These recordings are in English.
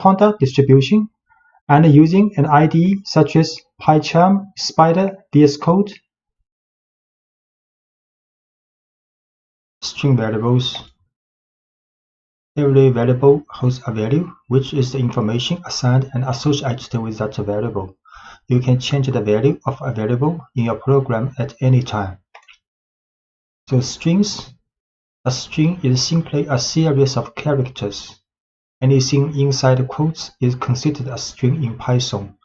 Anaconda distribution, and using an IDE such as PyCharm, Spider, VS Code. String variables. Every variable holds a value, which is the information assigned and associated with that variable. You can change the value of a variable in your program at any time. So strings. A string is simply a series of characters. Anything inside quotes is considered a string in Python,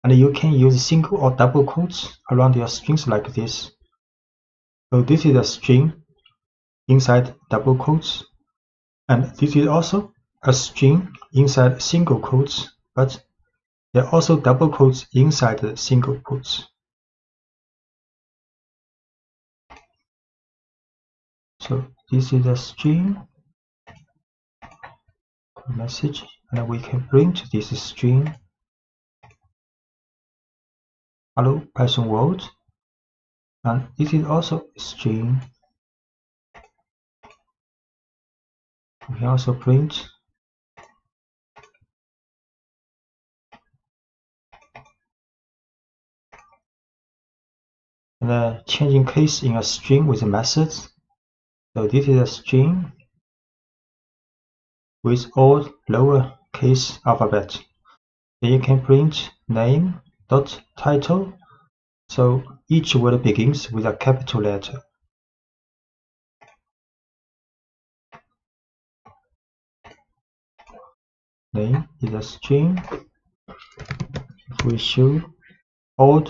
and you can use single or double quotes around your strings like this. So this is a string inside double quotes, and this is also a string inside single quotes, but there are also double quotes inside the single quotes. So this is a string message, and we can print this string hello Python world, and this is also a string. We can also print and changing case in a string with methods. So this is a string with all lowercase alphabet. Then you can print name.title. So each word begins with a capital letter. Name is a string. If we show all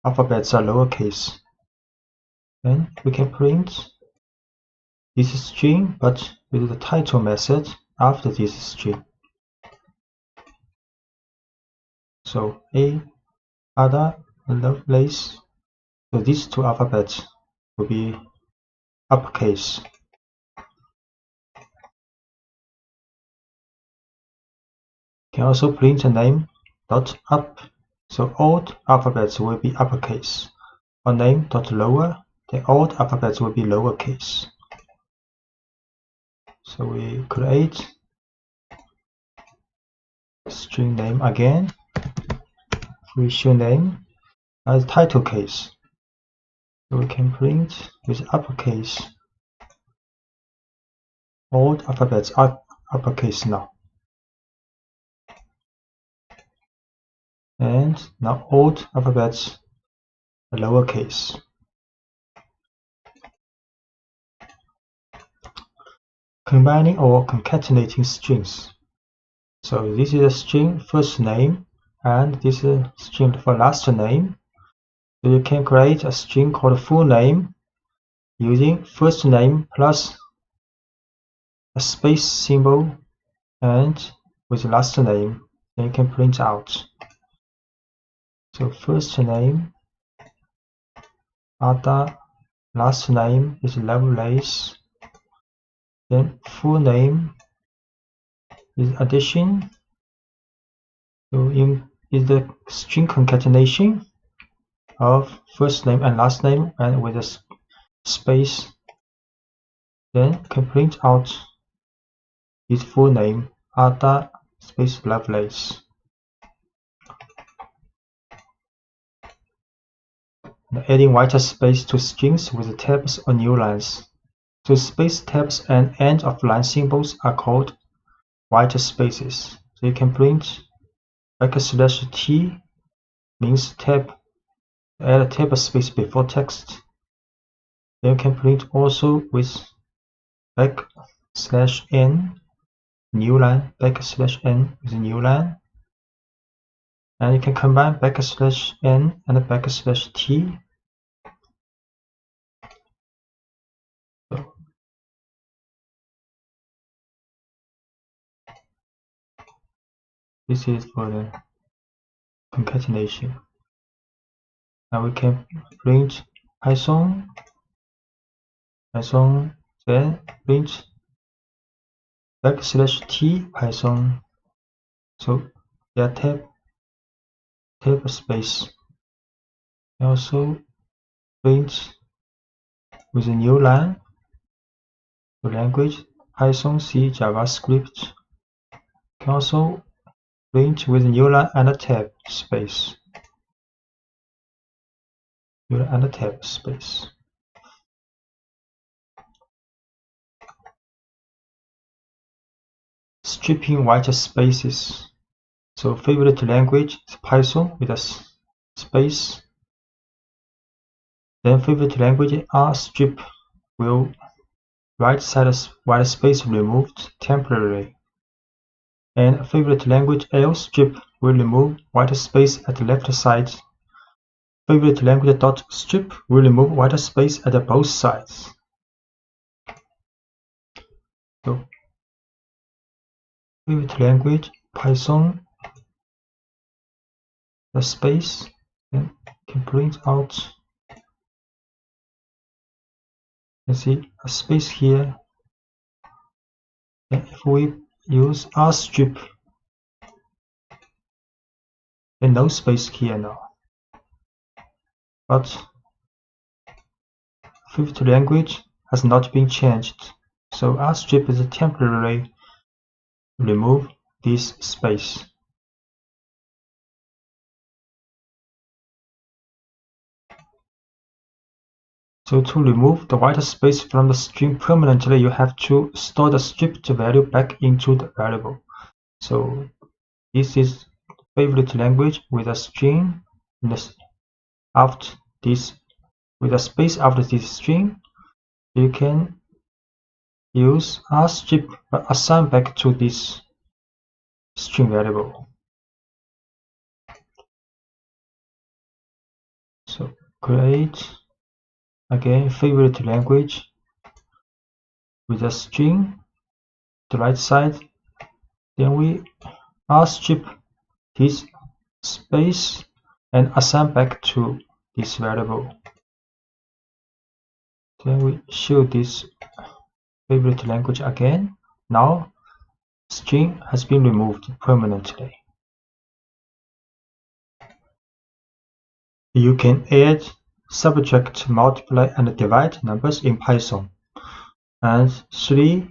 alphabets are lowercase, then we can print this string but with the title method after this string. So A, Ada, Lovelace. So these two alphabets will be uppercase. Can also print a name dot up. So all alphabets will be uppercase. Or name dot lower, then all alphabets will be lowercase. So we create string name again. We show name as title case. So we can print with uppercase. All alphabets are uppercase now. And now all alphabets are lowercase. Combining or concatenating strings. So this is a string first name, and this is a string for last name. So you can create a string called full name using first name plus a space symbol and with last name. Then you can print out. So first name Ada, last name is Lovelace. Then full name is addition. So is the string concatenation of first name and last name and with a space. Then can print out his full name Ada space Lovelace. And adding white space to strings with tabs or new lines. So space tabs and end of line symbols are called white spaces. So you can print \t means tab, add a tab space before text. Then you can print also with \n new line, \n is a new line. And you can combine \n and \t. This is for the concatenation. Now we can print Python, then print \t Python. So there are tab space. Also print with a new line. The language Python, C, JavaScript. Can also print with newline and a tab space. Newline and a tab space. Stripping white spaces. So favorite language is Python with a space. Then favorite language R strip will right side white space removed temporarily. And favorite language L strip will remove white space at the left side. Favorite language dot strip will remove white space at both sides. So favorite language Python, the space, and can print out. You see a space here. And if we use R strip, then no space here now. But fifth language has not been changed, so R strip is temporarily remove this space. So to remove the white space from the string permanently, you have to store the stripped value back into the variable. So this is favorite language with a string after this, with a space after this string. You can use R strip but assign back to this string variable. So create again favorite language with a string, the right side. Then we R strip this space and assign back to this variable. Then we show this favorite language again. Now string has been removed permanently. You can add, subtract, multiply, and divide numbers in Python. And 3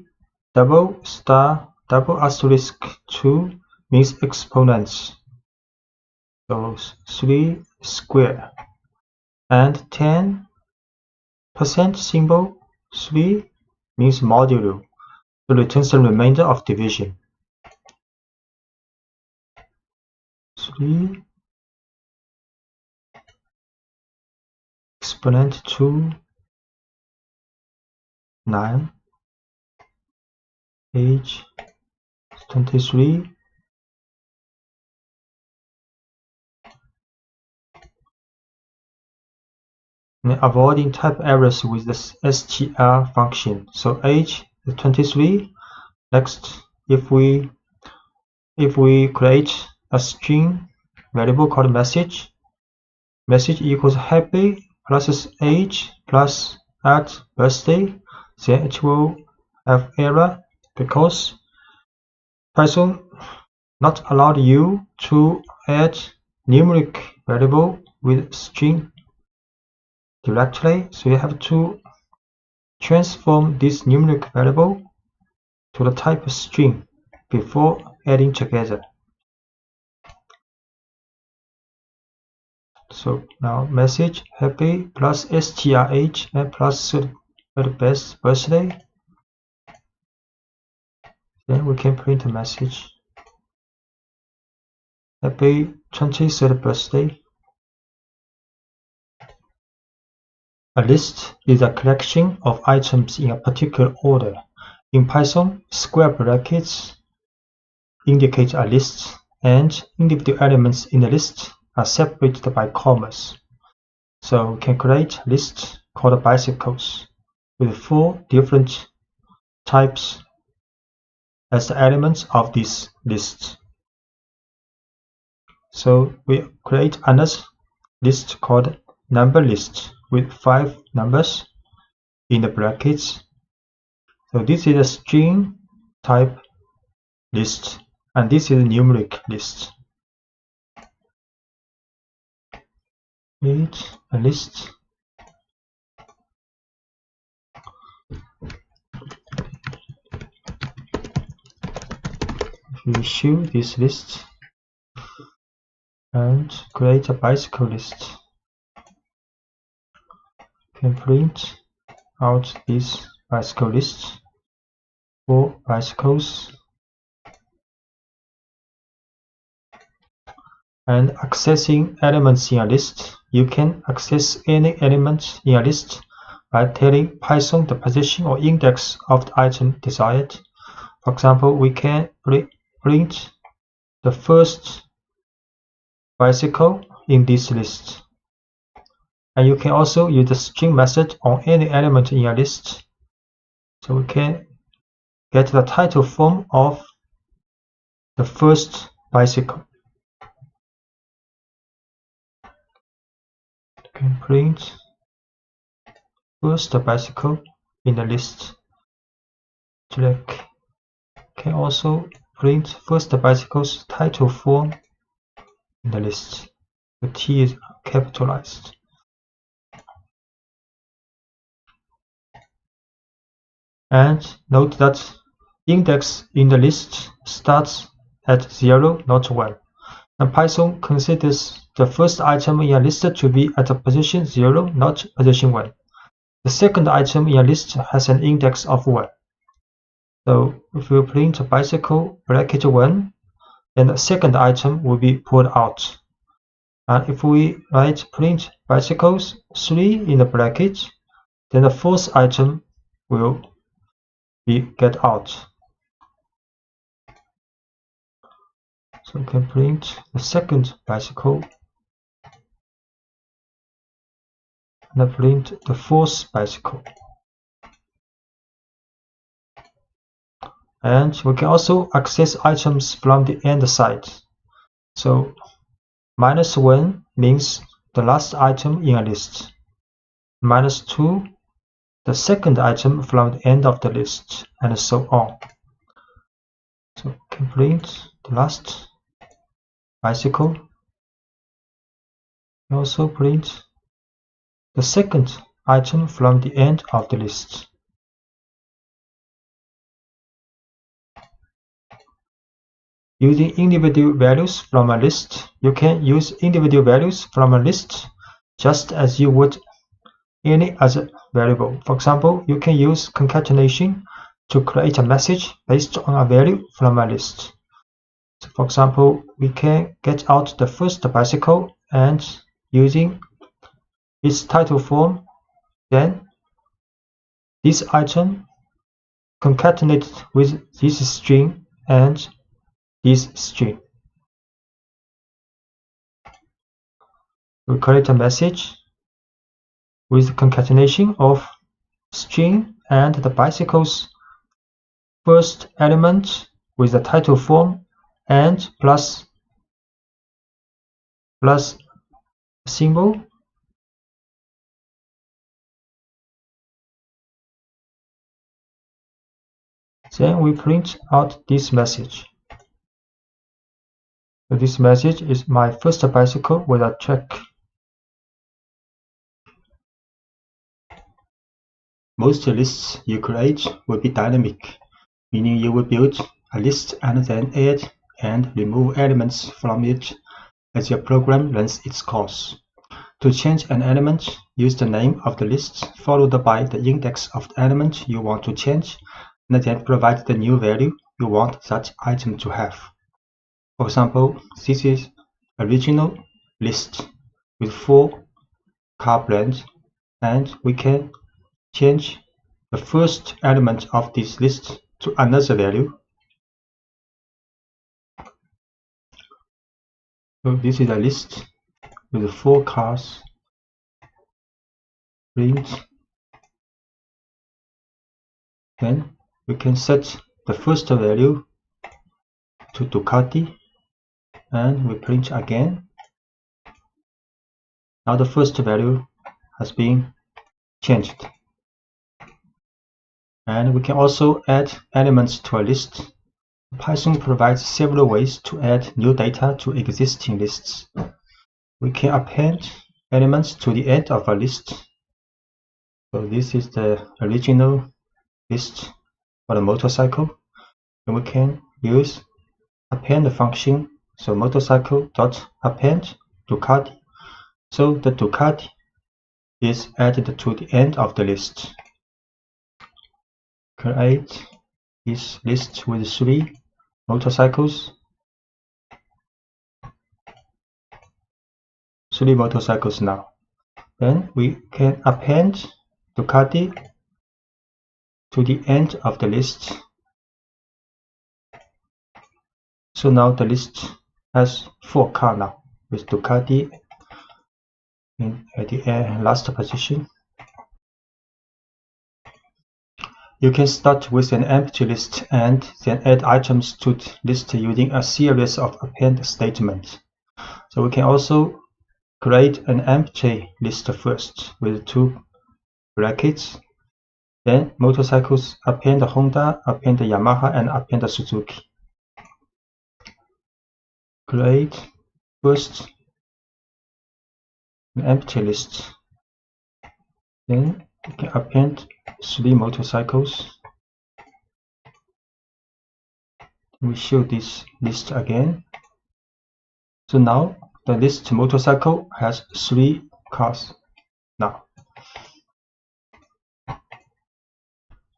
double star double asterisk 2 means exponents. So 3 square. And 10% symbol 3 means modulo. So returns the remainder of division. 3 exponent 2 9 age 23. And avoiding type errors with the str function. So age is 23. Next, if we create a string variable called message equals happy plus age plus at birthday, then it will have error because Python not allowed you to add numeric variable with string directly, so you have to transform this numeric variable to the type string before adding together. So now message happy plus strh and plus best birthday. Then we can print a message happy 23rd birthday. A list is a collection of items in a particular order. In Python, square brackets indicate a list, and individual elements in the list are separated by commas. So we can create a list called bicycles with 4 different types as the elements of this list. So we create another list called number list with 5 numbers in the brackets. So this is a string type list, and this is a numeric list. Create a list. If we show this list, and create a bicycle list. Can print out this bicycle list for bicycles, and accessing elements in a list. You can access any element in a list by telling Python the position or index of the item desired. For example, we can print the first bicycle in this list. And you can also use the string method on any element in a list. So we can get the title form of the first bicycle. You can print first bicycle in the list. Select. Can also print first bicycle's title form in the list. The T is capitalized. And note that index in the list starts at 0, not 1. And Python considers the first item in a list to be at a position 0, not position 1. The second item in a list has an index of 1. So if we print bicycle bracket 1, then the second item will be pulled out. And if we write print bicycles 3 in the bracket, then the fourth item will be get out. So we can print the second bicycle and print the fourth bicycle. And we can also access items from the end side. So -1 means the last item in a list. -2, the second item from the end of the list, and so on. So we can print the last bicycle. And also print the second item from the end of the list. Using individual values from a list, you can use individual values from a list just as you would any other variable. For example, you can use concatenation to create a message based on a value from a list. So for example, we can get out the first bicycle and using its title form, then this item concatenated with this string and this string. We create a message with concatenation of string and the bicycle's first element with the title form and plus symbol. Then we print out this message. So this message is my first bicycle with a track. Most lists you create will be dynamic, meaning you will build a list and then add and remove elements from it as your program runs its course. To change an element, use the name of the list followed by the index of the element you want to change, and then provide the new value you want that item to have. For example, this is original list with 4 car brands, and we can change the first element of this list to another value. So this is a list with 4 cars. Print. Then we can set the first value to Ducati, and we print again. Now the first value has been changed. And we can also add elements to a list. Python provides several ways to add new data to existing lists. We can append elements to the end of a list. So this is the original list for the motorcycle. And we can use append function So motorcycle dot append Ducati. So the Ducati is added to the end of the list. Create this list with 3 motorcycles. 3 motorcycles now. Then we can append Ducati to the end of the list. So now the list has 4 cars now, with Ducati at the last position. You can start with an empty list and then add items to the list using a series of append statements. So we can also create an empty list first with 2 brackets. Then motorcycles append Honda, append Yamaha, and append Suzuki. Create first an empty list. Then we can append 3 motorcycles. We show this list again. So now the list motorcycle has 3 cars now.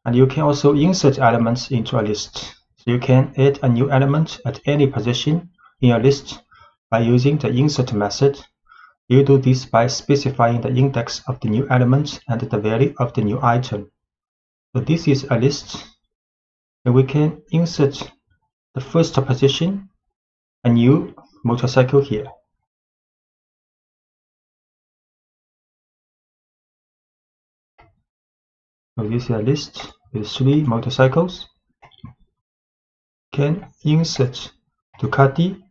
And you can also insert elements into a list. So you can add a new element at any position in a list by using the insert method. You do this by specifying the index of the new element and the value of the new item. So this is a list, and we can insert the first position, a new motorcycle here. So this is a list with 3 motorcycles. Can insert Ducati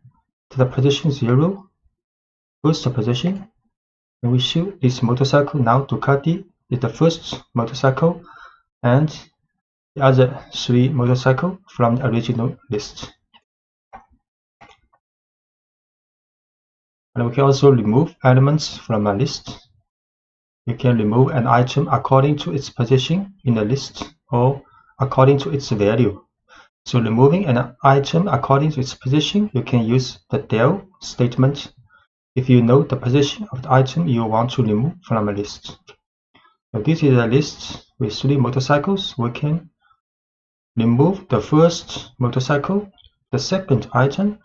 to the position 0, first position, and we show this motorcycle. Now Ducati is the first motorcycle and the other 3 motorcycles from the original list. And we can also remove elements from a list. You can remove an item according to its position in the list or according to its value. So removing an item according to its position, you can use the del statement if you know the position of the item you want to remove from a list. So this is a list with 3 motorcycles. We can remove the first motorcycle, the second item,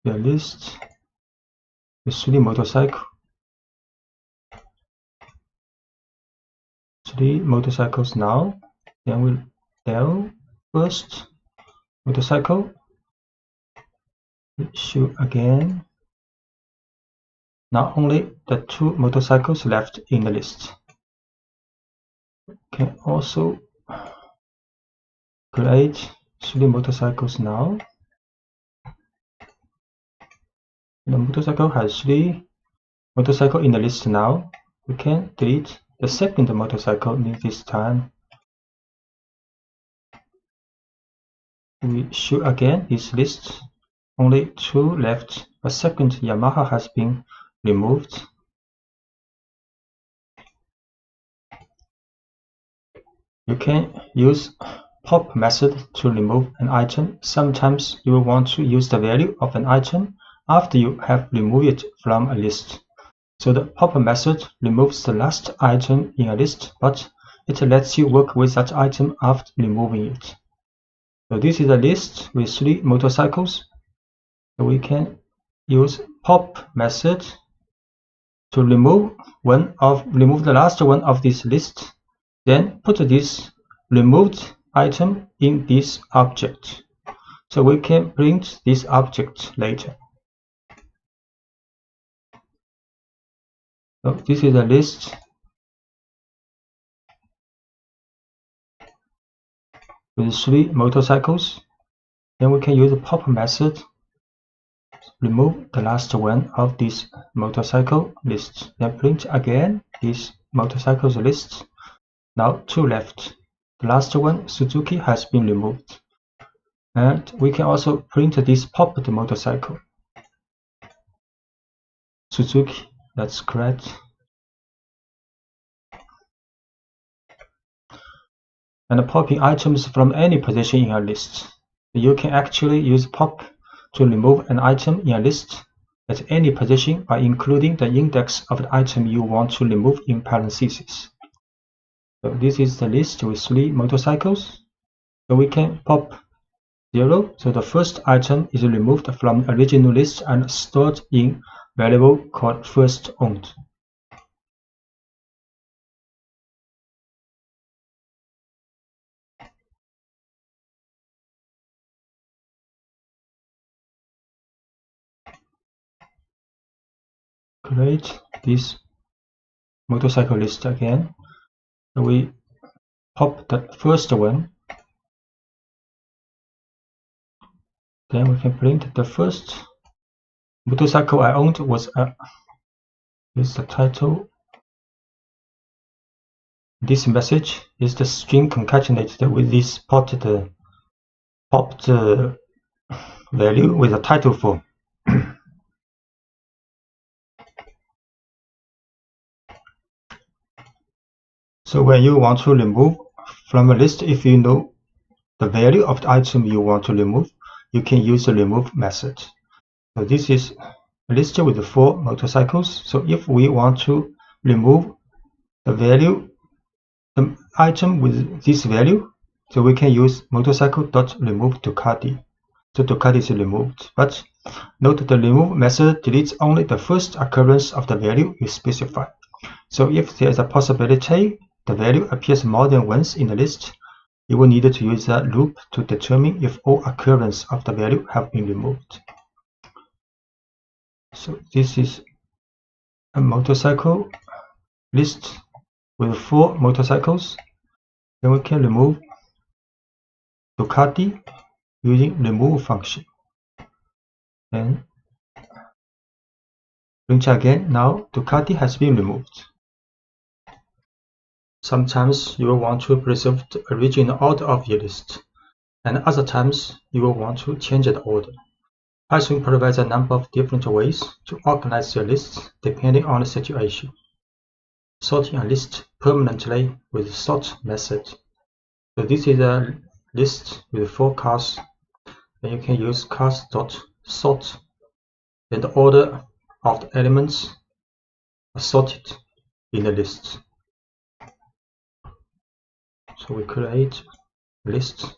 the list with 3 motorcycles. 3 motorcycles now. Then we'll del first motorcycle. Show again. Now only the 2 motorcycles left in the list. Can also create 3 motorcycles now. The motorcycle has 3 motorcycles in the list now. We can delete the second motorcycle this time. We show again this list. Only 2 left. A second Yamaha has been removed. You can use pop method to remove an item. Sometimes you will want to use the value of an item after you have removed it from a list. So the pop method removes the last item in a list, but it lets you work with that item after removing it. So this is a list with 3 motorcycles. So we can use pop method to remove the last one of this list. Then put this removed item in this object. So we can print this object later. So this is a list with 3 motorcycles. Then we can use the pop method. Remove the last one of this motorcycle list. Then print again this motorcycles list. Now 2 left. The last one, Suzuki, has been removed. And we can also print this popped motorcycle. Suzuki, that's correct. And popping items from any position in a list. You can actually use pop to remove an item in a list at any position by including the index of the item you want to remove in parentheses. So this is the list with 3 motorcycles. So we can pop 0, so the first item is removed from the original list and stored in variable called first owned. Create this motorcycle list again. So we pop the first one. Then we can print the first motorcycle I owned was is the title. This message is the string concatenated with this popped value with a title form. So when you want to remove from a list, if you know the value of the item you want to remove, you can use the remove method. So this is a list with 4 motorcycles. So if we want to remove the item with this value, so we can use motorcycle.remove Ducati. So Ducati is removed, but note the remove method deletes only the first occurrence of the value you specify. So if there is a possibility the value appears more than once in the list, you will need to use that loop to determine if all occurrences of the value have been removed. So this is a motorcycle list with 4 motorcycles. Then we can remove Ducati using remove function. Then print again. Now Ducati has been removed. Sometimes you will want to preserve the original order of your list, and other times you will want to change the order. Python provides a number of different ways to organize your lists depending on the situation. Sorting a list permanently with the sort method. So this is a list with 4 cars, and you can use cars.sort. Then the order of the elements are sorted in the list. So we create a list.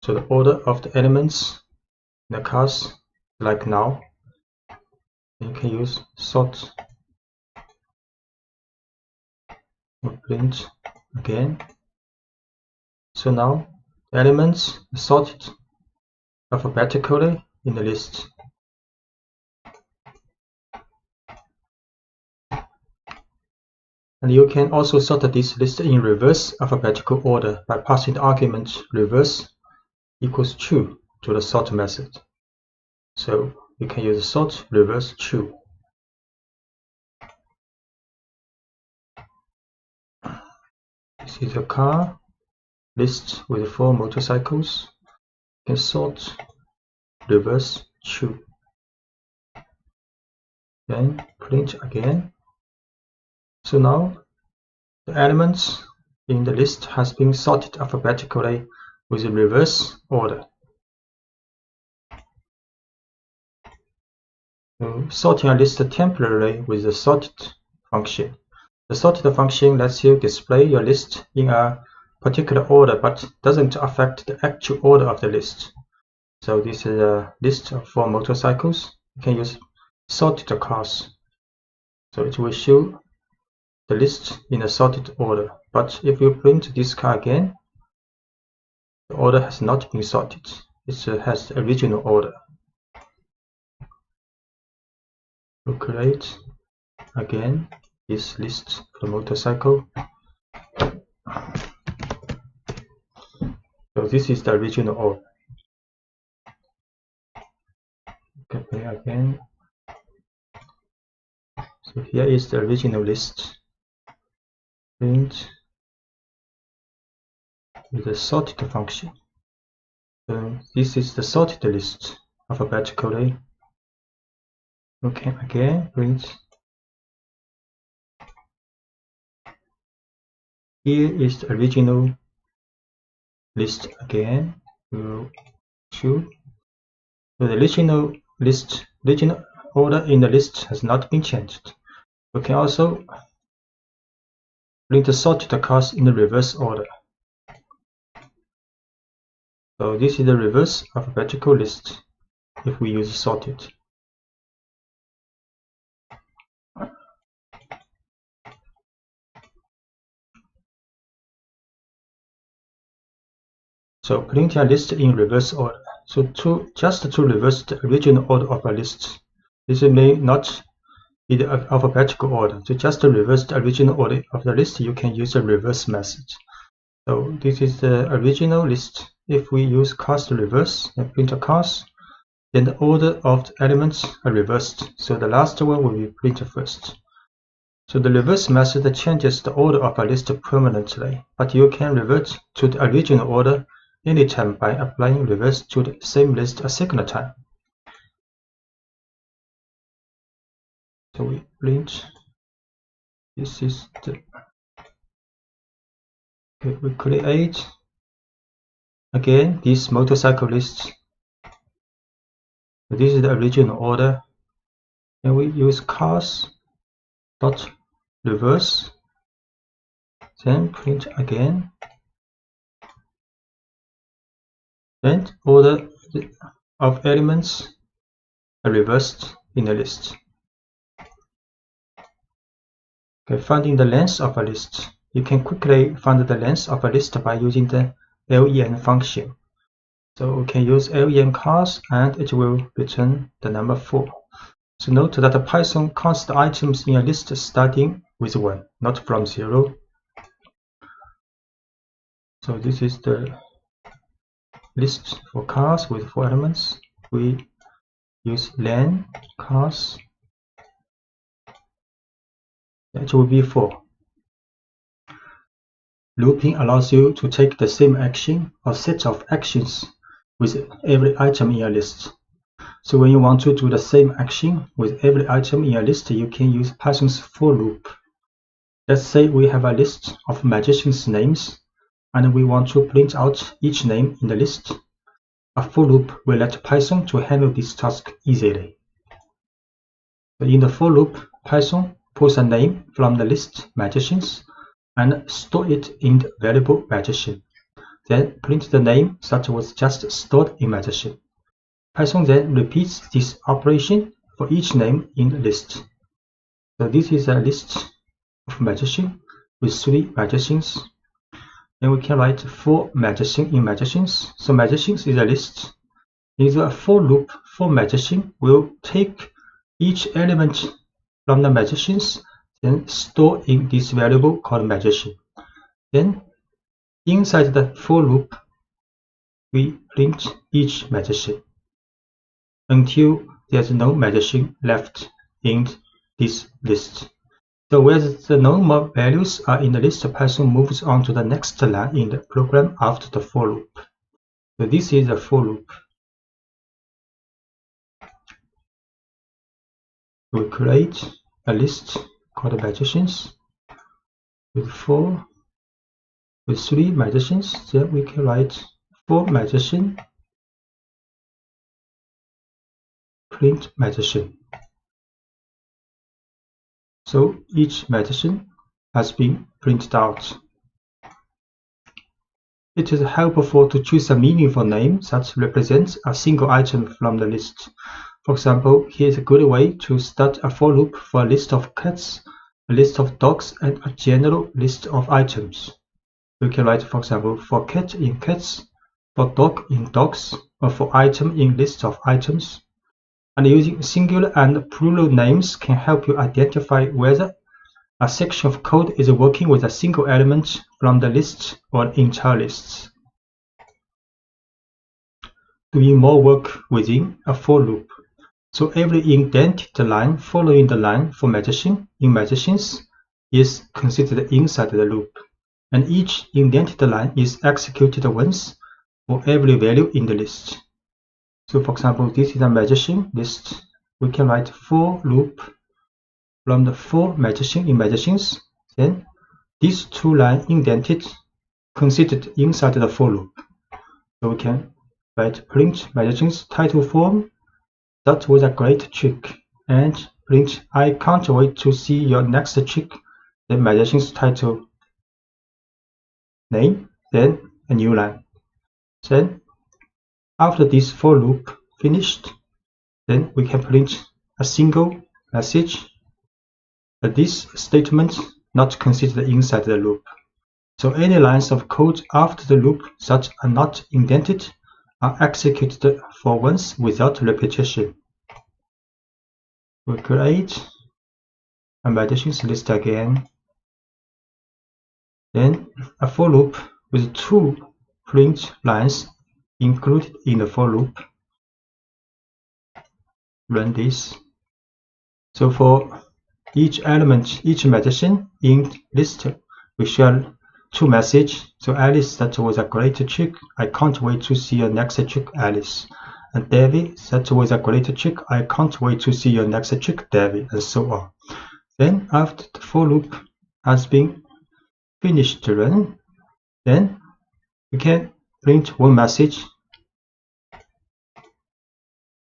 So the order of the elements in the cars, like now, you can use sort. We print again. So now the elements are sorted alphabetically in the list. And you can also sort this list in reverse alphabetical order by passing the argument reverse equals true to the sort method. So you can use sort reverse true. This is a car list with 4 motorcycles. You can sort reverse true. Then print again. So now the elements in the list has been sorted alphabetically with a reverse order. Sorting a list temporarily with the sorted function. The sorted function lets you display your list in a particular order but doesn't affect the actual order of the list. So this is a list of 4 motorcycles. You can use sorted cars. So it will show the list in a sorted order. But if you print this car again, the order has not been sorted. It has the original order. We'll create again this list for the motorcycle. So this is the original order. Copy again. So here is the original list. Print with the sorted function. So this is the sorted list alphabetically. Okay, again print Here is the original list again. We'll choose. So the original order in the list has not been changed. We can also print the sorted cars in the reverse order. So this is the reverse alphabetical list if we use sorted. So print a list in reverse order. So just to reverse the original order of a list, this may not be the alphabetical order. So just to reverse the original order of the list, you can use the reverse method. So this is the original list. If we use cast reverse and print a cast, then the order of the elements are reversed. So the last one will be printed first. So the reverse method changes the order of a list permanently, but you can revert to the original order anytime by applying reverse to the same list a second time. So we print. This is the. Okay, we create again this motorcycle list. This is the original order, and we use cars dot reverse, then print again. Then order of elements are reversed in the list. Okay, finding the length of a list. You can quickly find the length of a list by using the len function. So we can use len cars and it will return the number 4. So note that Python counts the items in a list starting with 1, not from 0. So this is the list for cars with 4 elements. We use len cars. That will be 4. Looping allows you to take the same action or set of actions with every item in a list. So when you want to do the same action with every item in a list, you can use Python's for loop. Let's say we have a list of magicians' names, and we want to print out each name in the list. A for loop will let Python to handle this task easily. In the for loop, Python pulls a name from the list magicians and store it in the variable magician. Then print the name that was just stored in magician. Python then repeats this operation for each name in the list. So this is a list of magician with 3 magicians. Then we can write 4 magician in magicians. So magicians is a list. In the for loop, for magician will take each element from the magicians, then store in this variable called magician. Then inside the for loop, we print each magician until there's no magician left in this list. So where the no more values are in the list, Python moves on to the next line in the program after the for loop. So this is the for loop. We create a list called magicians with 3 magicians. Then we can write 4 magician, print magician. So each magician has been printed out. It is helpful to choose a meaningful name that represents a single item from the list. For example, here is a good way to start a for loop for a list of cats, a list of dogs, and a general list of items. We can write, for example, for cat in cats, for dog in dogs, or for item in list of items. And using singular and plural names can help you identify whether a section of code is working with a single element from the list or entire lists. Doing more work within a for loop. So every indented line following the line for magician in magicians is considered inside the loop, and each indented line is executed once for every value in the list. So for example, this is a magician list. We can write for loop from the for magician in magicians, then these two lines indented considered inside the for loop. So we can write print magazines title form. That was a great trick. And print I can't wait to see your next trick. Then magazine's title name, then a new line. Then after this for loop finished, then we can print a single message. But this statement not considered inside the loop. So any lines of code after the loop that are not indented are executed for once without repetition. We create a magazines list again. Then a for loop with two print lines included in the for loop. Run this. So for each element, each magazine in list, we share two messages. So Alice, that was a great trick. I can't wait to see your next trick, Alice. And David, that was a great trick. I can't wait to see your next trick, David, and so on. Then after the for loop has been finished to run, then we can print one message.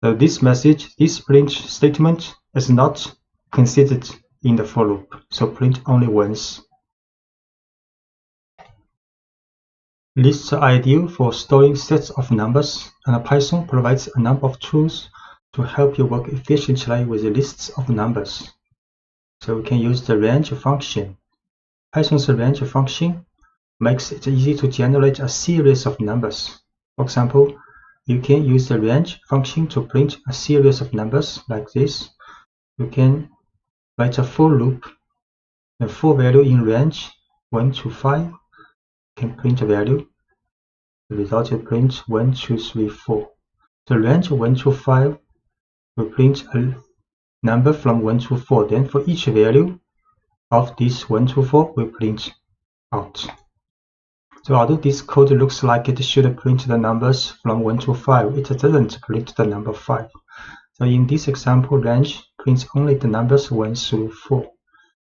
So this message, this print statement is not considered in the for loop, so print only once. Lists are ideal for storing sets of numbers, and Python provides a number of tools to help you work efficiently with lists of numbers. So we can use the range function. Python's range function makes it easy to generate a series of numbers. For example, you can use the range function to print a series of numbers like this. You can write a for loop, and for value in range 1 to 5, can print a value. The result will print 1, 2, 3, 4. The range 1 to 5 will print a number from 1 to 4. Then for each value of this 1 to 4 will print out. So although this code looks like it should print the numbers from 1 to 5, it doesn't print the number 5. So in this example, range prints only the numbers 1 through 4.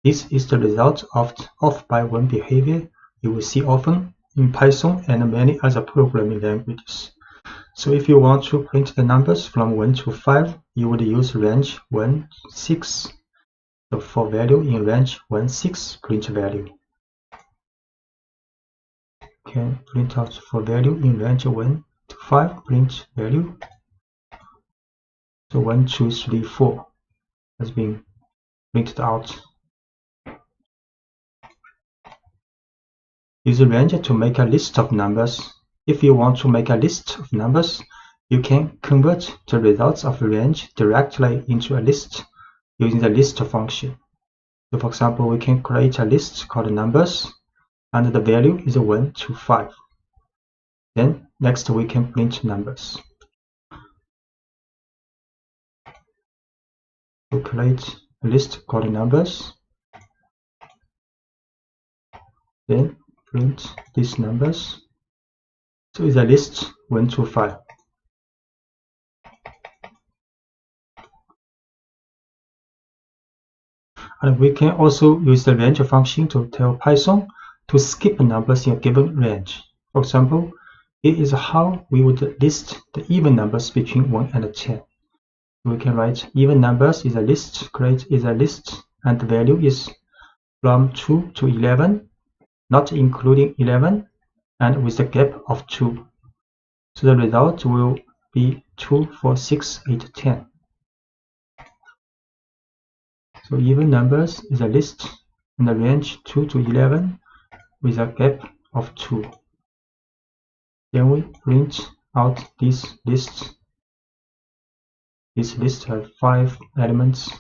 This is the result of off by 1 behavior you will see often in Python and many other programming languages. So if you want to print the numbers from 1 to 5, you would use range 1, 6. So for value in range 1, 6, print value. Can print out for value in range 1 to 5, print value. So 1, 2, 3, 4 has been printed out. Use range to make a list of numbers. If you want to make a list of numbers, you can convert the results of range directly into a list using the list function. So for example, we can create a list called numbers, and the value is 1 to 5. Then next we can print numbers. We create a list called numbers, then print these numbers. So it's a list 1 to 5. And we can also use the range function to tell Python to skip numbers in a given range. For example, here is how we would list the even numbers between 1 and 10. We can write even numbers is a list, create is a list, and the value is from 2 to 11, not including 11, and with a gap of 2. So the result will be 2, 4, 6, 8, 10. So even numbers is a list in the range 2 to 11 with a gap of 2. Then we print out this list. This list has 5 elements.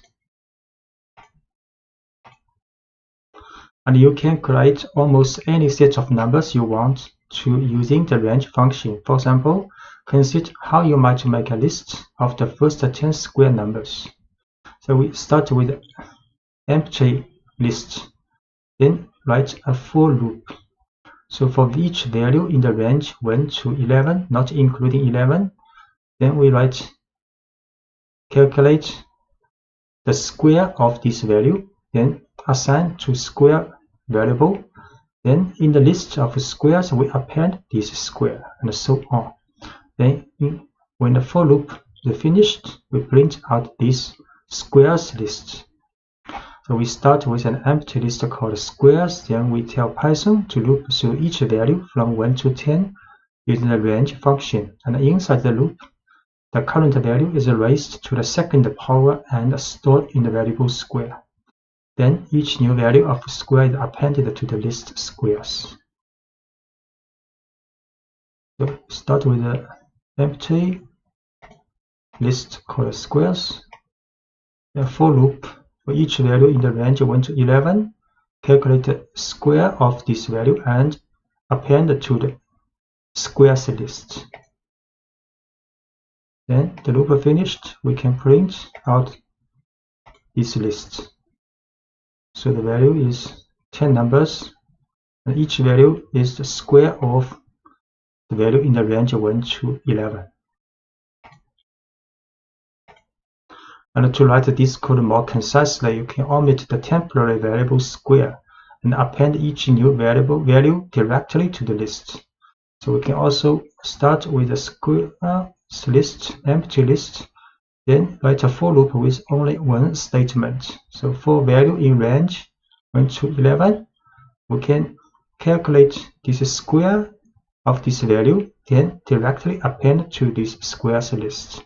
And you can create almost any set of numbers you want to using the range function. For example, consider how you might make a list of the first 10 square numbers. So we start with an empty list, then write a for loop. So for each value in the range 1 to 11, not including 11, then we calculate the square of this value, then assign to square variable. Then in the list of squares, we append this square, and so on. Then when the for loop is finished, we print out this squares list. So we start with an empty list called squares. Then we tell Python to loop through each value from 1 to 10 using the range function. And inside the loop, the current value is raised to the second power and stored in the variable square. Then each new value of square is appended to the list squares. So start with the empty list called squares. The for loop for each value in the range 1 to 11, calculate the square of this value and append to the squares list. Then the loop finished, we can print out this list. So the value is 10 numbers, and each value is the square of the value in the range 1 to 11. And to write this code more concisely, you can omit the temporary variable square and append each new variable value directly to the list. So we can also start with a squares list, empty list, then write a for loop with only one statement. So for value in range 1 to 11, we can calculate this square of this value, then directly append to this squares list.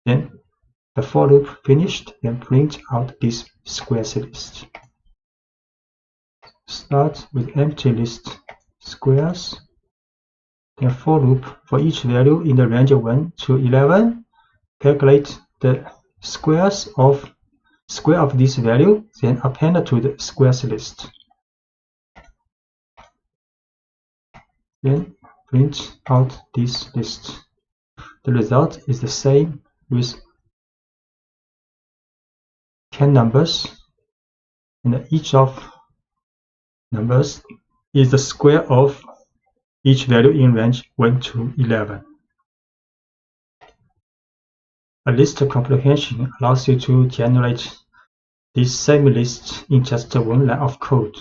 Then the for loop finished, then print out this squares list. Start with empty list squares. Then for loop for each value in the range 1 to 11, calculate the square of this value, then append to the squares list. Then print out this list. The result is the same with 10 numbers, and each of numbers is the square of each value in range 1 to 11. A list comprehension allows you to generate this same list in just one line of code.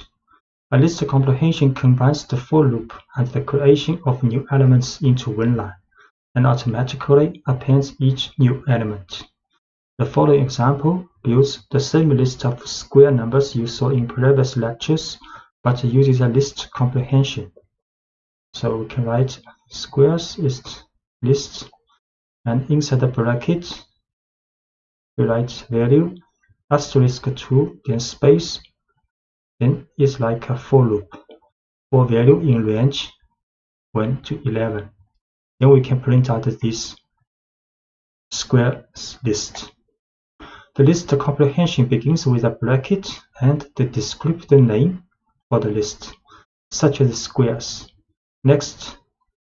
A list comprehension combines the for loop and the creation of new elements into one line, and automatically appends each new element. The following example builds the same list of square numbers you saw in previous lectures, but uses a list comprehension. So we can write squares is list, and inside the bracket we write value *2, then space, then it's like a for loop for value in range 1 to 11. Then we can print out this squares list. The list comprehension begins with a bracket and the descriptor name for the list, such as squares. Next,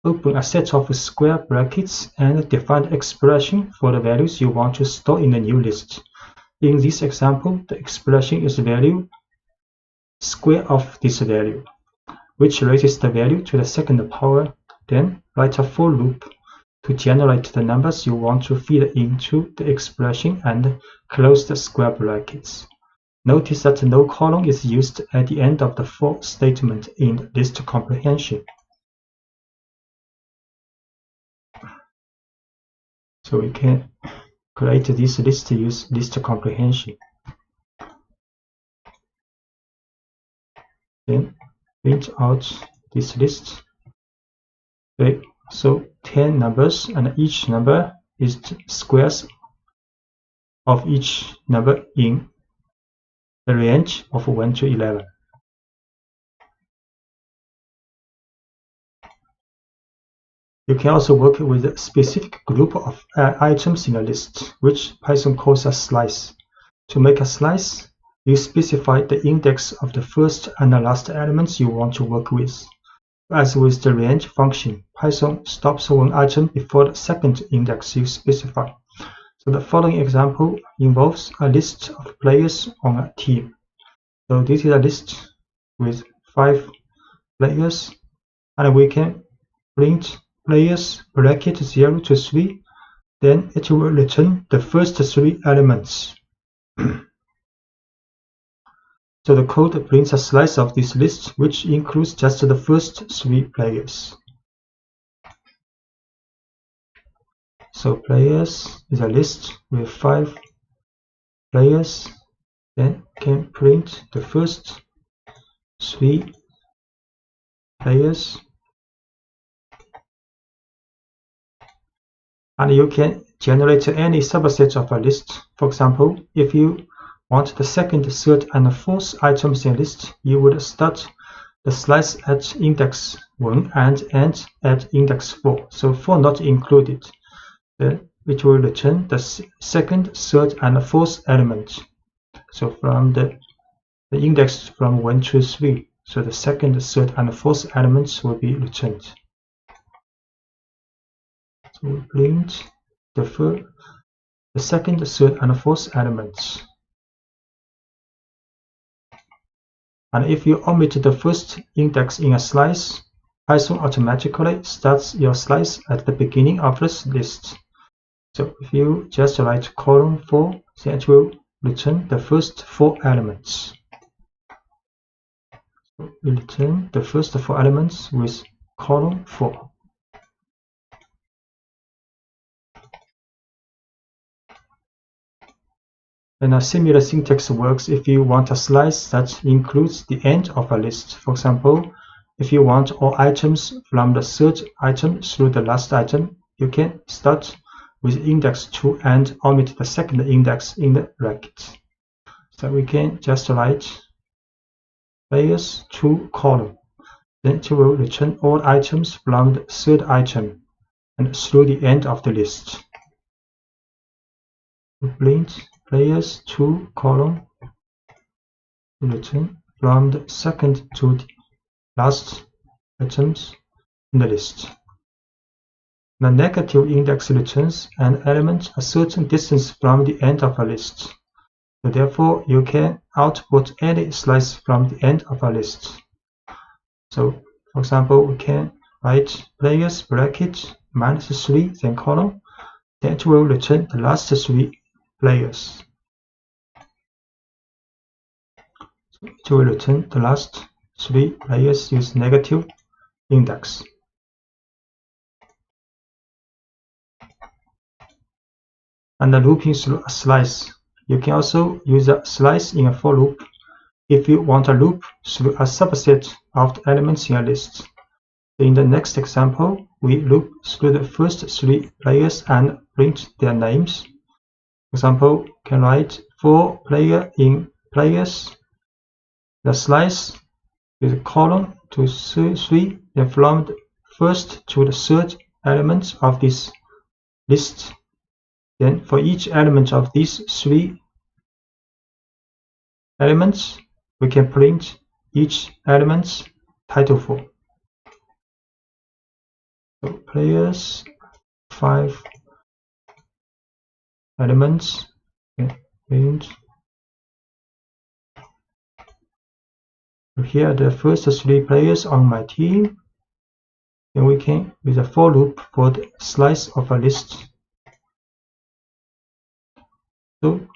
open a set of square brackets and define the expression for the values you want to store in the new list. In this example, the expression is value square of this value, which raises the value to the second power. Then write a for loop to generate the numbers you want to feed into the expression and close the square brackets. Notice that no colon is used at the end of the for statement in list comprehension. So we can create this list to use list comprehension. Then print out this list. Okay, so 10 numbers, and each number is squares of each number in the range of 1 to 11. You can also work with a specific group of items in a list, which Python calls a slice. To make a slice, you specify the index of the first and the last elements you want to work with. As with the range function, Python stops one item before the second index you specify. So the following example involves a list of players on a team. So this is a list with 5 players, and we can print players bracket 0 to 3, then it will return the first 3 elements. So the code prints a slice of this list, which includes just the first 3 players. So players is a list with 5 players, then can print the first 3 players. And you can generate any subset of a list. For example, if you want the second, third, and fourth items in a list, you would start the slice at index 1 and end at index 4. So 4 not included. Then it will return the second, third, and fourth element. So from the index from 1 to 3. So the second, third, and fourth elements will be returned. So we print the second, third, and fourth elements. And if you omit the first index in a slice, Python automatically starts your slice at the beginning of this list. So if you just write column 4, then it will return the first 4 elements. So we return the first 4 elements with column 4. And a similar syntax works if you want a slice that includes the end of a list. For example, if you want all items from the third item through the last item, you can start with index 2 and omit the second index in the bracket. So we can just write players 2 column. Then it will return all items from the third item and through the end of the list. We print players 2 column return from the second to the last items in the list. The negative index returns an element a certain distance from the end of a list. So therefore, you can output any slice from the end of a list. So, for example, we can write players bracket -3 then column. Then it will return the last 3 players. So it will return the last 3 players use negative index. And the looping through a slice. You can also use a slice in a for loop if you want a loop through a subset of the elements in a list. In the next example, we loop through the first 3 players and print their names. For example, can write for player in players. The slice with column to 3, then from the first to the third element of this list. Then for each element of these 3 elements, we can print each element's title for. So players 5 elements, print. So here are the first 3 players on my team. Then we can use a for loop for the slice of a list. So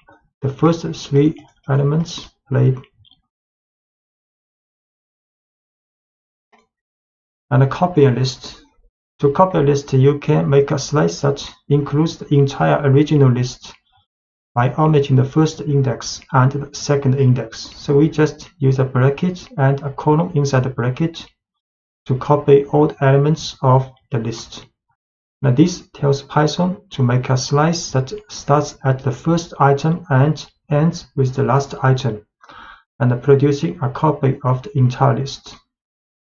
the first 3 elements played. And a copy a list. To copy a list, you can make a slice that includes the entire original list by omitting the first index and the second index. So we just use a bracket and a column inside the bracket to copy all the elements of the list. Now this tells Python to make a slice that starts at the first item and ends with the last item, and producing a copy of the entire list.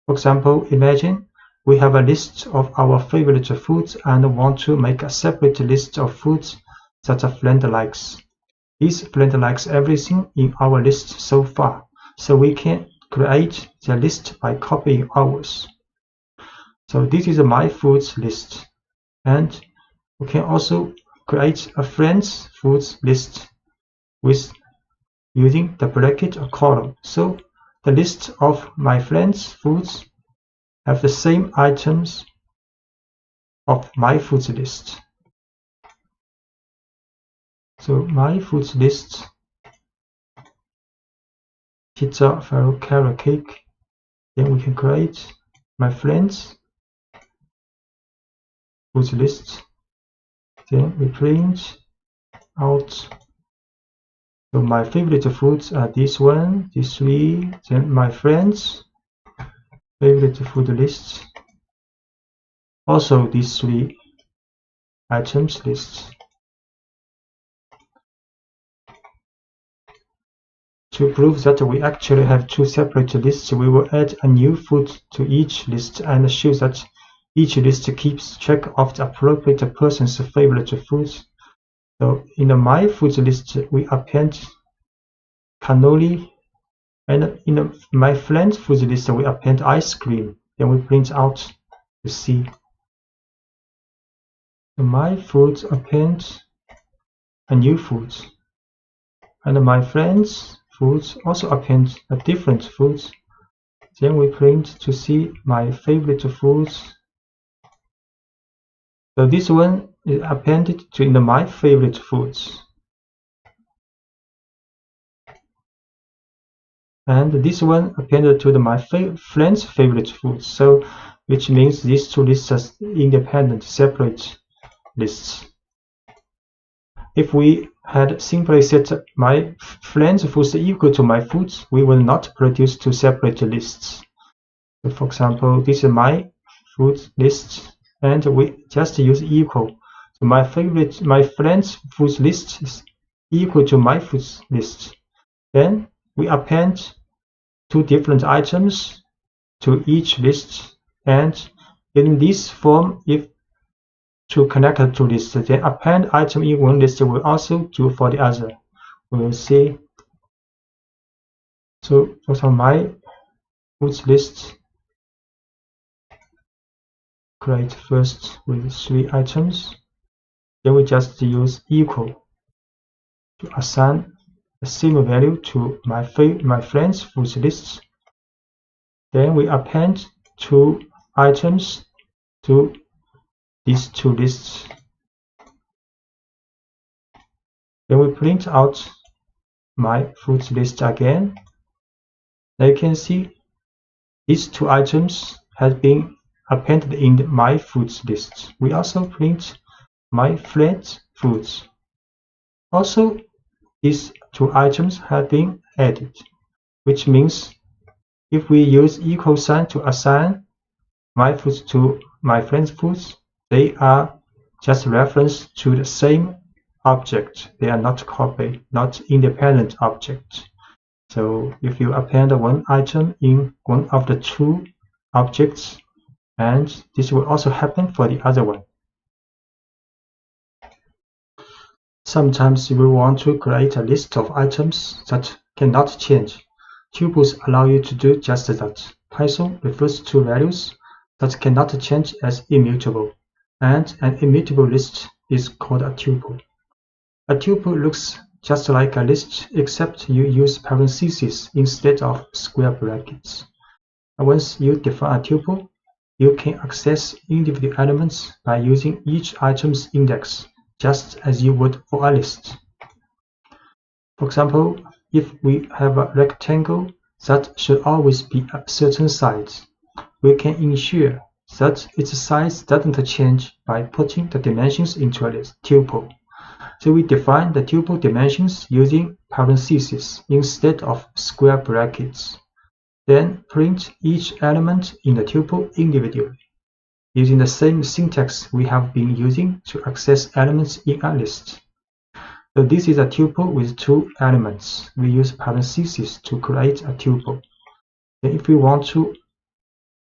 For example, imagine we have a list of our favorite foods and want to make a separate list of foods that a friend likes. This friend likes everything in our list so far, so we can create the list by copying ours. So this is my foods list, and we can also create a friend's foods list with using the bracket or column. So the list of my friend's foods have the same items of my foods list. So my foods list pizza, Ferrero, carrot cake. Then we can create my friends foods list. Then we print out. So my favorite foods are this one, these three. Then my friends favorite food lists. Also these three items lists. To prove that we actually have two separate lists, we will add a new food to each list and show that each list keeps track of the appropriate person's favorite foods. So in the My Foods list, we append cannoli, and in the My Friends Foods list, we append ice cream. Then we print out to see. The My Foods append a new food, and My Friends Foods also append a different food. Then we print to see my favorite foods. So this one is appended to in the My Favorite Foods. And this one appended to the My Friend's Favorite Foods. So which means these two lists are independent, separate lists. If we had simply set my friend's foods equal to my foods, we will not produce two separate lists. So for example, this is my food list, and we just use equal. So my friend's foods list is equal to my foods list. Then we append two different items to each list, and in this form, if to connect the two lists, then append item in one list will also do for the other. We will see. So for example, my foods list, create first with three items. Then we just use equal to assign the same value to my friend's foods list. Then we append two items to these two lists. Then we print out my foods list again. Now you can see these two items have been appended in the My Foods list. We also print My Friends Foods. Also, these two items have been added, which means if we use equal sign to assign My Foods to My Friends Foods, they are just reference to the same object. They are not copy, not independent objects. So if you append one item in one of the two objects, and this will also happen for the other one. Sometimes we want to create a list of items that cannot change. Tuples allow you to do just that. Python refers to values that cannot change as immutable, and an immutable list is called a tuple. A tuple looks just like a list, except you use parentheses instead of square brackets. And once you define a tuple, you can access individual elements by using each item's index, just as you would for a list. For example, if we have a rectangle that should always be a certain size, we can ensure that its size doesn't change by putting the dimensions into a tuple. So we define the tuple dimensions using parentheses instead of square brackets. Then print each element in the tuple individually, using the same syntax we have been using to access elements in a list. So this is a tuple with two elements. We use parentheses to create a tuple. Then if we want to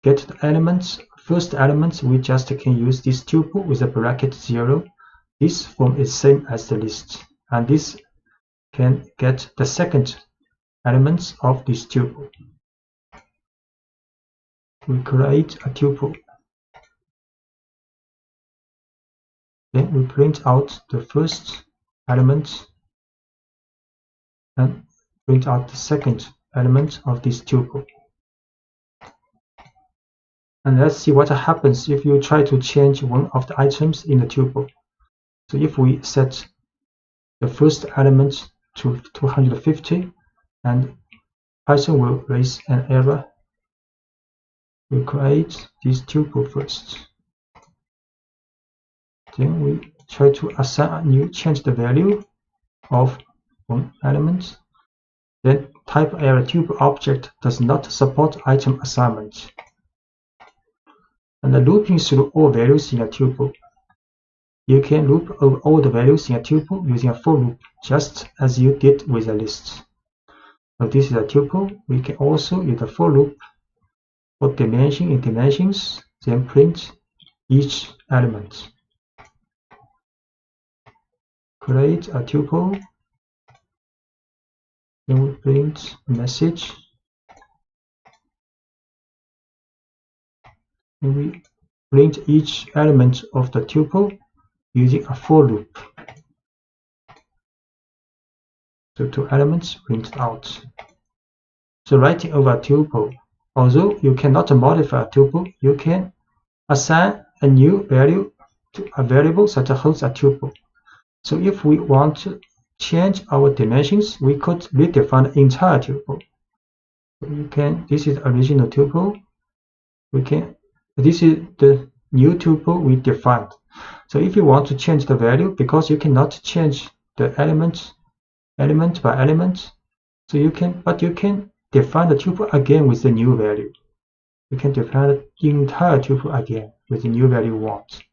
get the elements, first elements, we just can use this tuple with a bracket 0. This form is same as the list, and this can get the second elements of this tuple. We create a tuple. Then we print out the first element and print out the second element of this tuple. And let's see what happens if you try to change one of the items in the tuple. So if we set the first element to 250 and Python will raise an error. We create this tuple first. Then we try to assign a new, change the value of one element. Then type error tuple object does not support item assignment. And the looping through all values in a tuple. You can loop over all the values in a tuple using a for loop, just as you did with a list. So this is a tuple. We can also use a for loop for dimension in dimensions, then print each element. Create a tuple, then we print a message, and we print each element of the tuple using a for loop. So 2 elements printed out. So writing over a tuple, although you cannot modify a tuple, you can assign a new value to a variable that holds a tuple. So if we want to change our dimensions, we could redefine the entire tuple. So you can, this is the original tuple. This is the new tuple we defined. So if you want to change the value, because you cannot change the element by element, so you can define the tuple again with the new value. You can define the entire tuple again with the new value you want.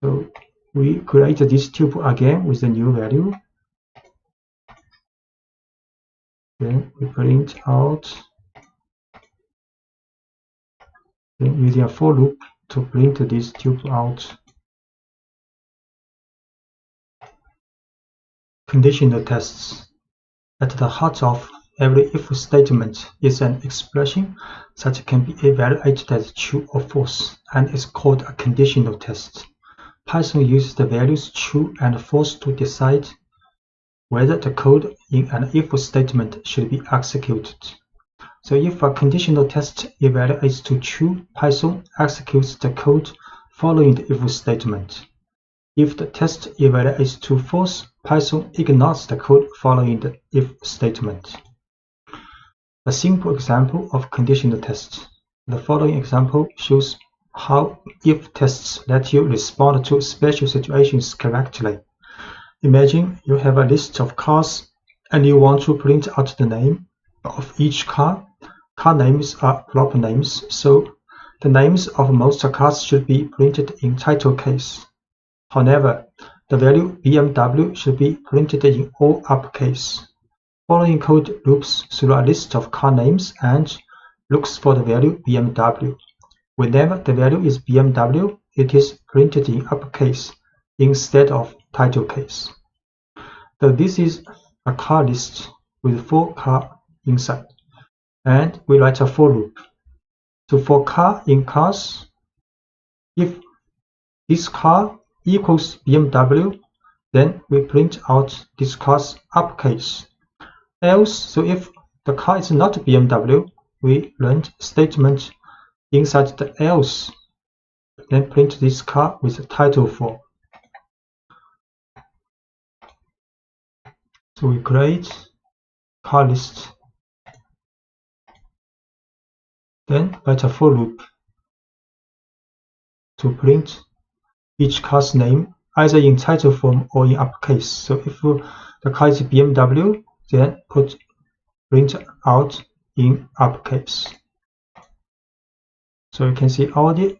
So we create this tuple again with the new value. Then we print out, then using a for loop to print this tuple out. Conditional tests. At the heart of every if statement is an expression that can be evaluated as true or false, and is called a conditional test. Python uses the values true and false to decide whether the code in an if statement should be executed. So if a conditional test evaluates to true, Python executes the code following the if statement. If the test evaluates to false, Python ignores the code following the if statement. A simple example of conditional tests. The following example shows how if tests let you respond to special situations correctly. Imagine you have a list of cars and you want to print out the name of each car. Car names are proper names, so the names of most cars should be printed in title case. However, the value BMW should be printed in all uppercase. Following code loops through a list of car names and looks for the value BMW. Whenever the value is BMW, it is printed in uppercase instead of title case. So this is a car list with 4 cars inside, and we write a for loop. So for car in cars, if this car equals BMW, then we print out this car's uppercase. Else, so if the car is not BMW, we run statement inside the else, then print this car with title for. So we create car list, then write a for loop to print each car's name either in title form or in uppercase. So if the car is BMW, then print out in uppercase. So you can see Audi,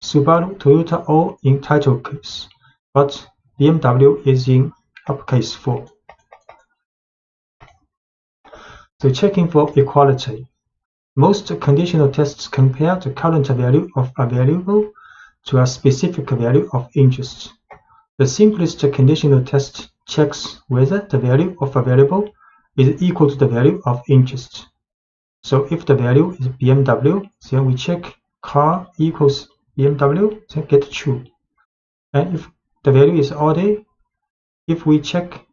Subaru, Toyota all in title case, but BMW is in uppercase 4. So checking for equality. Most conditional tests compare the current value of a variable to a specific value of interest. The simplest conditional test checks whether the value of a variable is equal to the value of interest. So if the value is BMW, then we check car equals BMW, then get true. And if the value is Audi, if we check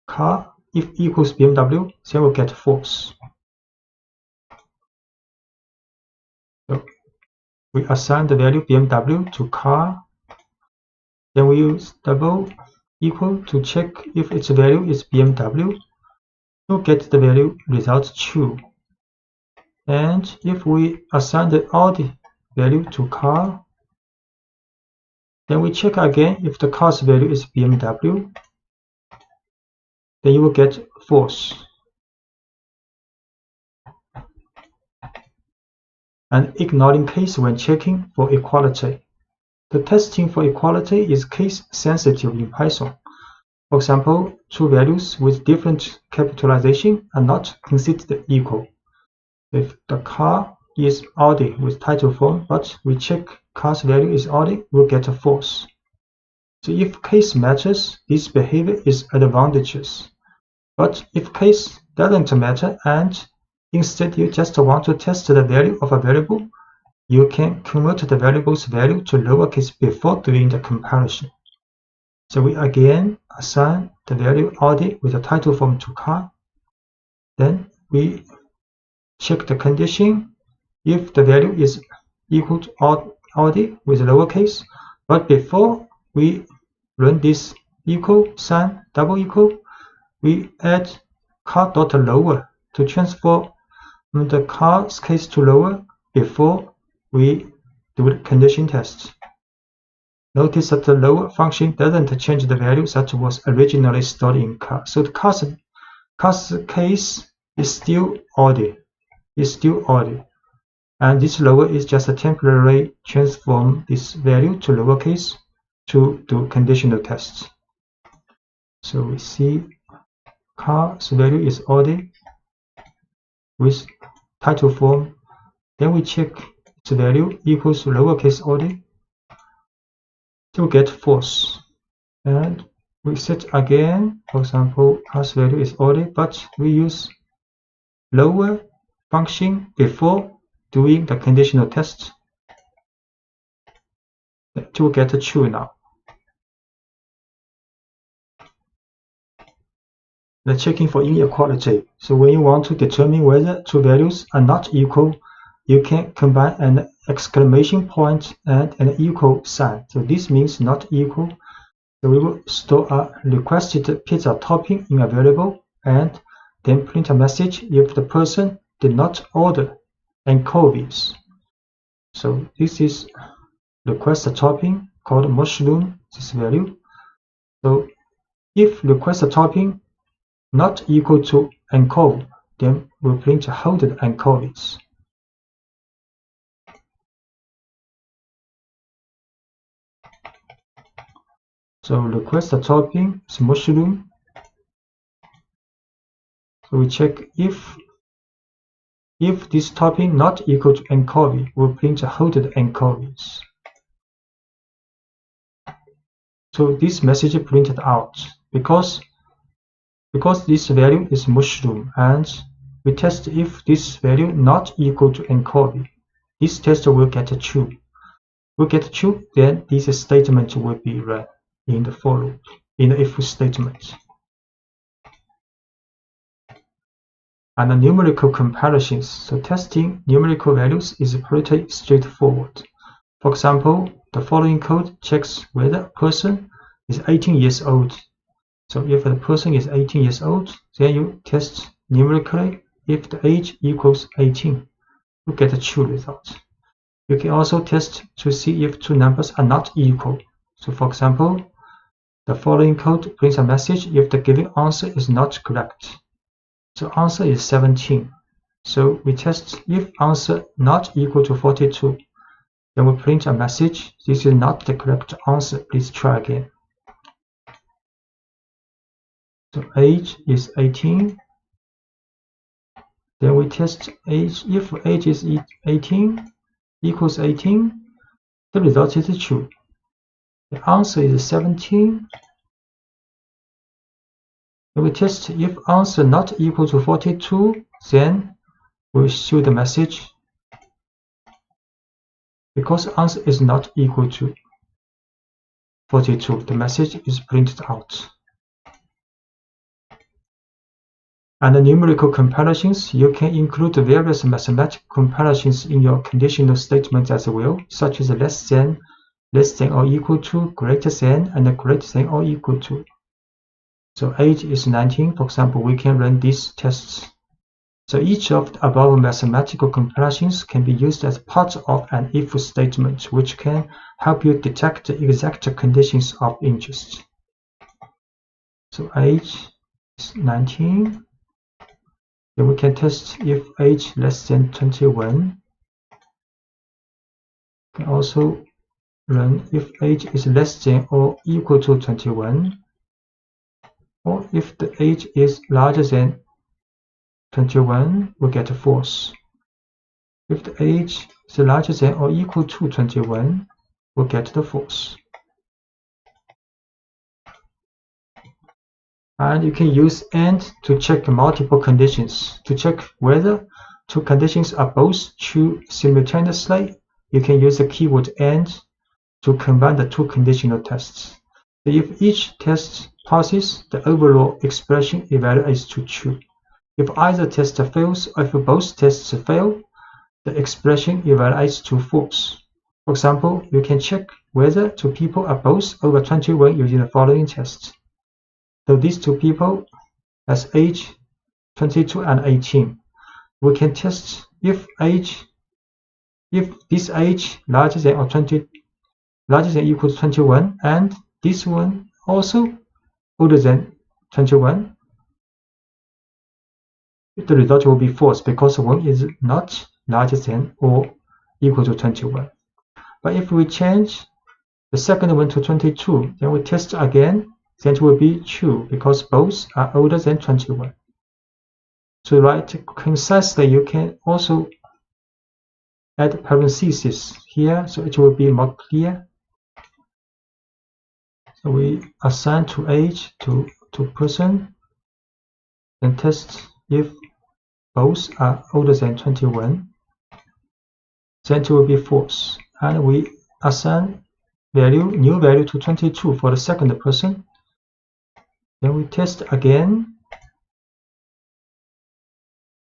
car if equals BMW, then we'll get false. So we assign the value BMW to car, then we use double equal to check if its value is BMW. we'll get the value result true. And if we assign the odd value to car, then we check again if the car's value is BMW, then you will get false. And ignoring case when checking for equality. The testing for equality is case sensitive in Python. For example, two values with different capitalization are not considered equal. If the car is Audi with title form, but we check car's value is Audi, we'll get a false. So if case matters, this behavior is advantageous. But if case doesn't matter and instead you just want to test the value of a variable, you can convert the variable's value to lowercase before doing the comparison. So we again assign the value Audi with the title form to car. Then we check the condition if the value is equal to Audi with lowercase, but before we run this equal sign double equal, we add car.lower to transform the car's case to lower before we do the condition test. Notice that the lower function doesn't change the value that was originally stored in car. So the car's case is still Audi. And this lower is just a temporary transform this value to lowercase to do conditional tests. So we see car's value is Audi with title form. Then we check its value equals lowercase Audi to get false. And we set again, for example, car's value is Audi, but we use lower function before doing the conditional test to get true now. The checking for inequality. So when you want to determine whether two values are not equal, you can combine an exclamation point and an equal sign. So this means not equal. So we will store a requested pizza topping in a variable and then print a message if the person did not order anchovies. So this is request a topping called mushroom, this value. So if request a topping not equal to anchovy, then we'll print holded anchovies. So request a topping is mushroom. So we check if this topping not equal to anchovy, we'll print holded anchovies. So this message printed out because this value is mushroom, and we test if this value not equal to anchovy. This test will get true. Will get true, then this statement will be run in the for loop, in the if statement. And the numerical comparisons. So testing numerical values is pretty straightforward. For example, the following code checks whether a person is 18 years old. So if the person is 18 years old, then you test numerically if the age equals 18. You get a true result. You can also test to see if two numbers are not equal. So for example, the following code prints a message if the given answer is not correct. So answer is 17. So we test if answer not equal to 42. Then we print a message. This is not the correct answer. Please try again. So age is 18. Then we test age. If age is 18 equals 18, the result is true. The answer is 17. Then we test if answer not equal to 42, then we show the message. Because answer is not equal to 42, the message is printed out. And the numerical comparisons, you can include various mathematical comparisons in your conditional statements as well, such as less than or equal to, greater than, and greater than or equal to. So age is 19, for example, we can run these tests. So each of the above mathematical comparations can be used as part of an if statement, which can help you detect the exact conditions of interest. So age is 19. Then we can test if age less than 21. We can also run if age is less than or equal to 21, or if the age is larger than 21, we get false. If the age is larger than or equal to 21, we'll get the false. And you can use AND to check multiple conditions. To check whether two conditions are both true simultaneously, you can use the keyword AND to combine the two conditional tests. If each test passes, the overall expression evaluates to true. If either test fails or if both tests fail, the expression evaluates to false. For example, you can check whether two people are both over 21 using the following test. So these two people has age 22 and 18. We can test if this age larger than equal to 21 and this one also older than 21. The result will be false because one is not larger than or equal to 21. But if we change the second one to 22, then we test again, then it will be true because both are older than 21. To write concisely, you can also add parentheses here, so it will be more clear. So we assign to age to person, and test if both are older than 21, then it will be false. And we assign new value to 22 for the second person. Then we test again,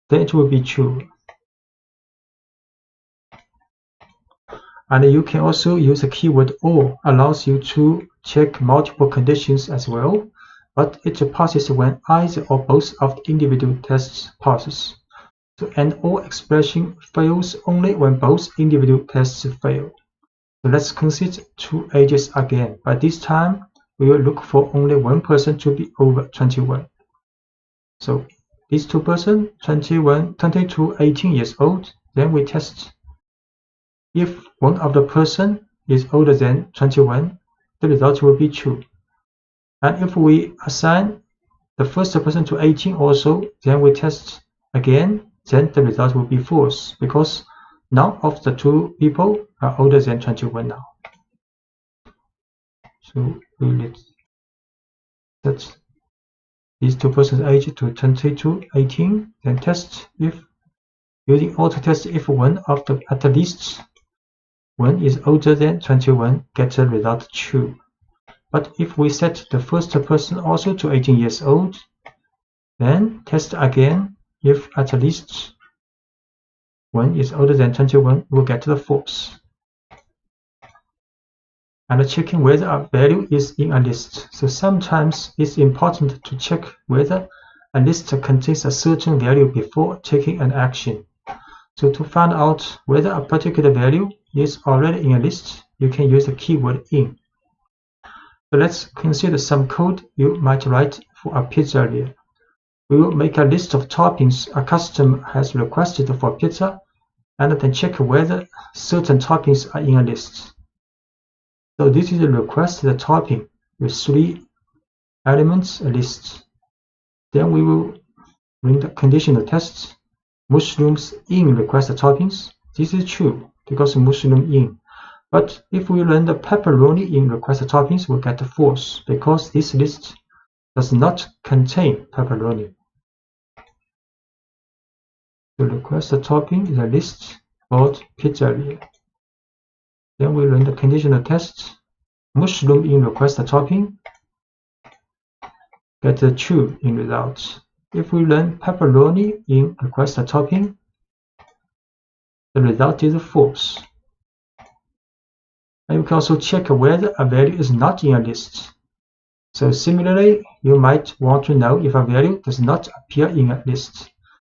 then it will be true. And you can also use the keyword OR, allows you to check multiple conditions as well, but it passes when either or both of the individual tests passes. So an OR expression fails only when both individual tests fail. So let's consider two ages again, but this time we will look for only one person to be over 21. So these two persons, 21, 22, 18 years old, then we test if one of the person is older than 21, the result will be true. And if we assign the first person to 18 also, then we test again, then the result will be false because none of the two people are older than 21 now. So we need set these two persons' age to 22, 18, then test if using auto test if one of the at least one is older than 21, get the result true. But if we set the first person also to 18 years old, then test again if at least one is older than 21, we'll get the false. And checking whether a value is in a list. So sometimes it's important to check whether a list contains a certain value before taking an action. So to find out whether a particular value is already in a list, you can use the keyword in. So let's consider some code you might write for a pizzeria. We will make a list of toppings a customer has requested for pizza, and then check whether certain toppings are in a list. So this is a requested topping with 3 elements, a list. Then we will run the conditional tests. Mushrooms in requested toppings. This is true because mushroom in. But if we run the pepperoni in requested toppings, we'll get false because this list does not contain pepperoni. The requested topping is a list called pizzeria. Then we run the conditional test. Mushroom in requested topping, get the true in results. If we run pepperoni in requested topping, the result is false. And you can also check whether a value is not in a list. So similarly, you might want to know if a value does not appear in a list.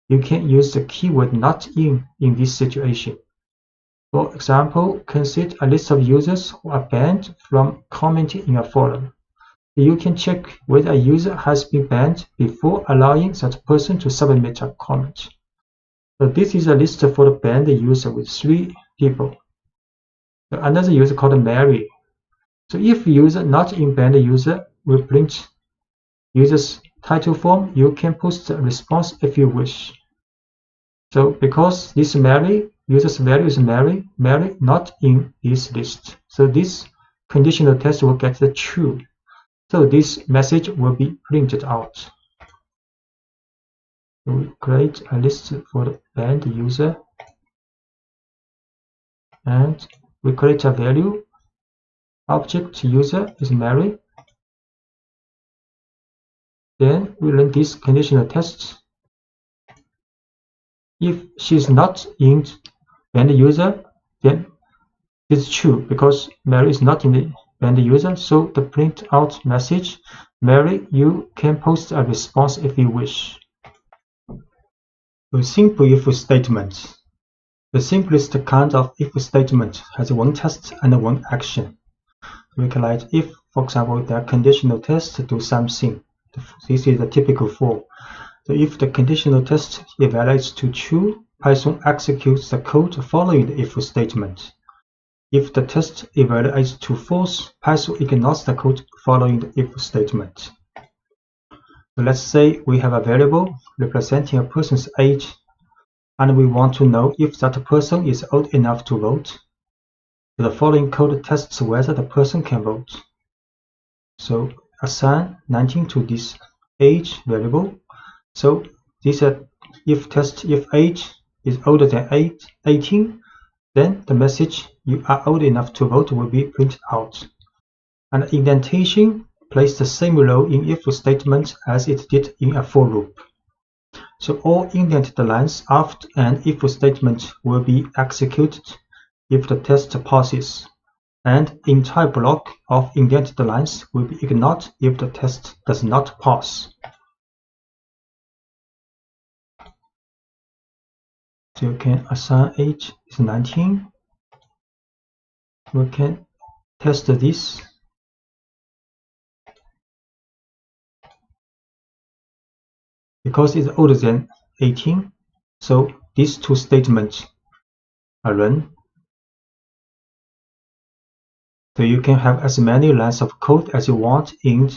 You can use the keyword not in this situation. For example, consider a list of users who are banned from commenting in a forum. You can check whether a user has been banned before allowing that person to submit a comment. So this is a list for the banned user with 3 people. So another user called Mary. So if user not in banned user will print user's title form, you can post a response if you wish. So because this Mary, user's value is Mary not in this list. So this conditional test will get the true. So this message will be printed out. So we create a list for the banned user, and we create a value. Object user is Mary. Then we run this conditional test. If she's not in banned user, then it's true because Mary is not in the banned user. So the print out message, Mary, you can post a response if you wish. A simple if statement. The simplest kind of if statement has one test and one action. We can write if, for example, the conditional test to do something. This is the typical form. So if the conditional test evaluates to true, Python executes the code following the if statement. If the test evaluates to false, Python ignores the code following the if statement. So let's say we have a variable representing a person's age, and we want to know if that person is old enough to vote. So the following code tests whether the person can vote. So assign 19 to this age variable. So this if test if age is older than 18, then the message you are old enough to vote will be printed out. And indentation plays the same role in if statement as it did in a for loop. So all indented lines after an if statement will be executed if the test passes, and entire block of indented lines will be ignored if the test does not pass. So you can assign age is 19. We can test this. Because it's older than 18, so these 2 statements are run. So you can have as many lines of code as you want in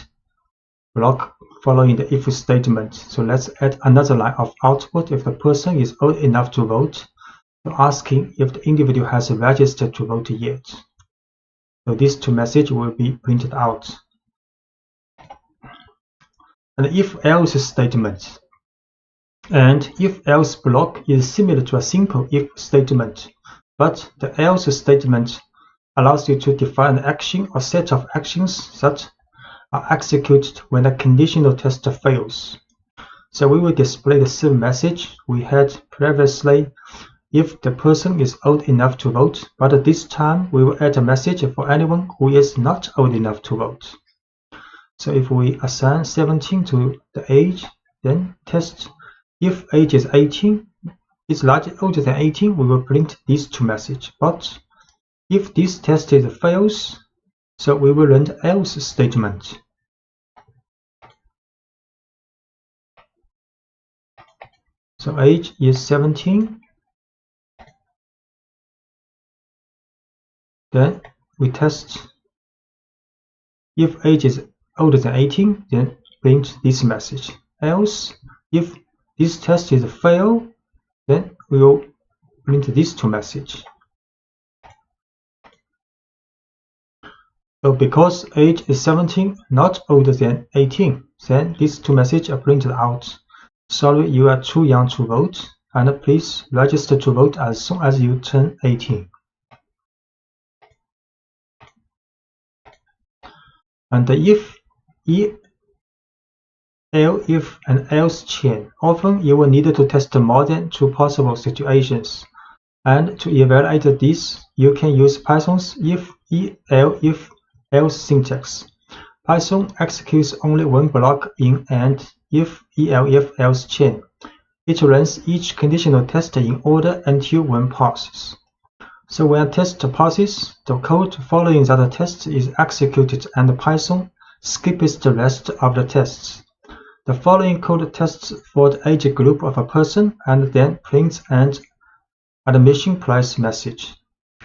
block following the if statement. So let's add another line of output if the person is old enough to vote, so asking if the individual has registered to vote yet. So these 2 messages will be printed out. And if else statement. And if else block is similar to a simple if statement, but the else statement allows you to define an action or set of actions that are executed when a conditional test fails. So we will display the same message we had previously if the person is old enough to vote, but this time we will add a message for anyone who is not old enough to vote. So if we assign 17 to the age, then test if age is 18, is larger older than 18, we will print these 2 messages. But if this test fails, so we will run the else statement. So age is 17. Then we test if age is older than 18, then print this message. Else, if this test is fail, then we will print these 2 messages. So because age is 17, not older than 18, then these 2 messages are printed out. Sorry, you are too young to vote, and please register to vote as soon as you turn 18. And if and else chain, often you will need to test more than 2 possible situations. And to evaluate this, you can use Python's if else syntax. Python executes only one block in an if-elif-else chain. It runs each conditional test in order until one passes. So when a test passes, the code following that test is executed and Python skips the rest of the tests. The following code tests for the age group of a person and then prints an admission price message.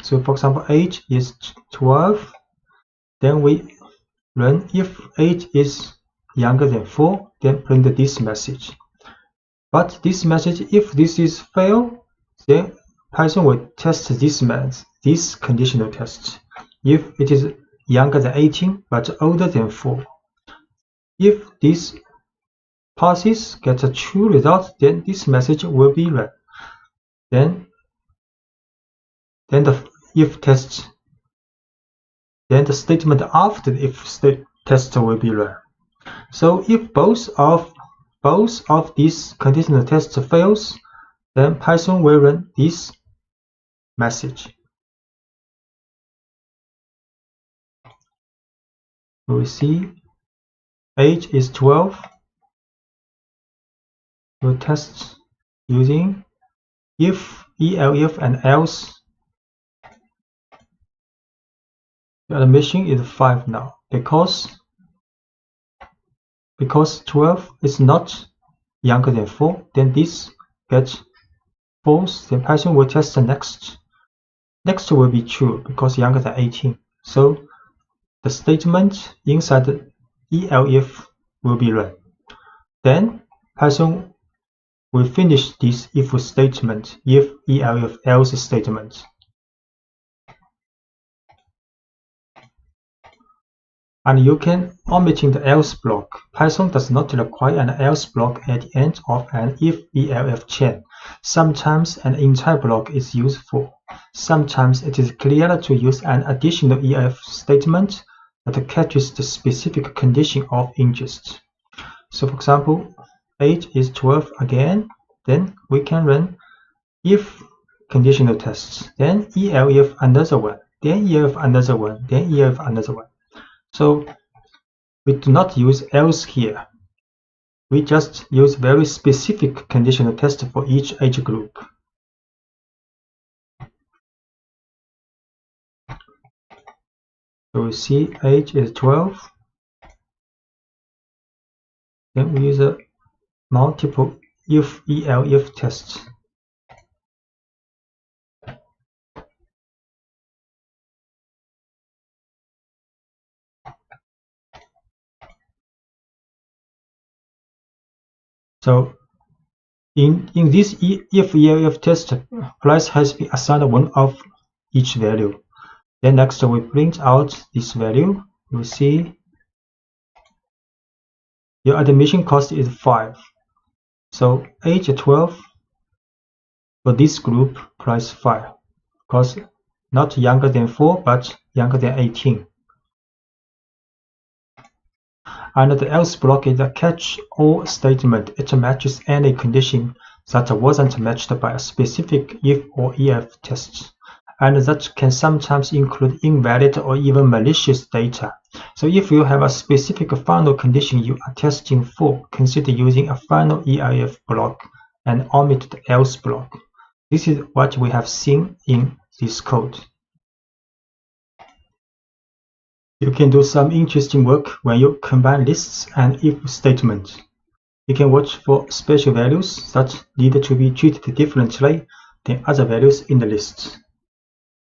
So for example, age is 12. Then we run if age is younger than 4, then print this message. But this message, if this is fail, then Python will test this conditional test. If it is younger than 18 but older than 4. If this passes, gets a true result, then this message will be run. Then the if test, then the statement after the if test will be run. So if both of these conditional tests fails, then Python will run this message. We see age is 12. We'll test using if, elif, and else. The admission is 5 now because 12 is not younger than 4. Then this gets false. Then Python will test the next. Next will be true because younger than 18. So the statement inside the elif will be run. Then Python will finish this if statement, if, elif, else statement. And you can omitting the else block. Python does not require an else block at the end of an if-elif chain. Sometimes an entire block is useful. Sometimes it is clearer to use an additional if statement that catches the specific condition of interest. So for example, age is 12 again. Then we can run if conditional tests. Then elif another one. Then elif another one. Then elif another one. So we do not use else here. We just use very specific conditional test for each age group. So we see age is 12. Then we use a multiple if, elif tests. So in this if-elif test, price has been assigned one of each value. Then next we print out this value. You see your admission cost is 5. So age 12 for this group, price 5, because not younger than 4 but younger than 18. And the else block is a catch-all statement. It matches any condition that wasn't matched by a specific if or elif test. And that can sometimes include invalid or even malicious data. So if you have a specific final condition you are testing for, consider using a final elif block and omit the else block. This is what we have seen in this code. You can do some interesting work when you combine lists and if statements. You can watch for special values that need to be treated differently than other values in the list.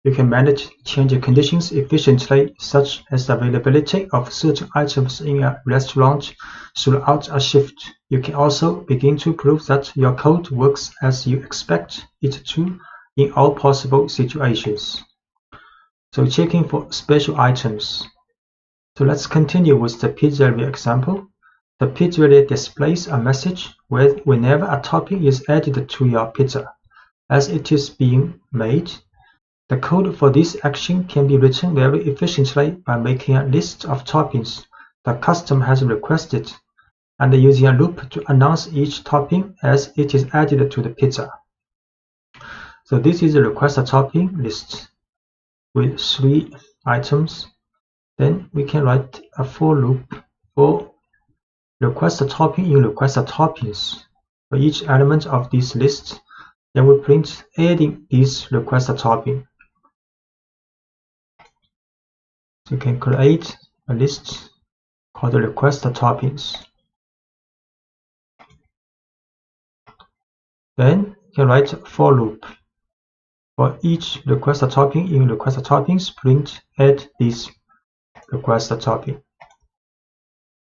You can manage change conditions efficiently, such as the availability of certain items in a restaurant throughout a shift. You can also begin to prove that your code works as you expect it to in all possible situations. So checking for special items. So let's continue with the pizzeria example. The pizzeria displays a message whenever a topping is added to your pizza. As it is being made, the code for this action can be written very efficiently by making a list of toppings the customer has requested and using a loop to announce each topping as it is added to the pizza. So this is a request a topping list with 3 items. Then we can write a for loop for request topping in request toppings for each element of this list. Then we print adding this request topping. So you can create a list called request toppings. Then you can write for loop for each request topping in request toppings, print add this request topping.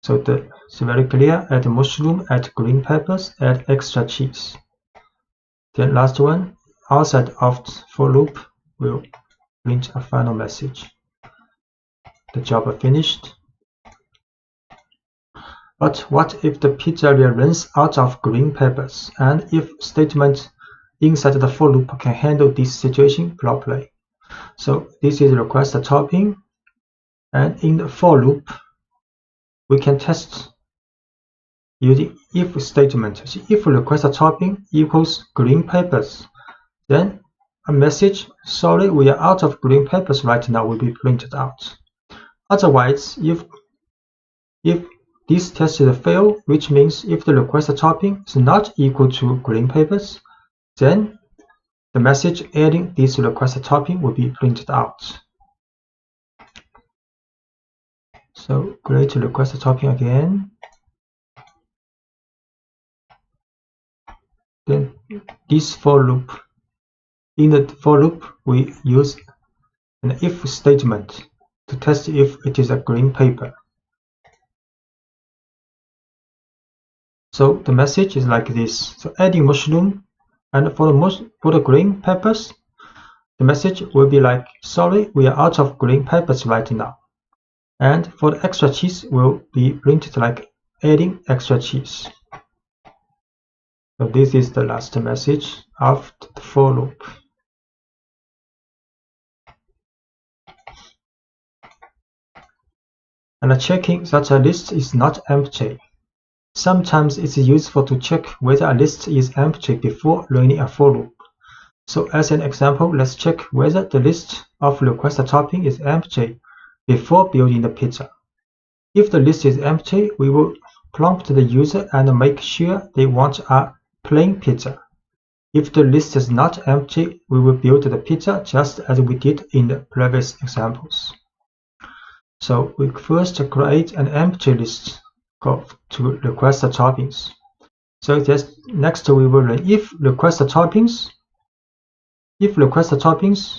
So it's very clear: add mushroom, add green peppers, add extra cheese. Then last one, outside of the for loop, will print a final message. The job finished. But what if the pizzeria runs out of green peppers, and if statement inside the for loop can handle this situation properly? So this is request topping, and in the for loop, we can test using if statement. So if request topping equals green peppers, then a message, sorry, we are out of green peppers right now, will be printed out. Otherwise, if this test is a fail, which means if the request topping is not equal to green peppers, then the message adding this request topping will be printed out. So create a request topping again. Then this for loop. In the for loop, we use an if statement to test if it is a green pepper. So the message is like this. So adding mushroom, and for the green peppers, the message will be like, sorry, we are out of green peppers right now. And for the extra cheese will be printed like adding extra cheese. So this is the last message of the for loop. And checking that a list is not empty. Sometimes it's useful to check whether a list is empty before running a for loop. So as an example, let's check whether the list of request topping is empty before building the pizza. If the list is empty, we will prompt the user and make sure they want a plain pizza. If the list is not empty, we will build the pizza just as we did in the previous examples. So we first create an empty list to request toppings. So next we will run if request toppings,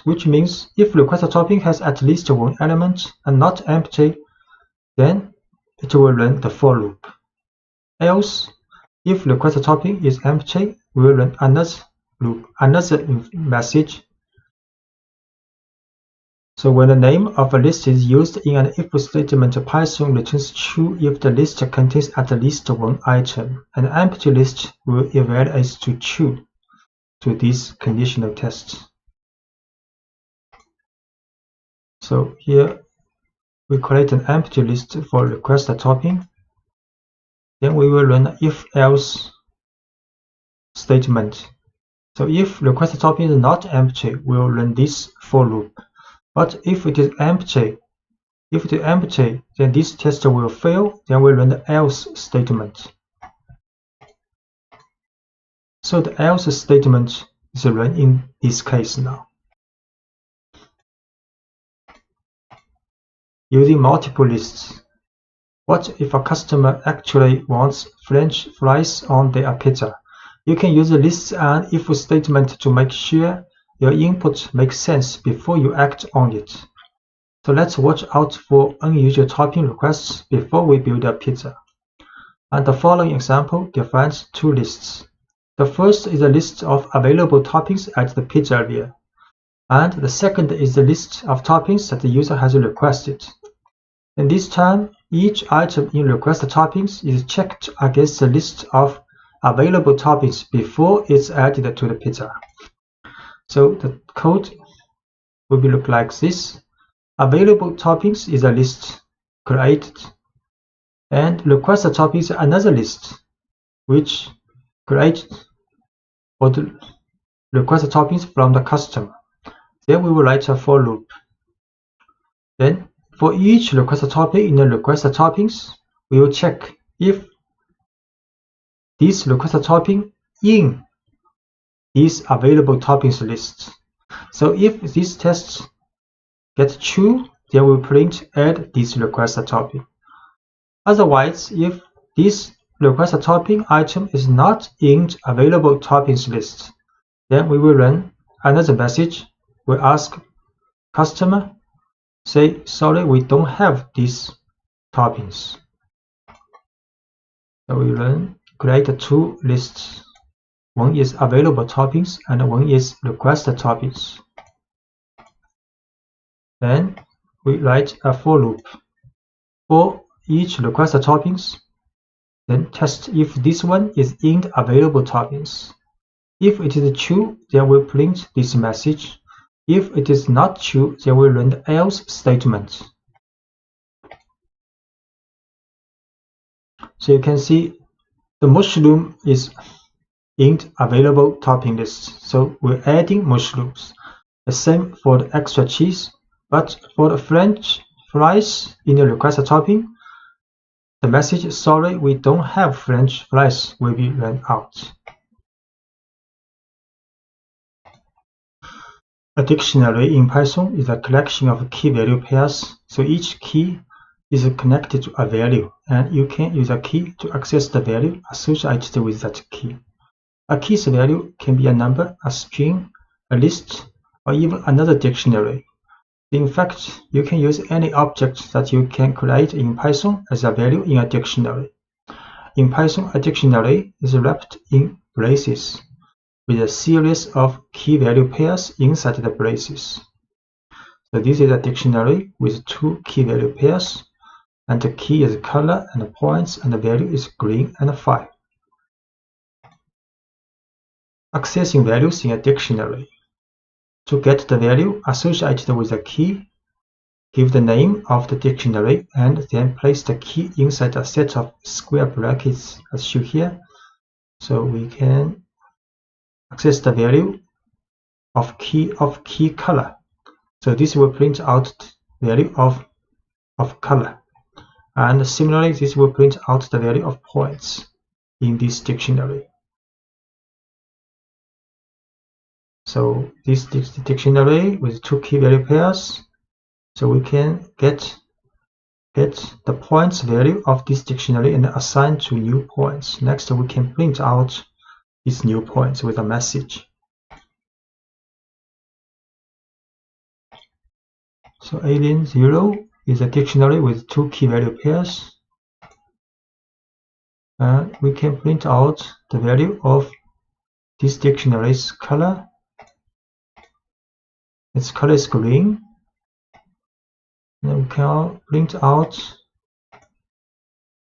which means if request topping has at least one element and not empty, then it will run the for loop. Else, if request topping is empty, we will run another loop, another message. So when the name of a list is used in an if statement, Python returns true if the list contains at least one item. An empty list will evaluate to true to this conditional test. So here we create an empty list for request topping. Then we will run if-else statement. So if request topping is not empty, we will run this for loop. But if it is empty, then this test will fail. Then we run the else statement. So the else statement is run in this case now. Using multiple lists. What if a customer actually wants French fries on their pizza? You can use the lists and if statement to make sure your input makes sense before you act on it. So let's watch out for unusual topping requests before we build a pizza. And the following example defines two lists. The first is a list of available toppings at the pizzeria, and the second is the list of toppings that the user has requested. And this time, each item in request toppings is checked against the list of available toppings before it's added to the pizza. So the code will look like this. Available toppings is a list created, and request toppings is another list which created for the request toppings from the customer. Then we will write a for loop. Then for each request topic in the request toppings, we will check if this request topic in these available toppings list. So if this test gets true, then we print add this request topic. Otherwise, if this request topic item is not in available toppings list, then we will run another message. We ask customer, say, sorry, we don't have these toppings. So we run create two lists. One is available toppings and one is request toppings. Then we write a for loop for each request toppings. Then test if this one is in the available toppings. If it is true, then we print this message. If it is not true, then we run the else statement. So you can see the mushroom is in the available topping list. So we're adding mushrooms. The same for the extra cheese, but for the French fries in the request topping, the message, sorry, we don't have French fries, will be run out. A dictionary in Python is a collection of key-value pairs, so each key is connected to a value, and you can use a key to access the value associated with that key. A key's value can be a number, a string, a list, or even another dictionary. In fact, you can use any object that you can create in Python as a value in a dictionary. In Python, a dictionary is wrapped in braces, with a series of key-value pairs inside the braces. So this is a dictionary with two key-value pairs, and the key is color and points, and the value is green and 5. Accessing values in a dictionary. To get the value associated with the key, give the name of the dictionary and then place the key inside a set of square brackets as shown here. So we can access the value of key color. So this will print out the value of color. And similarly, this will print out the value of points in this dictionary. So this dictionary with two key-value pairs, so we can get the points value of this dictionary and assign to new points. Next, we can print out these new points with a message. So alien 0 is a dictionary with two key-value pairs, and we can print out the value of this dictionary's color. Its color is green. Then we can print out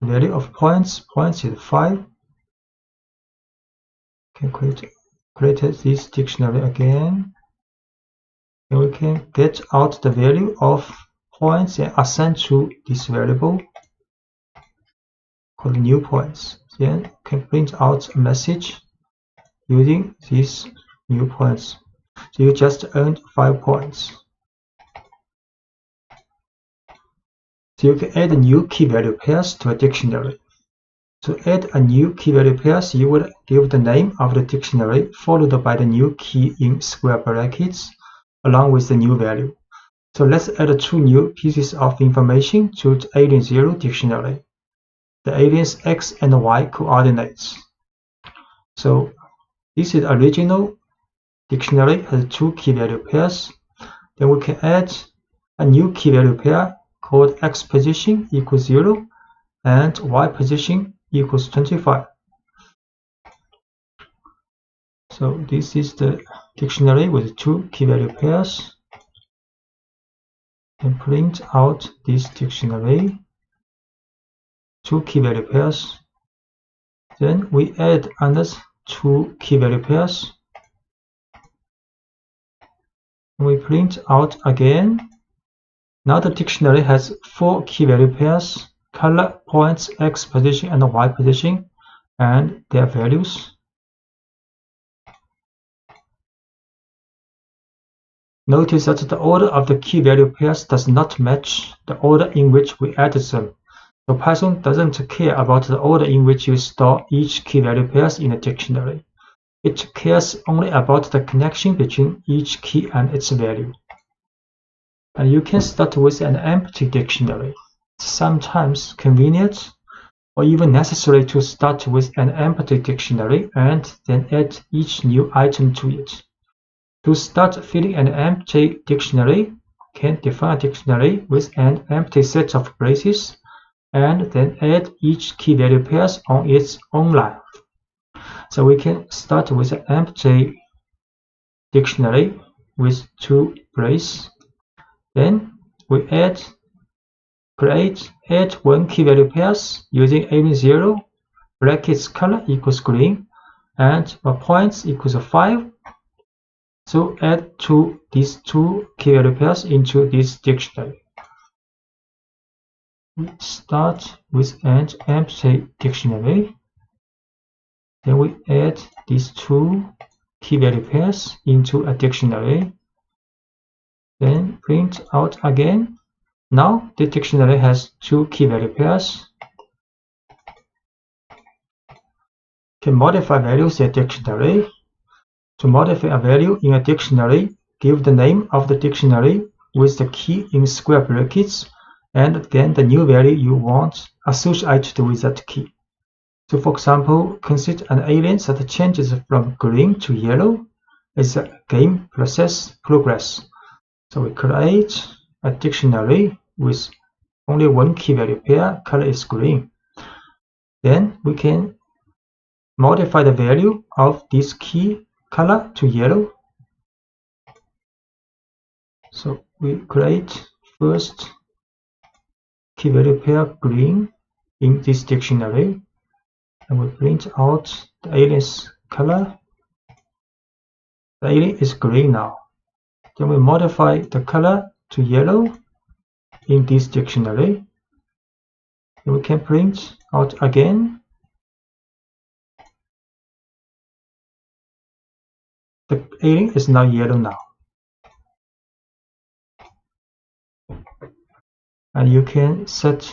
the value of points. Points is 5. Can create this dictionary again. And we can get out the value of points and assign to this variable called new points. Then we can print out a message using these new points. So you just earned 5 points. So you can add new key-value pairs to a dictionary. To add a new key-value pairs, you would give the name of the dictionary followed by the new key in square brackets along with the new value. So let's add 2 new pieces of information to the alien 0 dictionary. The alien's x and y coordinates. So this is original dictionary has 2 key-value pairs. Then we can add a new key-value pair called x position equals 0 and y position equals 25. So this is the dictionary with 2 key-value pairs. And print out this dictionary, 2 key-value pairs. Then we add another 2 key-value pairs. We print out again. Now the dictionary has 4 key-value pairs, color, points, x position, and y position, and their values. Notice that the order of the key value pairs does not match the order in which we added them. So Python doesn't care about the order in which you store each key value pairs in a dictionary. It cares only about the connection between each key and its value. And you can start with an empty dictionary. It's sometimes convenient or even necessary to start with an empty dictionary and then add each new item to it. To start filling an empty dictionary, you can define a dictionary with an empty set of braces and then add each key value pairs on its own line. So we can start with an empty dictionary with 2 braces. Then we add 1 key value pairs using alien0, brackets color equals green, and points equals 5. So add these 2 key value pairs into this dictionary. We start with an empty dictionary. Then we add these 2 key value pairs into a dictionary. Then print out again. Now the dictionary has 2 key value pairs. Can modify values in a dictionary. To modify a value in a dictionary, give the name of the dictionary with the key in square brackets and then the new value you want associated with that key. So for example, consider an alien that changes from green to yellow as a game process progress. So we create a dictionary with only 1 key value pair, color is green. Then we can modify the value of this key color to yellow. So we create first key value pair green in this dictionary, and we print out the alien's color. The alien is green now. Then we modify the color to yellow in this dictionary. And we can print out again. The alien is now yellow now. And you can set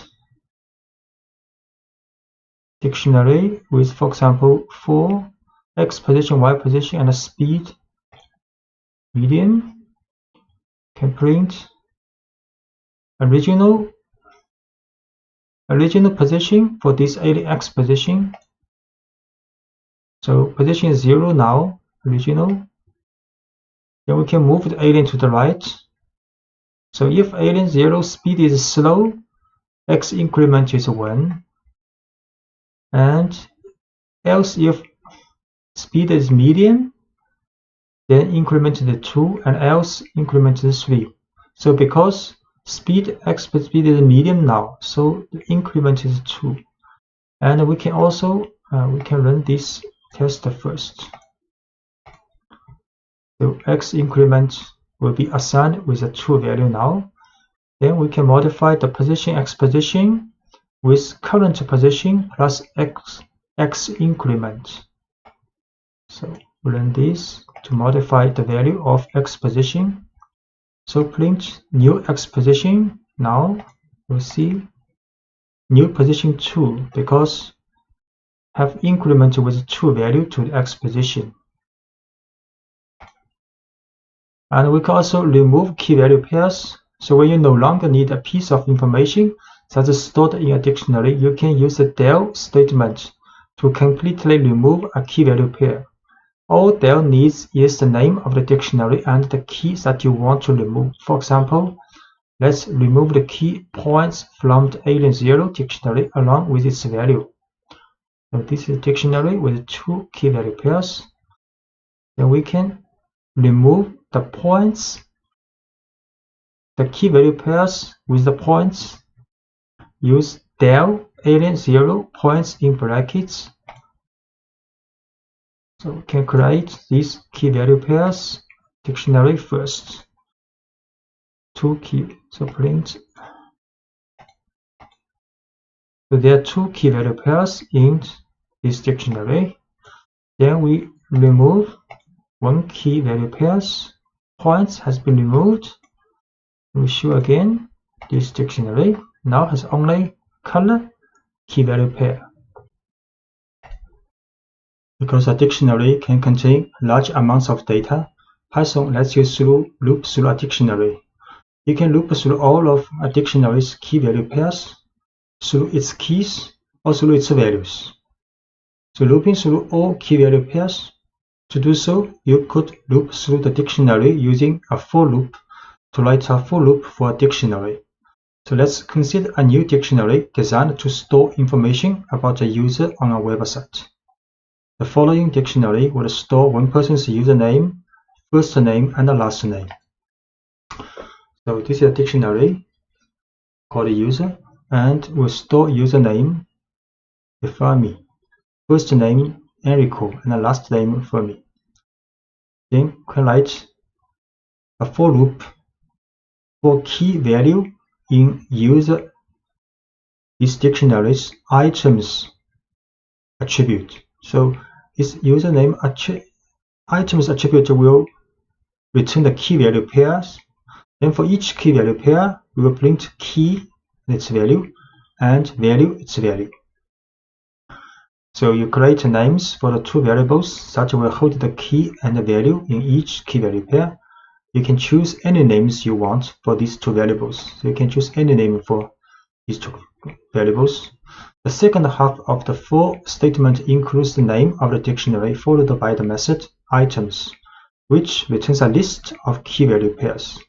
dictionary with, for example, for x position, y position, and a speed medium. Can print original position for this alien x position. So position is 0 now, original. Then we can move the alien to the right. So if alien 0 speed is slow, x increment is 1. And else if speed is medium, then increment is 2, and else increment is 3. So because x speed is medium now, so the increment is 2. And we can also we can run this test first. So x increment will be assigned with a true value now. Then we can modify the position x position with current position plus x increment. So we run this to modify the value of x position. So print new x position. Now we'll see new position 2 because have increment with true value to the x position. And we can also remove key value pairs. So when you no longer need a piece of information that is stored in a dictionary, you can use the del statement to completely remove a key value pair. All del needs is the name of the dictionary and the keys that you want to remove. For example, let's remove the key points from the alien0 dictionary along with its value. So this is a dictionary with 2 key value pairs. Then we can remove the points, the key value pairs with the points. Use del alien0 points in brackets. So we can create these key value pairs dictionary first. 2 key. So print. So there are 2 key value pairs in this dictionary. Then we remove 1 key value pairs. points has been removed. We show again this dictionary now has only color key value pair. Because a dictionary can contain large amounts of data, Python lets you loop through a dictionary. You can loop through all of a dictionary's key value pairs, through its keys, or through its values. So looping through all key value pairs, to do so, you could loop through the dictionary using a for loop to write a for loop for a dictionary. So let's consider a new dictionary designed to store information about a user on a website. The following dictionary will store one person's username, first name, and last name. So this is a dictionary called user, and will store username Fermi, first name Enrico, and the last name Fermi. Then we can write a for loop for key value in user this dictionary's items attribute. So this username items attribute will return the key value pairs. Then for each key value pair, we will print key its value and value its value. So you create names for the two variables that will hold the key and the value in each key value pair. You can choose any names you want for these two variables. So you can choose any name for these two variables. The second half of the for statement includes the name of the dictionary followed by the method items, which returns a list of key value pairs.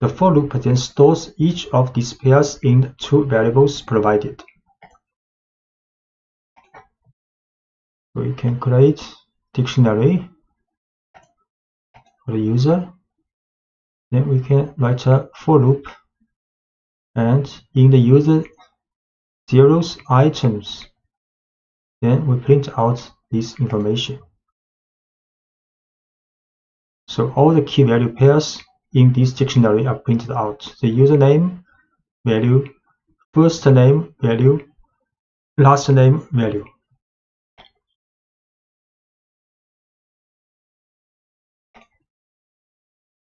The for loop then stores each of these pairs in two variables provided. So we can create dictionary for the user. Then we can write a for loop, and in the user zeros items, then we print out this information. So all the key value pairs in this dictionary are printed out. The username value, first name value, last name value.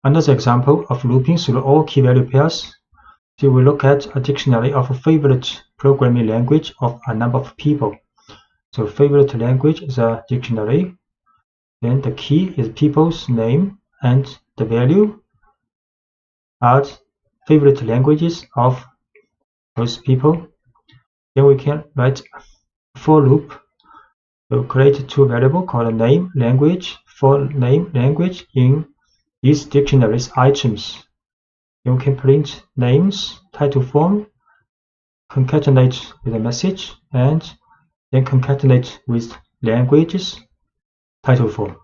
Another example of looping through all key value pairs, we will look at a dictionary of a favorite programming language of a number of people. So favorite language is a dictionary. Then the key is people's name, and the value are favorite languages of those people. Then we can write for loop. We'll create two variables called name language for name language in these dictionaries items. Then we can print names title form, concatenate with a message, and then concatenate with languages title form.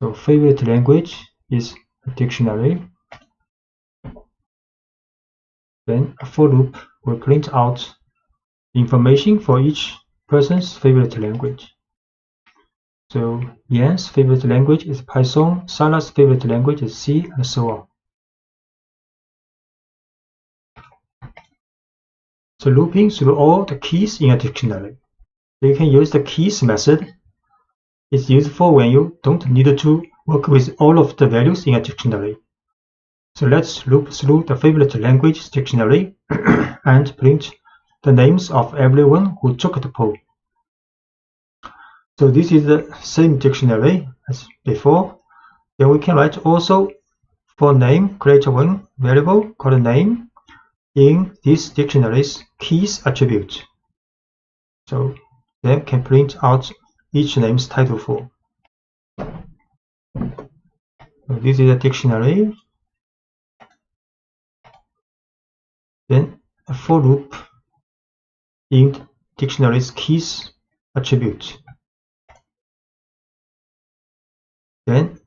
So favorite language is a dictionary. Then a for loop will print out information for each person's favorite language. So Yan's favorite language is Python, Sarah's favorite language is C, and so on. So looping through all the keys in a dictionary. So you can use the keys method. It's useful when you don't need to work with all of the values in a dictionary. So let's loop through the favorite language dictionary and print the names of everyone who took the poll. So this is the same dictionary as before. Then we can write also for name, create one variable called name in this dictionary's keys attribute. So then can print out each name's title form. So this is a dictionary. Then a for loop in dictionary's keys attribute. Then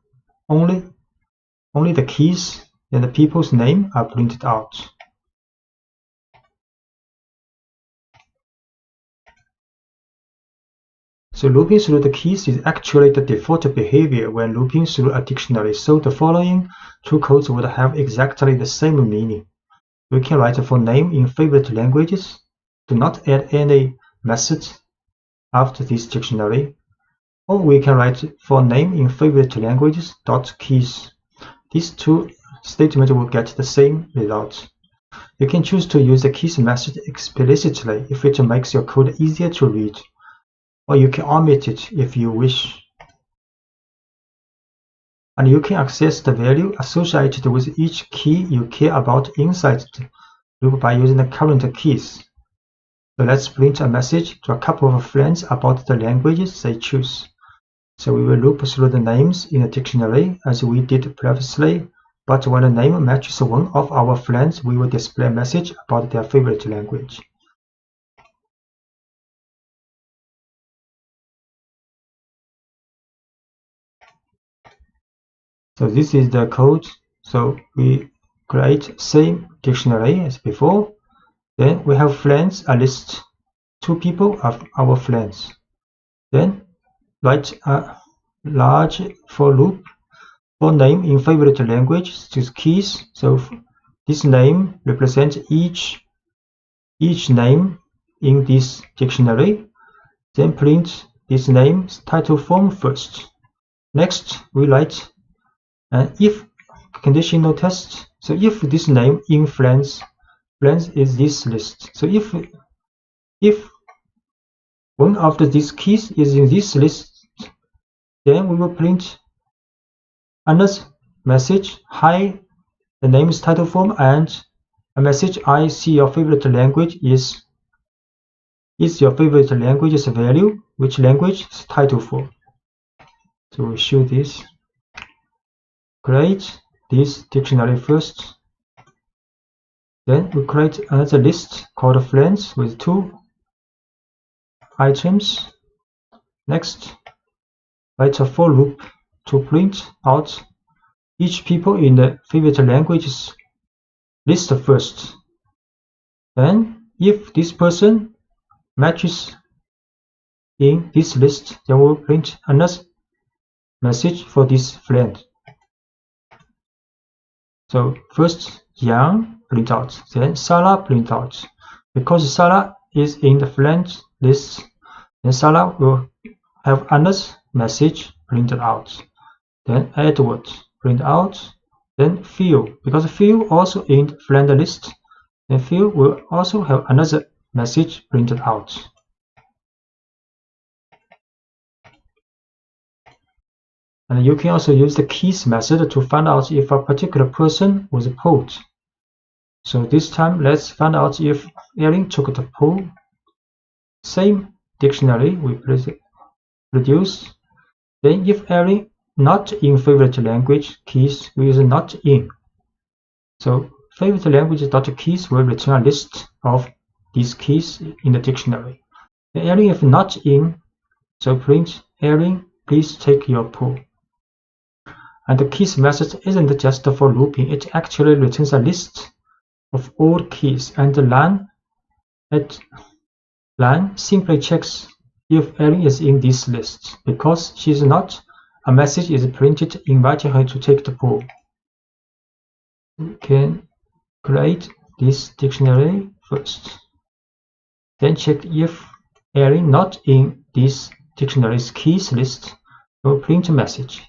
only the keys and the people's name are printed out. So looping through the keys is actually the default behavior when looping through a dictionary. So the following two codes would have exactly the same meaning. We can write for name in favorite languages. Do not add any methods after this dictionary. Or we can write for name in favorite languages dot keys. These two statements will get the same result. You can choose to use the keys method explicitly if it makes your code easier to read, or you can omit it if you wish. And you can access the value associated with each key you care about inside the loop by using the current keys. So let's print a message to a couple of friends about the languages they choose. So we will loop through the names in the dictionary as we did previously, but when a name matches one of our friends, we will display a message about their favorite language. So this is the code. So we create same dictionary as before. Then we have friends, a list, 2 people of our friends. Then write a large for loop for name in favorite language to keys. So this name represents each name in this dictionary. Then print this name's title form first. Next, we write an if conditional test. So if this name in friends is this list. So if one of these keys is in this list, then we will print another message, hi, the name's title form, and a message, I see your favorite language is your favorite language's value, which language is title form. So we show this. Create this dictionary first. Then we create another list called friends with 2 items. Next, write a for loop to print out each people in the favorite languages list first. Then, if this person matches in this list, then we'll print another message for this friend. So first, Yang print out, then Sarah print out. Because Sarah is in the friend list, then Sarah will have another message printed out. Then Edward print out. Then Phil, because Phil also in the friend list, then Phil will also have another message printed out. And you can also use the keys method to find out if a particular person was polled. So this time, let's find out if Erin took the poll. Same dictionary we produce. Then if Erin not in favorite language keys, we use not in. So favorite language.keys will return a list of these keys in the dictionary. And Erin if not in, so print Erin, please take your poll. And the keys method isn't just for looping, it actually returns a list of all keys, and the line simply checks if Erin is in this list. Because she is not, a message is printed inviting her to take the poll. We can create this dictionary first. Then check if Erin not in this dictionary's keys list, we'll print a message.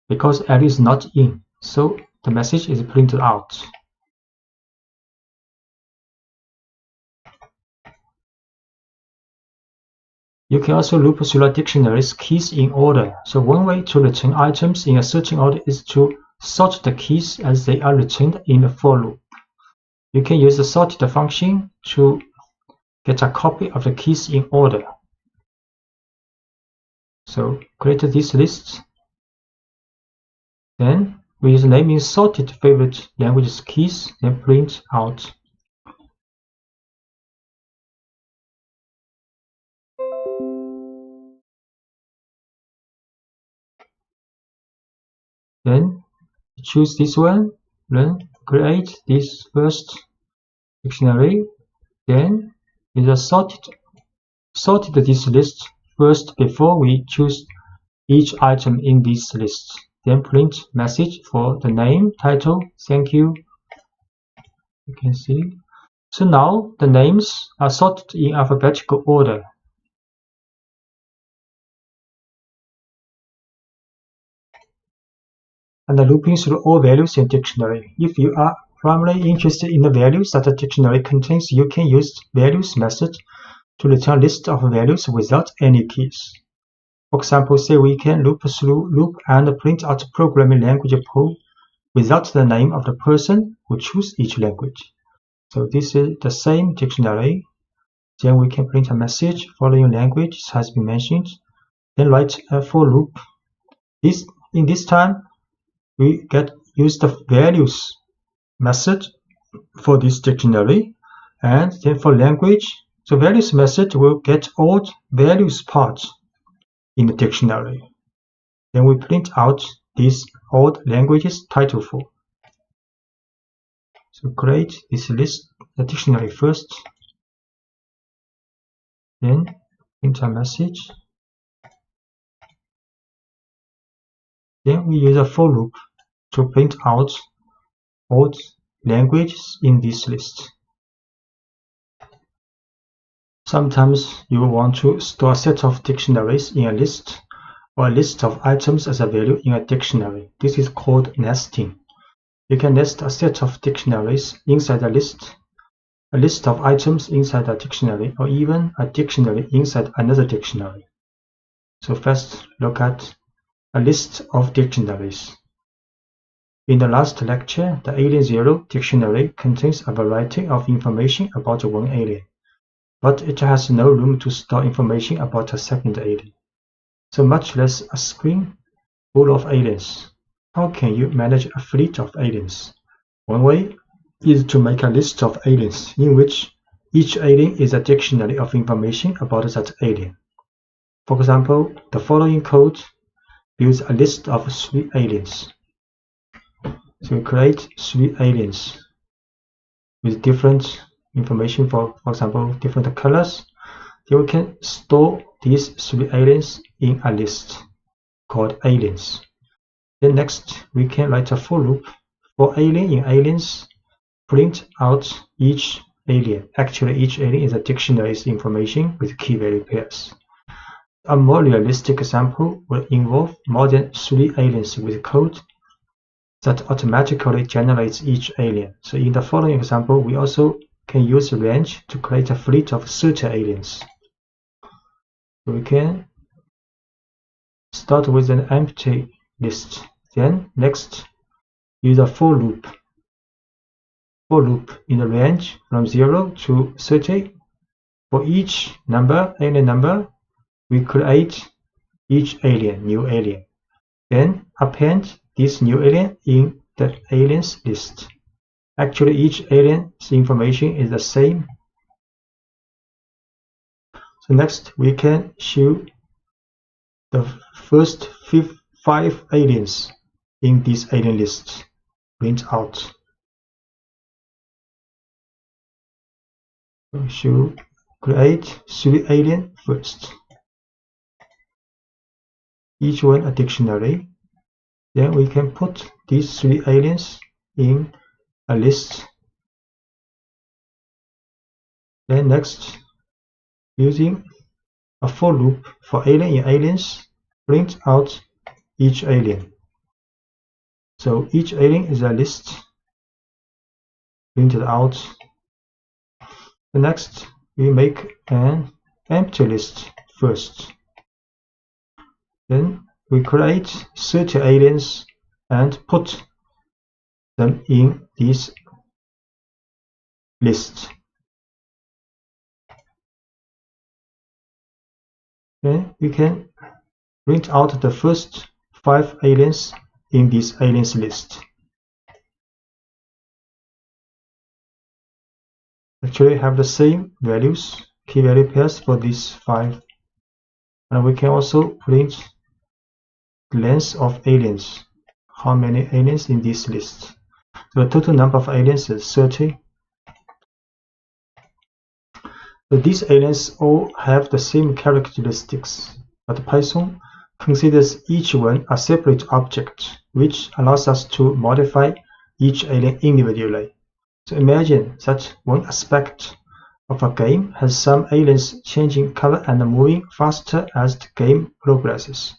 Because Erin is not in, so the message is printed out. You can also loop through a dictionary's keys in order. So one way to return items in a certain order is to sort the keys as they are returned in a for loop. You can use the sorted function to get a copy of the keys in order. So create this list. Then we use naming sorted favorite languages keys, then print out. Then choose this one, then create this first dictionary, then we just sorted this list first before we choose each item in this list. Then print message for the name, title, thank you. You can see. So now the names are sorted in alphabetical order. and looping through all values in dictionary. If you are primarily interested in the values that the dictionary contains, you can use values method to return a list of values without any keys. For example, say we can loop through loop and print out programming language pool without the name of the person who chose each language. So this is the same dictionary. Then we can print a message following language has been mentioned. Then write a for loop. In this time, we use the values method for this dictionary, and then for language, the values method will get all values parts in the dictionary. Then we print out these old languages title for. So create this list, the dictionary first, then print a message. Then we use a for loop to print out all languages in this list. Sometimes you will want to store a set of dictionaries in a list, or a list of items as a value in a dictionary. This is called nesting. You can nest a set of dictionaries inside a list of items inside a dictionary, or even a dictionary inside another dictionary. So first look at a list of dictionaries. In the last lecture, the Alien Zero dictionary contains a variety of information about one alien, but it has no room to store information about a second alien, so much less a screen full of aliens. How can you manage a fleet of aliens? One way is to make a list of aliens in which each alien is a dictionary of information about that alien. For example, the following code builds a list of 3 aliens. So we create 3 aliens with different information, for example, different colors. Then we can store these 3 aliens in a list called aliens. Then next, we can write a for loop for alien in aliens, print out each alien. Actually, each alien is a dictionary's information with key value pairs. A more realistic example will involve more than 3 aliens with code that automatically generates each alien. So in the following example, we also can use range to create a fleet of 30 aliens. So we can start with an empty list. Then next, use a for loop. For loop in the range from 0 to 30. For each alien number, we create each alien, new alien. Then append this new alien in the aliens list. Actually, each alien's information is the same. So next, we can show the first 5 aliens in this alien list. Print out. We should create 3 aliens first. Each one a dictionary. Then we can put these 3 aliens in a list. Then next, using a for loop for alien in aliens, print out each alien. So each alien is a list printed out. The next, we make an empty list first. Then we create 30 aliens and put them in this list. Then we can print out the first 5 aliens in this aliens list. Actually have the same values, key value pairs for these 5. And we can also print the length of aliens, how many aliens in this list. So the total number of aliens is 30. So these aliens all have the same characteristics, but Python considers each one a separate object, which allows us to modify each alien individually. So imagine that one aspect of a game has some aliens changing color and moving faster as the game progresses.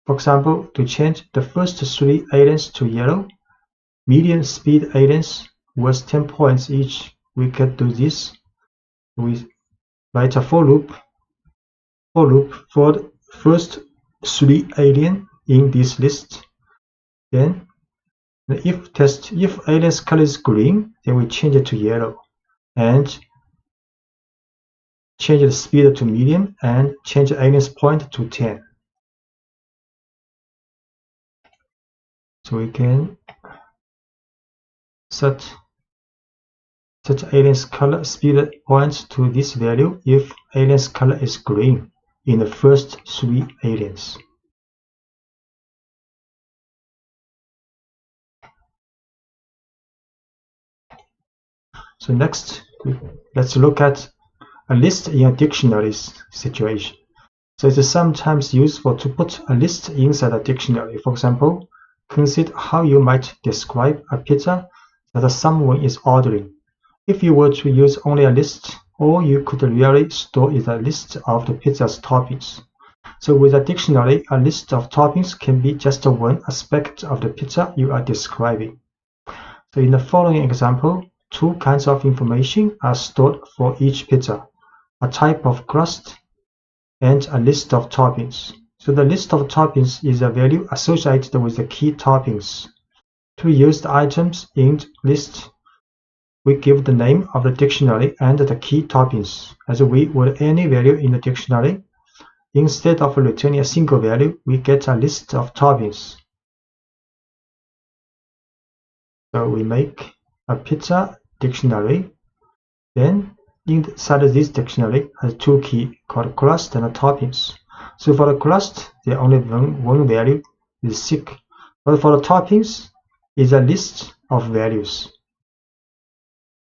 For example, to change the first 3 aliens to yellow, median speed aliens was 10 points each. We can do this. We write a for loop for the first 3 alien in this list. Then the if test, if alien's color is green, then we change it to yellow, and change the speed to medium, and change the alien's point to 10. So we can set alien's color speed point to this value if alien's color is green in the first 3 aliens. So next, let's look at a list in a dictionaries situation. So it is sometimes useful to put a list inside a dictionary. For example, consider how you might describe a pizza that someone is ordering. If you were to use only a list, all you could really store is a list of the pizza's toppings. So with a dictionary, a list of toppings can be just one aspect of the pizza you are describing. So in the following example, 2 kinds of information are stored for each pizza: a type of crust and a list of toppings. So the list of toppings is a value associated with the key toppings. To use the items in the list, we give the name of the dictionary and the key toppings as we would any value in the dictionary. Instead of returning a single value, we get a list of toppings. So we make a pizza dictionary. Then inside this dictionary has 2 keys called crust and toppings. So for the crust, there only one value is 6. But for the toppings, is a list of values.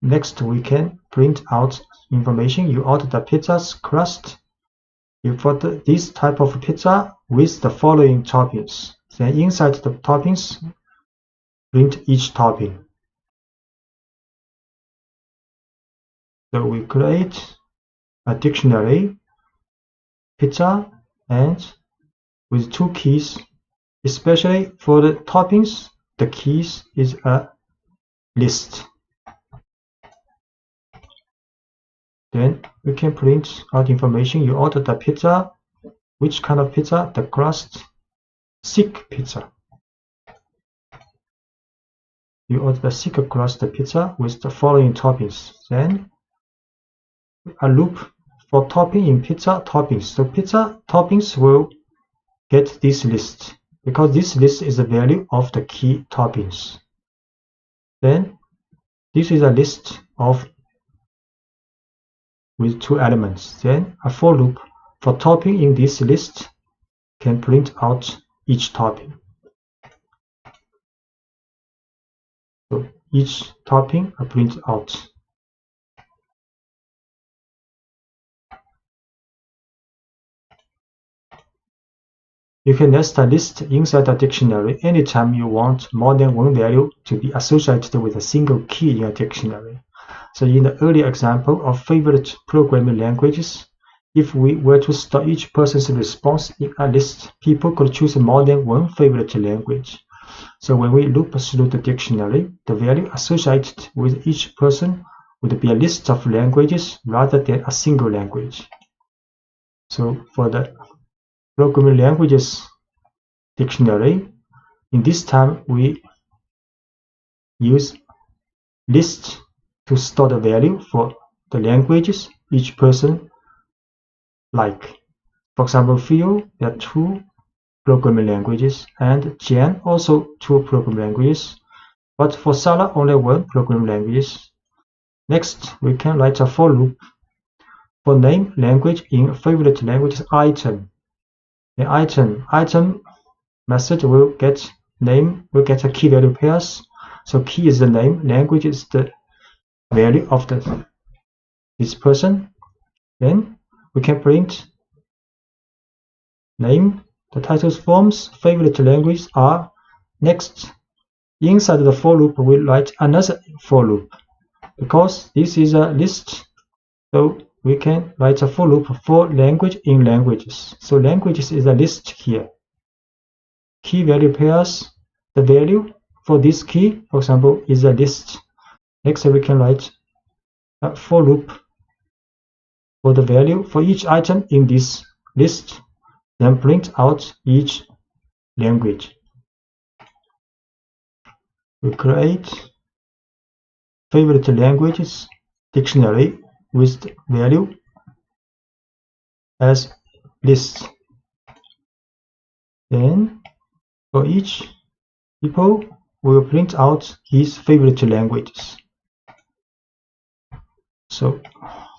Next, we can print out information. You order the pizza's crust. You put this type of pizza with the following toppings. Then inside the toppings, print each topping. So we create a dictionary, pizza, and with 2 keys, especially for the toppings, the keys is a list. Then we can print out information. You order the pizza. Which kind of pizza? The crust, thick pizza. You order the thick crust pizza with the following toppings. Then a loop for topping in pizza toppings. So pizza toppings will get this list because this list is the value of the key toppings. Then this is a list of with 2 elements. Then a for loop for topping in this list can print out each topping. So each topping are printed out. You can nest a list inside a dictionary anytime you want more than one value to be associated with a single key in a dictionary. So in the earlier example of favorite programming languages, if we were to store each person's response in a list, people could choose more than one favorite language. So when we loop through the dictionary, the value associated with each person would be a list of languages rather than a single language. So for the programming languages dictionary, in this time we use list to store the value for the languages each person like. For example, Phil, there are 2 programming languages, and Jan also 2 programming languages, but for Sarah only 1 programming language. Next, we can write a for loop for name language in favorite languages item. The item method will get name, will get a key value pairs. So key is the name, language is the value of this person. Then we can print name, the titles forms, favorite language are. Next, inside the for loop we write another for loop because this is a list. So we can write a for loop for language in languages. So languages is a list here. key value pairs, the value for this key, for example, is a list. Next, we can write a for loop for the value for each item in this list, then print out each language. We create favorite languages dictionary with value as list. Then for each people, we will print out his favorite languages. So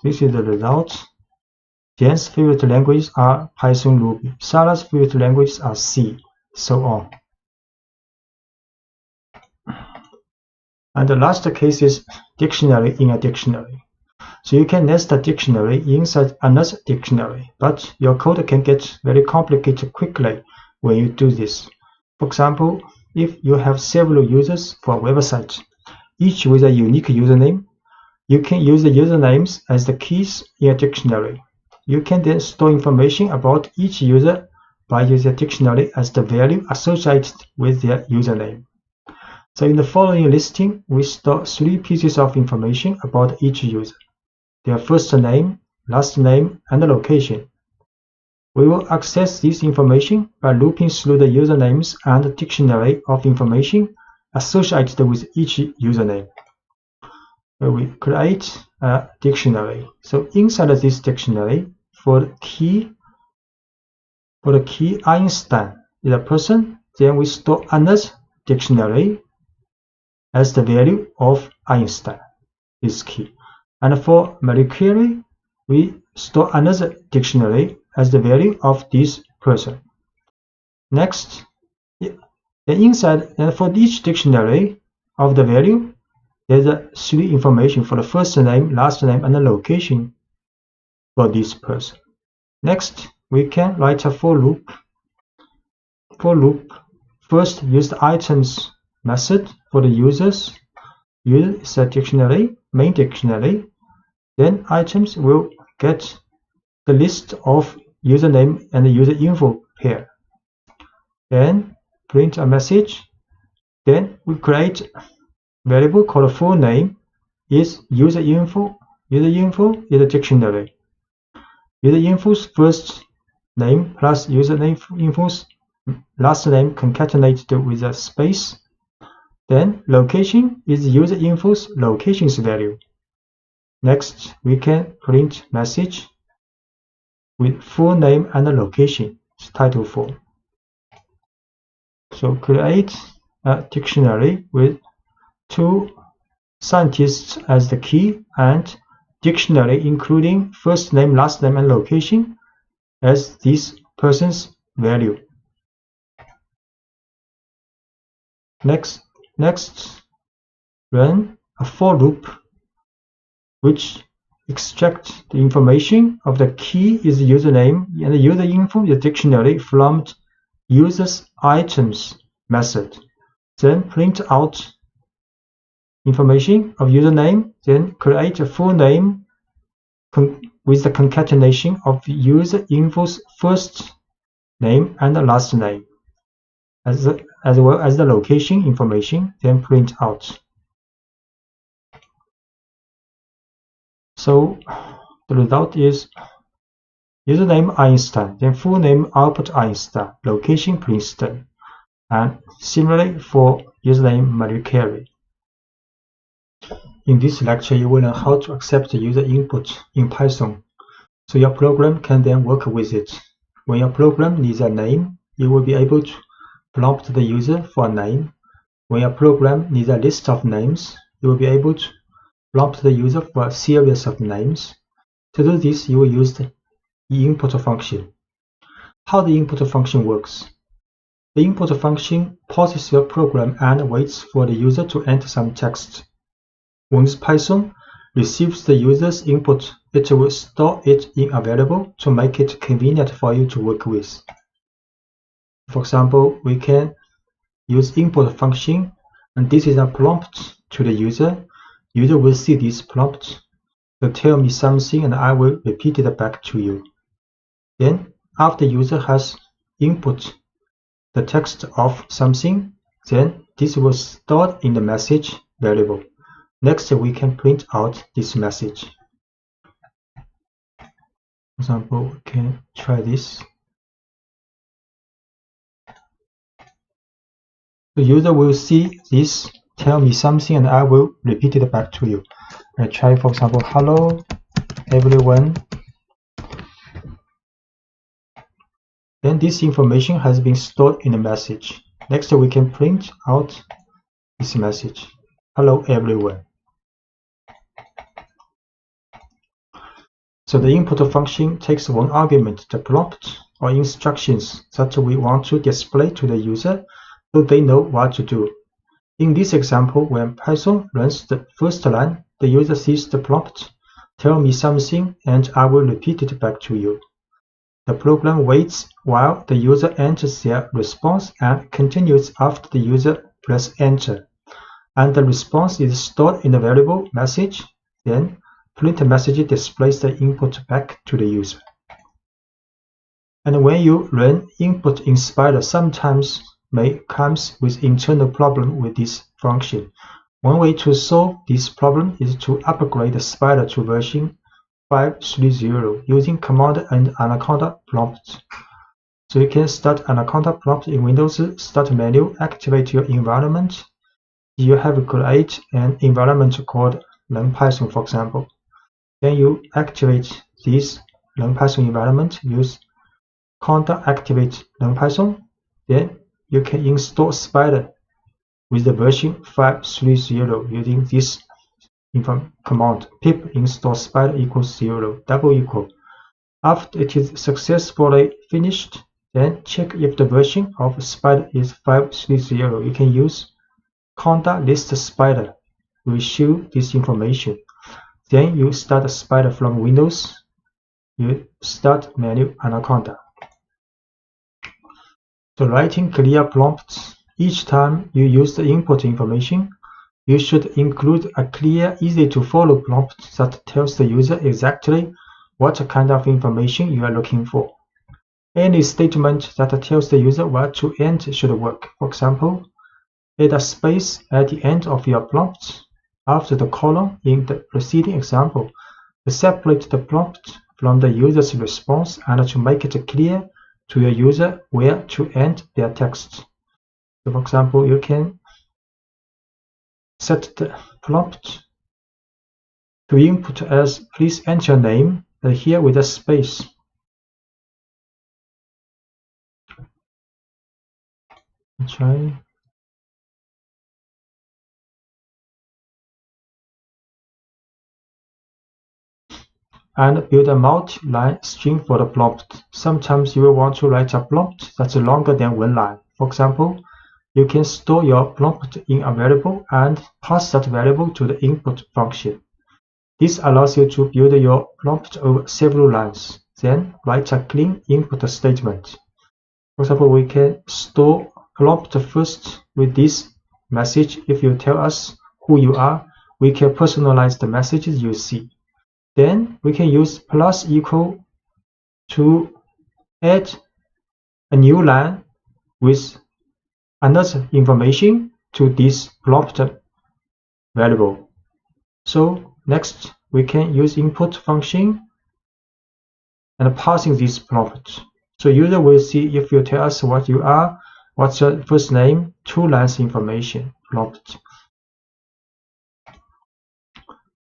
this is the result. Jan's favorite languages are Python, Ruby. Sarah's favorite languages are C, so on. And the last case is dictionary in a dictionary. So you can nest a dictionary inside another dictionary, but your code can get very complicated quickly when you do this. For example, if you have several users for a website, each with a unique username, you can use the usernames as the keys in a dictionary. You can then store information about each user by using a dictionary as the value associated with their username. So in the following listing, we store 3 pieces of information about each user: their first name, last name, and the location. We will access this information by looping through the usernames and the dictionary of information associated with each username. We create a dictionary. So inside of this dictionary, for the key Einstein is a person, then we store another dictionary as the value of Einstein, this key. And for Marie Curie, we store another dictionary as the value of this person. Next, inside, and for each dictionary of the value, there's 3 information for the first name, last name, and the location for this person. Next, we can write a for loop. For loop, first use the items method for the users. User is a dictionary, main dictionary. Then items will get the list of username and the user info pair. Then print a message. Then we create variable called full name is user info. User info is a dictionary. User info's first name plus username info's last name concatenated with a space. Then location is user info's location's value. Next, we can print message with full name and the location, title form. So create a dictionary with 2 scientists as the key and dictionary including first name, last name, and location as this person's value. Next, run a for loop which extracts the information of the key is the username and the user info, the dictionary, from user's items method. Then print out information of username, then create a full name with the concatenation of the user info's first name and the last name, as well as the location information, then print out. So the result is username Einstein, then full name Albert Einstein, location Princeton, and similarly for username Marie Curie. In this lecture, you will learn how to accept the user input in Python, so your program can then work with it. When your program needs a name, you will be able to prompt the user for a name. When your program needs a list of names, you will be able to prompt the user for a series of names. To do this, you will use the input function. How the input function works? The input function pauses your program and waits for the user to enter some text. Once Python receives the user's input, it will store it in a variable to make it convenient for you to work with. For example, we can use input function, and this is a prompt to the user. User will see this prompt to tell me something, and I will repeat it back to you. Then, after user has input the text of something, then this was stored in the message variable. Next, we can print out this message. For example, we can try this. The user will see this, tell me something, and I will repeat it back to you. I try, for example, hello everyone. Then this information has been stored in the message. Next, we can print out this message. Hello everyone. So the input function takes one argument, the prompt or instructions that we want to display to the user so they know what to do. In this example, when Python runs the first line, the user sees the prompt, tell me something, and I will repeat it back to you. The program waits while the user enters their response and continues after the user presses enter. And the response is stored in the variable message. Then print message displays the input back to the user. And when you run input in Spider, sometimes comes with internal problem with this function. One way to solve this problem is to upgrade the Spider to version 5.3.0 using command and Anaconda prompt. So you can start Anaconda prompt in Windows Start menu, activate your environment. You have create an environment called NumPython, for example. Then you activate this NumPython environment, use conda activate NumPython. Then you can install Spider with the version 5.3.0 using this command pip install spider equals 0 double equal. After it is successfully finished, then check if the version of Spider is 5.3.0. You can use conda list Spider will show this information. Then you start Spider from Windows. You start menu Anaconda. So writing clear prompts. Each time you use the input information, you should include a clear, easy-to-follow prompt that tells the user exactly what kind of information you are looking for. Any statement that tells the user where to end should work. For example, add a space at the end of your prompt after the colon in the preceding example to separate the prompt from the user's response and to make it clear to your user where to end their text. So for example, you can set the prompt to input as please enter your name, and here with a space. Try. And build a multi-line string for the prompt. Sometimes you will want to write a prompt that's longer than one line. For example, you can store your prompt in a variable and pass that variable to the input function. This allows you to build your prompt over several lines. Then write a clean input statement. For example, we can store prompt first with this message. If you tell us who you are, we can personalize the messages you see. Then we can use plus equal to add a new line with another information to this prompt variable. So next we can use input function and passing this prompt. So user will see if you tell us what you are, what's your first name, 2 lines information prompt.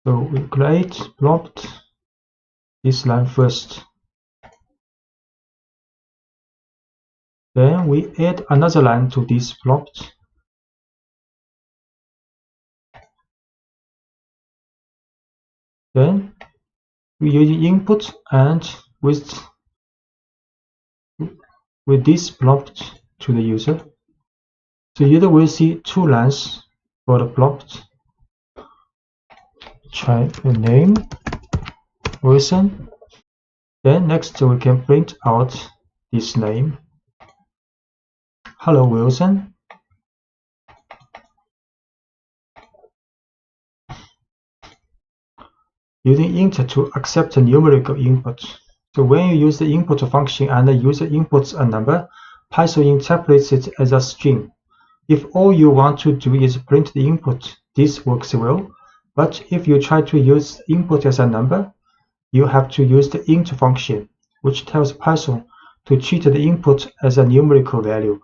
So we create prompt this line first. Then we add another line to this prompt. Then we use input and with this prompt to the user. So user will see 2 lines for the prompt. Try the name, Wilson. Then next we can print out this name. Hello Wilson. Using int to accept a numerical input. So when you use the input function and the user inputs a number, Python interprets it as a string. If all you want to do is print the input, this works well. But if you try to use input as a number, you have to use the int function, which tells Python to treat the input as a numerical value.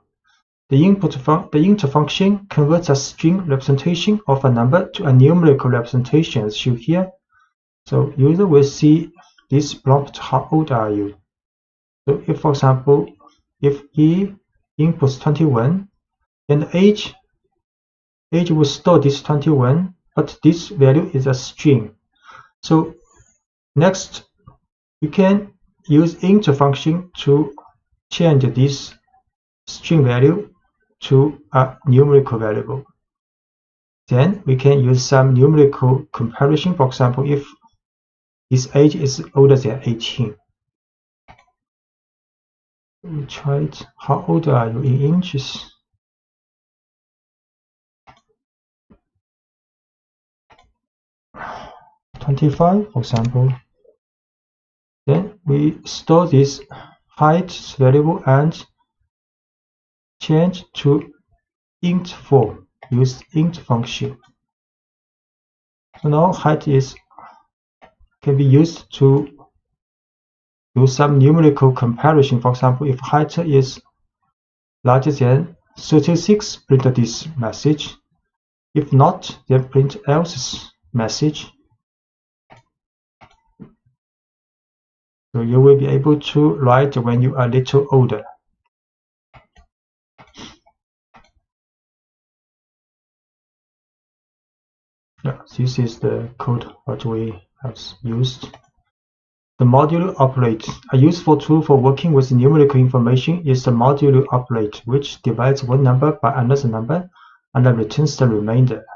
The int function converts a string representation of a number to a numerical representation as shown here. So user will see this prompt, how old are you? So if, for example, if he inputs 21, then the age will store this 21, but this value is a string. So next, you can use int function to change this string value to a numerical variable. Then we can use some numerical comparison. For example, if his age is older than 18. We try it. How old are you in inches? $25, for example. Then we store this height variable and change to int form. Use int function. So now height can be used to do some numerical comparison. For example, if height is larger than 36, print this message. If not, then print else message. So you will be able to write when you are a little older. Yeah, this is the code what we have used. The modulo operate. A useful tool for working with numerical information is the modulo operate, which divides one number by another number and then returns the remainder.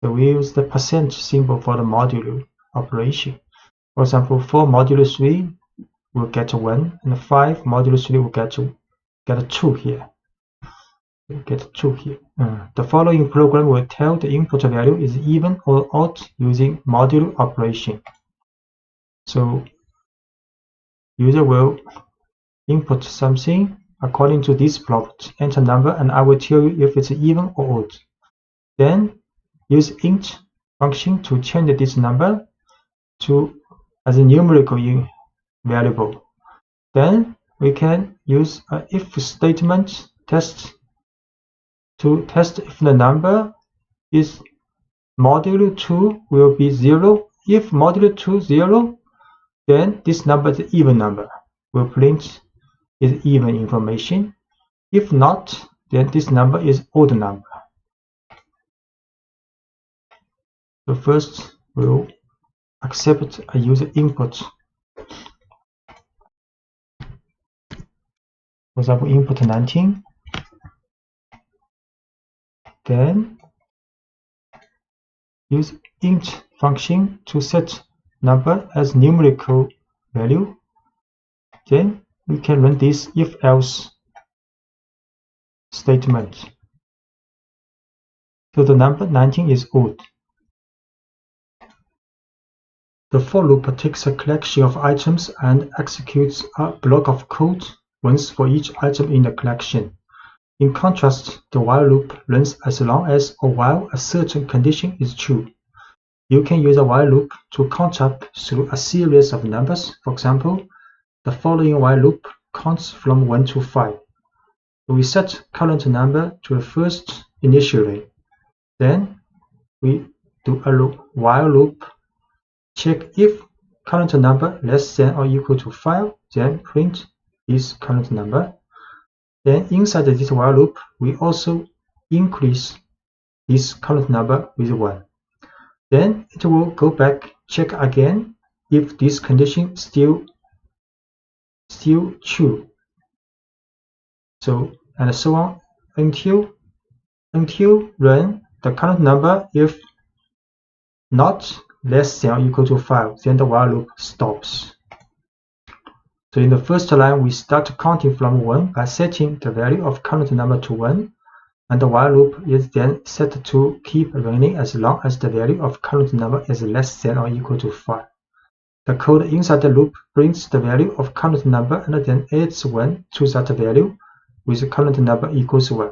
So we use the percent symbol for the modulo operation. For example, 4 modulo 3 will get 1, and 5 modulo 3 will get 2 here. Get 2 here. The following program will tell the input value is even or odd using modulo operation. So user will input something according to this prompt, enter number, and I will tell you if it's even or odd. Then use int function to change this number as a numerical variable. Then we can use an if statement test to test if the number is modulo 2 will be 0. If modulo 2 0, then this number is an even number. We'll print is even information. If not, then this number is odd number. So first we'll accept a user input. For example, input 19. Then use int function to set number as numerical value. Then we can run this if-else statement. So the number 19 is odd. The for loop takes a collection of items and executes a block of code once for each item in the collection. In contrast, the while loop runs as long as or while a certain condition is true. You can use a while loop to count up through a series of numbers. For example, the following while loop counts from 1 to 5. We set current number to the first initially. Then we do a while loop, check if current number less than or equal to 5, then print this current number. Then inside this while loop, we also increase this current number with 1. Then it will go back, check again if this condition still true. So and so on until run the current number if not less than or equal to 5, then the while loop stops. So in the first line, we start counting from 1 by setting the value of current number to 1, and the while loop is then set to keep running as long as the value of current number is less than or equal to 5. The code inside the loop brings the value of current number and then adds 1 to that value with current number equals 1.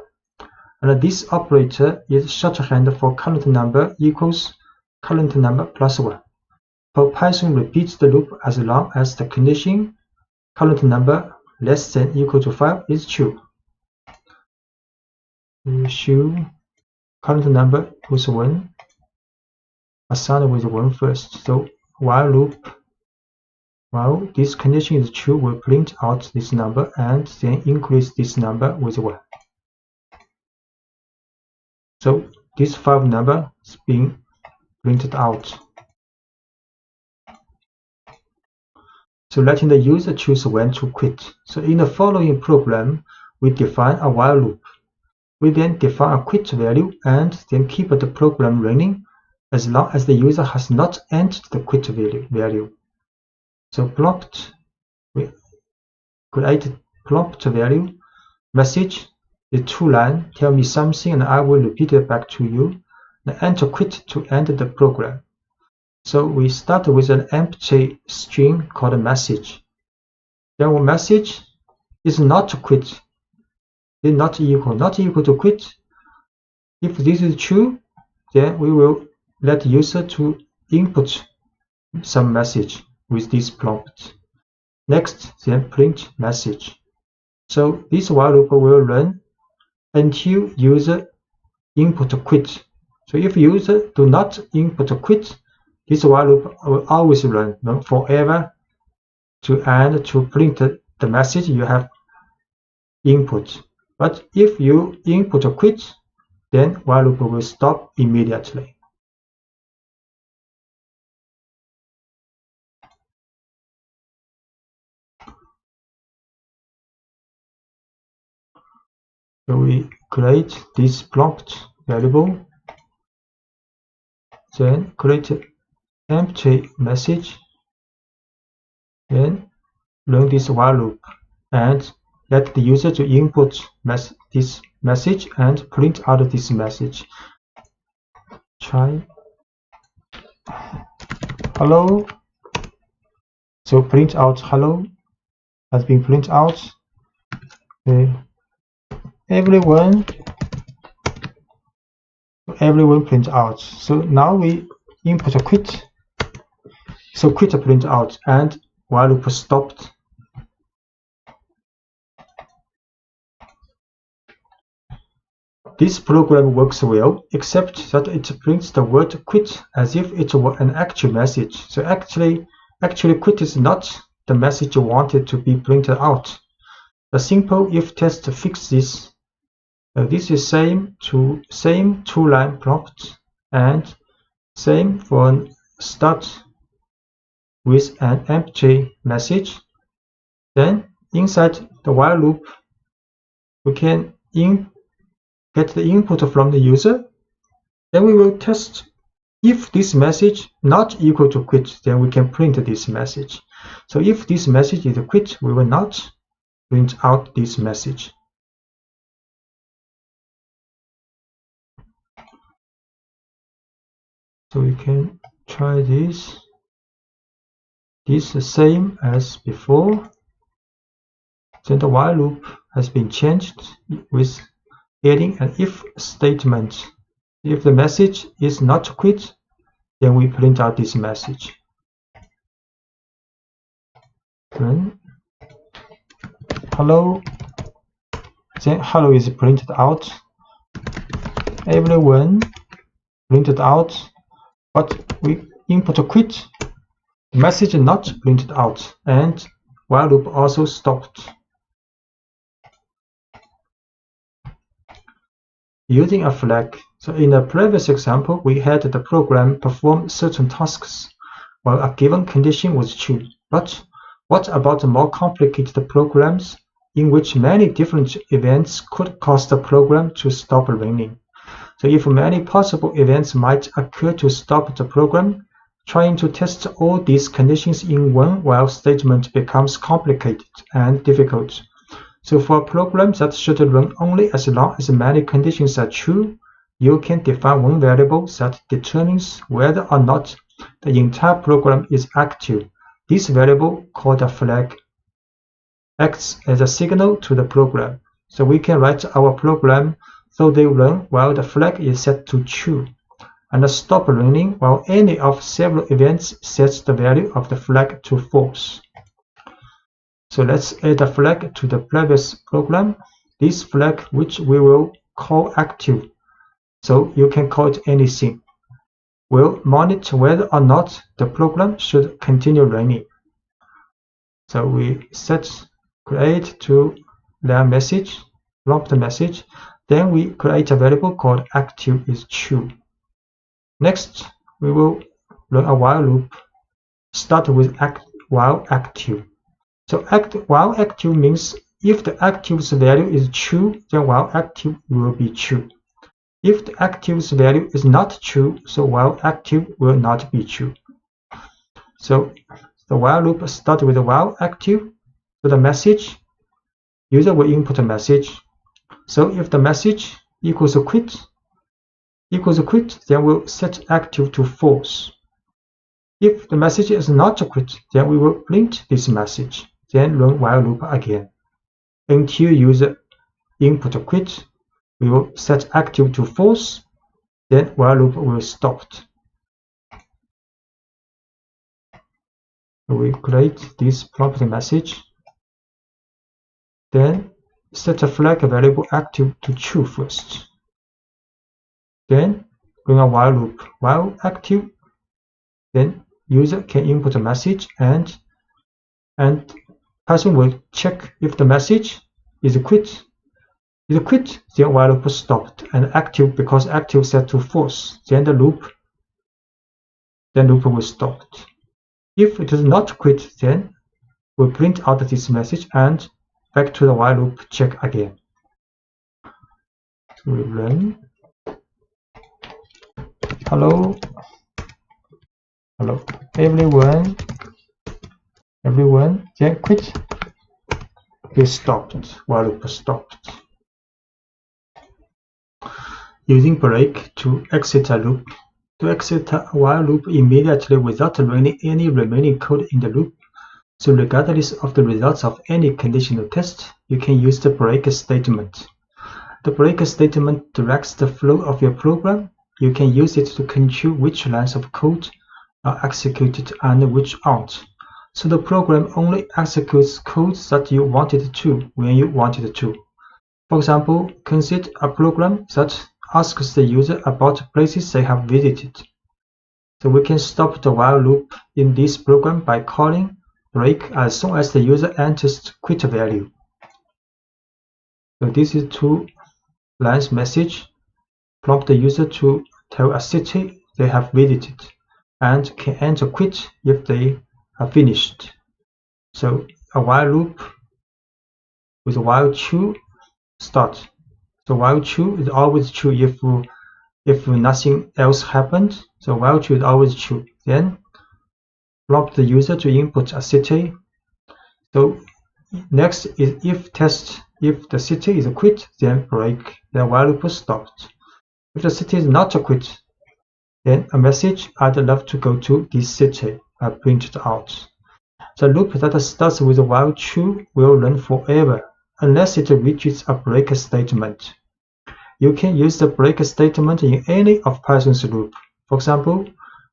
And this operator is shorthand for current number equals current number plus 1. So Python repeats the loop as long as the condition current number less than equal to 5 is true. We show current number equals 1, assigned with 1 first. So while loop, while this condition is true, will print out this number and then increase this number with 1. So this 5 number is being printed out. So letting the user choose when to quit. So in the following program, we define a while loop. We then define a quit value and then keep the program running as long as the user has not entered the quit value. So prompt, we create prompt value message. The 2 line, tell me something and I will repeat it back to you. And enter quit to end the program. So we start with an empty string called message. Then our message is not quit. Is not equal to quit. If this is true, then we will let user to input some message with this prompt. Next, then print message. So this while loop will run until user input quit. So if user do not input quit, this while loop will always run forever to print the message you have input. But if you input quit, then while loop will stop immediately. So we create this prompt variable, then create empty message, then run this while loop and let the user to input this message and print out this message. Try hello. So print out hello has been printed out. Okay. Everyone print out. So now we input a quit. So quit print out and while loop stopped. This program works well, except that it prints the word quit as if it were an actual message. So actually quit is not the message you wanted to be printed out. The simple if test fixes this. This is same 2-line prompt and same for start with an empty message. Then inside the while loop, we can get the input from the user. Then we will test if this message not equal to quit, then we can print this message. So if this message is quit, we will not print out this message. So we can try this. This is the same as before. Then the while loop has been changed with adding an if statement. If the message is not quit, then we print out this message. Then hello. Then hello is printed out. Everyone printed out. But we input a quit, the message not printed out, and while loop also stopped. Using a flag. So in the previous example, we had the program perform certain tasks while a given condition was true. But what about more complicated programs in which many different events could cause the program to stop running? So if many possible events might occur to stop the program, trying to test all these conditions in one while statement becomes complicated and difficult. So for a program that should run only as long as many conditions are true, you can define one variable that determines whether or not the entire program is active. This variable, called a flag, acts as a signal to the program. So we can write our program so they run while the flag is set to true, and stop running while any of several events sets the value of the flag to false. So let's add a flag to the previous program. This flag, which we will call active, so you can call it anything, will monitor whether or not the program should continue running. So we set create to their message, prompt message. Then we create a variable called active is true. Next, we will run a while loop. Start with while active. So while active means if the active's value is true, then while active will be true. If the active's value is not true, so while active will not be true. So the while loop starts with while active. So the message, user will input a message. So if the message equals quit, then we'll set active to false. If the message is not quit, then we will print this message, then run while loop again. Until user input quit, we will set active to false, then while loop will stop. We create this prompt message, then set a flag variable active to true first. Then run a while loop. While active, then user can input a message and Python will check if the message is quit. If quit, then while loop stopped, and active, because active set to false, then the loop will stop. If it is not quit, then we'll print out this message and back to the while loop check again. So we run. Hello, everyone, then quit. It stopped, while loop stopped. Using break to exit a loop. To exit a while loop immediately without running any remaining code in the loop. So regardless of the results of any conditional test, you can use the break statement. The break statement directs the flow of your program. You can use it to control which lines of code are executed and which aren't. So the program only executes code that you want it to when you want it to. For example, consider a program that asks the user about places they have visited. So we can stop the while loop in this program by calling break as soon as the user enters the quit value. So this is 2 lines message. Prompt the user to tell a city they have visited and can enter quit if they are finished. So a while loop with while true start. So while true is always true if nothing else happened. So while true is always true. Then prompt the user to input a city. So next is if test. If the city is quit, then break. Then while loop stopped. If the city is not quit, then a message I'd love to go to this city are printed out. The loop that starts with while true will run forever unless it reaches a break statement. You can use the break statement in any of Python's loop. For example,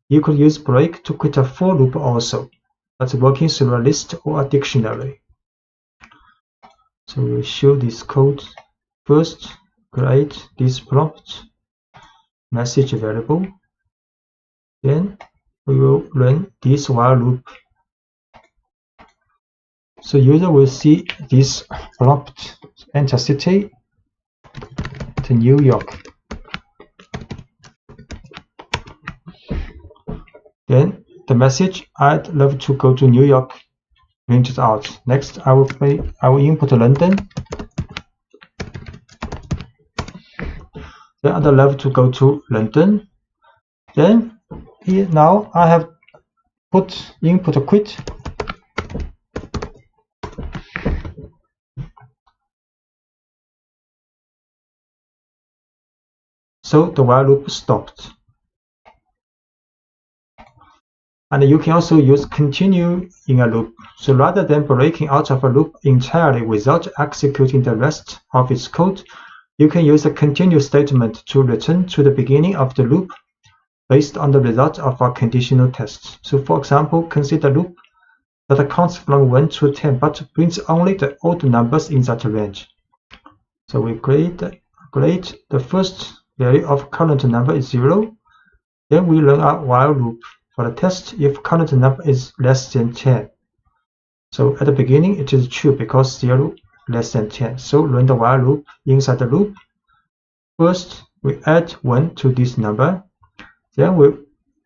you could use break to quit a for loop also. That's working through a list or a dictionary. So we'll show this code. First, create this prompt message variable. Then we will run this while loop. So user will see this prompt, enter city to New York. Then the message I'd love to go to New York printed out. Next I will input London. Then I'd love to go to London. Then here now I have put input quit. So the while loop stopped. And you can also use continue in a loop. So rather than breaking out of a loop entirely without executing the rest of its code, you can use a continue statement to return to the beginning of the loop based on the result of our conditional tests. So for example, consider a loop that counts from 1 to 10 but prints only the odd numbers in that range. So we create the first value of current number is 0. Then we run a while loop for the test if current number is less than 10. So at the beginning it is true because 0 less than 10. So run the while loop. Inside the loop, first we add 1 to this number. Then we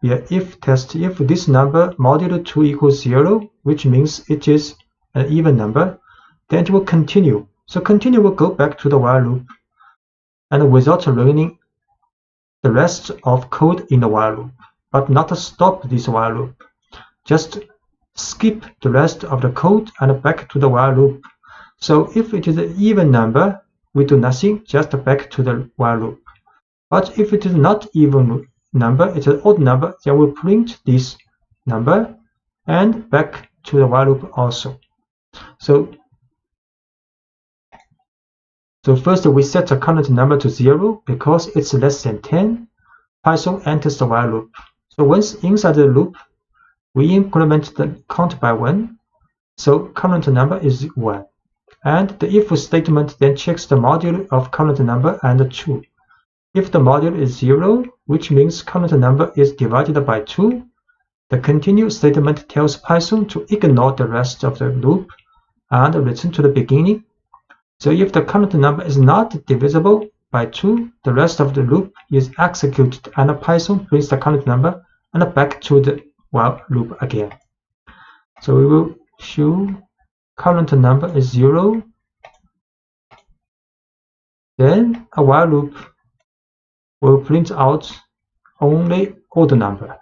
if test if this number modulo 2 equals 0, which means it is an even number, then it will continue. So continue will go back to the while loop, and without running the rest of code in the while loop, but not stop this while loop. Just skip the rest of the code and back to the while loop. So if it is an even number, we do nothing, just back to the while loop. But if it is not even number, it's an odd number, then we print this number and back to the while loop also. So first we set the current number to 0 because it's less than 10. Python enters the while loop. So once inside the loop, we increment the count by 1. So current number is 1. And the if statement then checks the modulo of current number and 2. If the modulo is 0, which means current number is divided by 2, the continue statement tells Python to ignore the rest of the loop and return to the beginning. So if the current number is not divisible by 2, the rest of the loop is executed and Python prints the current number and back to the while loop again. So we will show current number is 0. Then a while loop will print out only odd number.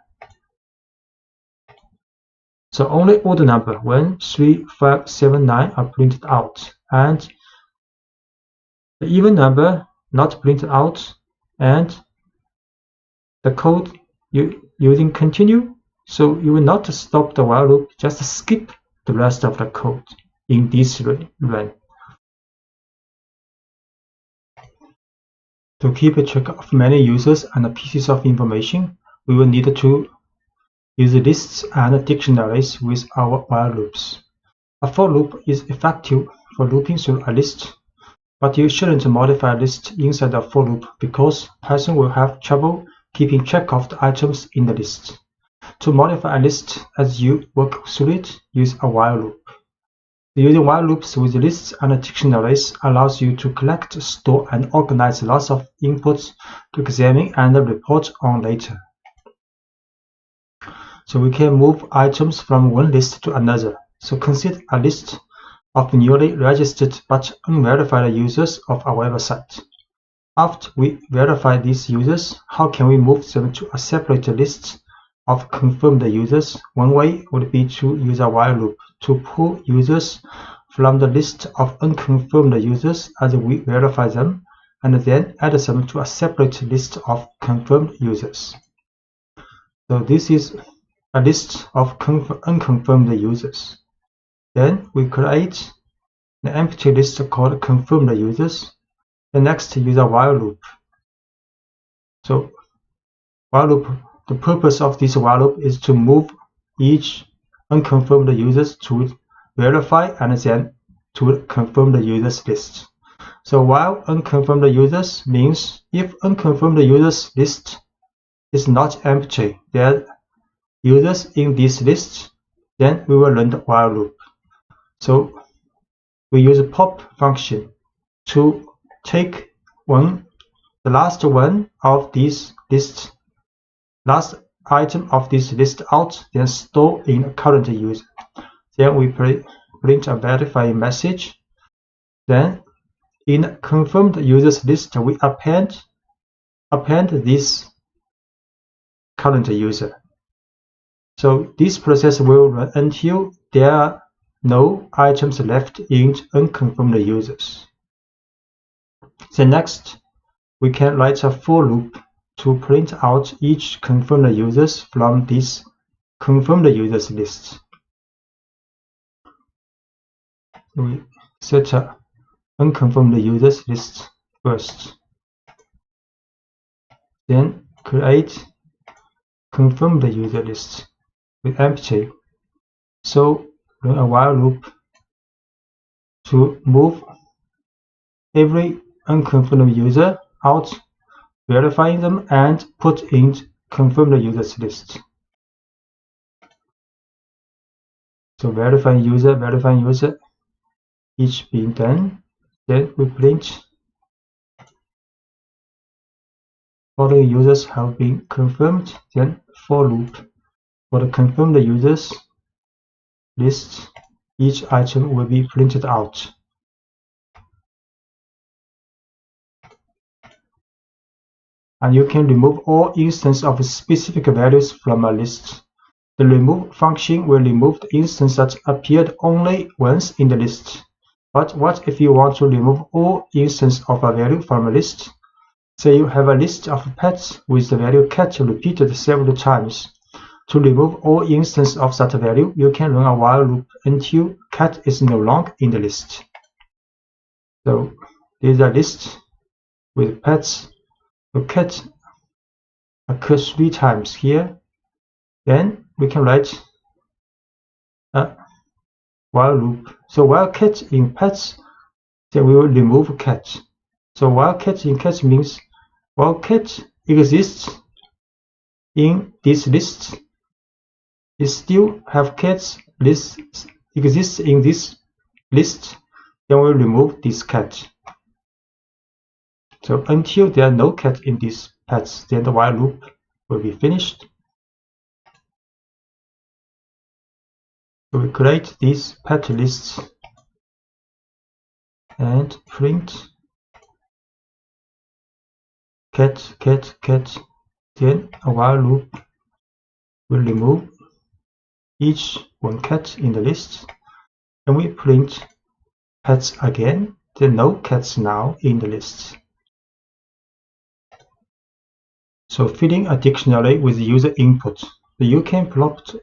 So only odd number 1, 3, 5, 7, 9 are printed out, and the even number not printed out, and the code using continue. So you will not stop the while loop, just skip the rest of the code in this run. To keep track of many users and pieces of information, we will need to use lists and dictionaries with our while loops. A for loop is effective for looping through a list, but you shouldn't modify a list inside a for loop because Python will have trouble keeping track of the items in the list. To modify a list as you work through it, use a while loop. Using while loops with lists and dictionaries allows you to collect, store, and organize lots of inputs to examine and report on later. So we can move items from one list to another. So consider a list of newly registered but unverified users of our website. After we verify these users, how can we move them to a separate list of confirmed users? One way would be to use a while loop to pull users from the list of unconfirmed users as we verify them, and then add them to a separate list of confirmed users. So this is a list of unconfirmed users. Then we create an empty list called confirmed users. The next use a while loop. So while loop, the purpose of this while loop is to move each unconfirmed users to verify and then to confirm the users list. So while unconfirmed users means if unconfirmed users list is not empty, there are users in this list, then we will run the while loop. So we use a pop function to take the last one of this list, last item of this list out, then store in a current user. Then we print a verifying message. Then in confirmed users list, we append this current user. So this process will run until there are no items left in unconfirmed users. Then next, we can write a for loop to print out each confirmed users from this confirm the user's list. So we set unconfirm the user's list first. Then create confirm the user list with empty. So run a while loop to move every unconfirmed user out, verifying them, and put in confirm the user's list. So verifying user, each being done. Then we print following users have been confirmed. Then for loop for the confirmed users list, each item will be printed out. And you can remove all instances of specific values from a list. The remove function will remove the instance that appeared only once in the list. But what if you want to remove all instances of a value from a list? Say you have a list of pets with the value cat repeated several times. To remove all instances of that value, you can run a while loop until cat is no longer in the list. So there's a list with pets. So cat occurs 3 times here. Then we can write a while loop. So while cat in pets, then we will remove cat. So while cat in cat means while cat exists in this list, it still have cats list exists in this list, then we'll remove this cat. So until there are no cat in these pets, then the while loop will be finished. So we create these pet lists and print cat, cat, cat. Then a while loop will remove each one cat in the list. And we print pets again. There are no cats now in the list. So filling a dictionary with user input. So you can prompt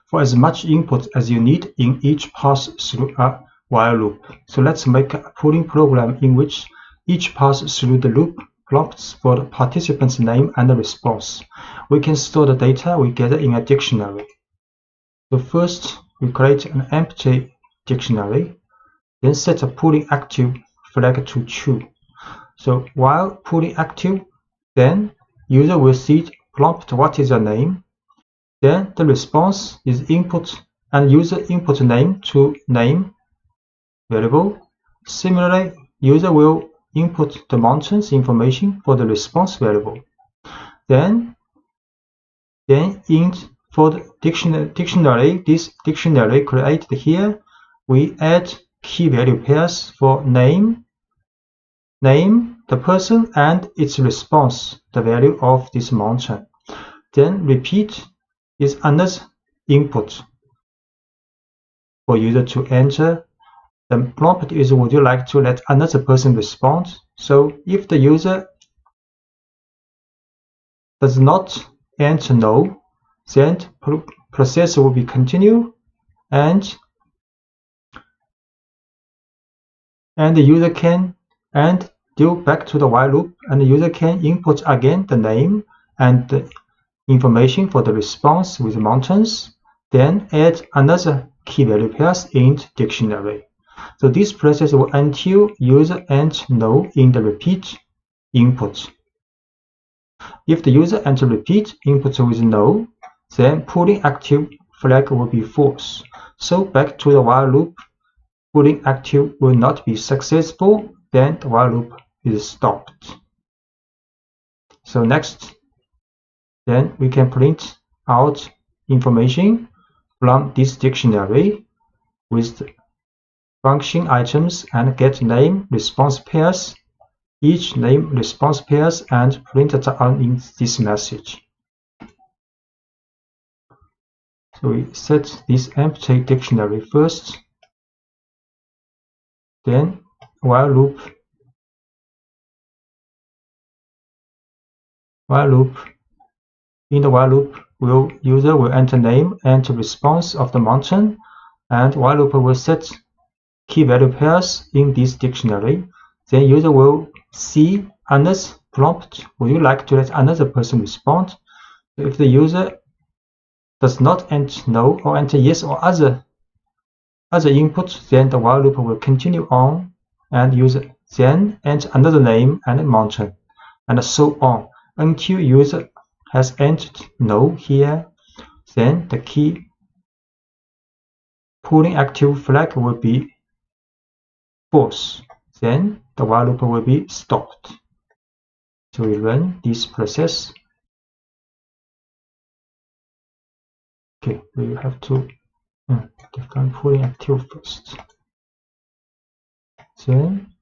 for as much input as you need in each pass through a while loop. So let's make a pooling program in which each pass through the loop prompts for the participant's name and the response. We can store the data we gather in a dictionary. So first we create an empty dictionary, then set a pooling active flag to true. So while pooling active, then user will see prompt what is your name. Then the response is input and user input name to name variable. Similarly, user will input the mountains information for the response variable. Then int for the dictionary, this dictionary created here, we add key value pairs for name, the person, and its response, the value of this mountain. Then repeat is another input for user to enter. The prompt is would you like to let another person respond? So if the user does not enter no, then process will be continue and the user can go back to the while loop, and the user can input again the name and the information for the response with mountains, then add another key value pairs in dictionary. So this process will until user enter no in the repeat input. If the user enter repeat input with no, then pooling active flag will be false. So back to the while loop, pooling active will not be successful, then the while loop is stopped. So next, then we can print out information from this dictionary with the function items and get name response pairs, each name response pairs, and print it out in this message. So we set this empty dictionary first, then while loop, in the while loop user will enter name and response of the mountain, and while loop will set key value pairs in this dictionary. Then user will see Anna's prompt. Would you like to let another person respond? So if the user does not enter no or enter yes or other input, then the while loop will continue on, and user then enter another name and mountain, and so on until user has entered no here. Then the key pooling active flag will be false. Then the while loop will be stopped. So we run this process. Okay, we have to define pooling active first. Then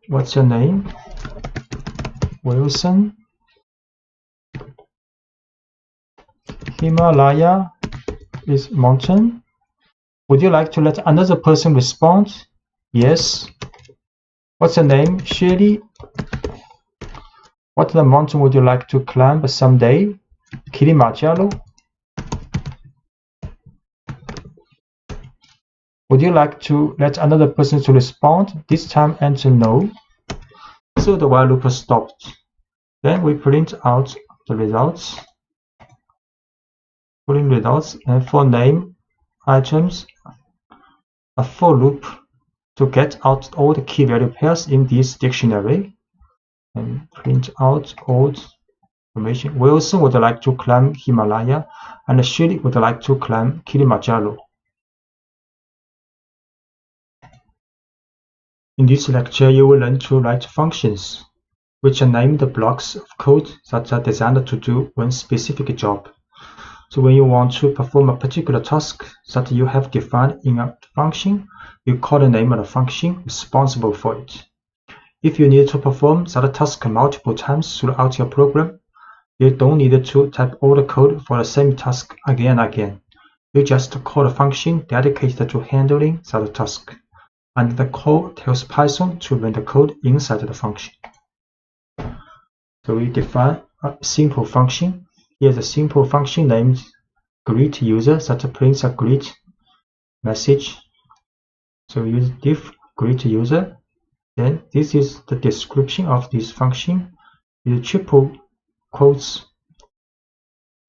what's your name? Wilson. Himalaya is mountain. Would you like to let another person respond? Yes. What's your name? Shirley. What mountain would you like to climb someday? Kilimanjaro. Would you like to let another person to respond? This time enter no. So the while loop stopped. Then we print out the results. Pulling results, and for name items, a for loop to get out all the key value pairs in this dictionary, and print out all information. Wilson would like to climb Himalaya, and Shirley would like to climb Kilimanjaro. In this lecture, you will learn to write functions, which are named blocks of code that are designed to do one specific job. So when you want to perform a particular task that you have defined in a function, you call the name of the function responsible for it. If you need to perform that task multiple times throughout your program, you don't need to type all the code for the same task again and again. You just call the function dedicated to handling that task, and the code tells Python to run the code inside the function. So we define a simple function. Here's a simple function named greet user that prints a greet message. So we use diff greet user. Then this is the description of this function. Use triple quotes.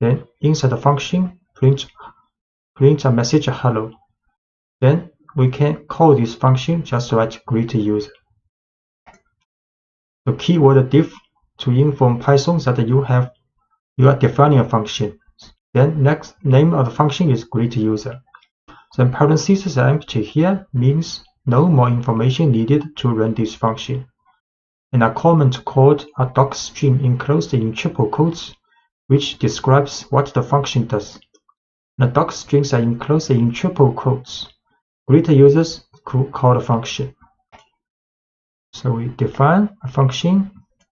Then inside the function, print a message hello. Then we can call this function just write greet user. The keyword diff to inform Python that you are defining a function. Then next name of the function is greet user. Then parentheses are empty here, means no more information needed to run this function. And a comment called a docstring enclosed in triple quotes, which describes what the function does. The docstrings are enclosed in triple quotes. Greet users could call the function. So we define a function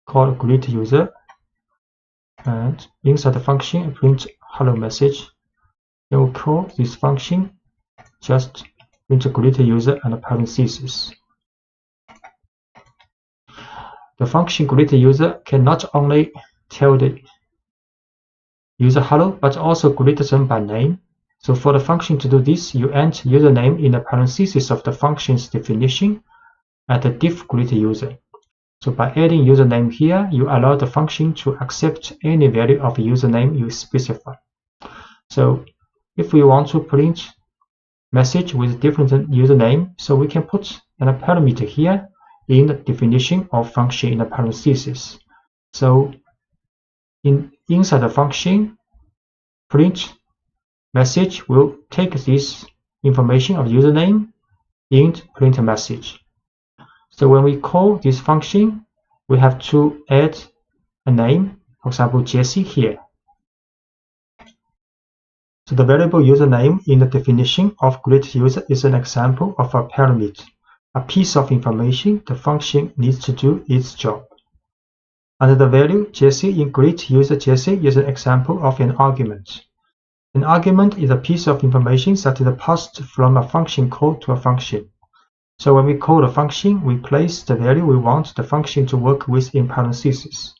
called greet user, and inside the function print hello message. Then we'll call this function just print greet user and parentheses. The function greet user can not only tell the user hello, but also greet them by name. So for the function to do this, you enter username in the parentheses of the function's definition at the diff greet user. So by adding username here, you allow the function to accept any value of username you specify. So if we want to print message with different username, so we can put a parameter here in the definition of function in the parentheses. So inside the function, print message will take this information of username and print a message. So when we call this function, we have to add a name, for example, Jesse here. So the variable username in the definition of greet user is an example of a parameter, a piece of information the function needs to do its job. And the value Jesse in greet user Jesse is an example of an argument. An argument is a piece of information that is passed from a function call to a function. So when we call the function, we place the value we want the function to work with in parentheses.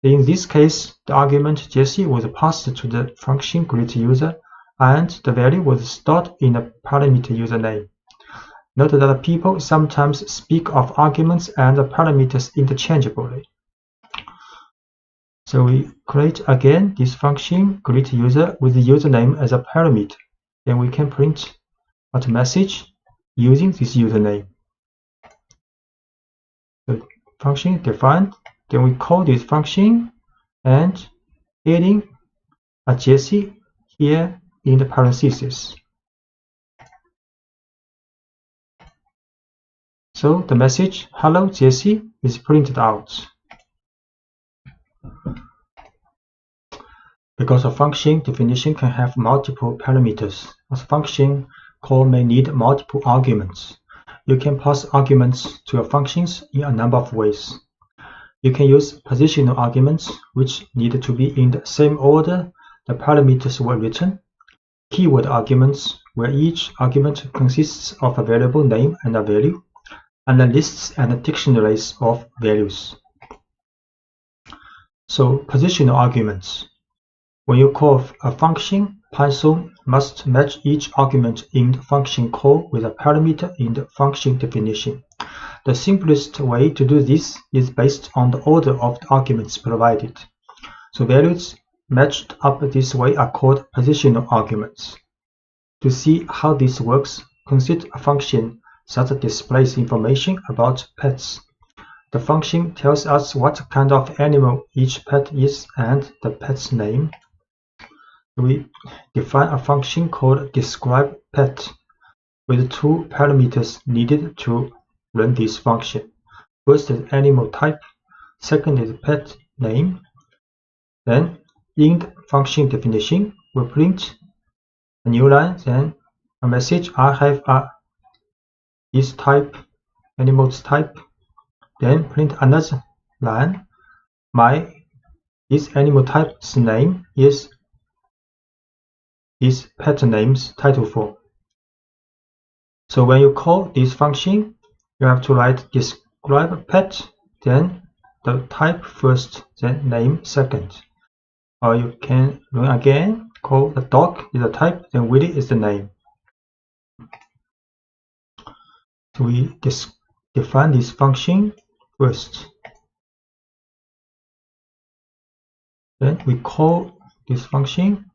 In this case, the argument Jesse was passed to the function greetUser, and the value was stored in the parameter username. Note that people sometimes speak of arguments and parameters interchangeably. So we create again this function greetUser with the username as a parameter. Then we can print out a message using this username. The function defined. Then we call this function and adding a Jesse here in the parentheses. So the message "Hello Jesse" is printed out. Because a function definition can have multiple parameters, a function call may need multiple arguments. You can pass arguments to your functions in a number of ways. You can use positional arguments, which need to be in the same order the parameters were written, keyword arguments, where each argument consists of a variable name and a value, and the lists and dictionaries of values. So, positional arguments. When you call a function, Python must match each argument in the function call with a parameter in the function definition. The simplest way to do this is based on the order of the arguments provided. So values matched up this way are called positional arguments. To see how this works, consider a function that displays information about pets. The function tells us what kind of animal each pet is and the pet's name. We define a function called DescribePet with two parameters needed to run this function. First is animal type, second is pet name. Then in the function definition, we print a new line, then a message "I have this type, animal's type." Then print another line, this animal type's name is this pet name's title form. So when you call this function, you have to write DescribePet, then the type first, then name second. Or you can run again, call the dog is the type, then Willy is the name. So we define this function first. Then we call this function.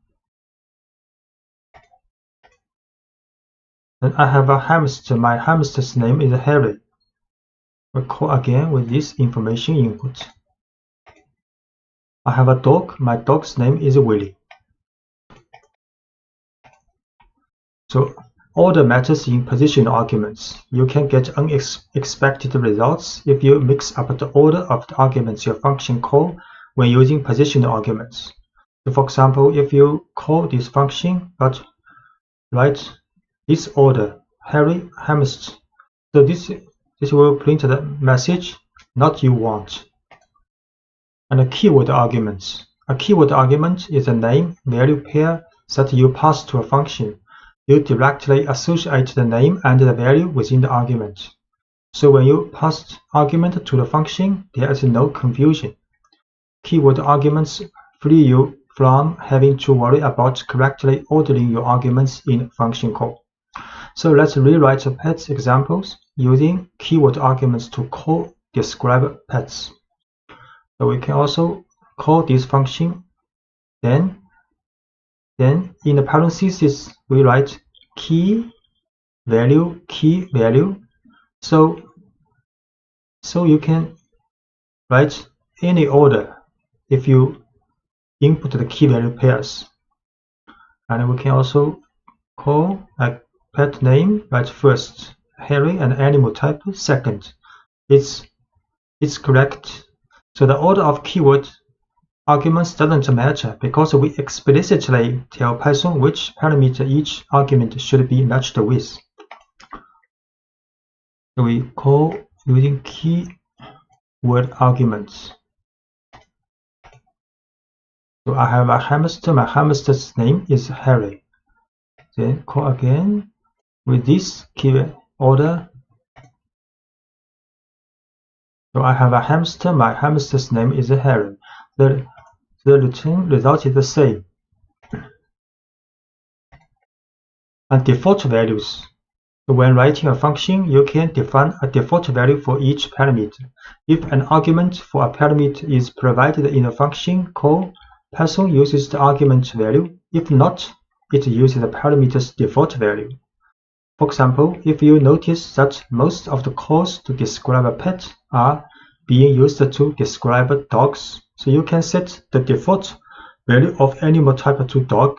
Then I have a hamster. My hamster's name is Harry. We call again with this information input. I have a dog. My dog's name is Willy. So order matters in positional arguments. You can get unexpected results if you mix up the order of the arguments your function call when using positional arguments. So for example, if you call this function but write this order, Harry hamster, so this will print the message "not you want." And a keyword arguments. A keyword argument is a name-value pair that you pass to a function. You directly associate the name and the value within the argument. So when you pass argument to the function, there is no confusion. Keyword arguments free you from having to worry about correctly ordering your arguments in function call. So let's rewrite the pets examples using keyword arguments to call DescribePets. So we can also call this function. Then in the parentheses we write key value. So you can write any order if you input the key value pairs. And we can also call a pet name, right first, Harry, and animal type second. It's correct. So the order of keyword arguments doesn't matter because we explicitly tell Python which parameter each argument should be matched with. So we call using keyword arguments. So I have a hamster. My hamster's name is Harry. Then call again with this keyword order So I have a hamster, my hamster's name is Harry. The return result is the same. And default values. So when writing a function, you can define a default value for each parameter. If an argument for a parameter is provided in a function call, Python uses the argument value. If not, it uses the parameter's default value. For example, if you notice that most of the calls to describe a pet are being used to describe dogs, so you can set the default value of animal type to dog.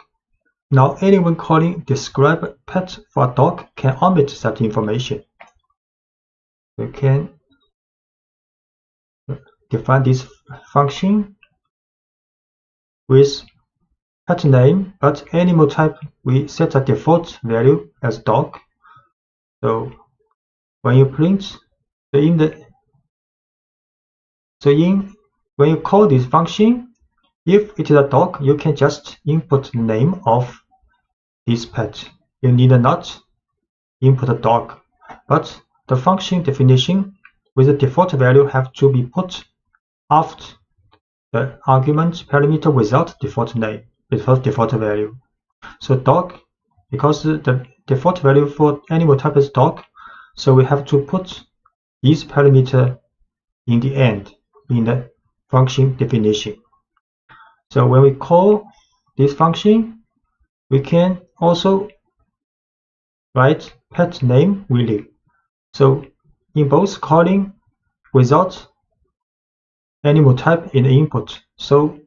Now anyone calling describe pet for a dog can omit that information. We can define this function with pet name, but animal type we set a default value as dog. So when you print, when you call this function, if it is a dog, you can just input the name of this pet. You need not input a dog, but the function definition with the default value have to be put after the argument parameter without default name, without default value. So dog, because the default value for animal type is dog, so we have to put this parameter in the end in the function definition. So when we call this function, we can also write pet name Willy. So in both calling without animal type in the input, so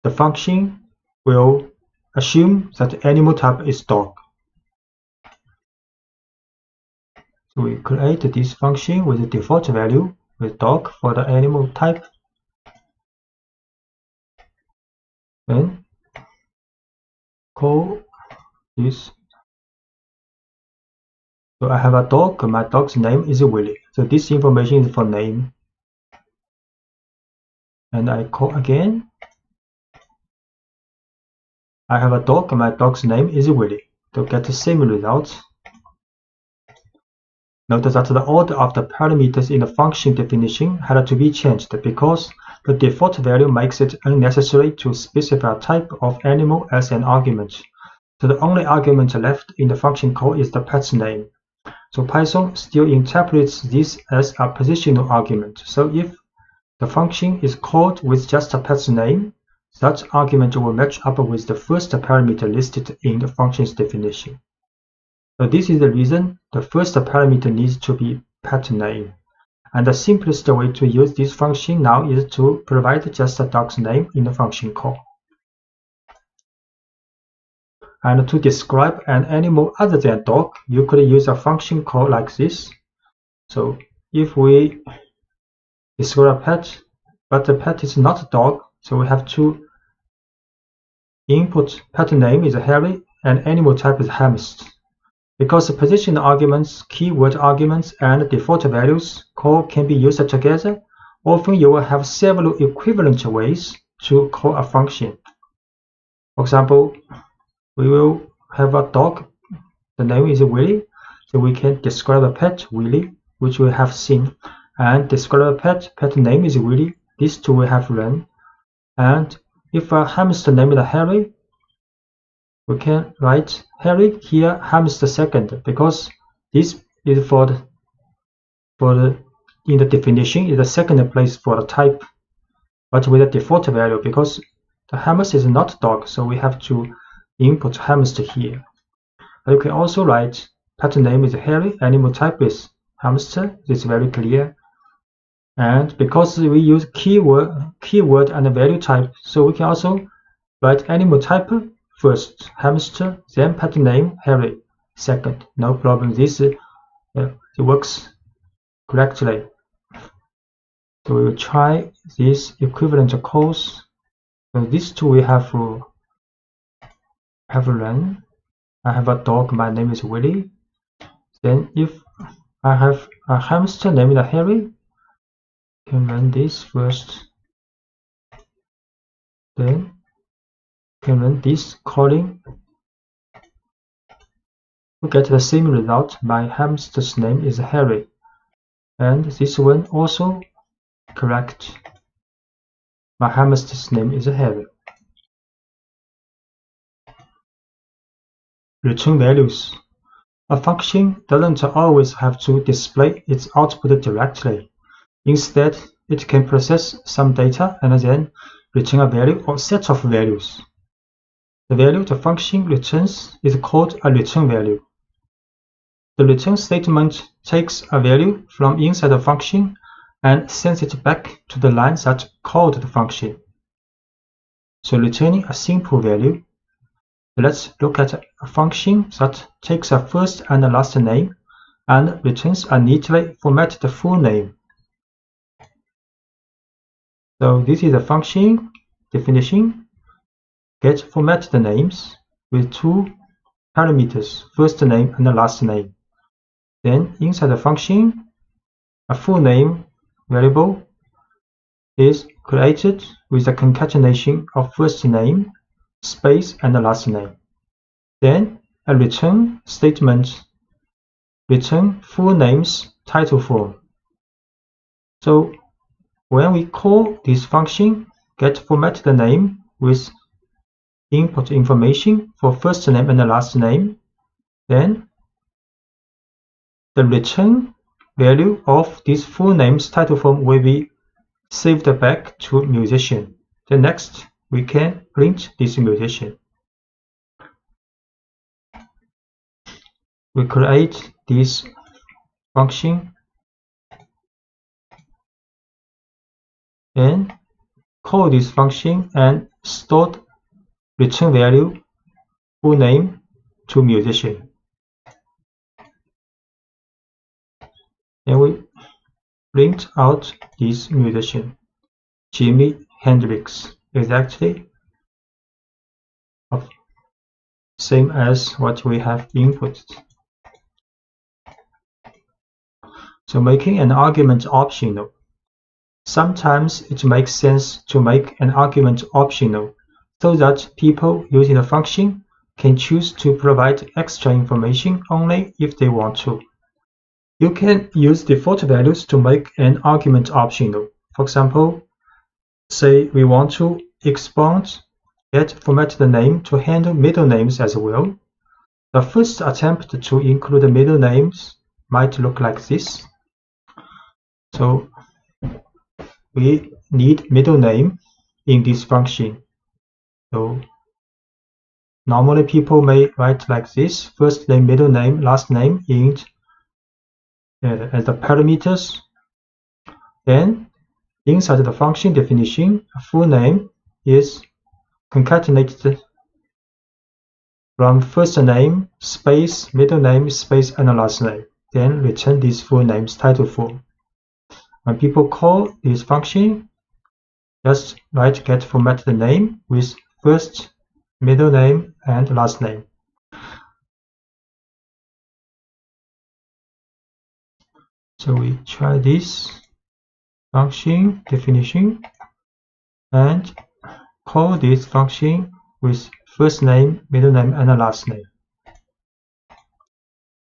the function will assume that animal type is dog. So we create this function with the default value with dog for the animal type. Then call this. So I have a dog, my dog's name is Willy. So this information is for name. And I call again. I have a dog, my dog's name is Willy. To get the same result. Note that the order of the parameters in the function definition had to be changed because the default value makes it unnecessary to specify a type of animal as an argument. So the only argument left in the function call is the pet's name. So Python still interprets this as a positional argument. So if the function is called with just a pet's name, that argument will match up with the first parameter listed in the function's definition. So this is the reason the first parameter needs to be pet name. And the simplest way to use this function now is to provide just a dog's name in the function call. And to describe an animal other than dog, you could use a function call like this. So if we describe a pet, but the pet is not a dog, so we have to input pet name is Harry and animal type is hamster. Because the position arguments, keyword arguments, and default values call can be used together, often you will have several equivalent ways to call a function. For example, we will have a dog, the name is Willy, so we can describe a pet, Willy, which we have seen, and describe a pet name is Willy, these two we have run. And if a hamster name is Harry, we can write Harry here, hamster second, because this is in the definition is the second place for the type, but with a default value because the hamster is not dog, so we have to input hamster here. But you can also write pet name is Harry, animal type is hamster. This is very clear. And because we use keyword and value type, so we can also write animal type first, hamster, then pet name Harry second. No problem. This it works correctly. So we will try this equivalent calls. So these two we have run. I have a dog, my name is Willy. Then if I have a hamster named Harry, I can run this first. Then can run this calling. We get the same result. My hamster's name is Harry. And this one also correct. My hamster's name is Harry. Return values. A function doesn't always have to display its output directly. Instead, it can process some data and then return a value or set of values. The value the function returns is called a return value. The return statement takes a value from inside the function and sends it back to the line that called the function. So returning a simple value. Let's look at a function that takes a first and a last name and returns a neatly formatted full name. So this is a function definition. Get formatted names with two parameters, first name and the last name. Then inside the function, a full name variable is created with a concatenation of first name, space, and the last name. Then a return statement return full name's title form. So when we call this function get formatted name with input information for first name and the last name, then the return value of this full name's title form will be saved back to musician. Then next we can print this musician. We create this function and call this function and store return value full name to musician. And we print out this musician, Jimi Hendrix, exactly same as what we have inputted. So making an argument optional. Sometimes it makes sense to make an argument optional so that people using the function can choose to provide extra information only if they want to. You can use default values to make an argument optional. For example, say we want to expand get formatted name to handle middle names as well. The first attempt to include middle names might look like this. So we need middle name in this function. So normally people may write like this: first name, middle name, last name in as the parameters. Then inside the function definition, a full name is concatenated from first name, space, middle name, space, and last name. Then return this full name's title form. When people call this function, just write get formatted name with first, middle name, and last name. So we try this function definition and call this function with first name, middle name, and last name.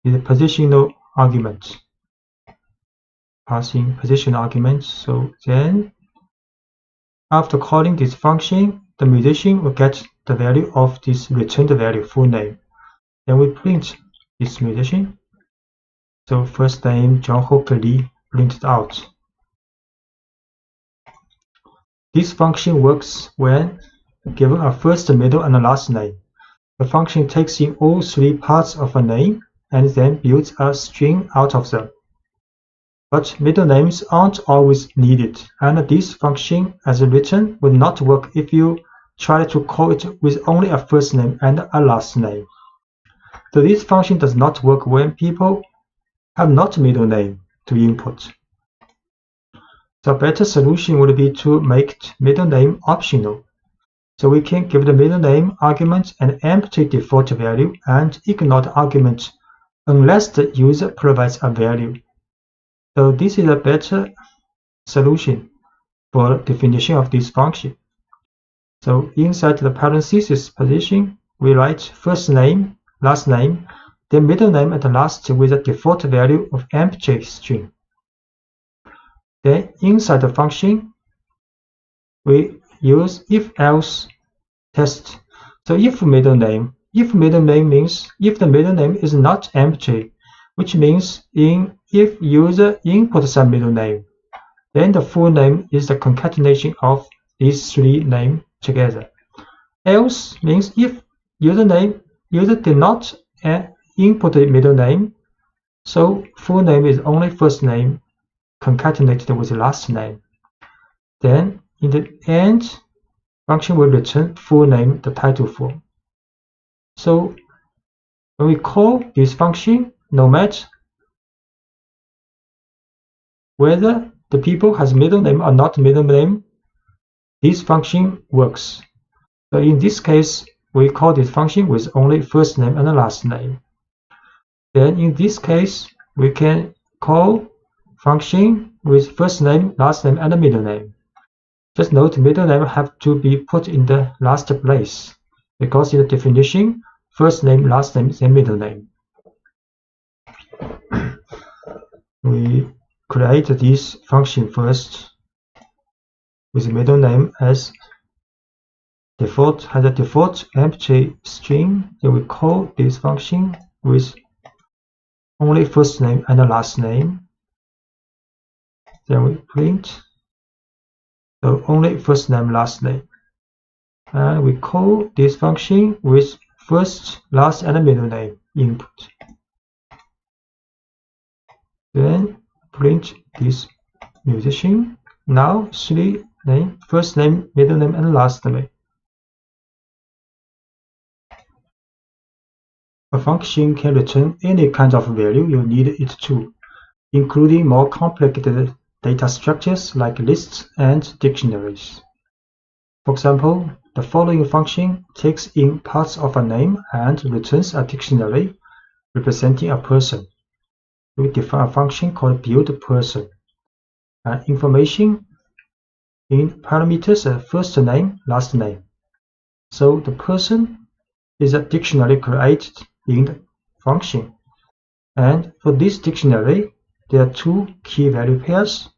It's a positional argument, passing position arguments. So then after calling this function, the musician will get the value of this returned value full name. Then we print this musician. So first name John Hooker Lee printed out. This function works when given a first, middle, and a last name. The function takes in all three parts of a name and then builds a string out of them. But middle names aren't always needed, and this function as written would not work if you try to call it with only a first name and a last name. So this function does not work when people have not middle name to input. The better solution would be to make middle name optional. So we can give the middle name argument an empty default value and ignore the argument unless the user provides a value. So this is a better solution for definition of this function. So inside the parenthesis position, we write first name, last name, then middle name at the last with a default value of empty string. Then inside the function, we use if-else test. So if middle name means if the middle name is not empty, which means if user inputs some middle name, then the full name is the concatenation of these three names together. Else means if user did not input the middle name, so full name is only first name concatenated with the last name. Then in the end, function will return full name, the title form. So when we call this function, no matter whether the people has middle name or not middle name, this function works. So in this case, we call this function with only first name and last name. Then in this case, we can call function with first name, last name, and middle name. Just note middle name have to be put in the last place, because in the definition, first name, last name, and middle name. We create this function first with middle name as default, has a default empty string. Then we call this function with only first name and the last name. Then we print so only first name, last name. And we call this function with first, last, and middle name input. Then print this musician. Now three name, first name, middle name, and last name. A function can return any kind of value you need it to, including more complicated data structures like lists and dictionaries. For example, the following function takes in parts of a name and returns a dictionary representing a person. We define a function called buildPerson. Information in parameters are first name, last name. So the person is a dictionary created in the function. And for this dictionary, there are two key value pairs.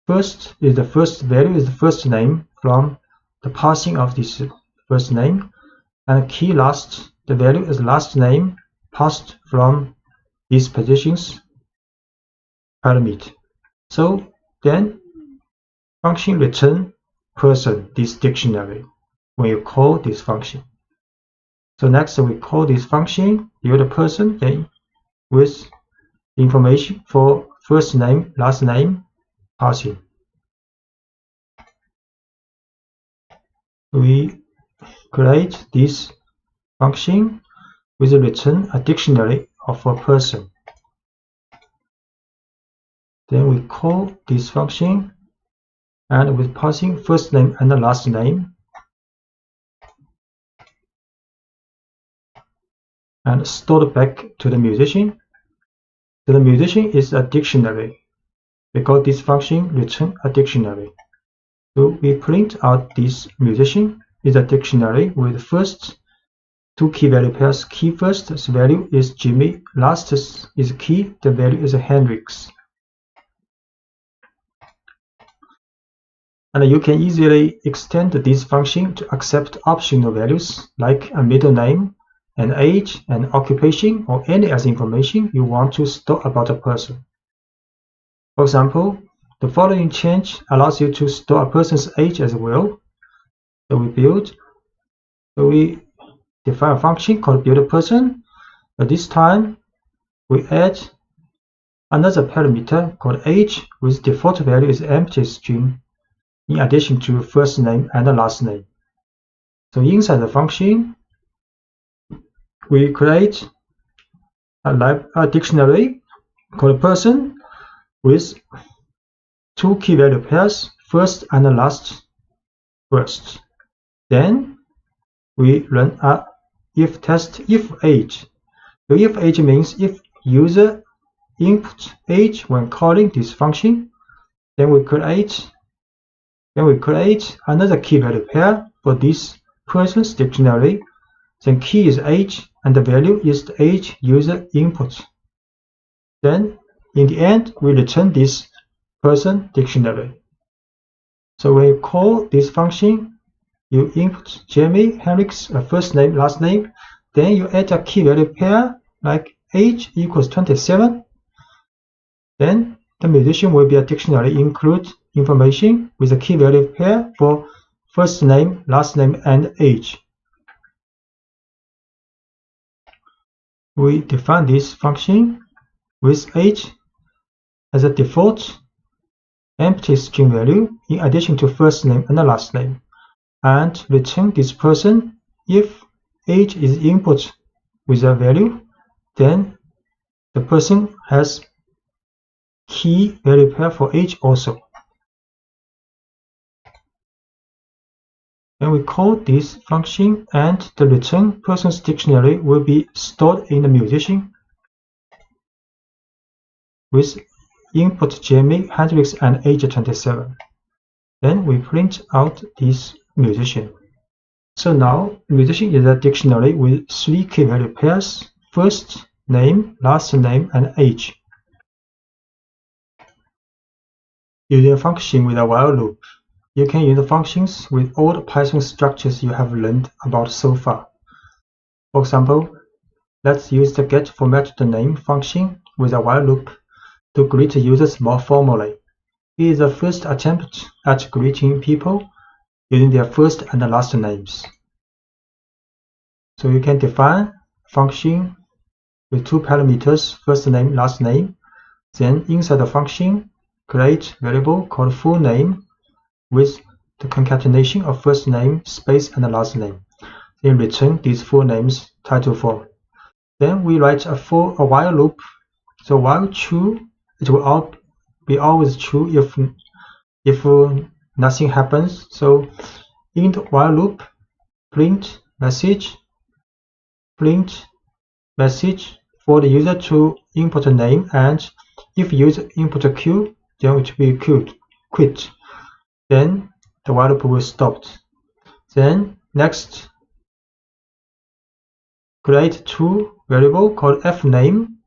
First is the first value is the first name from the parsing of this first name, and key last, the value is last name passed from these positions parameter. So then function return person, this dictionary, when you call this function. So next we call this function buildPerson, then with information for first name, last name passing. We create this function with a return a dictionary of a person. Then we call this function and with passing first name and the last name, and stored back to the musician. So the musician is a dictionary because this function returns a dictionary. So we print out this musician is a dictionary with first two key value pairs. Key first value is Jimmy, last is key, the value is Hendrix. And you can easily extend this function to accept optional values like a middle name, an age, an occupation, or any other information you want to store about a person. For example, the following change allows you to store a person's age as well. So we define a function called buildPerson. But this time we add another parameter called age with default value is empty string in addition to first name and the last name. So inside the function, we create a dictionary called person with two key value pairs, first and the last first. Then we run a if test if age. So if age means if user inputs age when calling this function, then we create another key value pair for this person's dictionary. Then key is age and the value is the age user input. Then in the end we return this person dictionary. So when you call this function, you input Jamie Henrik's first name, last name, then you add a key value pair like age equals 27. Then the musician will be a dictionary include information with a key value pair for first name, last name, and age. We define this function with age as a default empty string value in addition to first name and the last name, and return this person if age is input with a value, then the person has key value pair for age also. And we call this function, and the return person's dictionary will be stored in the musician with input Jamie Hendrix and age 27. Then we print out this musician. So now musician is a dictionary with 3 key value pairs: first name, last name, and age. Using a function with a while loop, you can use the functions with all the Python structures you have learned about so far. For example, let's use the getFormatTheName function with a while loop to greet users more formally. It is the first attempt at greeting people using their first and last names. So you can define a function with 2 parameters, first name, last name. Then inside the function, create variable called full name with the concatenation of first name, space, and the last name. Then return these full names title form. Then we write a while loop. So while true, it will be always true if nothing happens. So in the while loop, print message for the user to input a name, and if user input a Q, then it will be quit. Then the while loop will stop. Then next, create 2 variable called fName,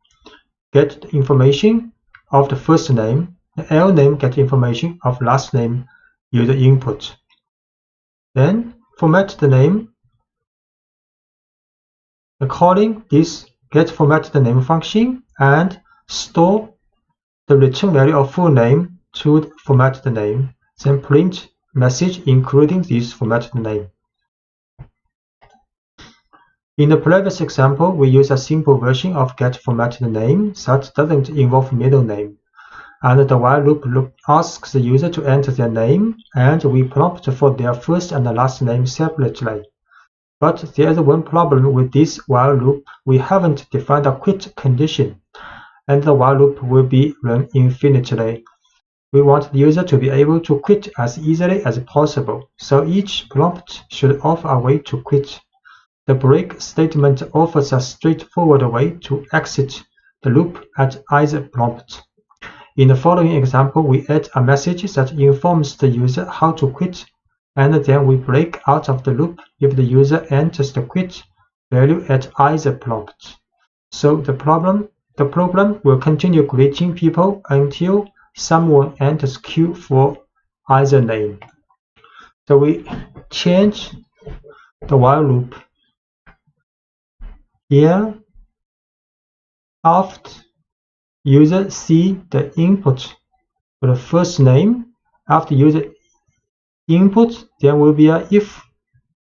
get the information of the first name, the lName get information of last name user input. Then format the name, calling this getFormatTheName function, and store the return value of full name to format the name. Then print message including this format name. In the previous example, we use a simple version of getFormatTheName that doesn't involve middle name. And the while loop asks the user to enter their name, and we prompt for their first and last name separately. But there is one problem with this while loop. We haven't defined a quit condition, and the while loop will be run infinitely. We want the user to be able to quit as easily as possible, so each prompt should offer a way to quit. The break statement offers a straightforward way to exit the loop at either prompt. In the following example, we add a message that informs the user how to quit, and then we break out of the loop if the user enters the quit value at either prompt. So the program will continue greeting people until someone enters Q for either name. So we change the while loop here. After user see the input for the first name, after user input, there will be a if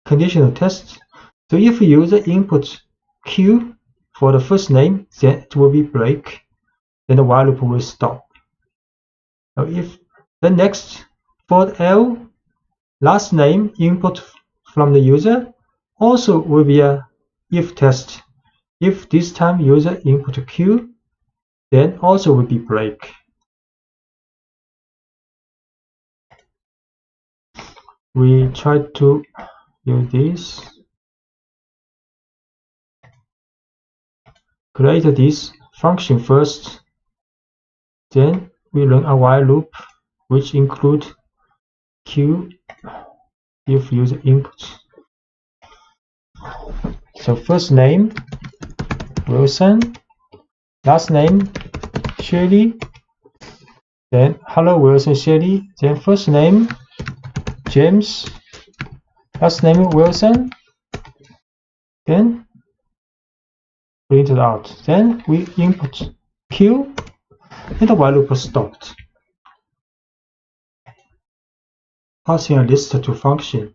conditional test. So if user input Q for the first name, then it will be break. Then the while loop will stop. So if the next for L last name input from the user also will be a if test. If this time user input Q, then also will be break. We try to use this. Create this function first, then we run a while loop which include Q if user input. So first name Wilson, last name Shirley, Then hello Wilson Shelley. Then first name James, last name Wilson. Then print it out. Then we input Q, and the while loop stopped. Passing a list to function.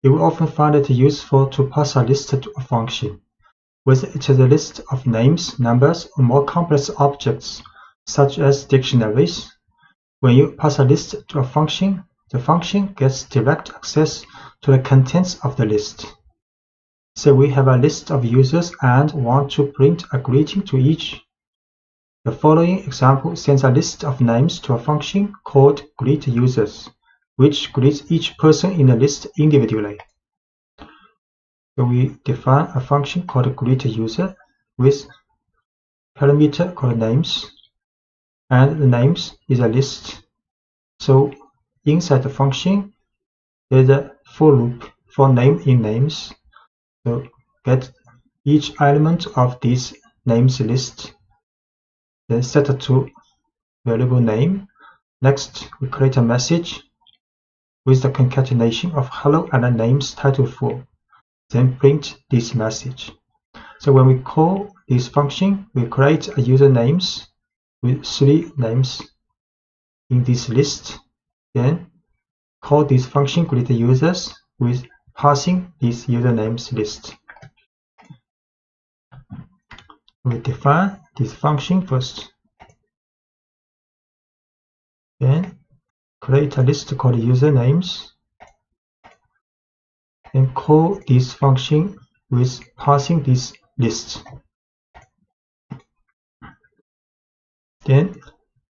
You will often find it useful to pass a list to a function, whether it is a list of names, numbers, or more complex objects, such as dictionaries. When you pass a list to a function, the function gets direct access to the contents of the list. So we have a list of users and want to print a greeting to each. The following example sends a list of names to a function called greetUsers, which greets each person in the list individually. So we define a function called greetUser with parameter called names, and the names is a list. So inside the function, there's a for loop for name in names. So get each element of this names list, then set it to variable name. Next, we create a message with the concatenation of hello and the names title for, then print this message. So when we call this function, we create a user names with 3 names in this list, then call this function greetUsers with passing this usernames list. We define this function first, then create a list called usernames, and call this function with passing this list. Then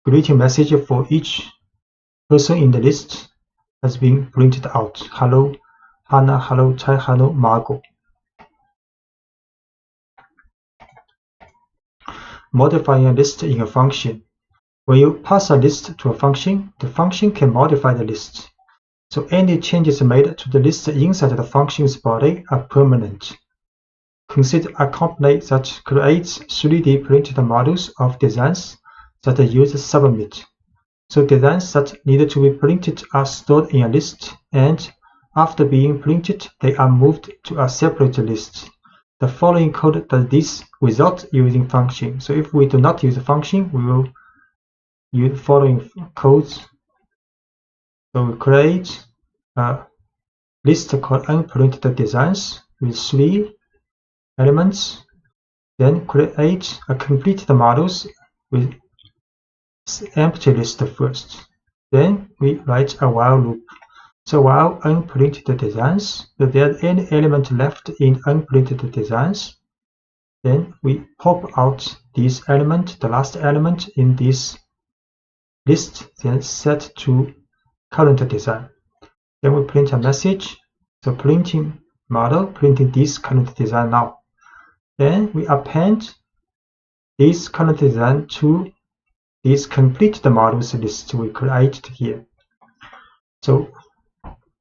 greeting message for each person in the list has been printed out. Hello Hannah, hello Chai, hello Margot. Modifying a list in a function. When you pass a list to a function, the function can modify the list. So any changes made to the list inside the function's body are permanent. Consider a company that creates 3D printed models of designs that the users submit. So designs that need to be printed are stored in a list, and after being printed, they are moved to a separate list. The following code does this without using function. So if we do not use a function, we will use the following codes. So we create a list called unprinted designs with 3 elements, then create a completed models with empty list first. Then we write a while loop. So while unprinted designs, if there's any element left in unprinted designs, then we pop out this element, the last element in this list, then set to current design. Then we print a message, so printing model, printing this current design now. Then we append this current design to this completed models list we created here. So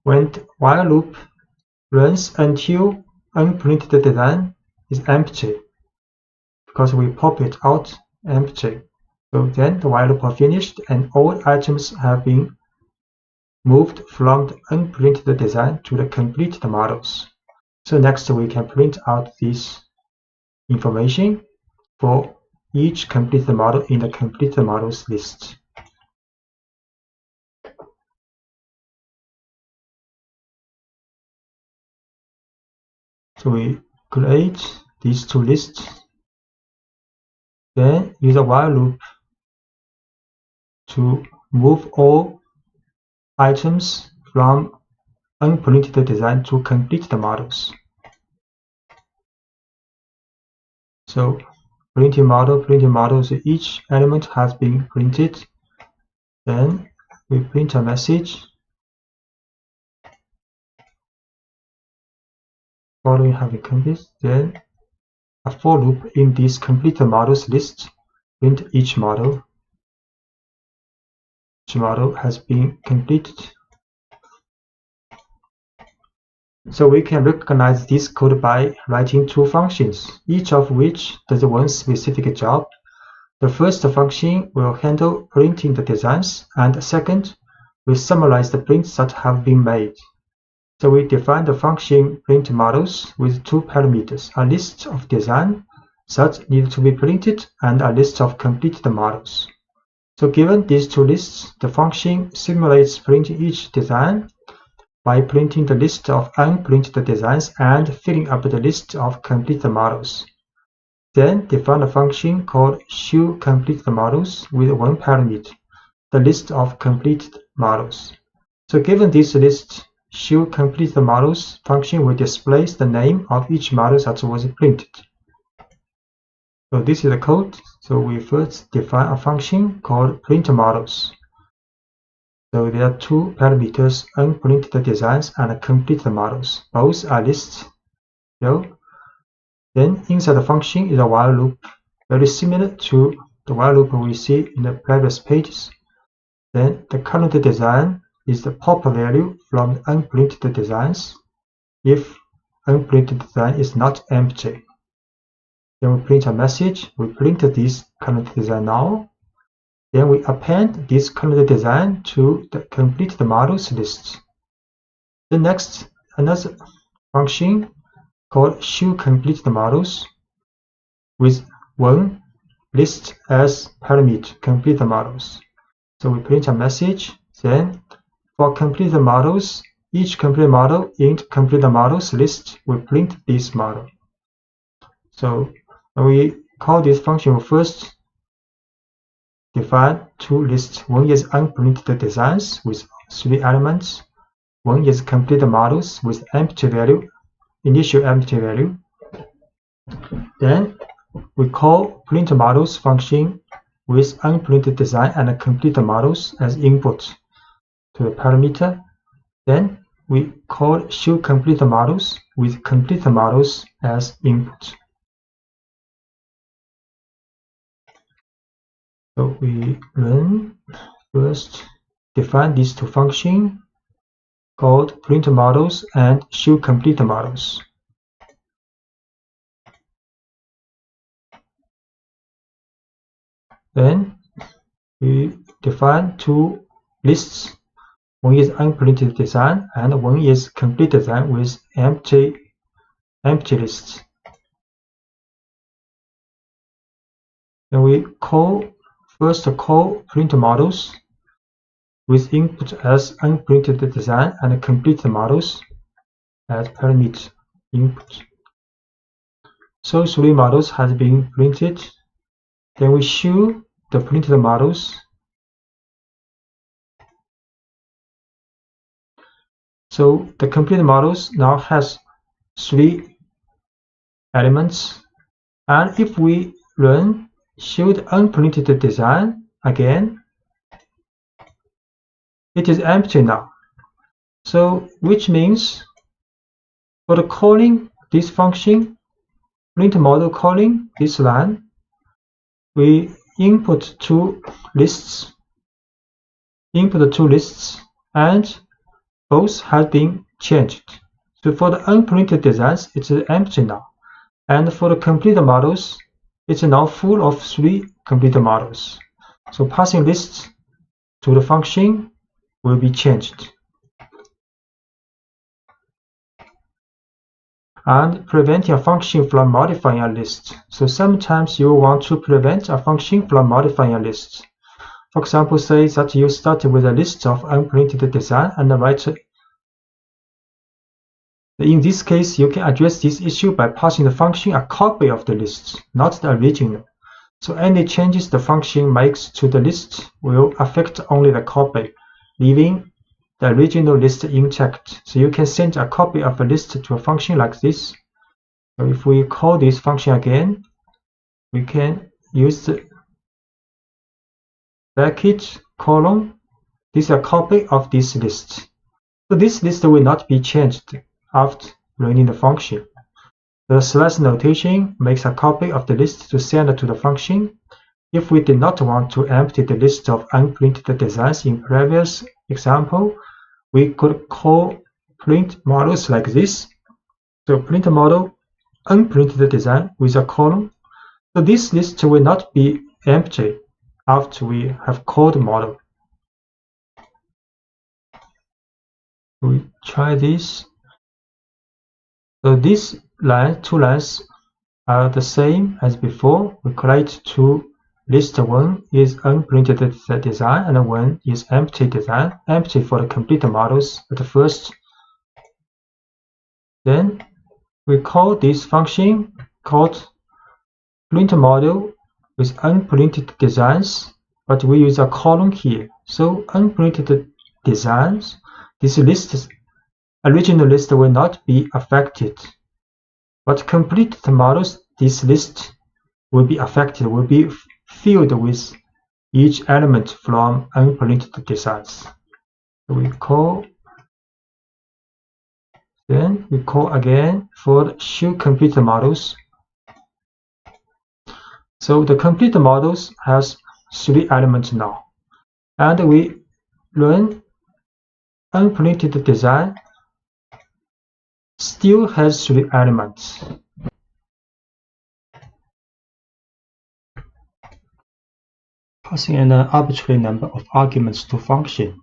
when the while loop runs until unprinted design is empty, because we pop it out empty. So then the while loop are finished and all items have been moved from the unprinted design to the completed models. So next we can print out this information for each completed model in the completed models list. So we create these 2 lists, then use a while loop to move all items from unprinted design to completed models. So printing models, each element has been printed. Then we print a message following having completed, then a for loop in this completed models list, print each model. Each model has been completed. So we can recognize this code by writing 2 functions, each of which does one specific job. The first function will handle printing the designs, and the second will summarize the prints that have been made. So we define the function print models with two parameters, a list of design that need to be printed and a list of completed models. So given these two lists, the function simulates printing each design by printing the list of unprinted designs and filling up the list of completed models. Then define a function called showCompleted_models with one parameter, the list of completed models. So given this list, showCompleted_models function will display the name of each model that was printed. So this is the code. So we first define a function called printModels. So there are two parameters, unprinted designs and completed models. Both are lists. So then inside the function is a while loop, very similar to the while loop we see in the previous pages. Then the current design is the pop value from the unprinted designs if unprinted design is not empty. Then we print a message, we print this current design now. Then we append this current design to the completed models list. The next, another function called showCompleted_models with one list as parameter, completed models. So we print a message, then for completed models, each completed model in completed models list will print this model. So when we call this function, we first define two lists. One is unprinted designs with 3 elements. One is completed models with empty value, initial empty value. Then we call printModels function with unprinted design and completed models as input to the parameter. Then we call showCompleted_models with completed models as input. So we run first define these two functions called printModels and showCompleted_models. Then we define two lists. One is unprinted design and one is complete design with empty lists. Then we first call printModels with input as unprinted design and completed models as parameter input. So 3 models has been printed. Then we show the printed models. So the completed models now has 3 elements, and if we run show the unprinted design again, it is empty now. So which means for the calling this function, printModel calling this line, we input two lists, and both have been changed. So for the unprinted designs, it's empty now, and for the completed models, it's now full of 3 completed models. So passing lists to the function will be changed. And preventing a function from modifying a list. So sometimes you want to prevent a function from modifying a list. For example, say that you start with a list of unprinted design and write. In this case, you can address this issue by passing the function a copy of the list, not the original. So any changes the function makes to the list will affect only the copy, leaving the original list intact. So you can send a copy of a list to a function like this. So if we call this function again, we can use the bracket colon. This is a copy of this list. So this list will not be changed after running the function. The slash notation makes a copy of the list to send to the function. If we did not want to empty the list of unprinted designs in previous example, we could call printModels like this. So printModel unprinted design with a colon. So this list will not be empty after we have called the model. We try this. So these two lines are the same as before. We create two lists. One is unprinted design and one is empty design. Empty for the complete models at first. Then we call this function called print model with unprinted designs, but we use a colon here. So unprinted designs, this list, original list will not be affected. But completed models, this list will be affected, will be filled with each element from unprinted designs. So we call, then we call again for the show complete models. So the complete models has 3 elements now, and we run unprinted design still has 3 elements. Passing an arbitrary number of arguments to function.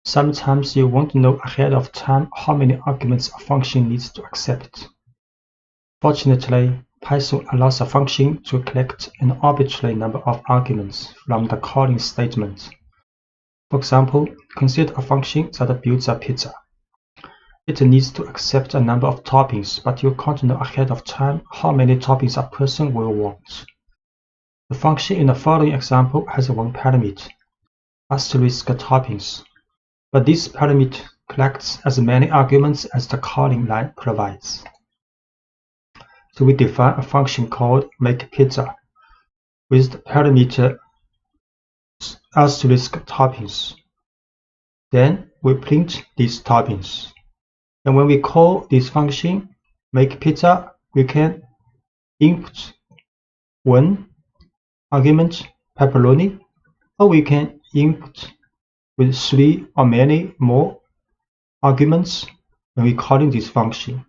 Sometimes you want to know ahead of time how many arguments a function needs to accept. Fortunately, Python allows a function to collect an arbitrary number of arguments from the calling statement. For example, consider a function that builds a pizza. It needs to accept a number of toppings, but you can't know ahead of time how many toppings a person will want. The function in the following example has one parameter, asterisk toppings, but this parameter collects as many arguments as the calling line provides. So we define a function called makePizza with the parameter asterisk toppings. Then we print these toppings. And when we call this function makePizza, we can input one argument pepperoni, or we can input with 3 or many more arguments when we calling this function.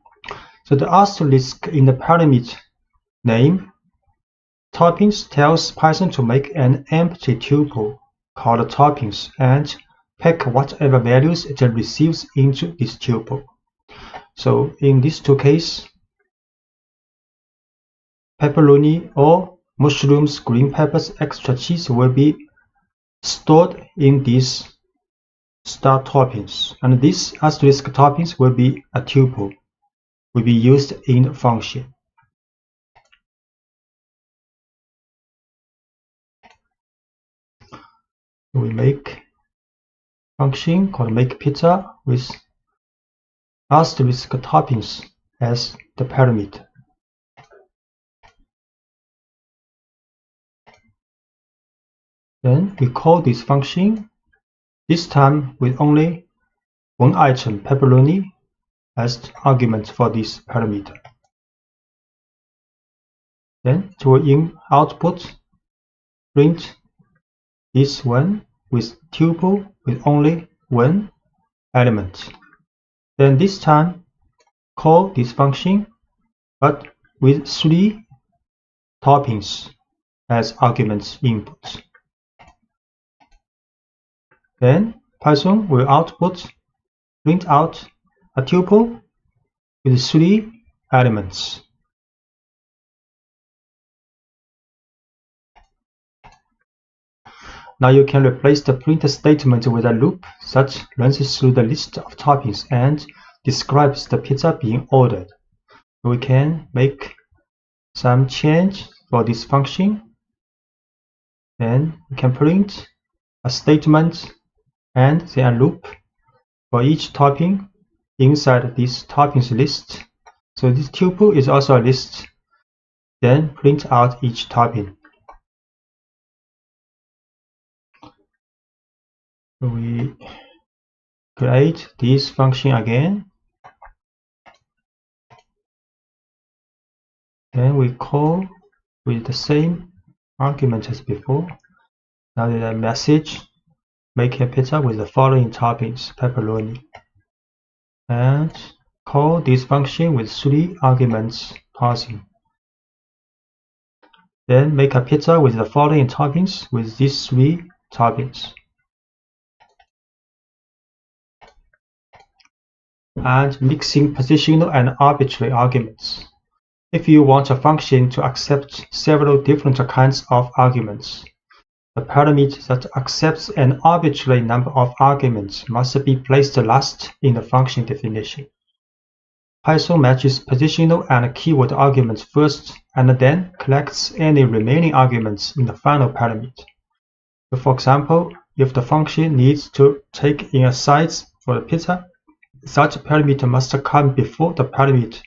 So the asterisk in the parameter name toppings tells Python to make an empty tuple called toppings and pack whatever values it receives into this tuple. So in these 2 cases, pepperoni or mushrooms, green peppers, extra cheese will be stored in these star toppings, and this asterisk toppings will be a tuple, will be used in the function. We make function called makePizza with asterisk toppings as the parameter. Then we call this function, this time with only one item, pepperoni, as the argument for this parameter. Then it will in output print this one with tuple with only one element. Then this time call this function but with 3 toppings as arguments input. Then Python will print out a tuple with 3 elements. Now you can replace the print statement with a loop that runs through the list of toppings and describes the pizza being ordered. We can make some change for this function. Then we can print a statement and then a loop for each topping inside this toppings list. So this tuple is also a list. Then print out each topping. We create this function again. Then we call with the same argument as before. Now the message, make a pizza with the following toppings, pepperoni. And call this function with 3 arguments passing. Then make a pizza with the following toppings with these 3 toppings. And mixing positional and arbitrary arguments. If you want a function to accept several different kinds of arguments, the parameter that accepts an arbitrary number of arguments must be placed last in the function definition. Python matches positional and keyword arguments first and then collects any remaining arguments in the final parameter. So for example, if the function needs to take in a size for the pizza, such parameter must come before the parameter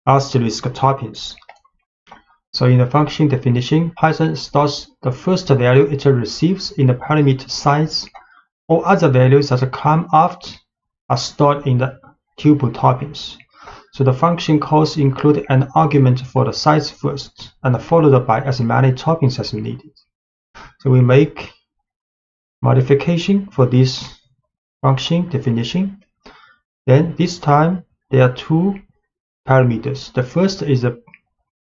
asterisk toppings. So in the function definition, Python stores the first value it receives in the parameter size. All other values that come after are stored in the tuple toppings. So the function calls include an argument for the size first, and followed by as many toppings as needed. So we make modification for this function definition. Then this time there are 2 parameters. The first is the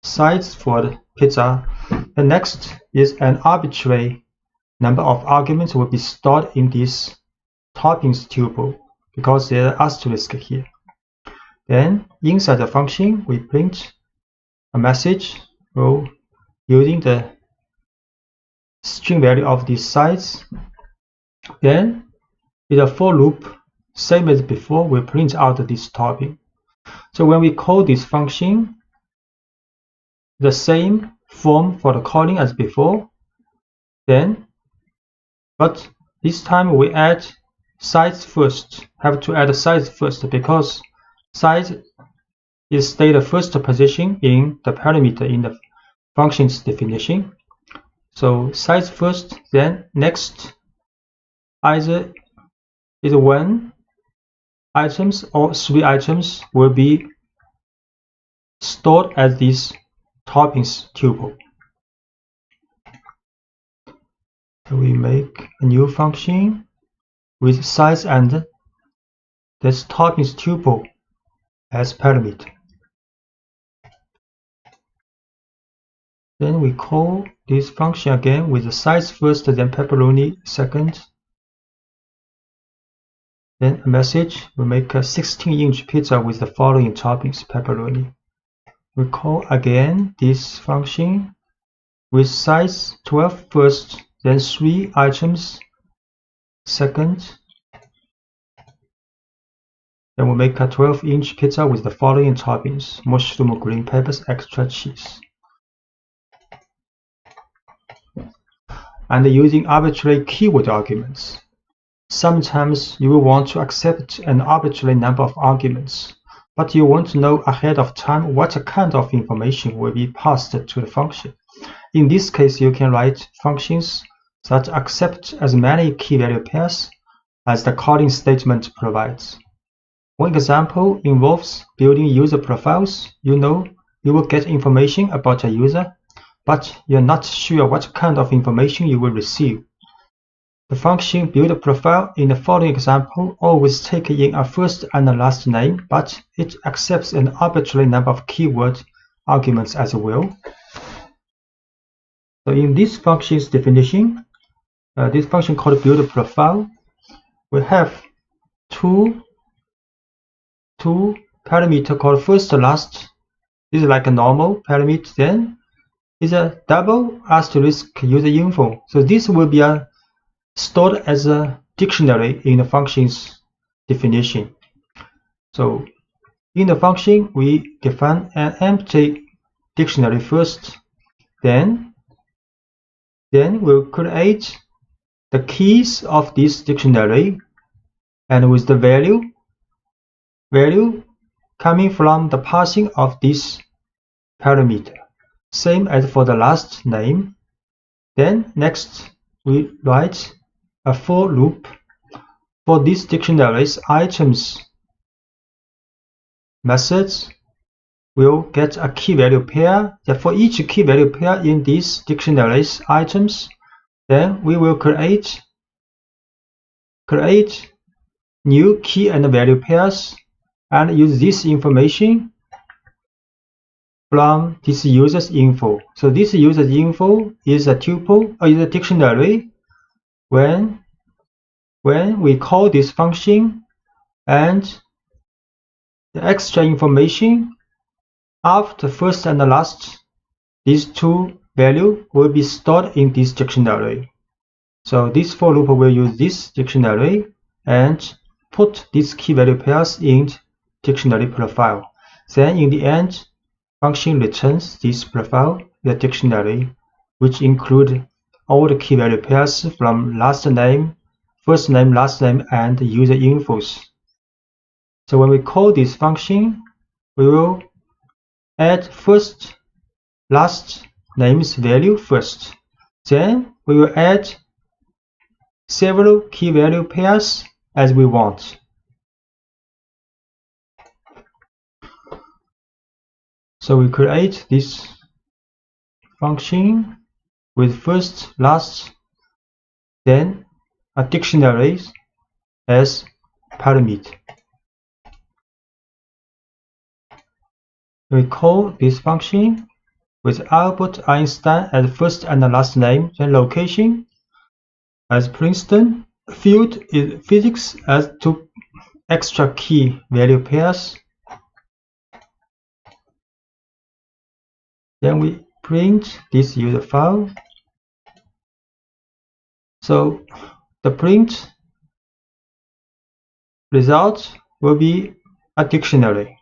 size for the pizza. The next is an arbitrary number of arguments will be stored in this toppings tuple because there are asterisk here. Then inside the function we print a message using the string value of this size. Then in a for loop, same as before, we print out this topping. So when we call this function, the same form for the calling as before, but this time we add size first. Have to add size first because size is stay the first position in the parameter in the function's definition. So size first, then next either is 1 items or 3 items will be stored as this toppings tuple. So we make a new function with size and this toppings tuple as parameter. Then we call this function again with the size first, then pepperoni second. Then a message, we make a 16-inch pizza with the following toppings, pepperoni. We call again this function with size 12 first, then 3 items second. Then we make a 12-inch pizza with the following toppings, mushroom, green peppers, extra cheese. And using arbitrary keyword arguments. Sometimes you will want to accept an arbitrary number of arguments, but you want to know ahead of time what kind of information will be passed to the function. In this case, you can write functions that accept as many key value pairs as the calling statement provides. One example involves building user profiles. You know you will get information about a user, but you're not sure what kind of information you will receive. The function build profile in the following example always takes in a first and a last name, but it accepts an arbitrary number of keyword arguments as well. So in this function's definition, this function called build profile, we have two parameter called first last. This is like a normal parameter. Then is a double asterisk user info. So this will be stored as a dictionary in the function's definition. So in the function, we define an empty dictionary first. Then we'll create the keys of this dictionary, and with the value coming from the parsing of this parameter. Same as for the last name. Then next we write a for loop for this dictionary's items. Methods will get a key value pair. That for each key value pair in this dictionary's items, then we will create new key and value pairs and use this information from this user's info. So this user's info is a tuple or is a dictionary when we call this function, and the extra information after first and the last, these two values will be stored in this dictionary. So this for loop will use this dictionary and put these key value pairs in dictionary profile. Then in the end, function returns this profile, the dictionary, which include all the key value pairs from last name, first name, last name, and user infos. So when we call this function, we will add first, last name's value first. Then we will add several key value pairs as we want. So we create this function with first, last, then a dictionary as parameter. We call this function with Albert Einstein as first and last name, then location as Princeton, field is physics as two extra key value pairs. Then we print this user file. So the print result will be a dictionary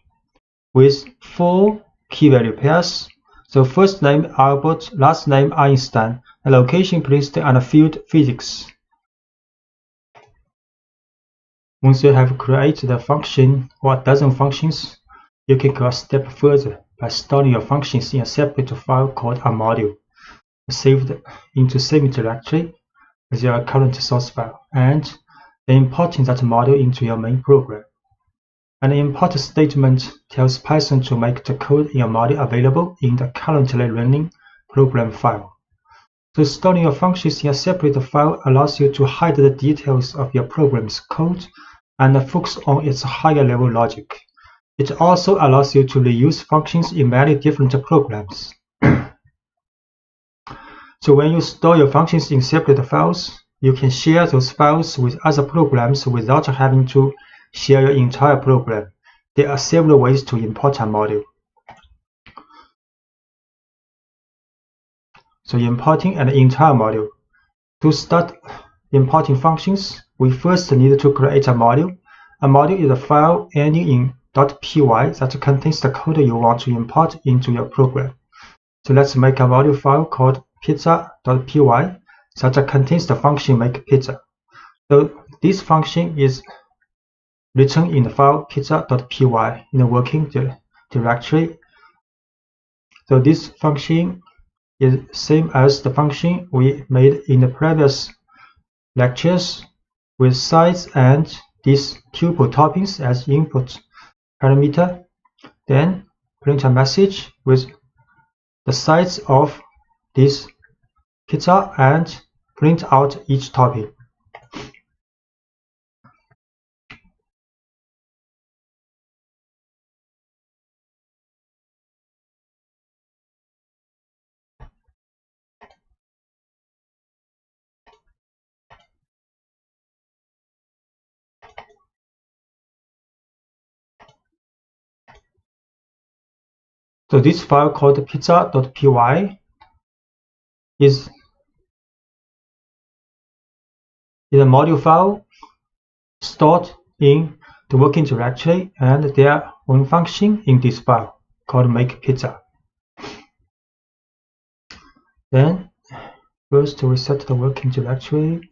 with 4 key value pairs. So first name Albert, last name Einstein, and location Princeton, and field physics. Once you have created a function or a dozen functions, you can go a step further by storing your functions in a separate file called a module, saved into same directory as your current source file, and then importing that module into your main program. An import statement tells Python to make the code in your module available in the currently running program file. So storing your functions in a separate file allows you to hide the details of your program's code and focus on its higher level logic. It also allows you to reuse functions in many different programs. So when you store your functions in separate files, you can share those files with other programs without having to share your entire program. There are several ways to import a module. So importing an entire module. To start importing functions, we first need to create a module. A module is a file ending in .py that contains the code you want to import into your program. So let's make a module file called pizza.py that contains the function make pizza. So this function is written in the file pizza.py in the working directory. So this function is same as the function we made in the previous lectures, with size and these tuple toppings as input parameter. Then print a message with the size of this pizza and print out each topping. So this file called pizza.py is a module file stored in the working directory, and their own function in this file called make pizza. Then first we set the working directory.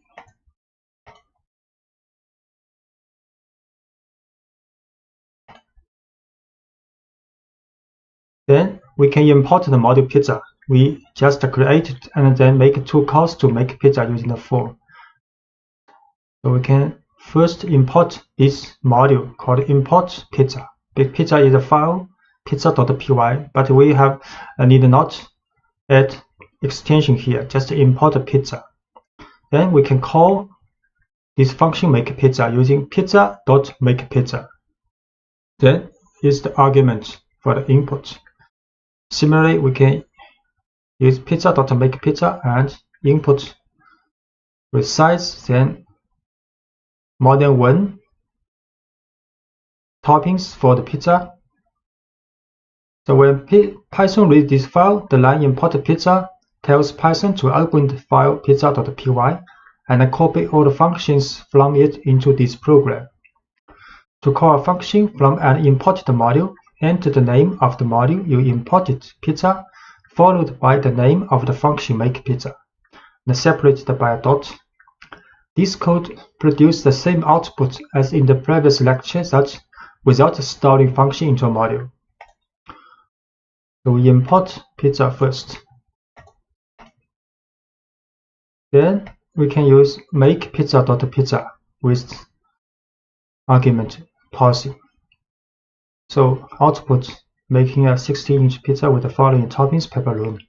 Then we can import the module pizza. We just create it and then make 2 calls to make pizza using the form. So we can first import this module called import pizza. Pizza is a file pizza.py, but we have need not add extension here, just import pizza. Then we can call this function make pizza using pizza.makepizza. Then is the argument for the input. Similarly, we can use pizza.makePizza and input with size, then more than 1 toppings for the pizza. So when Python reads this file, the line import pizza tells Python to open the file pizza.py and copy all the functions from it into this program. To call a function from an imported module, enter the name of the module you imported, pizza, followed by the name of the function makePizza, and separated by a dot. This code produces the same output as in the previous lecture, that without storing function into a module. So we import pizza first. Then we can use makePizza.pizza with argument parsing. So output making a 16-inch pizza with the following toppings: pepperoni.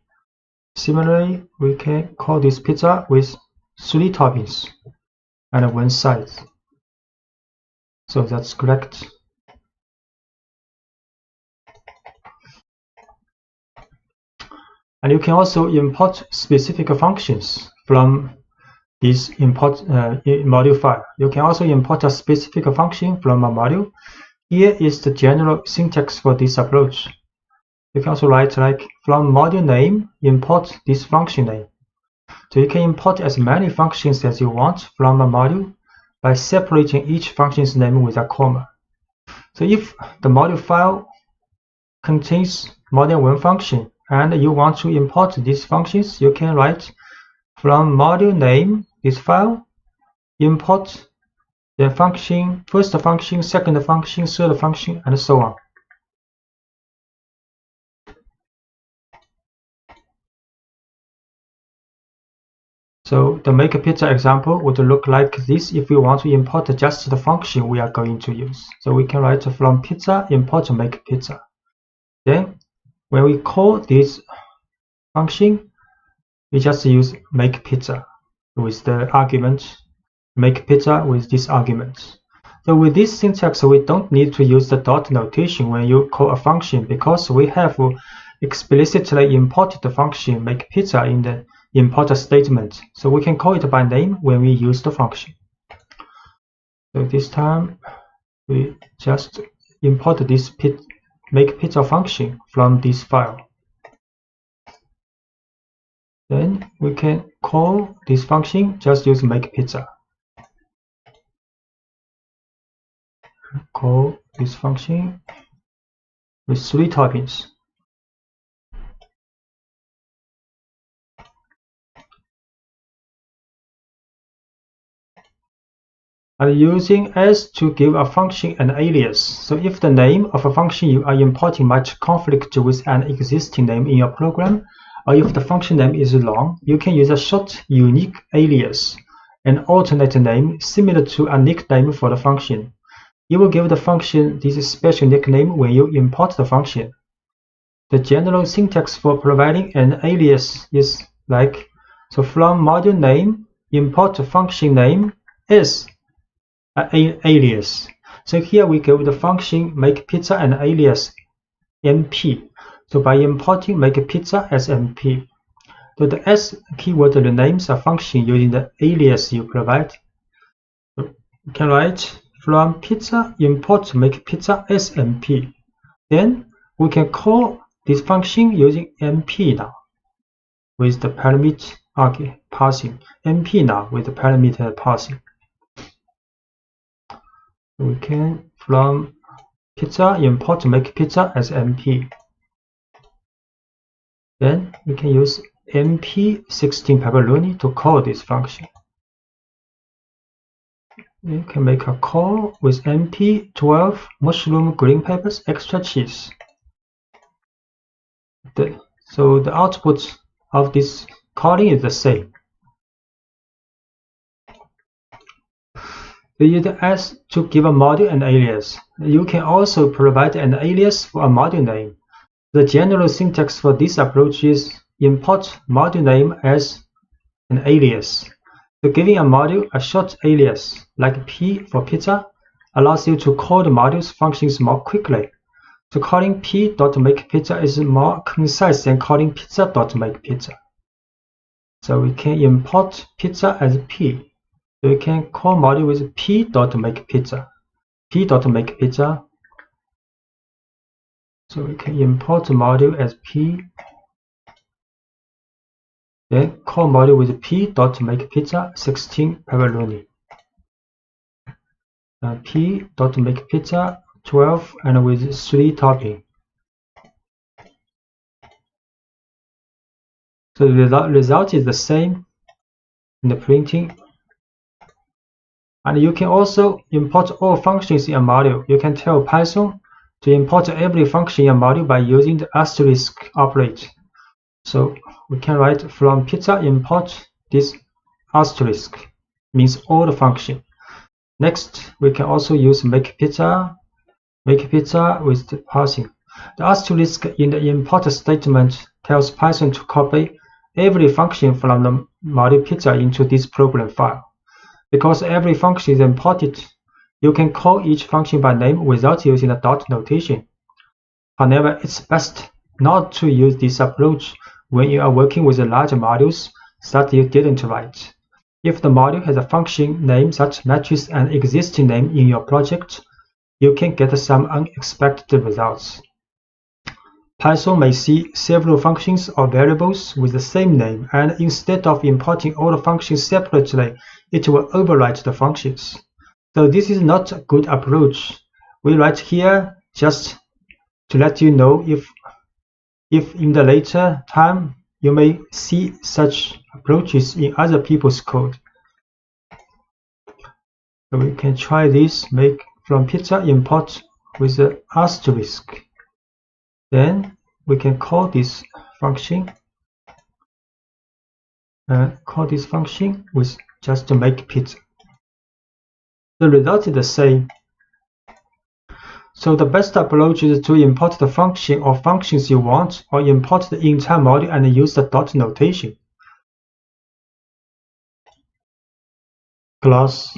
Similarly, we can call this pizza with 3 toppings and 1 size. So that's correct. And you can also import specific functions from this import module file. You can also import a specific function from a module. Here is the general syntax for this approach. You can also write like from module name, import this function name. So you can import as many functions as you want from a module by separating each function's name with a comma. So if the module file contains more than 1 function and you want to import these functions, you can write from module name, this file, import the function, first function, second function, third function, and so on. So the makePizza example would look like this if we want to import just the function we are going to use. So we can write from pizza import makePizza. Then when we call this function, we just use makePizza with the argument, makePizza with this argument. So with this syntax, we don't need to use the dot notation when you call a function, because we have explicitly imported the function makePizza in the import statement. So we can call it by name when we use the function. So this time we just import this makePizza function from this file. Then we can call this function, just use makePizza. Call this function with 3 toppings. And using s to give a function an alias. So if the name of a function you are importing might conflict with an existing name in your program, or if the function name is long, you can use a short unique alias, an alternate name similar to a nickname for the function. You will give the function this special nickname when you import the function. The general syntax for providing an alias is like, so from module name, import function name is an alias. So here we give the function makePizza an alias np. So by importing makePizza as np, so the s keyword renames a function using the alias you provide. So you can write from pizza import makePizza as np. Then we can call this function using np now with the parameter parsing. np now with the parameter parsing. We can from pizza import makePizza as np. Then we can use np16 pepperoni to call this function. You can make a call with np12 mushroom, green peppers, extra cheese. So the output of this calling is the same. We use s to give a module an alias. You can also provide an alias for a module name. The general syntax for this approach is import module name as an alias. So giving a module a short alias, like p for pizza, allows you to call the module's functions more quickly. So calling p.makePizza is more concise than calling pizza.makePizza. So we can import pizza as p. So we can call module with p.makePizza. p.makePizza. So we can import the module as p. Then call module with p.makePizza 16 pepperoni. P.makePizza 12 and with 3 topping. So the result is the same in the printing. And you can also import all functions in a module. You can tell Python to import every function in a module by using the asterisk operator. So we can write from pizza import this asterisk, means all the function. Next, we can also use makePizza with the parsing. The asterisk in the import statement tells Python to copy every function from the module pizza into this program file. Because every function is imported, you can call each function by name without using the dot notation. However, it's best not to use this approach when you are working with large modules that you didn't write. If the module has a function name that matches an existing name in your project, you can get some unexpected results. Python may see several functions or variables with the same name, and instead of importing all the functions separately, it will overwrite the functions. So this is not a good approach. We write here just to let you know if in the later time you may see such approaches in other people's code. So we can try this, make from pizza import with the asterisk. Then we can call this function with just to make pizza. The result is the same. So the best approach is to import the function or functions you want, or import the entire module and use the dot notation. Class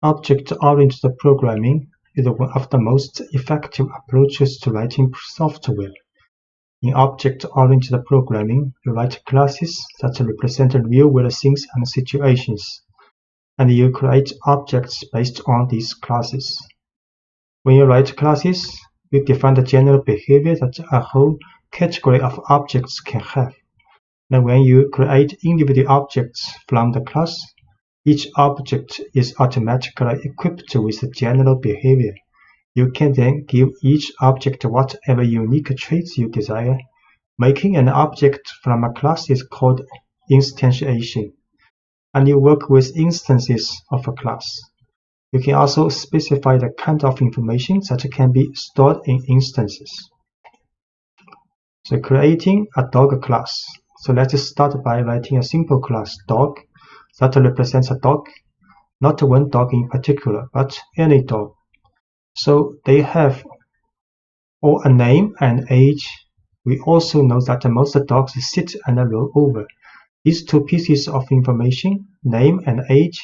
object-oriented programming is one of the most effective approaches to writing software. In object-oriented programming, you write classes that represent real-world things and situations, and you create objects based on these classes. When you write classes, you define the general behavior that a whole category of objects can have. And when you create individual objects from the class, each object is automatically equipped with the general behavior. You can then give each object whatever unique traits you desire. Making an object from a class is called instantiation, and you work with instances of a class. You can also specify the kind of information that can be stored in instances. So creating a dog class. So let's start by writing a simple class, dog, that represents a dog, not one dog in particular, but any dog. So they have all a name and age. We also know that most dogs sit and roll over. These two pieces of information, name and age,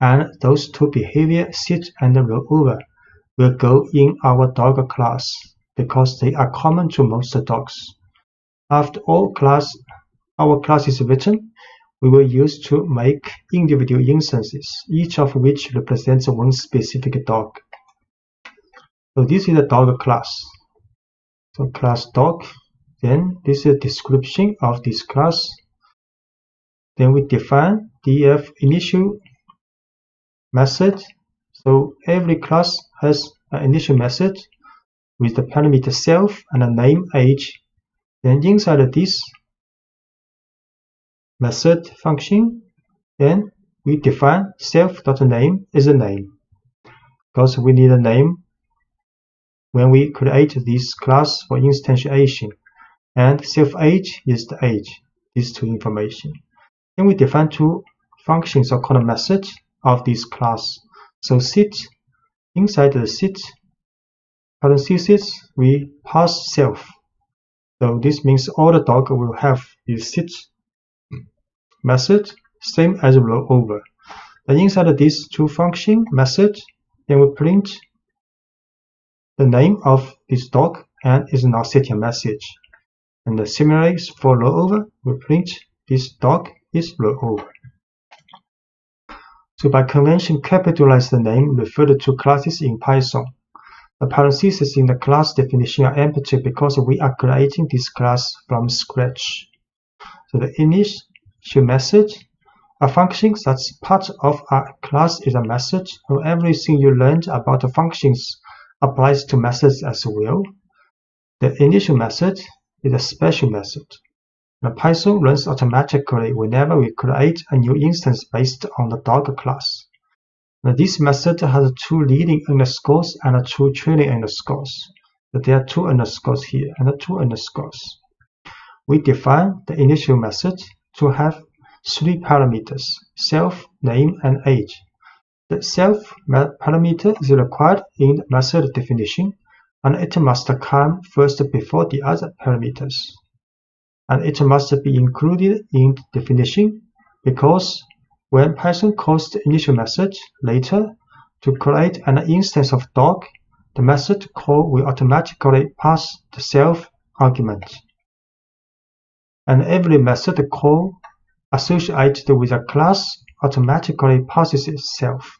and those two behavior, sit and roll over, will go in our dog class because they are common to most dogs. After our class is written, we will use to make individual instances, each of which represents one specific dog. So this is a dog class. So class dog, then this is a description of this class. Then we define df initial method. So every class has an initial method with the parameter self and a name age. Then inside this method function, then we define self.name is a name, because we need a name when we create this class for instantiation, and self-age is the age, these two information. Then we define two functions or called methods of this class. So sit, inside the sit parentheses, we pass self. So this means all the dog will have this sit method, same as roll over. Then inside these two function method, then we print the name of this dog and is not setting a message. And similarly, for rollover, we print this dog is rollover. So by convention, capitalize the name referred to classes in Python. The parentheses in the class definition are empty because we are creating this class from scratch. So the initial method, a function that's part of a class, is a method, and everything you learned about the functions applies to methods as well. The initial method is a special method. The Python runs automatically whenever we create a new instance based on the dog class. Now, this method has two leading underscores and two trailing underscores. There are two underscores here and two underscores. We define the initial method to have three parameters: self, name, and age. The self parameter is required in the method definition, and it must come first before the other parameters. And it must be included in the definition because when Python calls the initial method later to create an instance of dog, the method call will automatically pass the self argument. And every method call associated with a class automatically passes itself,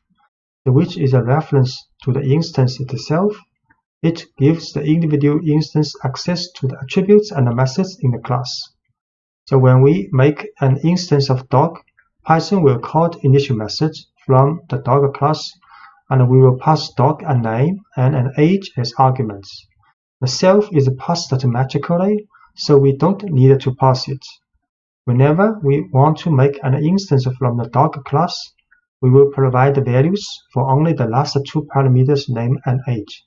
which is a reference to the instance itself. It gives the individual instance access to the attributes and the methods in the class. So when we make an instance of dog, Python will call the initial method from the dog class, and we will pass dog a name and an age as arguments. The self is passed automatically, so we don't need to pass it. Whenever we want to make an instance from the dog class, we will provide the values for only the last two parameters, name and age.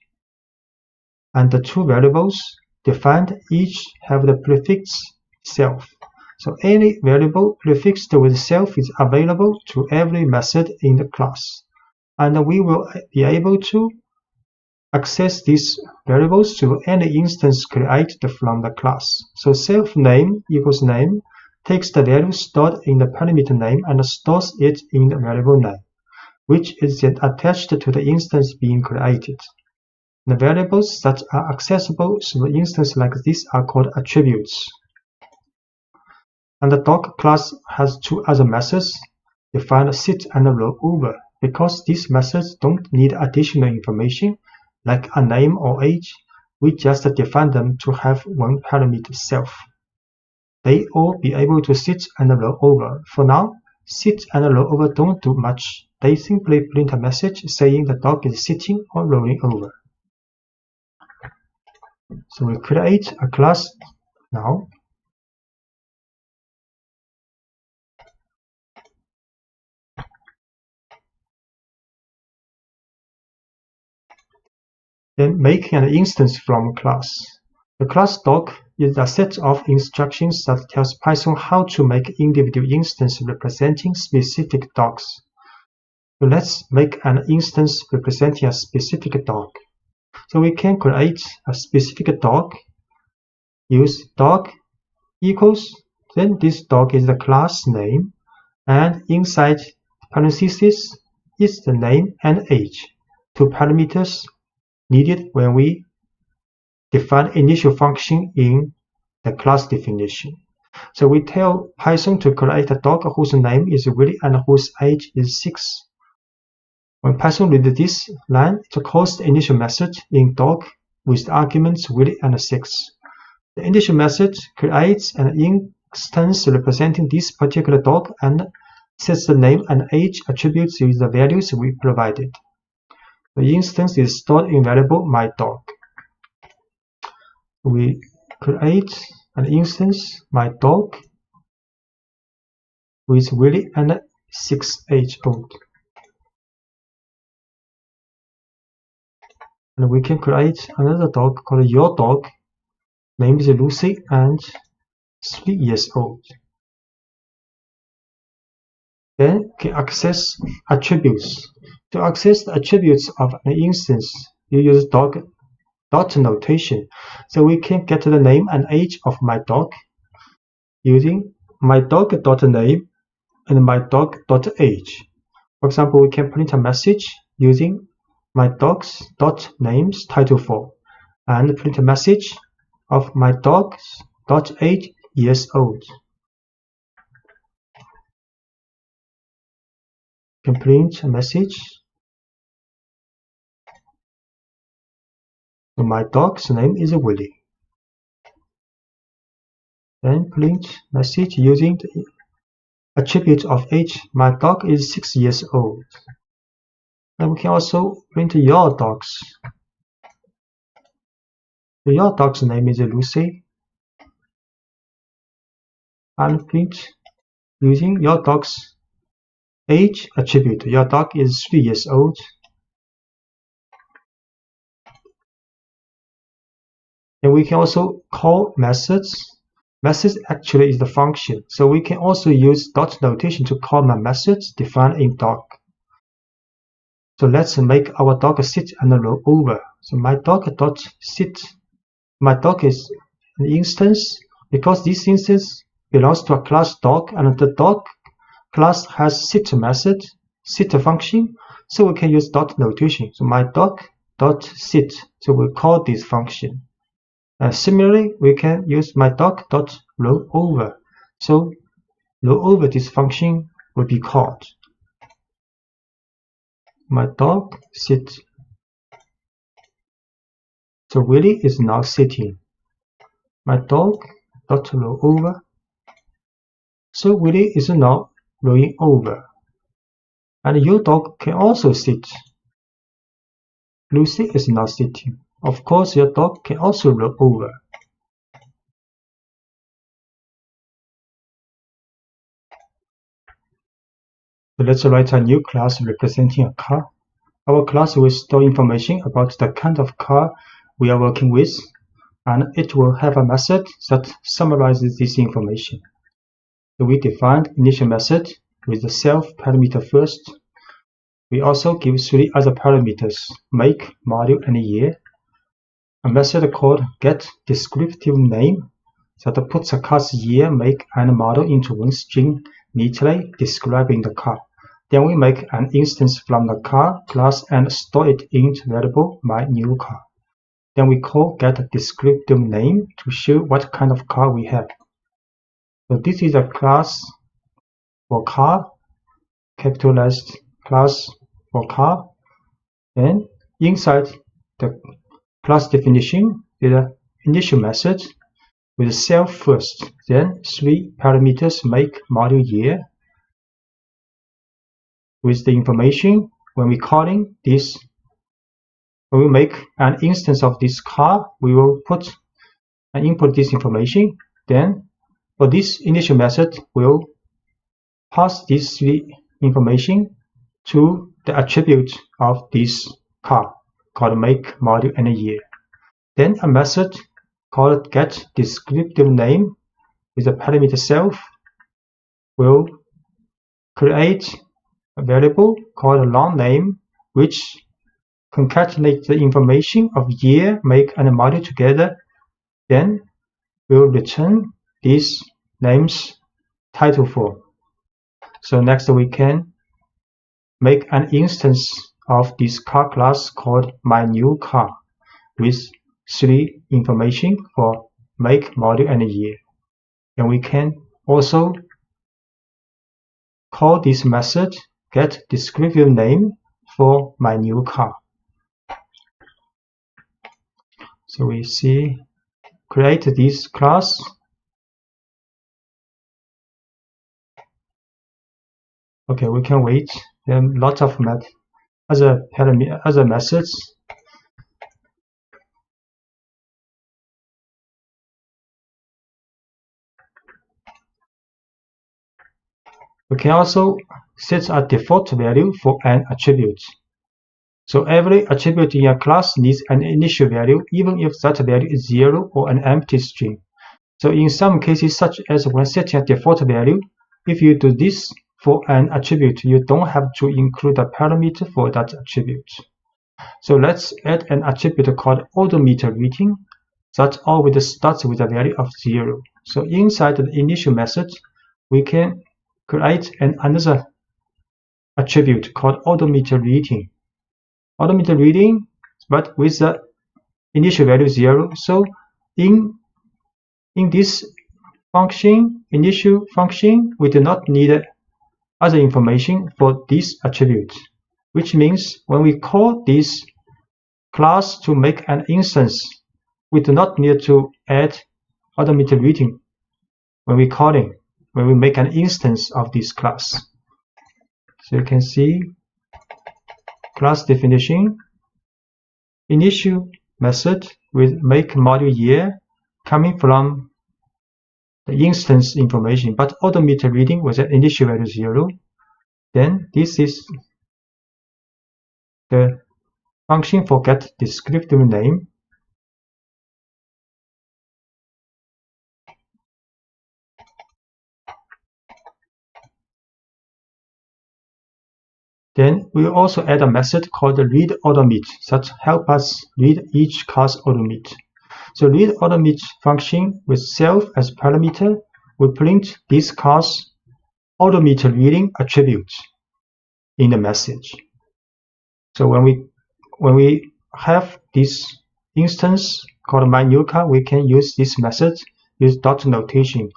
And the two variables defined each have the prefix self. So any variable prefixed with self is available to every method in the class. And we will be able to access these variables through any instance created from the class. So self name equals name takes the value stored in the parameter name and stores it in the variable name, which is then attached to the instance being created. The variables that are accessible through an instance like this are called attributes. And the dog class has two other methods, defined sit and rollover, because these methods don't need additional information like a name or age. We just define them to have one parameter self. They all be able to sit and rollover. For now, sit and rollover don't do much. They simply print a message saying the dog is sitting or rolling over. So we create a class now. Then making an instance from class. The class dog is a set of instructions that tells Python how to make individual instances representing specific dogs. So let's make an instance representing a specific dog. So we can create a specific dog, use dog equals, then this dog is the class name, and inside parentheses is the name and age, two parameters needed when we define initial function in the class definition. So we tell Python to create a dog whose name is Willy and whose age is 6. When Python reads this line, it calls the initial method in dog with the arguments Willy and 6. The initial method creates an instance representing this particular dog and sets the name and age attributes with the values we provided. The instance is stored in variable myDog. We create an instance myDog with Willy and 6 age old. And we can create another dog called your dog, named Lucy and 3 years old. Then we can access attributes. To access the attributes of an instance, you use dot notation. So we can get the name and age of my dog using myDog.name and myDog.age. For example, we can print a message using myDogs.names title4. and print a message of my dog .8 years old. Can print a message. So my dog's name is Willie. Then print message using the attribute of age. My dog is 6 years old. And we can also print your dogs. So your dog's name is Lucy. And print using your dog's age attribute. Your dog is 3 years old. And we can also call methods. Methods actually is the function. So we can also use dot notation to call my methods defined in doc. So let's make our dog sit and roll over. So my dog dot sit. My dog is an instance because this instance belongs to a class dog, and the dog class has sit method, sit function. So we can use dot notation. So my dog dot sit. So we call this function. Similarly, we can use my dog dot roll over. So roll over this function will be called. My dog sit. So Willie is now sitting. My dog dot roll over. So Willie is now rolling over. And your dog can also sit. Lucy is now sitting. Of course, your dog can also roll over. So let's write a new class representing a car. Our class will store information about the kind of car we are working with, and it will have a method that summarizes this information. So we defined initial method with the self parameter first. We also give 3 other parameters: make, model, and year. A method called getDescriptiveName that puts a car's year, make, and model into one string neatly describing the car. Then we make an instance from the car class and store it in the variable myNewCar. Then we call getDescriptiveName to show what kind of car we have. So this is a class for car, capitalized class for car. And inside the class definition is an initial method with self first, then 3 parameters: make, model, year. With the information, when we calling this, when we make an instance of this car, we will put and input this information. Then for this initial method, we'll pass this 3 information to the attribute of this car called make, model, and year. Then a method called getDescriptiveName with the parameter self will create a variable called longName, which concatenates the information of year, make, and model together. Then we'll return these names title form. So next we can make an instance of this car class called myNewCar with 3 information for make, model, and year. And we can also call this method getDescriptiveName for myNewCar. So we see create this class. Okay, we can wait. There are lots of other methods. We can also set a default value for an attribute. So every attribute in a class needs an initial value, even if that value is 0 or an empty string. So in some cases, such as when setting a default value, if you do this for an attribute, you don't have to include a parameter for that attribute. So let's add an attribute called odometer reading that always starts with a value of 0. So inside the initial method, we can create another attribute called odometer reading. Odometer reading, but with the initial value 0. So in this function, initial function, we do not need other information for this attribute, which means when we call this class to make an instance, we do not need to add odometer reading when we make an instance of this class. So you can see class definition, initial method with make module year coming from the instance information, but odometer reading was an initial value 0. Then this is the function for get descriptive name. Then we also add a method called read odometer that help us read each car's odometer. So read odometer function with self as parameter will print this car's odometer reading attribute in the message. So when we have this instance called my new car, we can use this method with dot notation,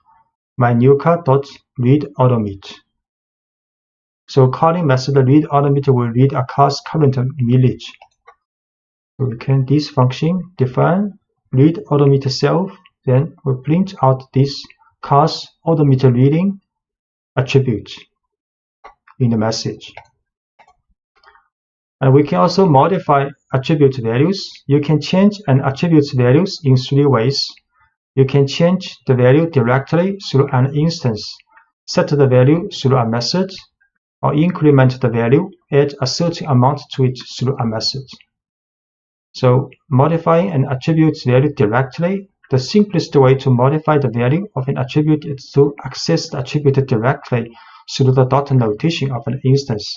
my new car dot read odometer. So calling method read odometer will read a car's current mileage. So we can this function define read odometer self, then we print out this car's odometer reading attribute in the message. And we can also modify attribute values. You can change an attribute's values in 3 ways. You can change the value directly through an instance, set the value through a method, or increment the value, add a certain amount to it through a method. So modifying an attribute's value directly, the simplest way to modify the value of an attribute is to access the attribute directly through the dot notation of an instance.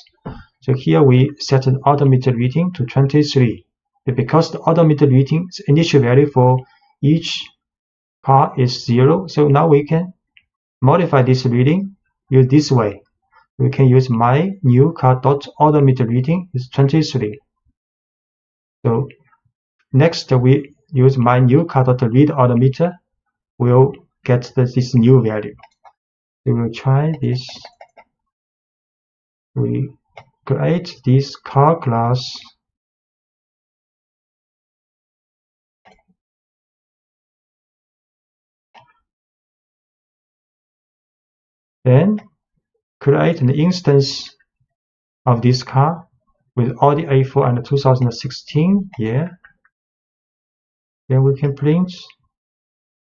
So here we set an odometer reading to 23. But because the odometer reading's initial value for each car is 0, so now we can modify this reading use this way. We can use my new car dot odometer reading is 23. So next we use my new car dot read odometer. We'll get this new value. We will try this. We create this car class. Then create an instance of this car with all the A4 and 2016 year. Then we can print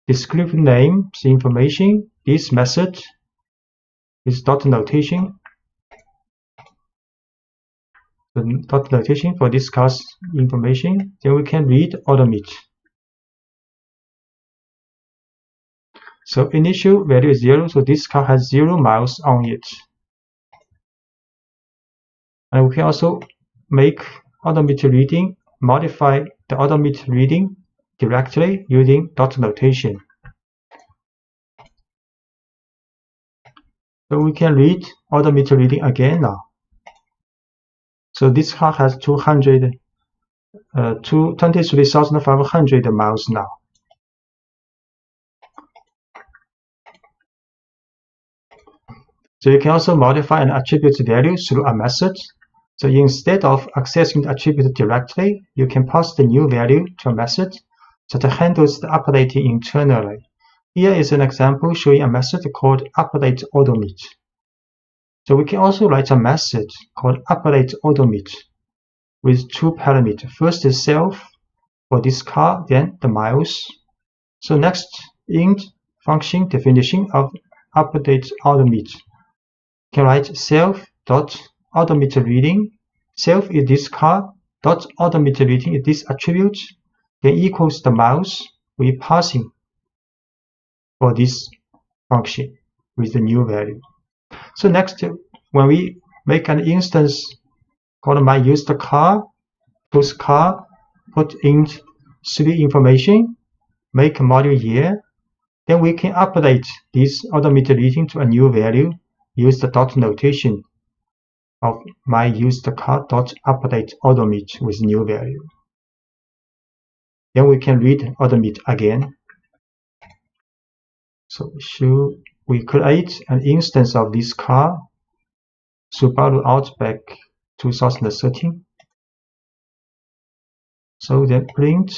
descriptive names information. This method is dot notation. The dot notation for this car's information. Then we can read odometer. So initial value is 0, so this car has 0 miles on it. And we can also make odometer reading, modify the odometer reading directly using dot notation. So we can read odometer reading again now. So this car has 23,500 miles now. So you can also modify an attribute value through a method. So instead of accessing the attribute directly, you can pass the new value to a method that handles the updating internally. Here is an example showing a method called update odometer. So we can also write a method called update odometer with 2 parameters. First is self for this car, then the miles. So next, int function definition of update odometer. Can write self dot odometer reading. Self is this car dot odometer reading is this attribute, then equals the miles we passing for this function with the new value. So next, when we make an instance called my used car, post car, put in 3 information, make module year, then we can update this odometer reading to a new value. Use the dot notation of my used car dot update odometer with new value. Then we can read AutoMeet again. So we create an instance of this car, Subaru Outback 2013. So then print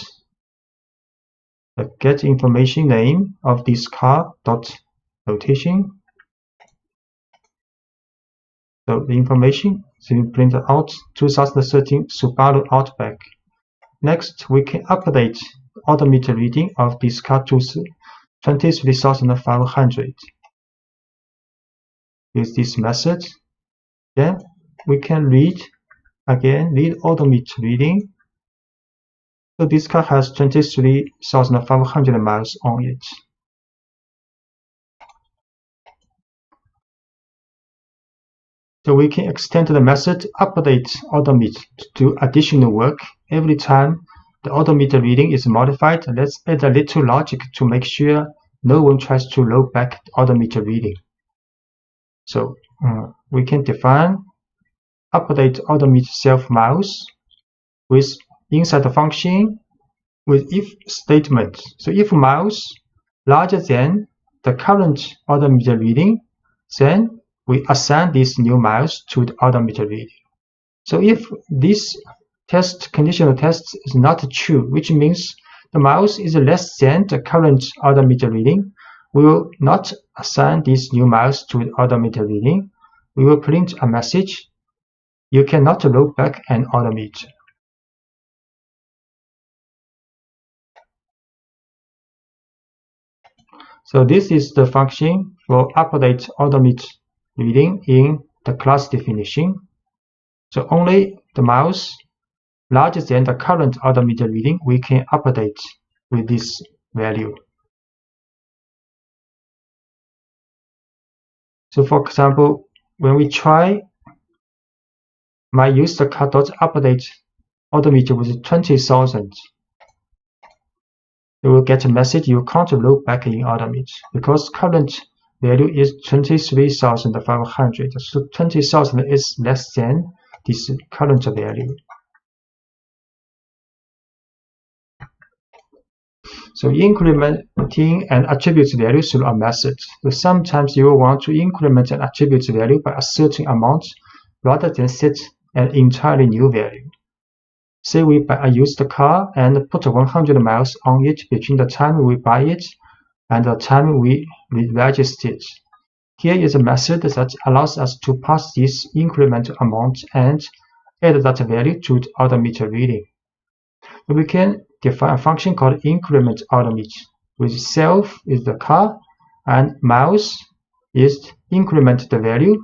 the get information name of this car dot notation. So the information is printed out 2013 Subaru Outback. Next, we can update the odometer reading of this car to 23,500. Use this method. Then we can read odometer reading. So this car has 23,500 miles on it. So we can extend the method update odometer to do additional work. Every time the odometer reading is modified, let's add a little logic to make sure no one tries to roll back the odometer reading. So we can define update odometer self miles with inside the function with if statement. So if miles larger than the current odometer reading, then we assign these new miles to the odometer reading. So if this conditional test is not true, which means the miles is less than the current odometer reading, we will not assign these new miles to the odometer reading. We will print a message: you cannot roll back an odometer. So this is the function for update odometer reading in the class definition. So only the miles larger than the current odometer reading we can update with this value. So for example, when we try my user car.update odometer with 20,000, you will get a message you can't roll back in odometer because current value is 23,500. So 20,000 is less than this current value. So incrementing an attribute value through a method. So sometimes you will want to increment an attribute value by a certain amount rather than set an entirely new value. Say we buy a used car and put 100 miles on it between the time we buy it and the time we register it. Here is a method that allows us to pass this incremental amount and add that value to the odometer reading. We can define a function called increment odometer, with self is the car and miles is increment the value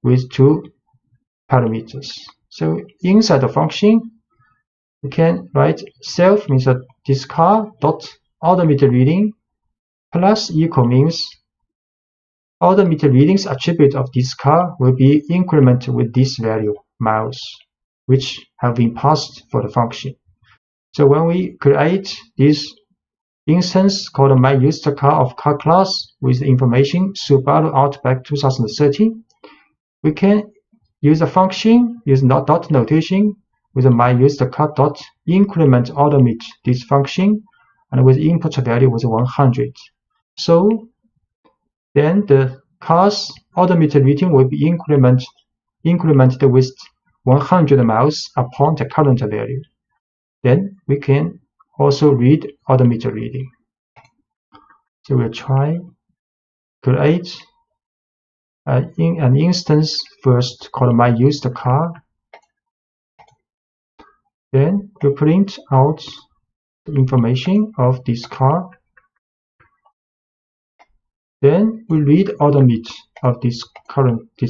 with two parameters. So inside the function, we can write self means that this car dot odometer reading plus equal means odometer readings attribute of this car will be incremented with this value miles, which have been passed for the function. So when we create this instance called myUsedCar of car class with the information Subaru Outback 2013, we can use a function, use dot notation with the myUsedCar dot increment odometer this function, and with input value was 100. So then the car's odometer reading will be incremented with 100 miles upon the current value. Then we can also read odometer reading. So we'll try create an instance first called myUsedCar. Then we print out the information of this car. Then we read odometer of this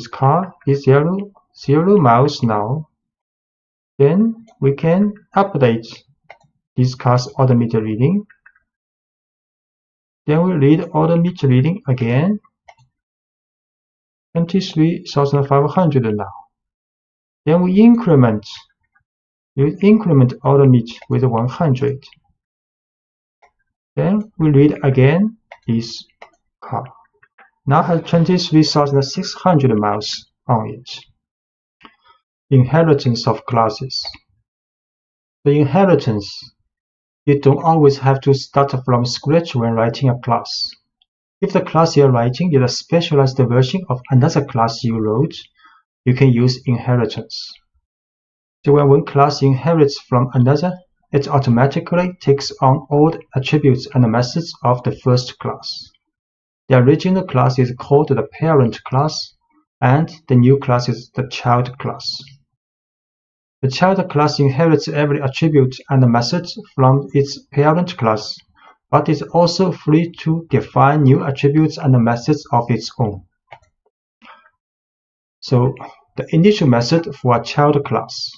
car is 0 miles now. Then we can update this car's odometer reading. Then we read odometer reading again, 23,500 now. Then we increment odometer with 100. Then we read again this car. Now has 23,600 miles on it. Inheritance of classes. The inheritance You don't always have to start from scratch when writing a class. If the class you're writing is a specialized version of another class you wrote, you can use inheritance. So when one class inherits from another, it automatically takes on all the attributes and methods of the first class. The original class is called the parent class, and the new class is the child class. The child class inherits every attribute and method from its parent class, but is also free to define new attributes and methods of its own. So, the initial method for a child class.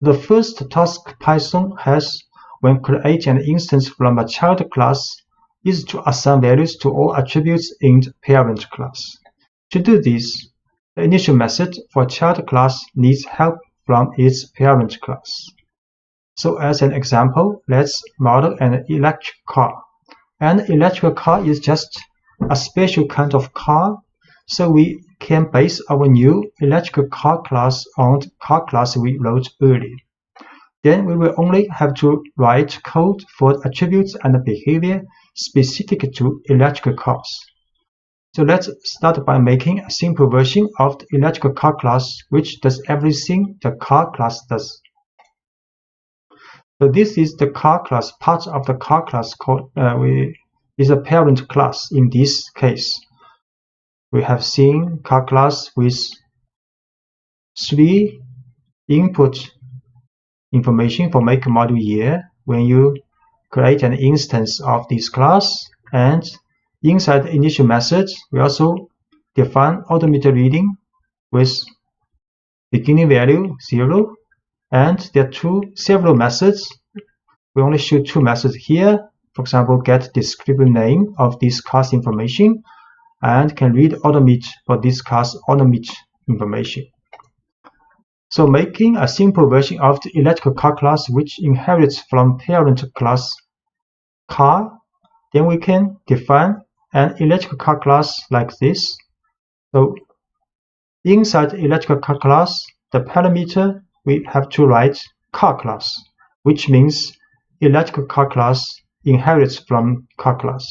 The first task Python has when creating an instance from a child class is to assign values to all attributes in the parent class. To do this, the initial method for a child class needs help from its parent class. So as an example, let's model an electric car. An electric car is just a special kind of car, so we can base our new electric car class on the car class we wrote earlier. Then we will only have to write code for attributes and behavior specific to electric cars. So let's start by making a simple version of the electric car class which does everything the car class does. So this is the car class. Part of the car class called is a parent class in this case. We have seen car class with 3 input information for make, model, year when you create an instance of this class, and inside the initial method we also define automated reading with beginning value 0, and there are several methods. We only show 2 methods here. For example, get descriptive name of this class information, and can read automate for this class automate information. So making a simple version of the electric car class which inherits from parent class car, then we can define an electric car class like this. So inside the electric car class, the parameter we have to write car class, which means electric car class inherits from car class.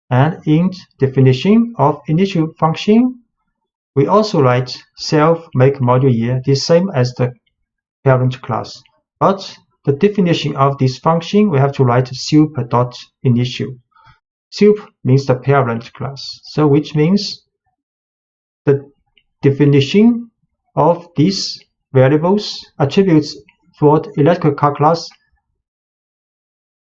And in definition of initial function, we also write self, make, model, year, the same as the parent class. But the definition of this function, we have to write sup.initial. Sup means the parent class, so which means the definition of these variables, attributes for the electric car class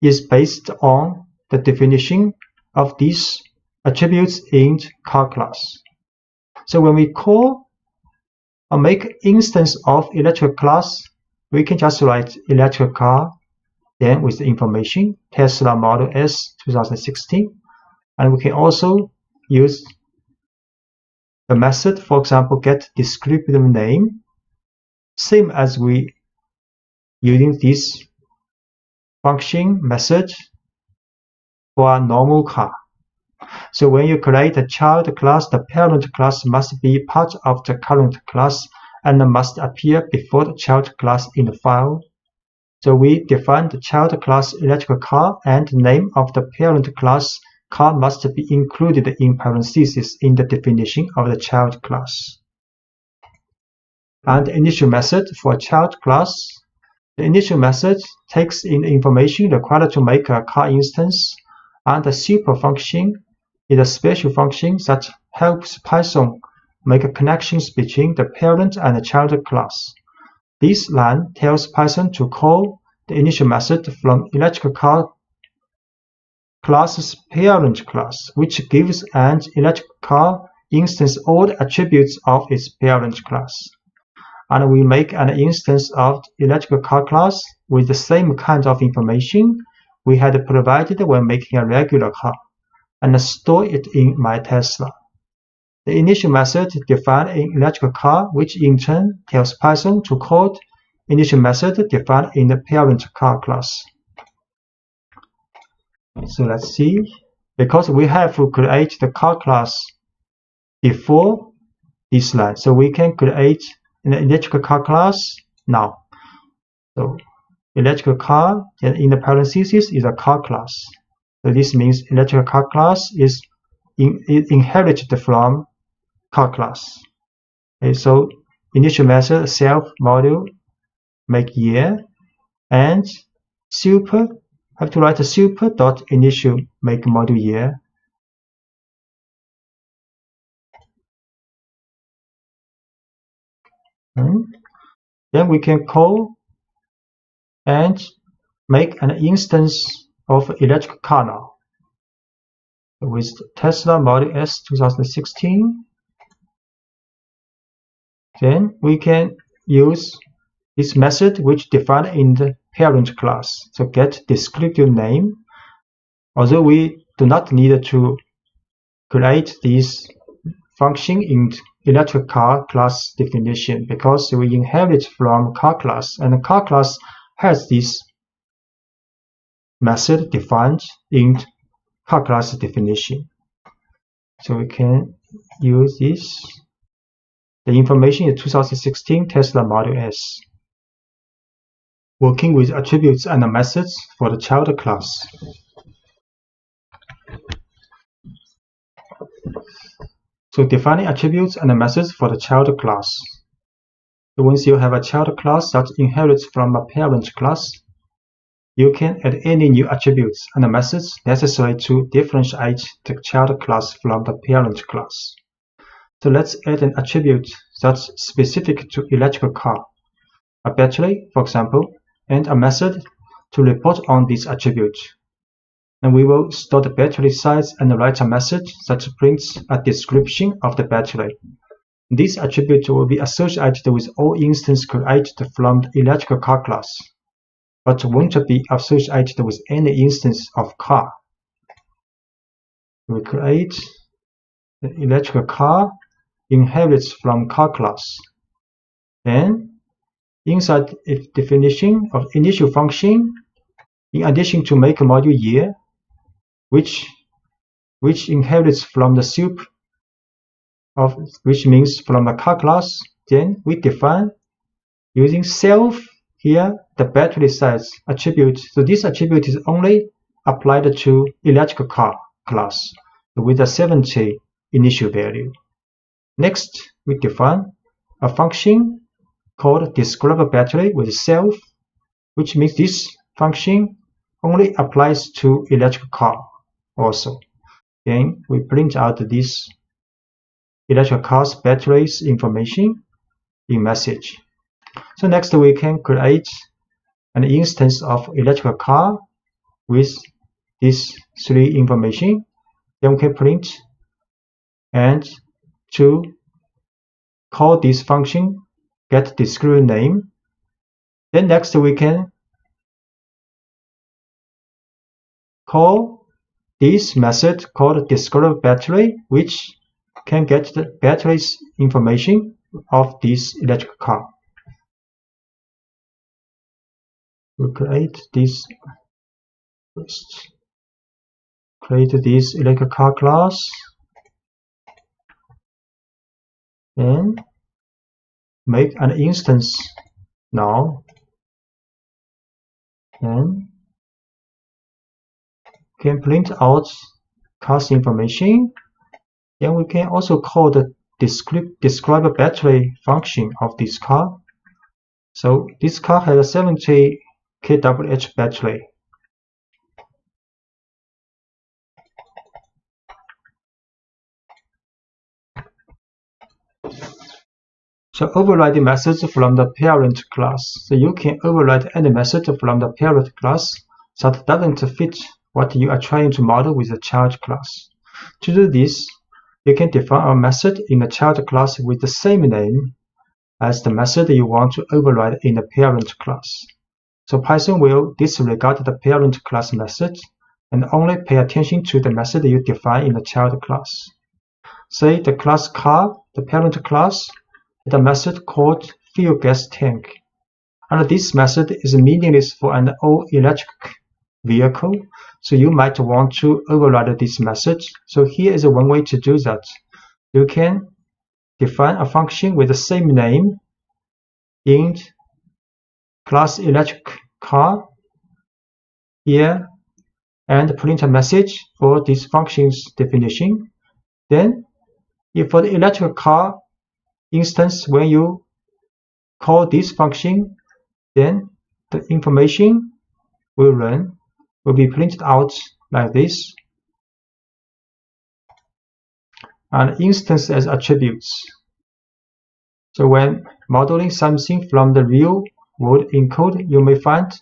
is based on the definition of these attributes in car class. So when we call or make instance of electric class, we can just write electric car, then with the information Tesla Model S 2016, and we can also use the method, for example, get descriptive name, same as we using this function method for a normal car. So when you create a child class, the parent class must be part of the current class and must appear before the child class in the file. So we define the child class electric car, and the name of the parent class car must be included in parentheses in the definition of the child class. And the initial method for child class. The initial method takes in the information required to make a car instance, and the super function is a special function that helps Python make connections between the parent and the child class. This line tells Python to call the initial method from electric car class's parent class, which gives an electric car instance all the attributes of its parent class. And we make an instance of the electric car class with the same kind of information we had provided when making a regular car, and store it in my Tesla. The initial method defined in electric car, which in turn tells Python to call initial method defined in the parent car class. So let's see, because we have to create the car class before this line, so we can create an electric car class now. So electrical car, and in the parentheses is a car class. So this means electrical car class is inherited from car class. Okay, so initial method self module make year, and super have to write a super dot initial make module year. Then we can call and make an instance of electric car now with Tesla Model S 2016. Then we can use this method which defined in the parent class. So get descriptive name. Although we do not need to create this function in electric car class definition because we inherit from car class, and the car class has this method defined in car class definition. So we can use this. The information is 2016 Tesla Model S. Working with attributes and methods for the child class. So defining attributes and methods for the child class. So once you have a child class that inherits from a parent class, you can add any new attributes and methods necessary to differentiate the child class from the parent class. So let's add an attribute that's specific to electrical car, a battery, for example, and a method to report on this attribute. And we will store the battery size and write a method that prints a description of the battery. This attribute will be associated with all instances created from the electrical car class, but won't be associated with any instance of car. We create the electrical car inherits from car class. Then inside its definition of initial function, in addition to make module year, which inherits from the soup of which means from the car class, then we define using self here the battery size attribute. So this attribute is only applied to electrical car class with a 70 initial value. Next, we define a function called describe battery with self, which means this function only applies to electric car also. Then we print out this electric car's batteries information in message. So next we can create an instance of electric car with these three information. Then we can print and to call this function get descriptive name. Then next we can call this method called describe battery, which can get the battery's information of this electric car. We create this first. Create this electric car class. Then make an instance now. Then can print out car's information. Then we can also call the describe battery function of this car. So this car has a 70 kWh battery. So overriding methods from the parent class. So you can override any method from the parent class that doesn't fit what you are trying to model with the child class. To do this, you can define a method in the child class with the same name as the method you want to override in the parent class. So Python will disregard the parent class method and only pay attention to the method you define in the child class. Say the class car, the parent class, the method called fuel gas tank. And this method is meaningless for an all-electric vehicle, so you might want to override this method. So here is one way to do that. You can define a function with the same name in class electric car here and print a message for this function's definition. Then, if for the electrical car instance, when you call this function, then the information will be printed out like this, and instance as attributes. So when modeling something from the real world in code, you may find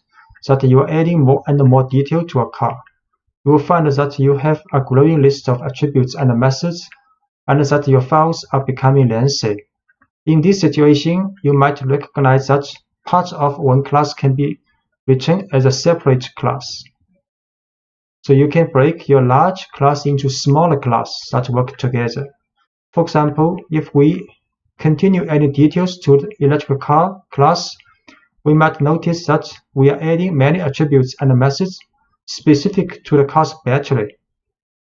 that you are adding more and more detail to a car. You will find that you have a growing list of attributes and methods, and that your files are becoming lengthy. In this situation, you might recognize that parts of one class can be written as a separate class. So you can break your large class into smaller classes that work together. For example, if we continue adding details to the electrical car class, we might notice that we are adding many attributes and methods specific to the car's battery.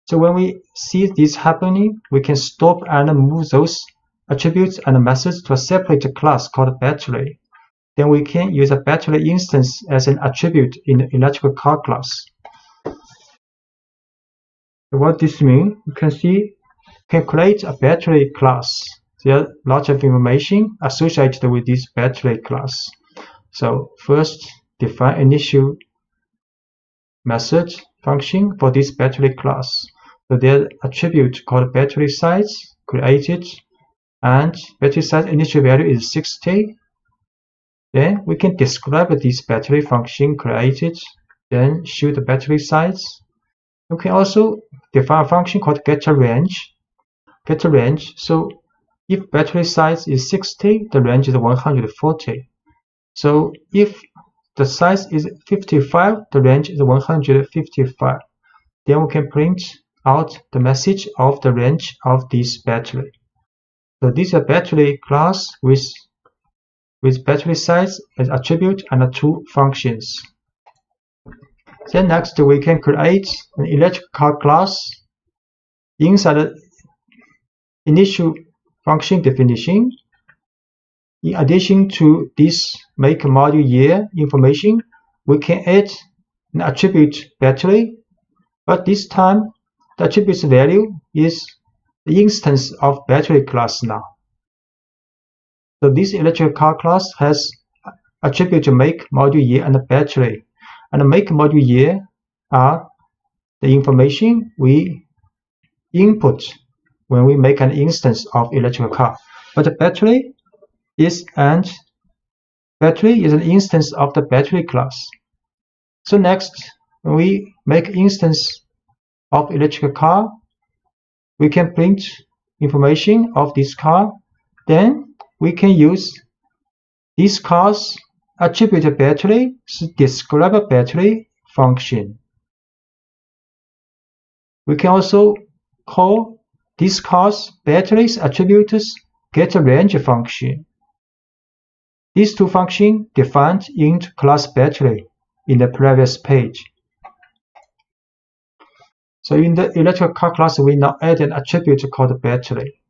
So when we see this happening, we can stop and move those attributes and methods to a separate class called battery. Then we can use a battery instance as an attribute in the electrical car class. What this means, you can see, you can create a battery class. There are lots of information associated with this battery class. So first, define initial method function for this battery class. So there's attribute called battery size created, and battery size initial value is 60. Then we can describe this battery function created, then show the battery size. You can also define a function called getRange. So if battery size is 60, the range is 140. So if the size is 55, the range is 155. Then we can print out the message of the range of this battery. So this is a battery class with battery size as attribute and two functions. Then next we can create an electrical car class inside the initial function definition. In addition to this make module year information, we can add an attribute battery, but this time the attribute's value is the instance of battery class now. So this electrical car class has attribute make module year and battery. And make module year are the information we input when we make an instance of electrical car. But the battery is an instance of the battery class. So next, when we make instance of electrical car, we can print information of this car. Then we can use this car's attribute battery to describe a battery function. We can also call this car's battery's attributes getRange function. These two functions defined in class battery in the previous page. So in the electrical car class, we now add an attribute called battery.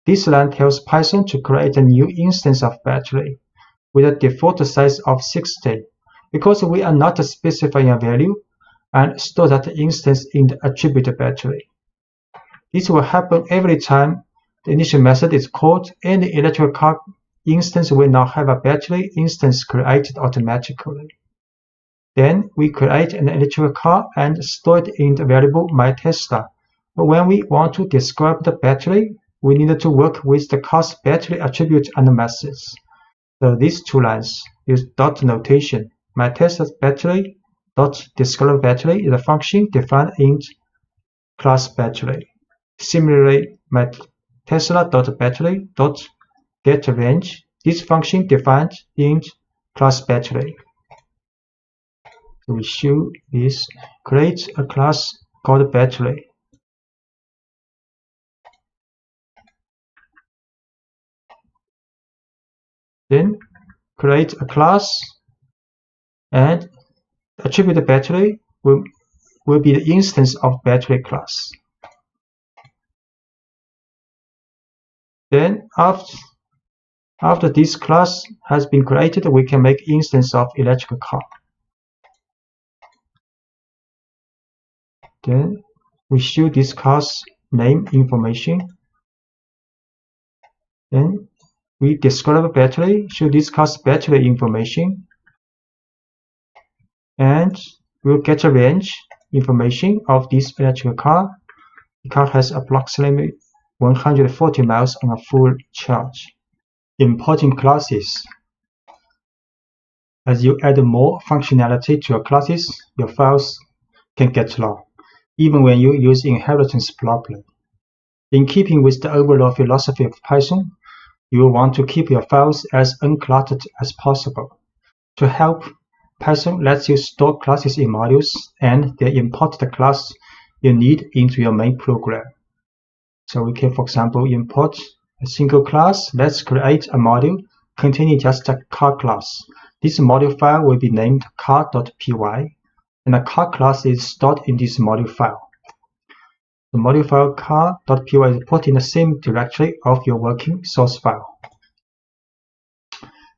This line tells Python to create a new instance of battery with a default size of 60, because we are not specifying a value, and store that instance in the attribute battery. This will happen every time the initial method is called, and the electrical car instance will now have a battery instance created automatically. Then we create an electrical car and store it in the variable myTesla. But when we want to describe the battery, we need to work with the car's battery attribute and methods. So these two lines use dot notation. MyTesla's battery dot describe battery is a function defined in class battery. Similarly, MyTesla.battery dot getRange, this function defined in class battery. So we show this, create a class called battery. Then create a class, and attribute battery will be the instance of battery class. Then after this class has been created, we can make instance of electrical car. Then we show this car's name information. Then we describe battery, show this car's battery information. And we'll get a range information of this electric car. The car has approximately 140 miles on a full charge. Importing classes. As you add more functionality to your classes, your files can get long, even when you use inheritance properly. In keeping with the overall philosophy of Python, you will want to keep your files as uncluttered as possible. To help, Python lets you store classes in modules and then import the class you need into your main program. So we can, for example, import a single class. Let's create a module containing just a car class. This module file will be named car.py, and the car class is stored in this module file. The module file car.py is put in the same directory of your working source file.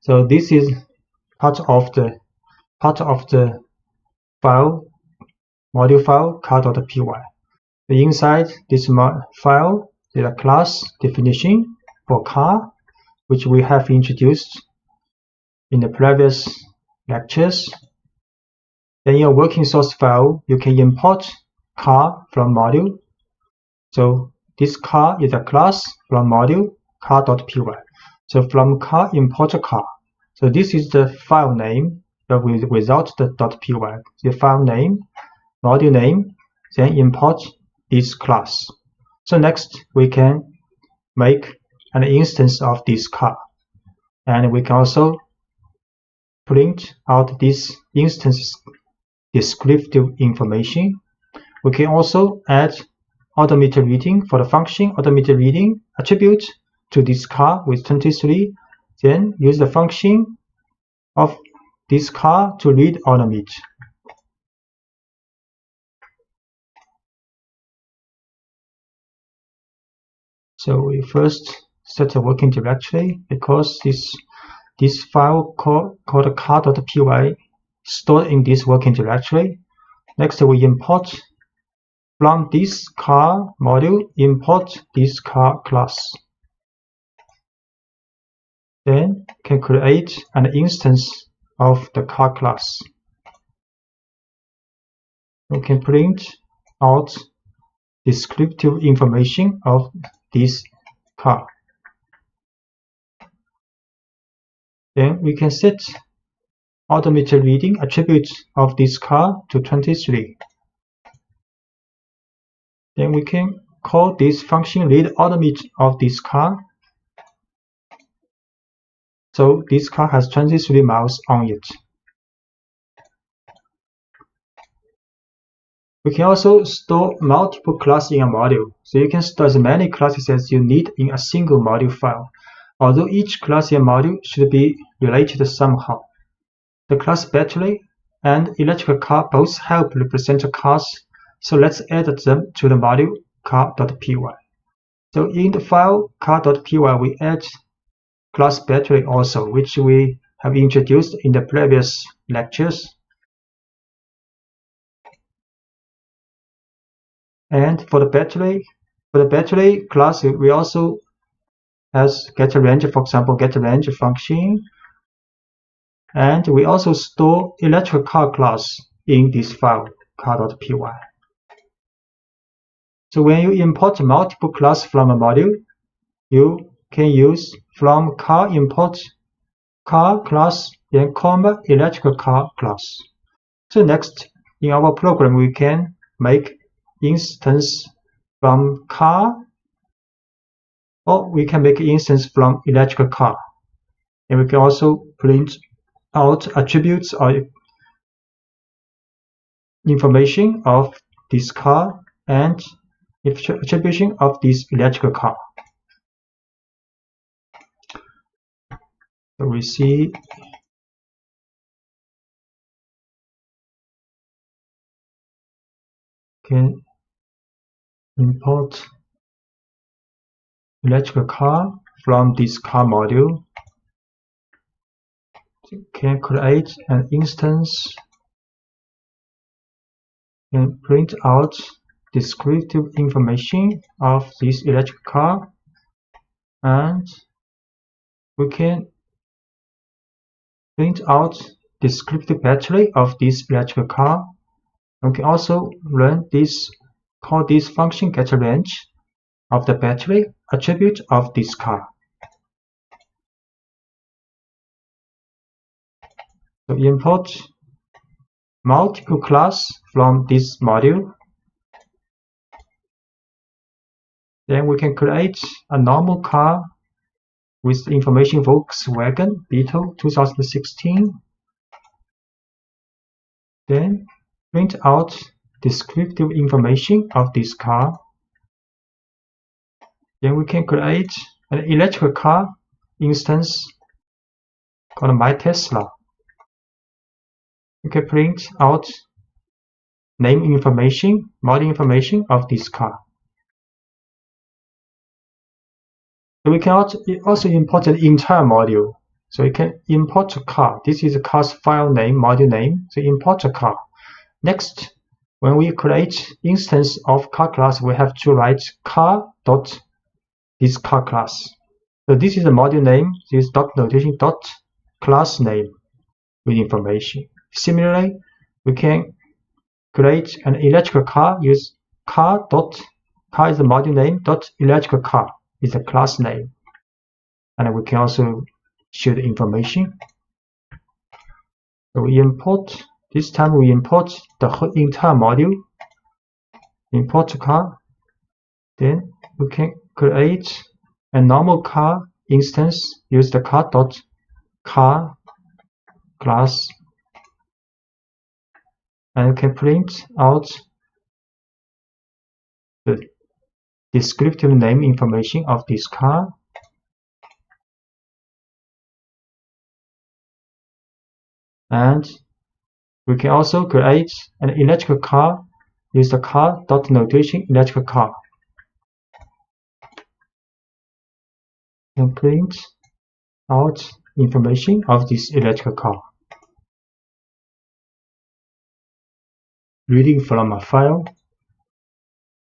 So this is part of the file, module file car.py. Inside this file is a class definition for car, which we have introduced in the previous lectures. In your working source file, you can import car from module. So this car is a class from module car.py. So from car, import car. So this is the file name, but without the .py. The file name, module name, then import this class. So next we can make an instance of this car, and we can also print out this instance descriptive information. We can also add automated reading for the function automated reading attribute to this car with 23, then use the function of this car to read automate. So we first set a working directory because this file called car.py stored in this working directory. Next we import from this car module, import this car class. Then can create an instance of the car class. We can print out descriptive information of this car. Then we can set automated reading attribute of this car to 23. Then we can call this function read automate of this car. So this car has 23 miles on it. We can also store multiple classes in a module, so you can store as many classes as you need in a single module file, although each class in a module should be related somehow. The class battery and electric car both help represent cars, so let's add them to the module car.py. So in the file car.py we add class battery also, which we have introduced in the previous lectures. And for the battery class, we also has getRange, for example, getRange function. And we also store electric car class in this file, car.py. So when you import multiple classes from a module, you can use from car import car class, then comma electric car class. So next, in our program, we can make instance from car, or we can make instance from electric car. And we can also print out attributes or information of this car and attribution of this electric car. So we see can import electric car from this car module. Can create an instance and print out descriptive information of this electric car, and we can print out descriptive battery of this electric car. We can also run this, call this function getRange of the battery attribute of this car. So import multiple class from this module. Then we can create a normal car with the information Volkswagen Beetle 2016. Then print out descriptive information of this car. Then we can create an electric car instance called My Tesla. We can print out name information, model information of this car. So we can also import an entire module. So you can import a car. This is a car's file name, module name. So import a car. Next, when we create instance of car class, we have to write car dot this car class. So this is a module name. This dot notation dot class name with information. Similarly, we can create an electric car. Use car is the module name dot electric car is the class name, and we can also show the information. So we import. This time we import the whole entire module. Import car. Then we can create a normal car instance. Use the car dot car class, and we can print out the descriptive name information of this car. And we can also create an electric car. Use the car dot notation electric car, and print out information of this electric car. Reading from a file.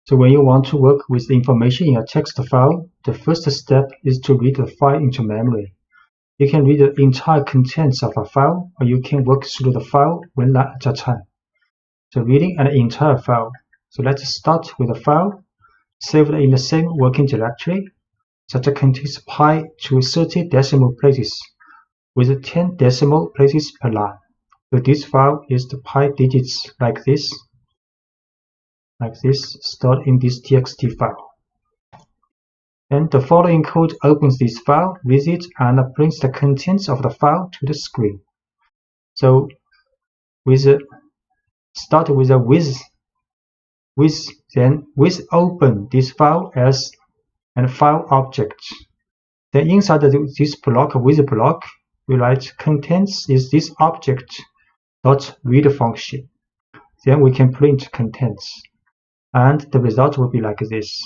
So when you want to work with the information in a text file, the first step is to read the file into memory. You can read the entire contents of a file, or you can work through the file one line at a time. So reading an entire file. So let's start with a file saved in the same working directory that contains pi to 30 decimal places with 10 decimal places per line. So this file is the pi digits like this, stored in this txt file. And the following code opens this file, reads it, and brings the contents of the file to the screen. So start with a then with open this file as a file object. Then inside this block, with block, we write contents is this object dot read function. Then we can print contents, and the result will be like this.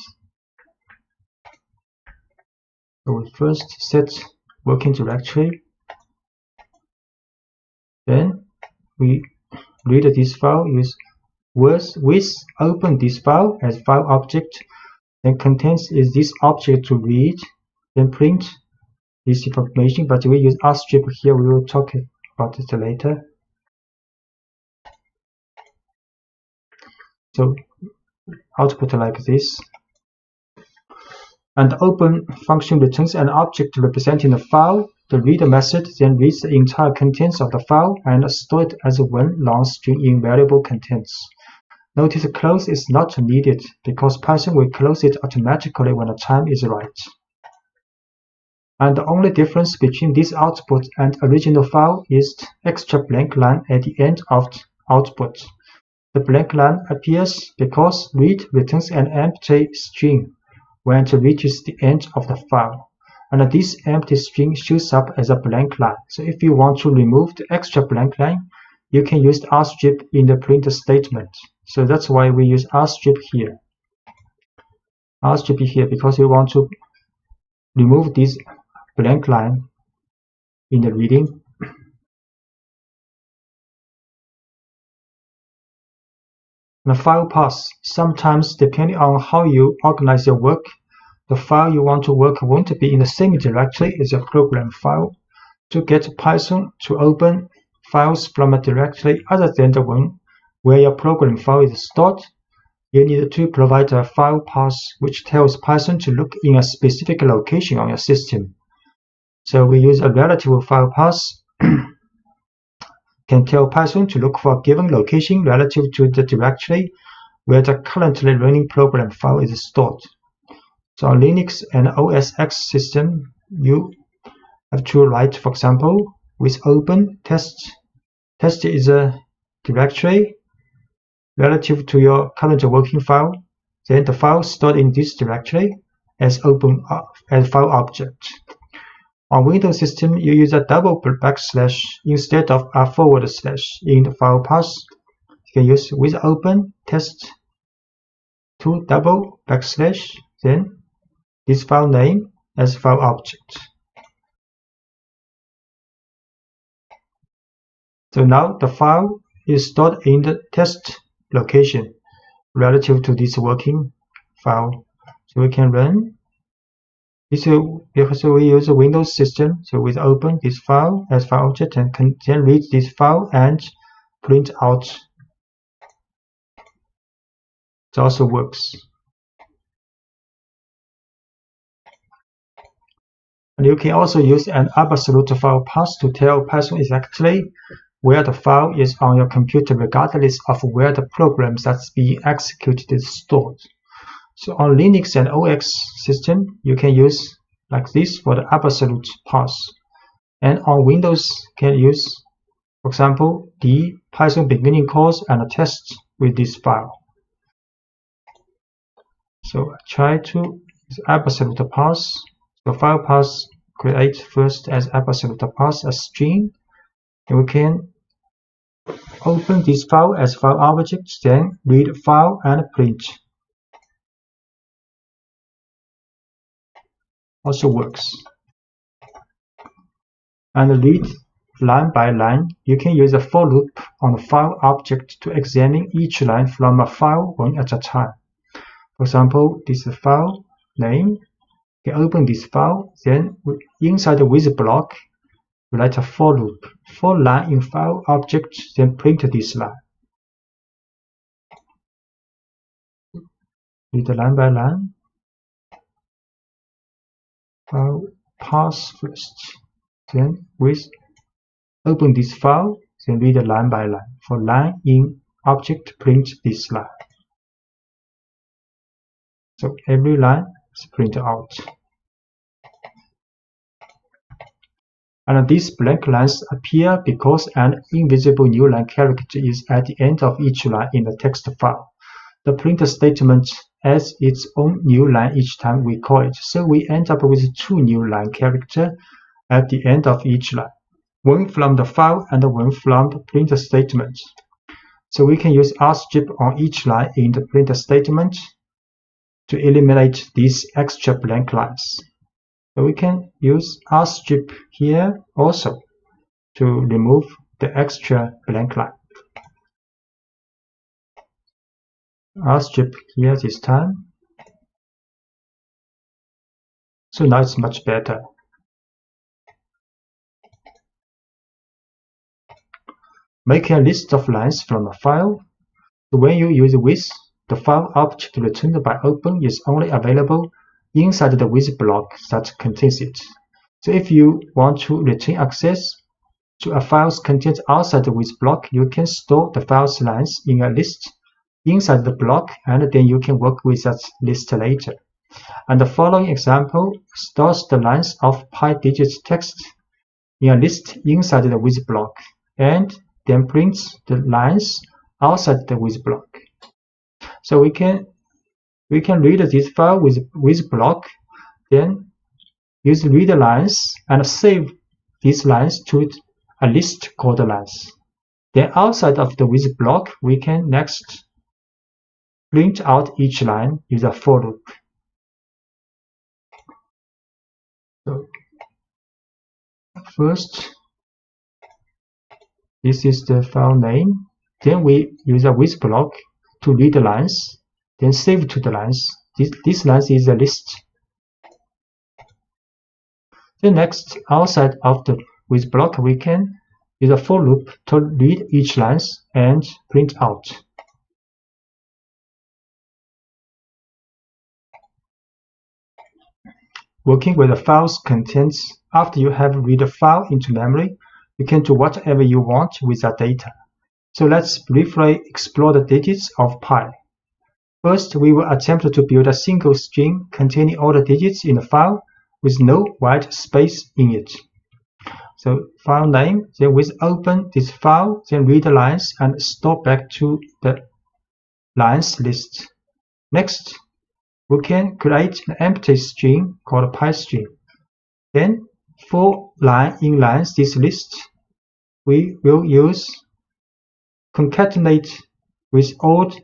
So we first set working directory, then we read this file, use with open this file as file object, then contents is this object to read, then print this information, but we use rstrip here. We will talk about it later. So output like this. And the open function returns an object representing the file. The reader method then reads the entire contents of the file and stores it as one long string in variable contents. Notice close is not needed because Python will close it automatically when the time is right. And the only difference between this output and original file is the extra blank line at the end of the output. The blank line appears because read returns an empty string when it reaches the end of the file, and this empty string shows up as a blank line. So if you want to remove the extra blank line, you can use rstrip in the print statement. So that's why we use rstrip here. Rstrip here because we want to remove this blank line in the reading. And file paths. Sometimes, depending on how you organize your work, the file you want to work won't be in the same directory as your program file. To get Python to open files from a directory other than the one where your program file is stored, you need to provide a file path which tells Python to look in a specific location on your system. So we use a relative file path can tell Python to look for a given location relative to the directory where the currently running program file is stored. So on Linux and OS X system, you have to write, for example, with open test. Test is a directory relative to your current working file. Then the file stored in this directory as open as file object. On Windows system, you use a double backslash instead of a forward slash in the file path. You can use with open test to double backslash, then this file name as file object. So now the file is stored in the test location relative to this working file. So we can run this because we use a Windows system. So we open this file as file object and can then read this file and print out. It also works. And you can also use an absolute file path to tell Python exactly where the file is on your computer regardless of where the program that's being executed is stored. So on Linux and OS system, you can use like this for the absolute path. And on Windows, you can use, for example, the Python beginning course and a test with this file. So I try to use absolute path. So file path create first as absolute path a string, and we can open this file as file object, then read file and print. Also works. And read line by line. You can use a for loop on the file object to examine each line from a file one at a time. For example, this is file name. You can open this file, then inside the with block, write a for loop. For line in file object, then print this line. Read line by line. File path first. Then with open this file, then read line by line. For line in object, print this line. So every line is printed out. And these blank lines appear because an invisible new line character is at the end of each line in the text file. The print statement adds its own new line each time we call it. So we end up with two new line characters at the end of each line, one from the file and one from the print statement. So we can use rstrip on each line in the print statement to eliminate these extra blank lines. So we can use rstrip here also to remove the extra blank line. Rstrip here this time. So now it's much better. Make a list of lines from a file. So when you use with, the file object returned by open is only available inside the with block that contains it. So if you want to retain access to a file's content outside the with block, you can store the file's lines in a list inside the block, and then you can work with that list later. And the following example stores the lines of pi digits text in a list inside the with block, and then prints the lines outside the with block. So we can read this file with block, then use read lines and save these lines to a list called lines. Then outside of the with block, we can next print out each line with a for loop. So first, this is the file name. Then we use a with block to read the lines, then save to the lines. This lines is a list. Then next, outside of the with block, we can use a for loop to read each lines and print out. Working with the file's contents, after you have read a file into memory, you can do whatever you want with that data. So let's briefly explore the digits of pi. First, we will attempt to build a single string containing all the digits in the file with no white space in it. So file name, then we open this file, then read the lines and store back to the lines list. Next, we can create an empty string called pi string. Then for line in lines this list, we will use concatenate with odd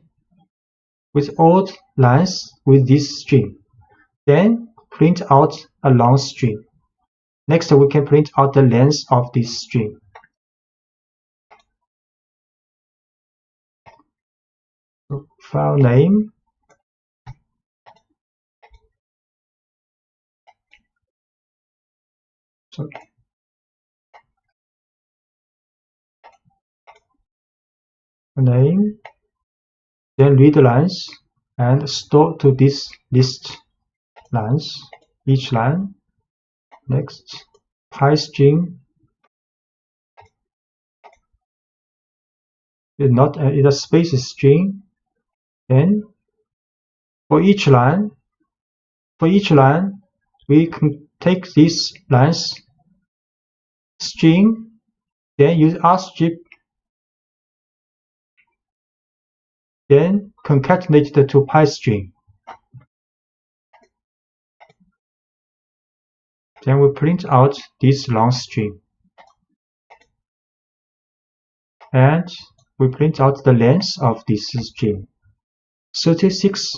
lines with this string. Then print out a long string. Next, we can print out the length of this string. So, file name. Name, then read the lines and store to this list lines, each line. Next, pi string, not a space string. Then for each line, we can take this lines string, then use rstrip, then concatenate the two pi string. Then we print out this long string. And we print out the length of this string. 36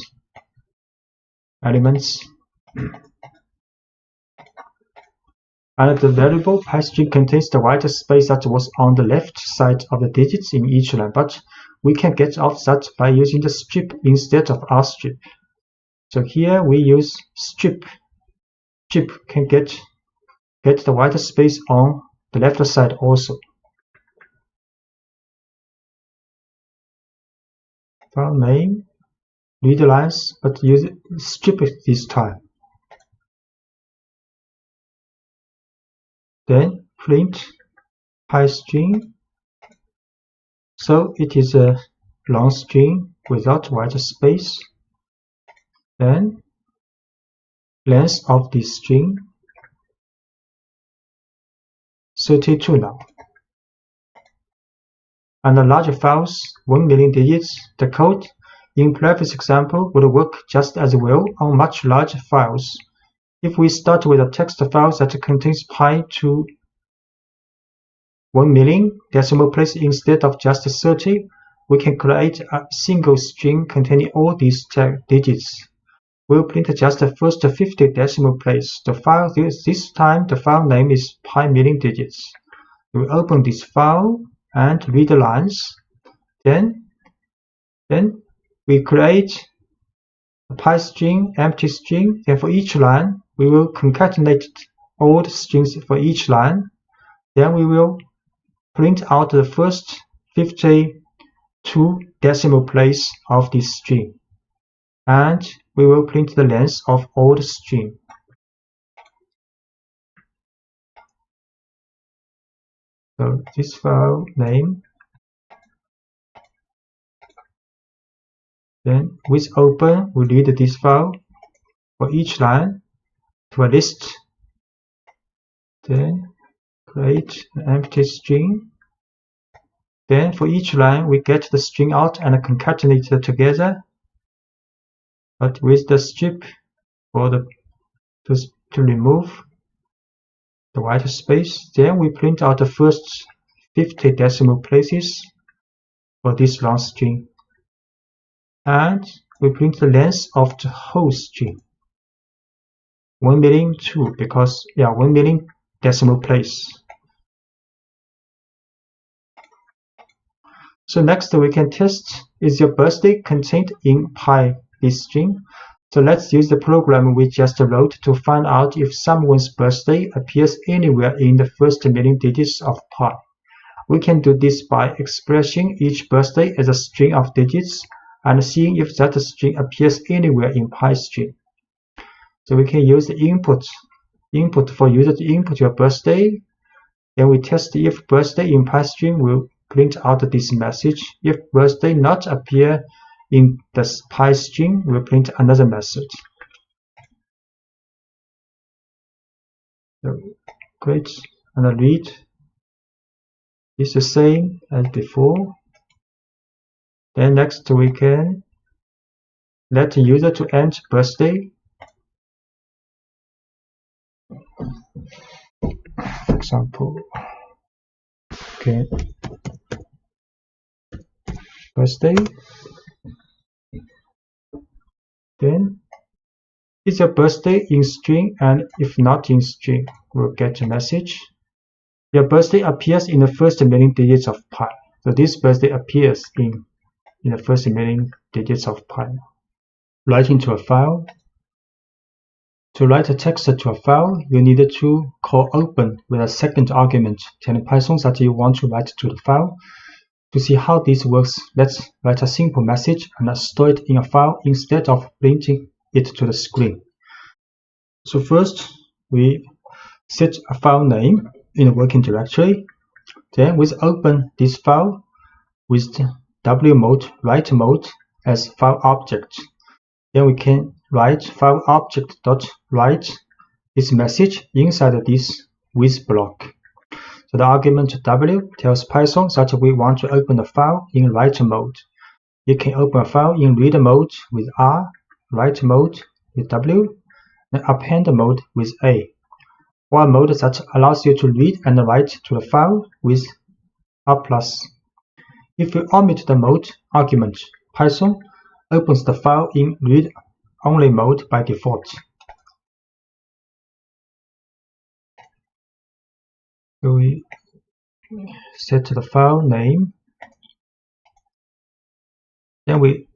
elements. And the variable pi string contains the white space that was on the left side of the digits in each line, but we can get off that by using the strip instead of rstrip. So here we use strip. Strip can get the white space on the left side also. File name, read the lines, but use strip this time. Then print pi string. So it is a long string without white space. Then length of this string 32 now. And the larger files, 1 million digits, the code in previous example would work just as well on much larger files. If we start with a text file that contains pi to 1 million decimal place instead of just 30, we can create a single string containing all these digits. We'll print just the first 50 decimal place. The file this time the file name is pi million digits. We open this file and read the lines. Then we create a pi string, empty string. Then for each line, we will concatenate all the strings for each line. Then we will print out the first 52 decimal place of this string. And we will print the length of all the string. So this file name. Then with open, we read this file for each line to a list. Then create an empty string. Then for each line, we get the string out and concatenate it together. But with the strip for to remove the white space. Then we print out the first 50 decimal places for this long string. And we print the length of the whole string. 1 million too, because 1 million decimal place. So next we can test, is your birthday contained in pi this string? So let's use the program we just wrote to find out if someone's birthday appears anywhere in the first million digits of pi. We can do this by expressing each birthday as a string of digits and seeing if that string appears anywhere in pi string. So we can use the input for user to input your birthday. Then we test if birthday in pi string will print out this message. If birthday not appear in the pi string, we'll print another message. So great, and read is the same as before. Then next we can let the user to enter birthday. For example, okay, birthday. Then is your birthday in string, and if not in string, we'll get a message. Your birthday appears in the first million digits of pi. So this birthday appears in the first million digits of pi. Write into a file. To write a text to a file, you need to call open with a second argument, telling Python that you want to write to the file. To see how this works, let's write a simple message and store it in a file instead of printing it to the screen. So first, we set a file name in the working directory. Then we open this file with W mode, write mode as file object. Then we can write file object.write this message inside this with block. So the argument W tells Python that we want to open the file in write mode. You can open a file in read mode with R, write mode with W, and append mode with A. One mode that allows you to read and write to the file with R+. If you omit the mode argument, Python opens the file in read-only mode by default. So we set the file name. Then we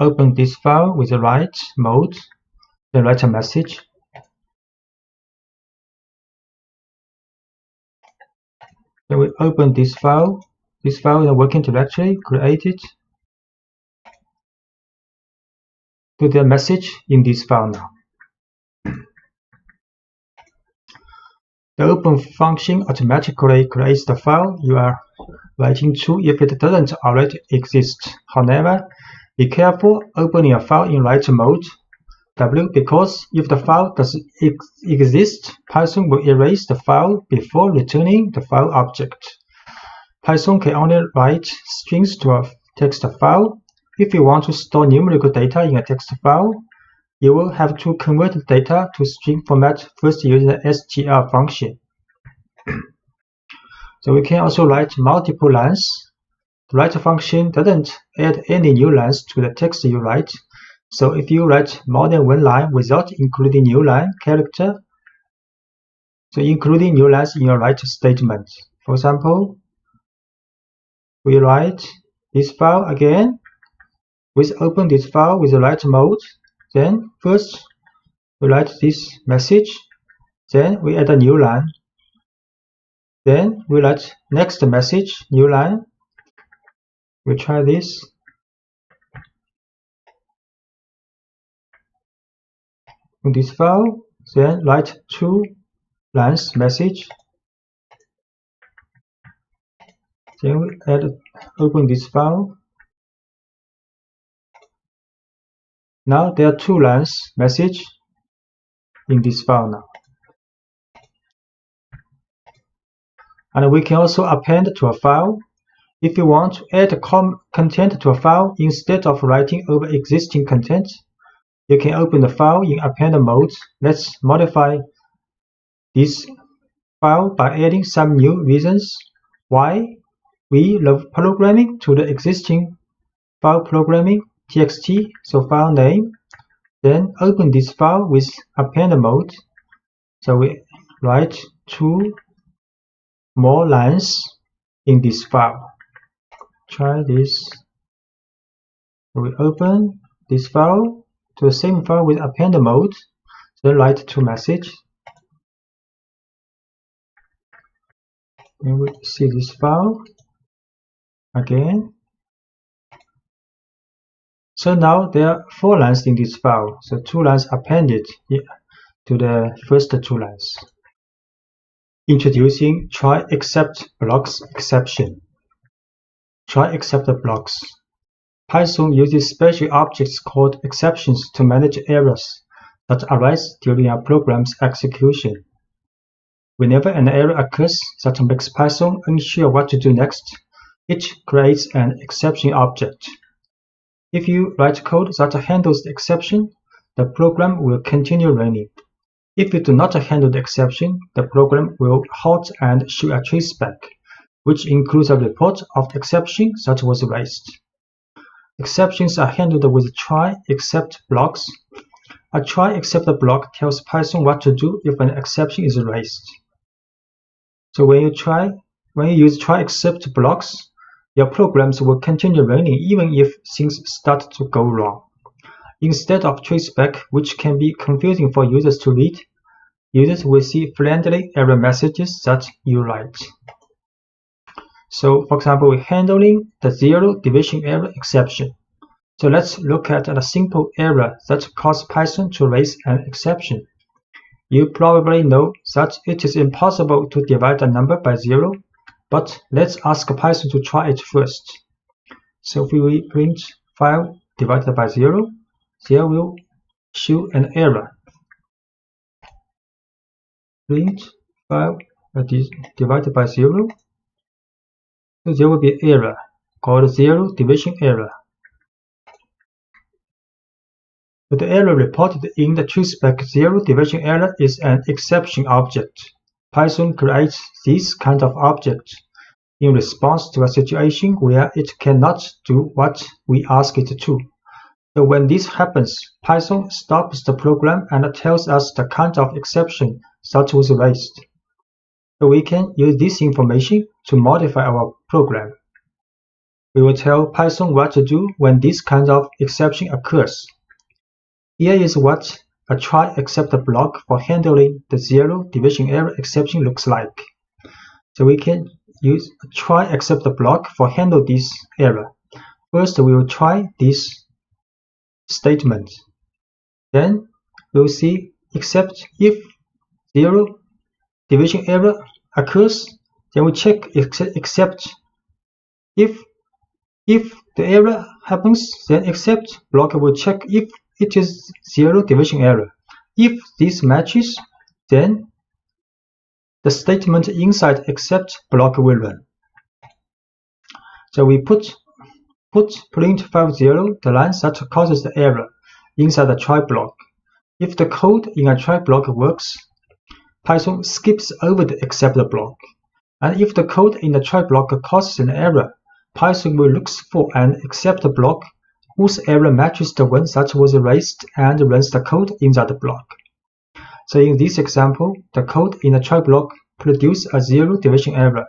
open this file with the write mode, then write a message. Then we open this file in the working directory, create it. Do the message in this file now. The open function automatically creates the file you are writing to if it doesn't already exist. However, be careful opening a file in write mode W, because if the file does exist, Python will erase the file before returning the file object. Python can only write strings to a text file. If you want to store numerical data in a text file, you will have to convert the data to string format first using the str function. So we can also write multiple lines. The write function doesn't add any new lines to the text you write. So if you write more than one line without including new line character, so including new lines in your write statement. For example, we write this file again. We open this file with the write mode. Then first we write this message. Then we add a new line. Then we write next message, new line. We try this. In this file, then write two lines message. Then we open this file. Now there are two lines message in this file now. And we can also append to a file. If you want to add content to a file instead of writing over existing content, you can open the file in append mode. Let's modify this file by adding some new reasons why we love programming to the existing file programming txt, so file name. Then open this file with append mode. So we write two more lines in this file. try this. We open this file to the same file with append mode, then write to message. Then we see this file again. So now there are 4 lines in this file. So 2 lines appended to the first 2 lines. Introducing try except blocks exception. Try except blocks. Python uses special objects called exceptions to manage errors that arise during a program's execution. Whenever an error occurs that makes Python unsure what to do next, it creates an exception object. If you write code that handles the exception, the program will continue running. If you do not handle the exception, the program will halt and show a traceback, which includes a report of the exception that was raised. Exceptions are handled with try except blocks. A try except block tells Python what to do if an exception is raised. So when you use try except blocks, your programs will continue running even if things start to go wrong. Instead of traceback, which can be confusing for users to read, users will see friendly error messages that you write. So, for example, we're handling the 0 division error exception. So let's look at a simple error that caused Python to raise an exception. You probably know that it is impossible to divide a number by 0, but let's ask Python to try it first. So if we print file divided by 0, there will show an error. Print file divided by 0. So there will be an error called 0 division error. But the error reported in the traceback 0 division error is an exception object. Python creates this kind of object in response to a situation where it cannot do what we ask it to. So when this happens, Python stops the program and tells us the kind of exception that was raised. So we can use this information to modify our program. We will tell Python what to do when this kind of exception occurs. Here is what a try except block for handling the 0 division error exception looks like. So we can use a try except block for handle this error. First, we will try this statement. Then we'll see except if 0 division error occurs, then we check except if the error happens, then except block will check if it is 0 division error. If this matches, then the statement inside except block will run. So we put print file 0, the line that causes the error, inside the try block. If the code in a try block works, Python skips over the except block. And if the code in the try block causes an error, Python will look for an except block whose error matches the one that was raised and runs the code in that block. So in this example, the code in the try block produces a 0 division error.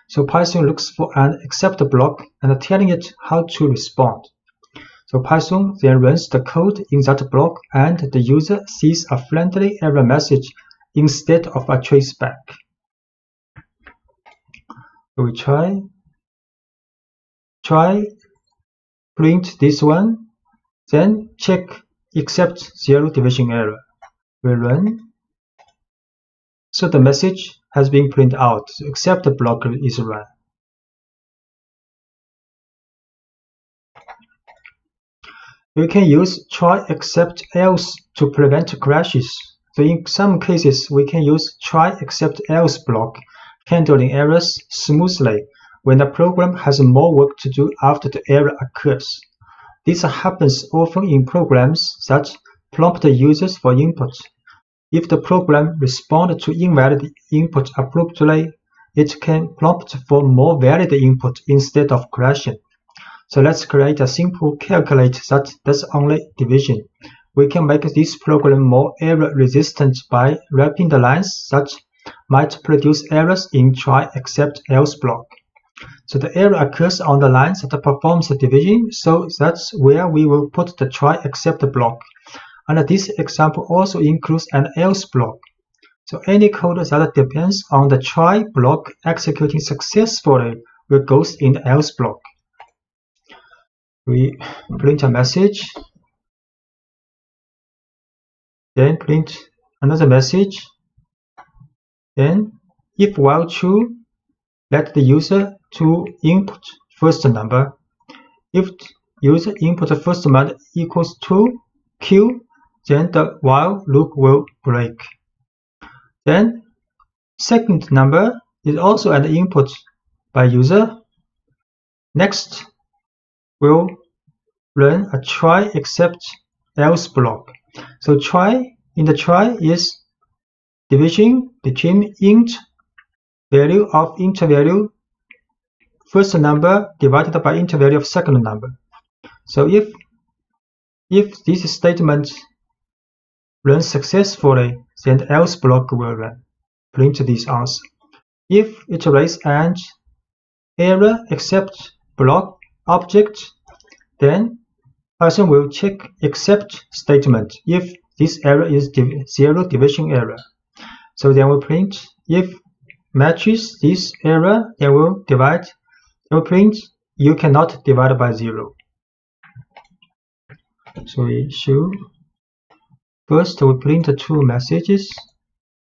So Python looks for an except block and telling it how to respond. So Python then runs the code in that block and the user sees a friendly error message instead of a traceback. So we try print this one, then check except 0 division error. We run. So the message has been printed out, so except the block is run. We can use try except else to prevent crashes. So in some cases, we can use try except else block, handling errors smoothly when the program has more work to do after the error occurs. This happens often in programs that prompt the users for input. If the program responds to invalid input abruptly, it can prompt for more valid input instead of crashing. So let's create a simple calculate that does only division. We can make this program more error resistant by wrapping the lines that might produce errors in try except else block. So the error occurs on the lines that performs the division, so that's where we will put the try except block. And this example also includes an else block. So any code that depends on the try block executing successfully will go in the else block. We print a message, then print another message, then if while true, let the user to input first number. If user input first number equals to Q, then the while loop will break. Then second number is also an input by user. Next, we'll run a try except else block. So in the try is division between int value of int value first number divided by int value of second number. So if this statement runs successfully, then the else block will run. Print this answer. If it raise an error except block object, then Python will check except statement if this error is zero division error. So then we'll print if matches this error, then we'll print you cannot divide by 0. So we should first we print the two messages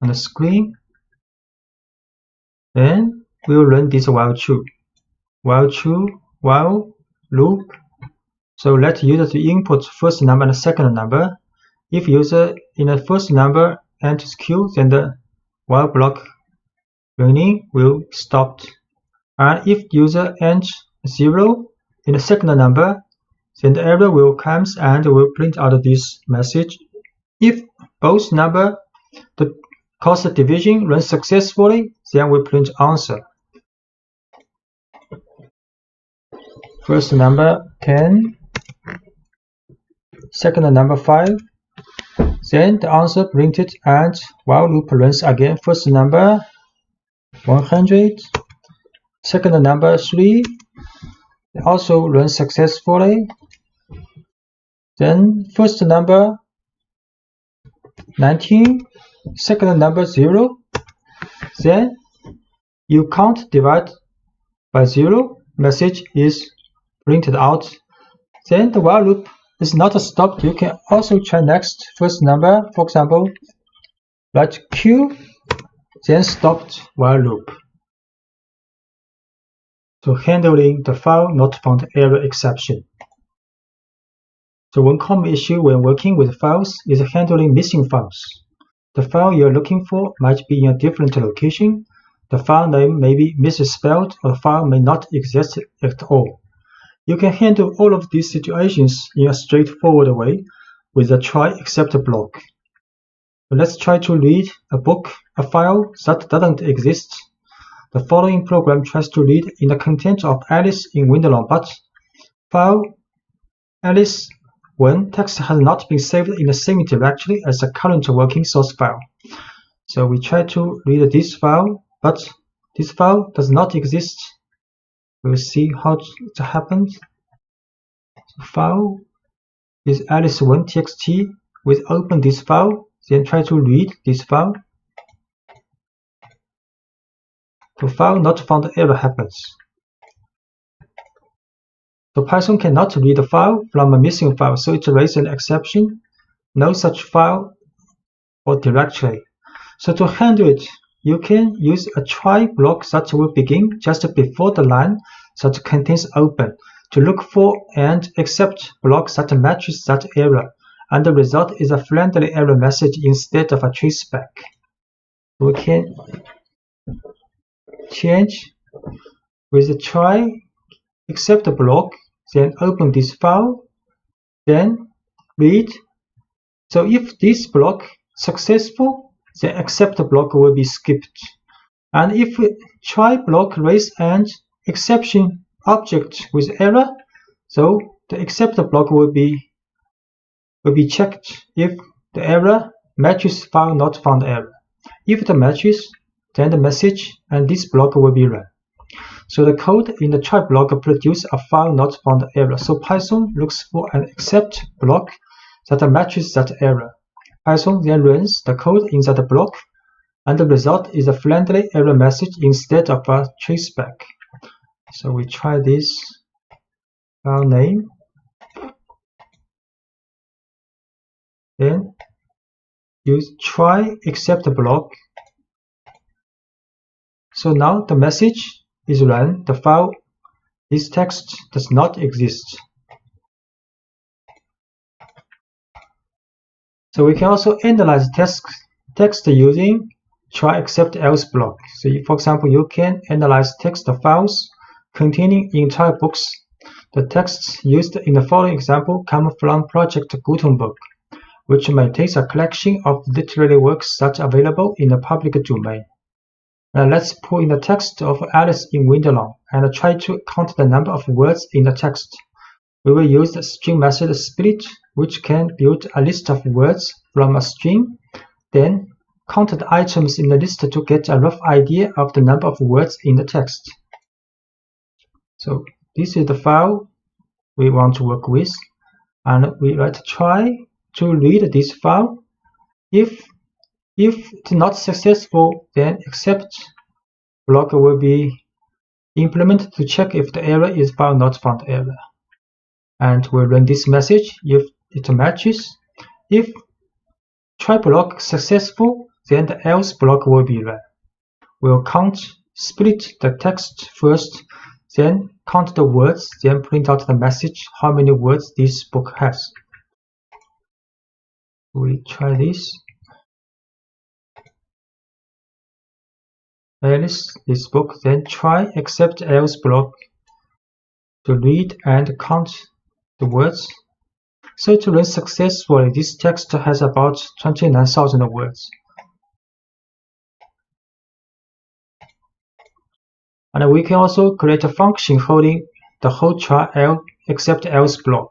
on the screen. Then we'll run this while true, while loop. So let user to input first number and second number. If user in the first number enters Q, then the while block running will stop. And if user enters 0 in the second number, then the error will come and will print out this message. If both number cause the division runs successfully, then we print answer. First number 10, second number 5. Then the answer printed and while loop runs again. First number 100, second number 3, also runs successfully. Then first number 19, second number 0. Then you can't divide by 0. Message is printed out. Then the while loop is not stopped. You can also try next first number. For example, write Q, then stopped while loop. So handling the file not found error exception. So one common issue when working with files is handling missing files. The file you are looking for might be in a different location. The file name may be misspelled, or the file may not exist at all. You can handle all of these situations in a straightforward way with the try except block. Let's try to read a file that doesn't exist. The following program tries to read in the content of Alice in Wonderland, but file Alice 1 text has not been saved in the same directory as the current working source file. So we try to read this file, but this file does not exist. We'll see how it happens. So file is alice1.txt. We open this file, then try to read this file. The file not found error happens. So Python cannot read the file from a missing file, so it raises an exception. No such file or directory. So to handle it, you can use a try block that will begin just before the line that contains open to look for and accept blocks that matches that error, and the result is a friendly error message instead of a traceback. We can change with the try except block, then open this file, then read. So if this block successful, the accept block will be skipped. And if try block raise an exception object with error, so the accept block will be checked if the error matches file not found error. If it matches, then the message and this block will be run. So the code in the try block produces a file not found error. So Python looks for an except block that matches that error. Python then runs the code in that block, and the result is a friendly error message instead of a traceback. So we try this file name. Then use try except block. So now the message is run. The file, this text does not exist. So we can also analyze text using try except else block. So for example, you can analyze text files containing entire books. The texts used in the following example come from Project Gutenberg, which maintains a collection of literary works that are available in the public domain. Now let's pull in the text of Alice in Wonderland and try to count the number of words in the text. We will use the string method split, which can build a list of words from a string, then count the items in the list to get a rough idea of the number of words in the text. So this is the file we want to work with, and we write try to read this file. If it's not successful, then except block will be implemented to check if the error is file not found error. And we'll run this message if it matches. If try block successful, then the else block will be run. We'll split the text first, then count the words, then print out the message how many words this book has. We try this. Alice, this book, then try except else block to read and count the words. So to run successfully, this text has about 29,000 words. And we can also create a function holding the whole try except else block.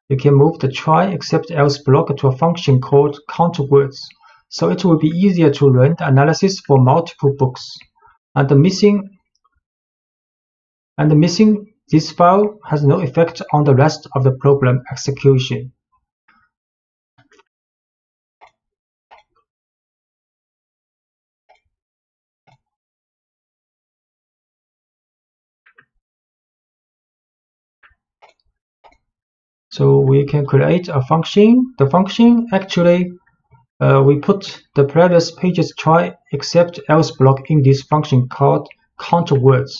You can move the try except else block to a function called count words. So it will be easier to run the analysis for multiple books. And missing this file has no effect on the rest of the program execution. So we can create a function. The function actually we put the previous page's try except else block in this function called count words.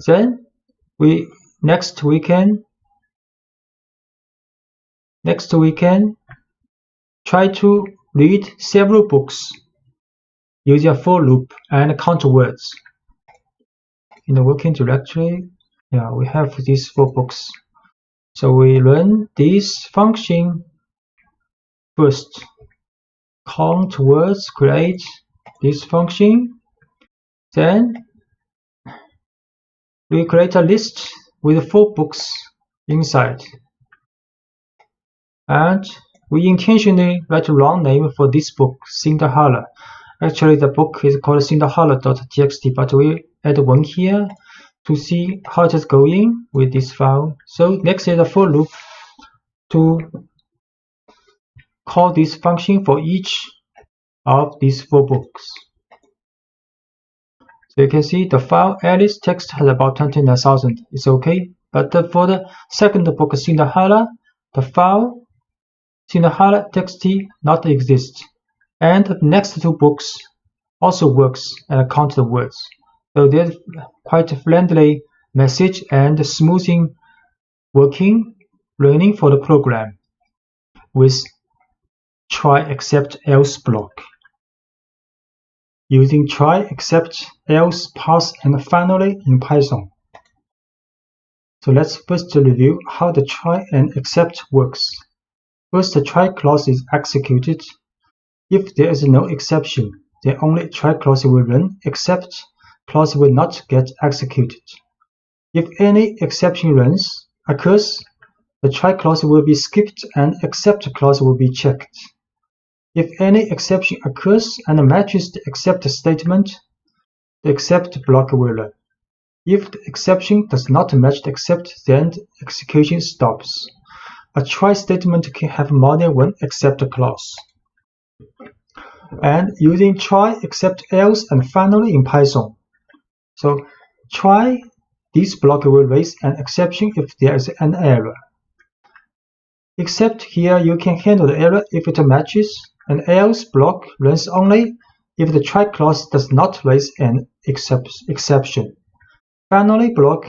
Then next we can try to read several books using a for loop and count words. In the working directory, we have these 4 books. So we run this function first. Count words, create this function. Then we create a list with 4 books inside. And we intentionally write a wrong name for this book, Cinderella. Actually, the book is called Cinderella.txt, but we add 1 here to see how it is going with this file. So next is a for loop to call this function for each of these 4 books. So you can see the file Alice text has about 29,000. It's okay. But for the second book, Cinderella, the file Cinderella.txt not exist. And the next 2 books also works and count the words. So there's quite a friendly message and smoothing working running for the program with try except else block. Using try except else pass and finally in Python. So let's first review how the try and except works. First, the try clause is executed. If there is no exception, then only try clause will run, except clause will not get executed. If any exception occurs, the try clause will be skipped and except clause will be checked. If any exception occurs and matches the except statement, the except block will run. If the exception does not match the except, then the execution stops. A try statement can have more than one except clause. And using try, except, else, and finally in Python. So try, this block will raise an exception if there is an error. Except here you can handle the error if it matches, and else block runs only if the try clause does not raise an exception. Finally block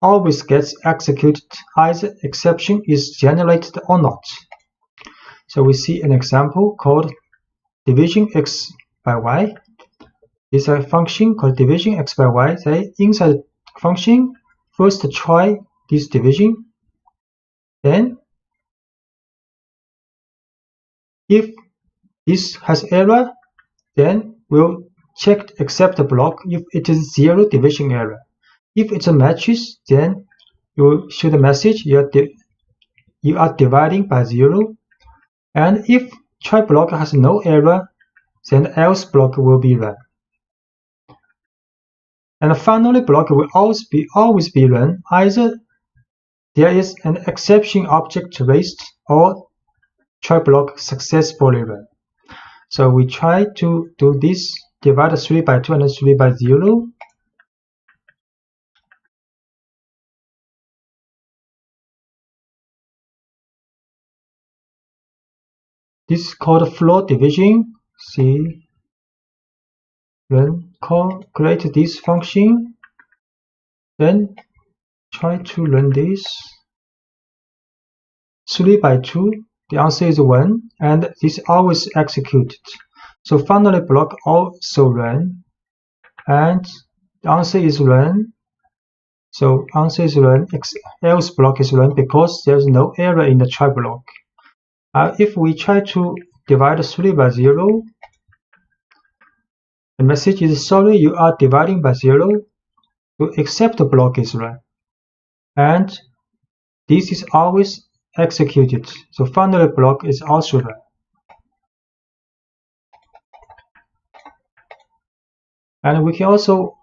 always gets executed either exception is generated or not. So we see an example called division x by y. This is a function called division x by y. Say inside the function, first try this division, then if this has error, then we'll check the except block if it is zero division error. If it matches, then you show the message you are dividing by 0. And if try block has no error, then else block will be run. And finally block will always be run either there is an exception object raised or try block successfully run. So we try to do this, divide 3 by 2 and 3 by 0. This is called floor division. See, run, create this function, then try to run this. 3 by 2, the answer is 1, and this always executed. So finally block also run, and the answer is run. So answer is run, else block is run because there's no error in the try block. If we try to divide 3 by 0, the message is sorry, you are dividing by 0. So except the block is run, and this is always executed. So finally block is also run. And we can also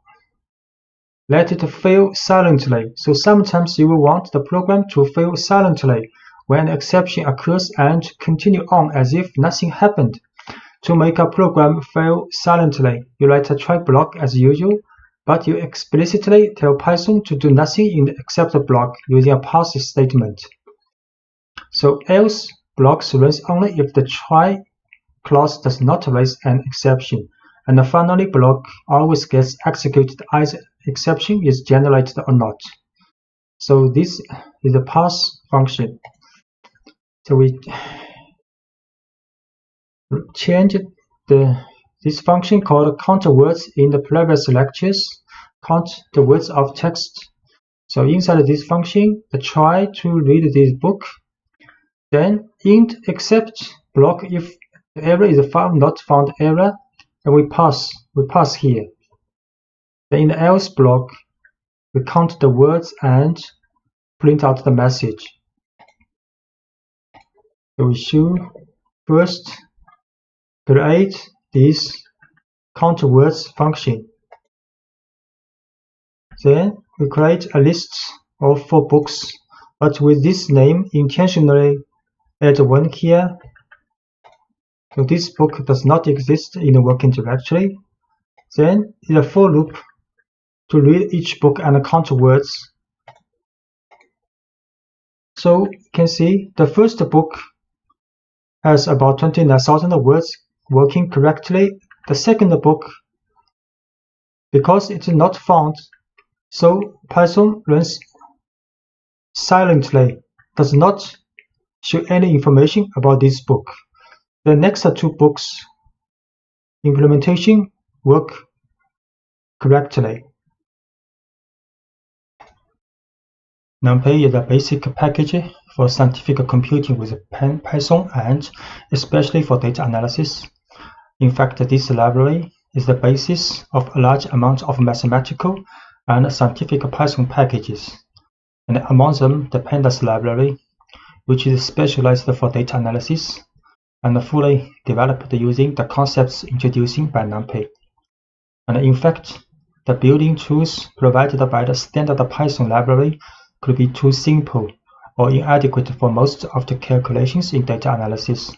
let it fail silently. So sometimes you will want the program to fail silently when an exception occurs and continue on as if nothing happened. To make a program fail silently, you write a try block as usual, but you explicitly tell Python to do nothing in the except block using a pass statement. So else blocks runs only if the try clause does not raise an exception, and the finally block always gets executed either exception is generated or not. So this is the pass function. So we changed this function called count words in the previous lectures. Count the words of text. So inside this function, I try to read this book. Then int except block if the error is found not found error, and we pass here. Then in the else block, we count the words and print out the message. So we should first create this count words function. Then we create a list of 4 books, but with this name intentionally add 1 here. So this book does not exist in the working directory. Then in a for loop to read each book and count words. So you can see the first book has about 29,000 words working correctly. The second book, because it's not found, so Python runs silently, does not show any information about this book. The next 2 books implementation work correctly. NumPy is a basic package for scientific computing with Python and especially for data analysis. In fact, this library is the basis of a large amount of mathematical and scientific Python packages, and among them the Pandas library, which is specialized for data analysis and fully developed using the concepts introduced by NumPy. And in fact, the building tools provided by the standard Python library could be too simple or inadequate for most of the calculations in data analysis.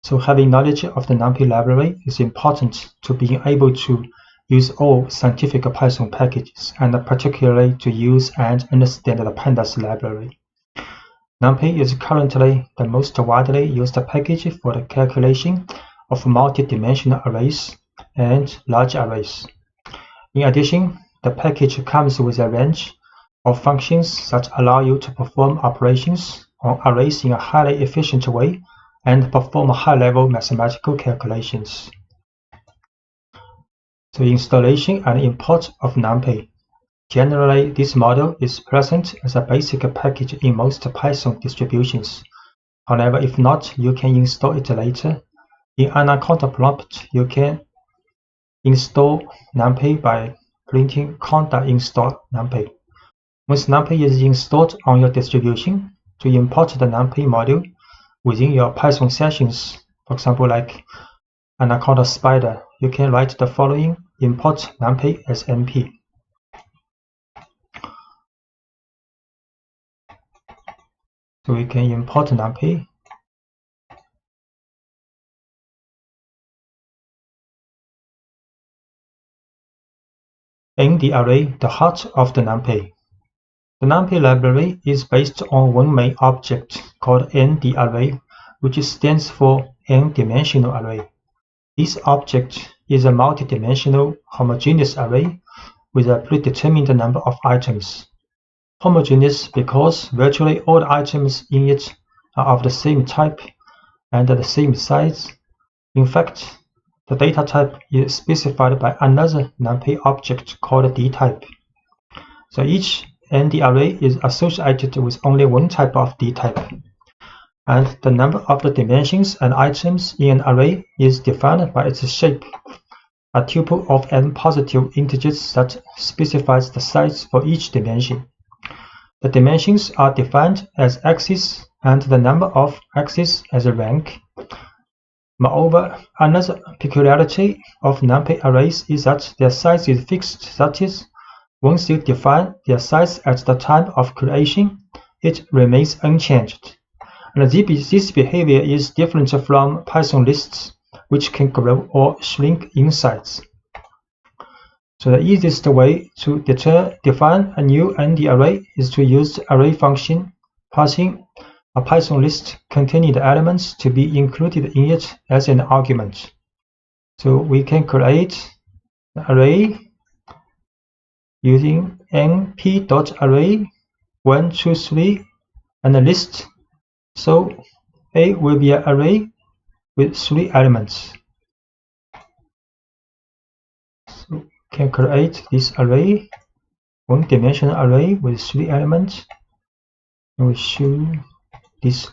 So having knowledge of the numpy library is important to being able to use all scientific Python packages, and particularly to use and understand the Pandas library. Numpy is currently the most widely used package for the calculation of multi-dimensional arrays and large arrays. In addition, the package comes with a range of functions that allow you to perform operations on arrays in a highly efficient way and perform high-level mathematical calculations. So installation and import of numpy. Generally, this model is present as a basic package in most Python distributions. However, if not, you can install it later. In Anaconda prompt, you can install numpy by printing conda install numpy. Once numpy is installed on your distribution, to import the numpy module within your Python sessions, for example, like Anaconda Spider, you can write the following: import numpy as np. So we can import numpy. In the array, the heart of the numpy. The numpy library is based on one main object called n-the-array, which stands for n-dimensional array. This object is a multi-dimensional homogeneous array with a predetermined number of items. Homogeneous because virtually all the items in it are of the same type and the same size. In fact, the data type is specified by another numpy object called dtype. So each n-the-array is associated with only one type of dtype, and the number of the dimensions and items in an array is defined by its shape, a tuple of n positive integers that specifies the size for each dimension. The dimensions are defined as axes and the number of axes as a rank. Moreover, another peculiarity of numpy arrays is that their size is fixed, that is, once you define their size at the time of creation, it remains unchanged. And this behavior is different from Python lists, which can grow or shrink in size. So the easiest way to define a new n-the-array is to use the array function, passing a Python list containing the elements to be included in it as an argument. So we can create an array using np.array 1, 2, 3 and a list. So A will be an array with 3 elements. So we can create this array, one-dimensional array with 3 elements. And we show this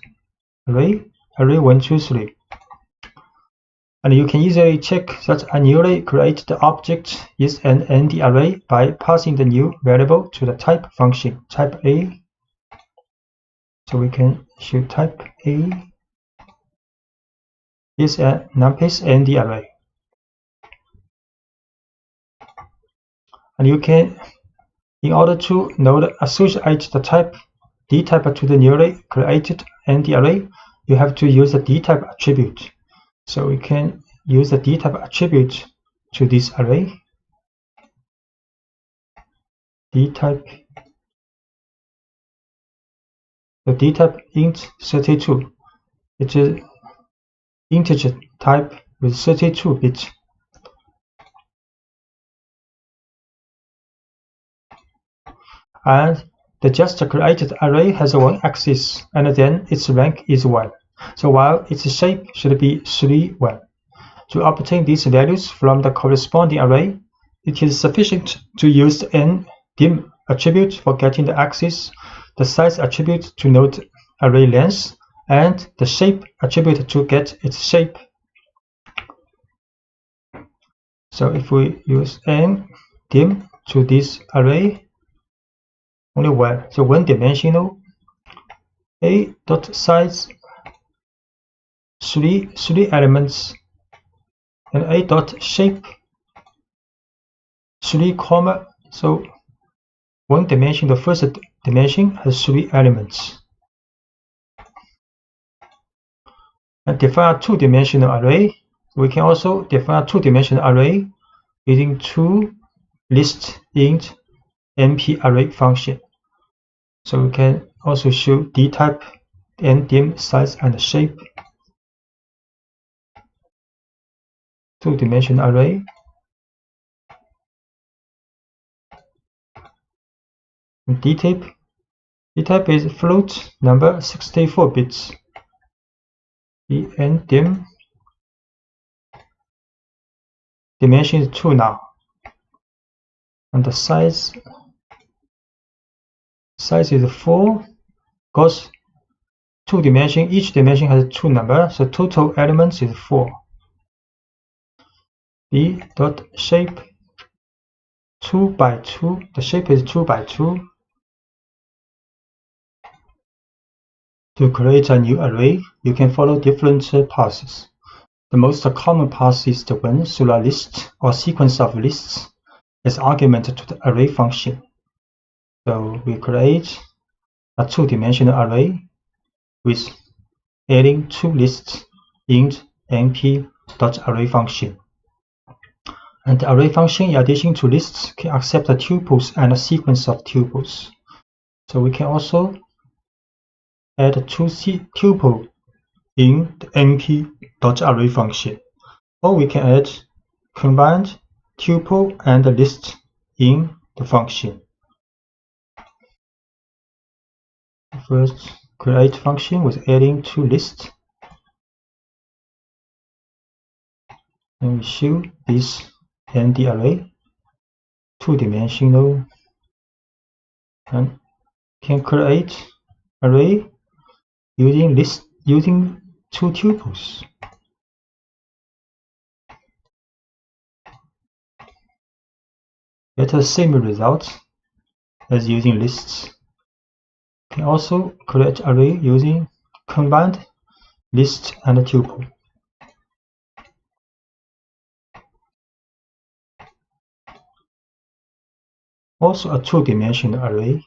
array 1, 2, 3. And you can easily check that a newly created object is an n-the-array by passing the new variable to the type function, type A. So we can show type A is a numpy's n-the-array. And you can, in order to associate the type dtype to the newly created n-the-array, you have to use the dtype attribute. So we can use the dtype attribute to this array. Dtype, the dtype int 32. It is integer type with 32 bits. And the just created array has one axis, and then its rank is 1. So while its shape should be 3, 1. To obtain these values from the corresponding array, it is sufficient to use the n-dim attribute for getting the axis, the size attribute to note array length, and the shape attribute to get its shape. So if we use n-dim to this array, only 1, so one-dimensional, a.size 3 elements, and a.shape 3, so one dimension, the first dimension has 3 elements. And define a 2-dimensional array. We can also define a 2-dimensional array using 2 list int np array function. So we can also show dtype, ndim, size, and shape. 2-dimensional array. And dtype is float number 64 bits. The ndim dimension is 2 now. And the size is 4, because 2 dimension, each dimension has 2 numbers, so total elements is 4. B.shape 2 by 2, the shape is 2 by 2. To create a new array, you can follow different paths. The most common path is the one through a list or sequence of lists as argument to the array function. So we create a 2-dimensional array with adding 2 lists int np.array function. And the array function, in addition to lists, can accept the tuples and a sequence of tuples. So we can also add 2 tuple in the np.array function, or we can add combined tuple and list in the function. First, create function with adding 2 lists, and we show this nd array 2-dimensional, and can create array using 2 tuples. Get the same result as using lists. Can also create array using combined list and tuple. Also a 2-dimensional array.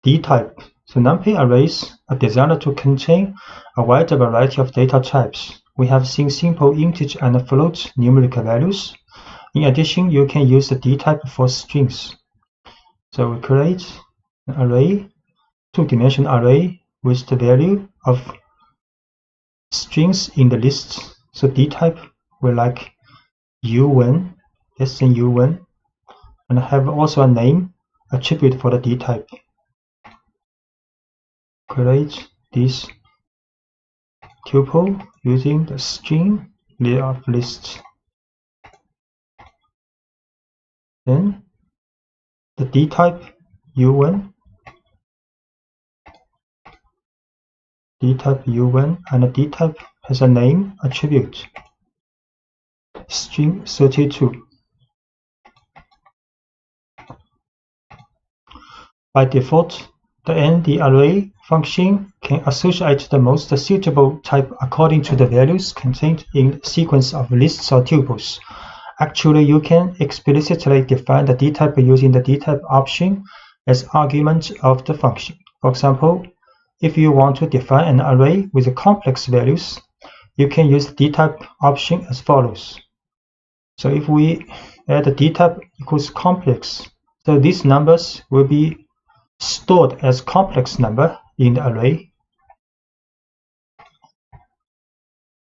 Dtype. So numpy arrays are designed to contain a wide variety of data types. We have seen simple integer and float numerical values. In addition, you can use the dtype for strings. So we create an array, 2-dimensional array with the value of strings in the list. So dtype will like u1, less than u1, and have also a name attribute for the dtype. Create this tuple using the string layer of list. Then the dtype u1, and the dtype has a name attribute, string 32. By default, the nd array function can associate the most suitable type according to the values contained in the sequence of lists or tuples. Actually, you can explicitly define the dtype using the dtype option as argument of the function. For example, if you want to define an array with complex values, you can use the dtype option as follows. So if we add the dtype equals complex, so these numbers will be stored as complex number in the array.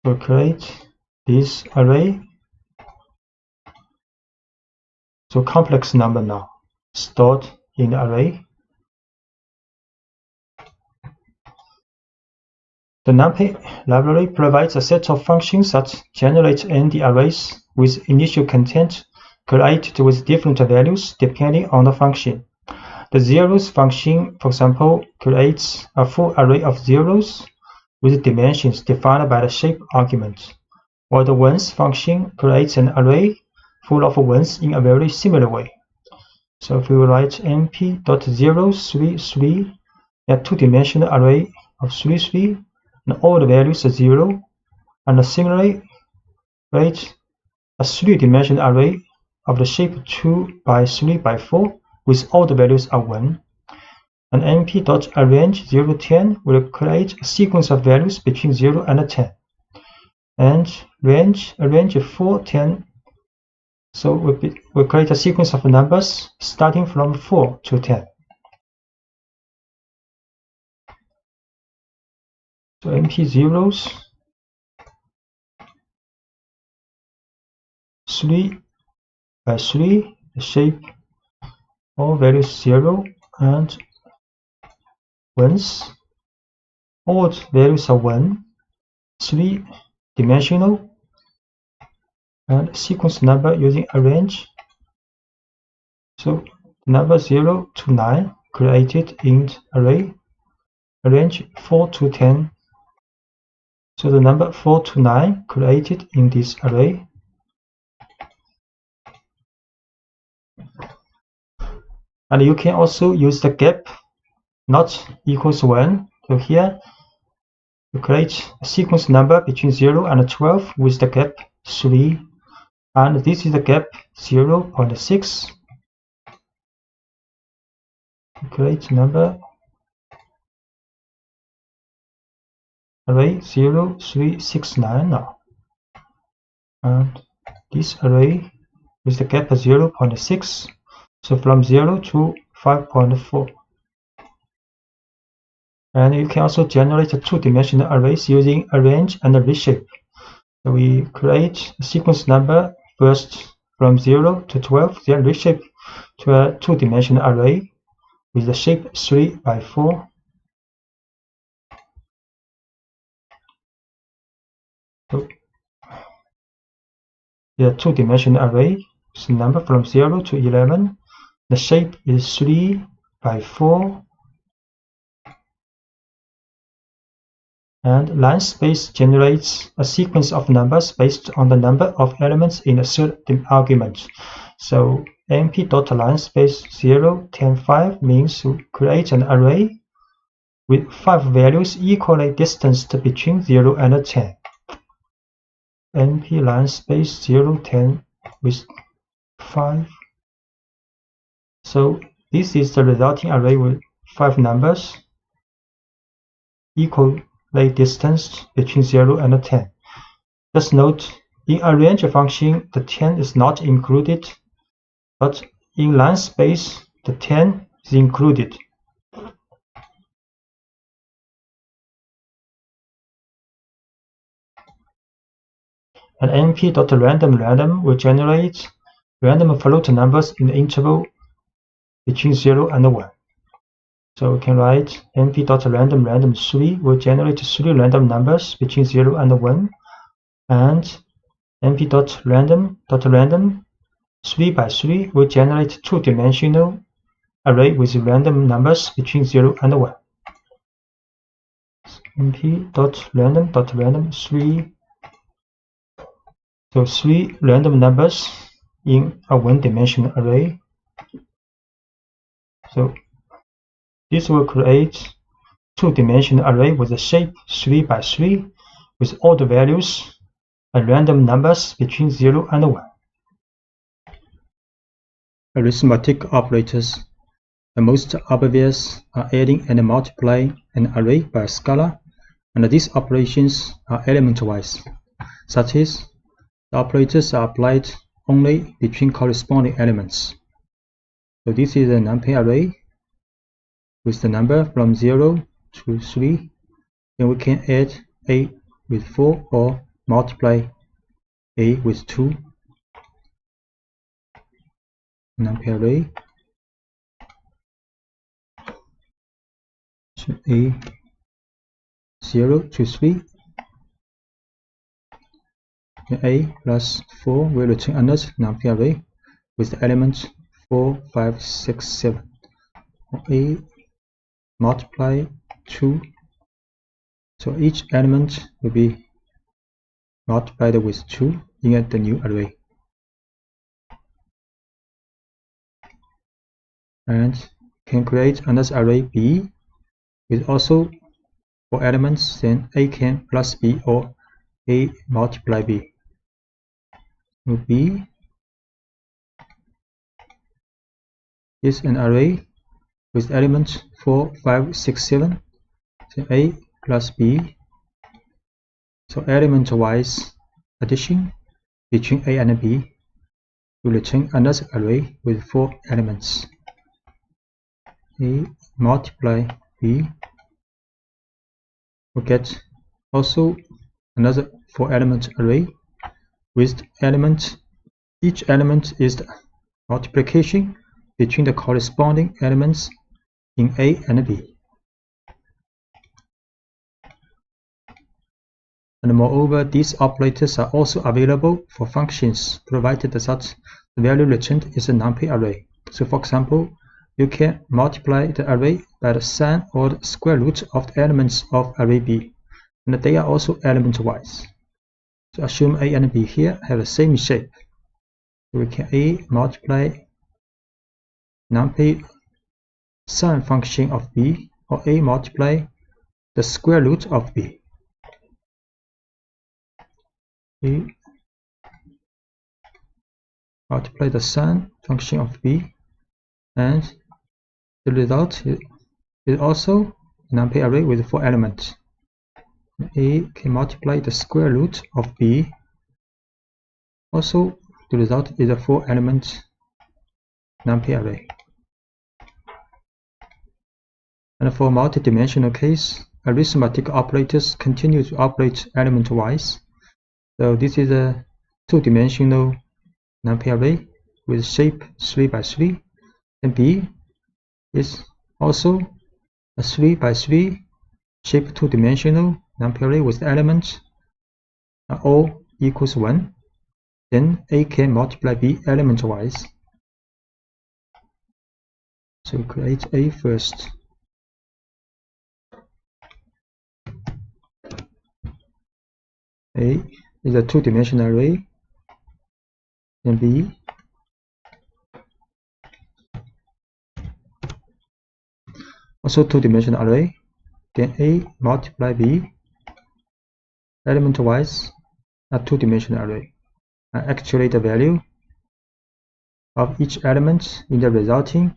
So create this array. So complex number now stored in the array. The numpy library provides a set of functions that generate nd arrays with initial content created with different values depending on the function. The zeros function, for example, creates a full array of zeros with dimensions defined by the shape argument, while the ones function creates an array full of ones in a very similar way. So if we write np.033, a 2-dimensional array of 33, and all the values are 0. And similarly, create a 3-dimensional array of the shape 2 by 3 by 4 with all the values are 1. And np.arrange 0 to 10 will create a sequence of values between 0 and 10. And arrange 4, 10. So we'll create a sequence of numbers starting from 4 to 10. So np zeros 3 by 3, the shape all values 0 and 1s. All values are 1, 3-dimensional, and sequence number using arrange. So number 0 to 9 created in array, arrange 4 to 10. So the number 4 to 9 created in this array. And you can also use the gap not equals 1. So here you create a sequence number between 0 and 12 with the gap 3. And this is the gap 0.6. Create number array 0, 3, 6, 9 now. And this array with the gap 0.6. So from 0 to 5.4. And you can also generate 2-dimensional arrays using arrange and reshape. So we create a sequence number first from 0 to 12, then reshape to a 2-dimensional array with the shape 3 by 4. So the 2-dimensional array is the number from 0 to 11. The shape is 3 by 4. And line space generates a sequence of numbers based on the number of elements in a third argument. So np.linespace 0, 10, 5 means to create an array with 5 values equally distanced between 0 and 10. np linespace 0, 10 with 5. So this is the resulting array with 5 numbers equally distanced between 0 and 10. Just note, in arrange function, the 10 is not included, but in line space, the 10 is included. And np.random will generate random float numbers in the interval between 0 and 1. So we can write np.random 3 will generate 3 random numbers between 0 and 1, and np.random 3 by 3 will generate 2-dimensional array with random numbers between 0 and 1. np.random 3. So 3 random numbers in a 1-dimensional array. So this will create 2-dimensional array with a shape 3 by 3 with all the values and random numbers between 0 and 1. Arithmetic operators. The most obvious are adding and multiplying an array by a scalar, and these operations are element-wise. Such as, the operators are applied only between corresponding elements. So this is a numpy array with the number from 0 to 3. Then we can add a with 4 or multiply a with 2. Numpy array. So a 0 to 3. A plus 4 will return another numpy array with the elements 4, 5, 6, 7. A multiply 2. So each element will be multiplied with 2 in the new array. And can create another array B with also for elements, then A can plus B or A multiply B. So B is an array with elements 4, 5, 6, 7. So A plus B. So element-wise addition between A and B will return another array with 4 elements. A multiply B will get also another 4-element array with element. Each element is the multiplication between the corresponding elements in A and B. And moreover, these operators are also available for functions provided that the value returned is a numpy array. So for example, you can multiply the array by the sum or the square root of the elements of array B, and they are also element-wise. So assume A and B here have the same shape. So we can A multiply numpy sum function of B, or A multiply the square root of B. A multiply the sum function of B, and the result is also a numpy array with 4 elements. A can multiply the square root of B. Also, the result is a 4-element numpy array. And for multidimensional case, arithmetic operators continue to operate element-wise. So this is a 2-dimensional numpy array with shape 3 by 3, and B is also a 3 by 3 shape 2-dimensional numpy array with elements all equals 1. Then A can multiply B element-wise. So we create A first. A is a 2-dimensional array, and B also 2-dimensional array. Then A multiply B element-wise a 2-dimensional array. And actually the value of each element in the resulting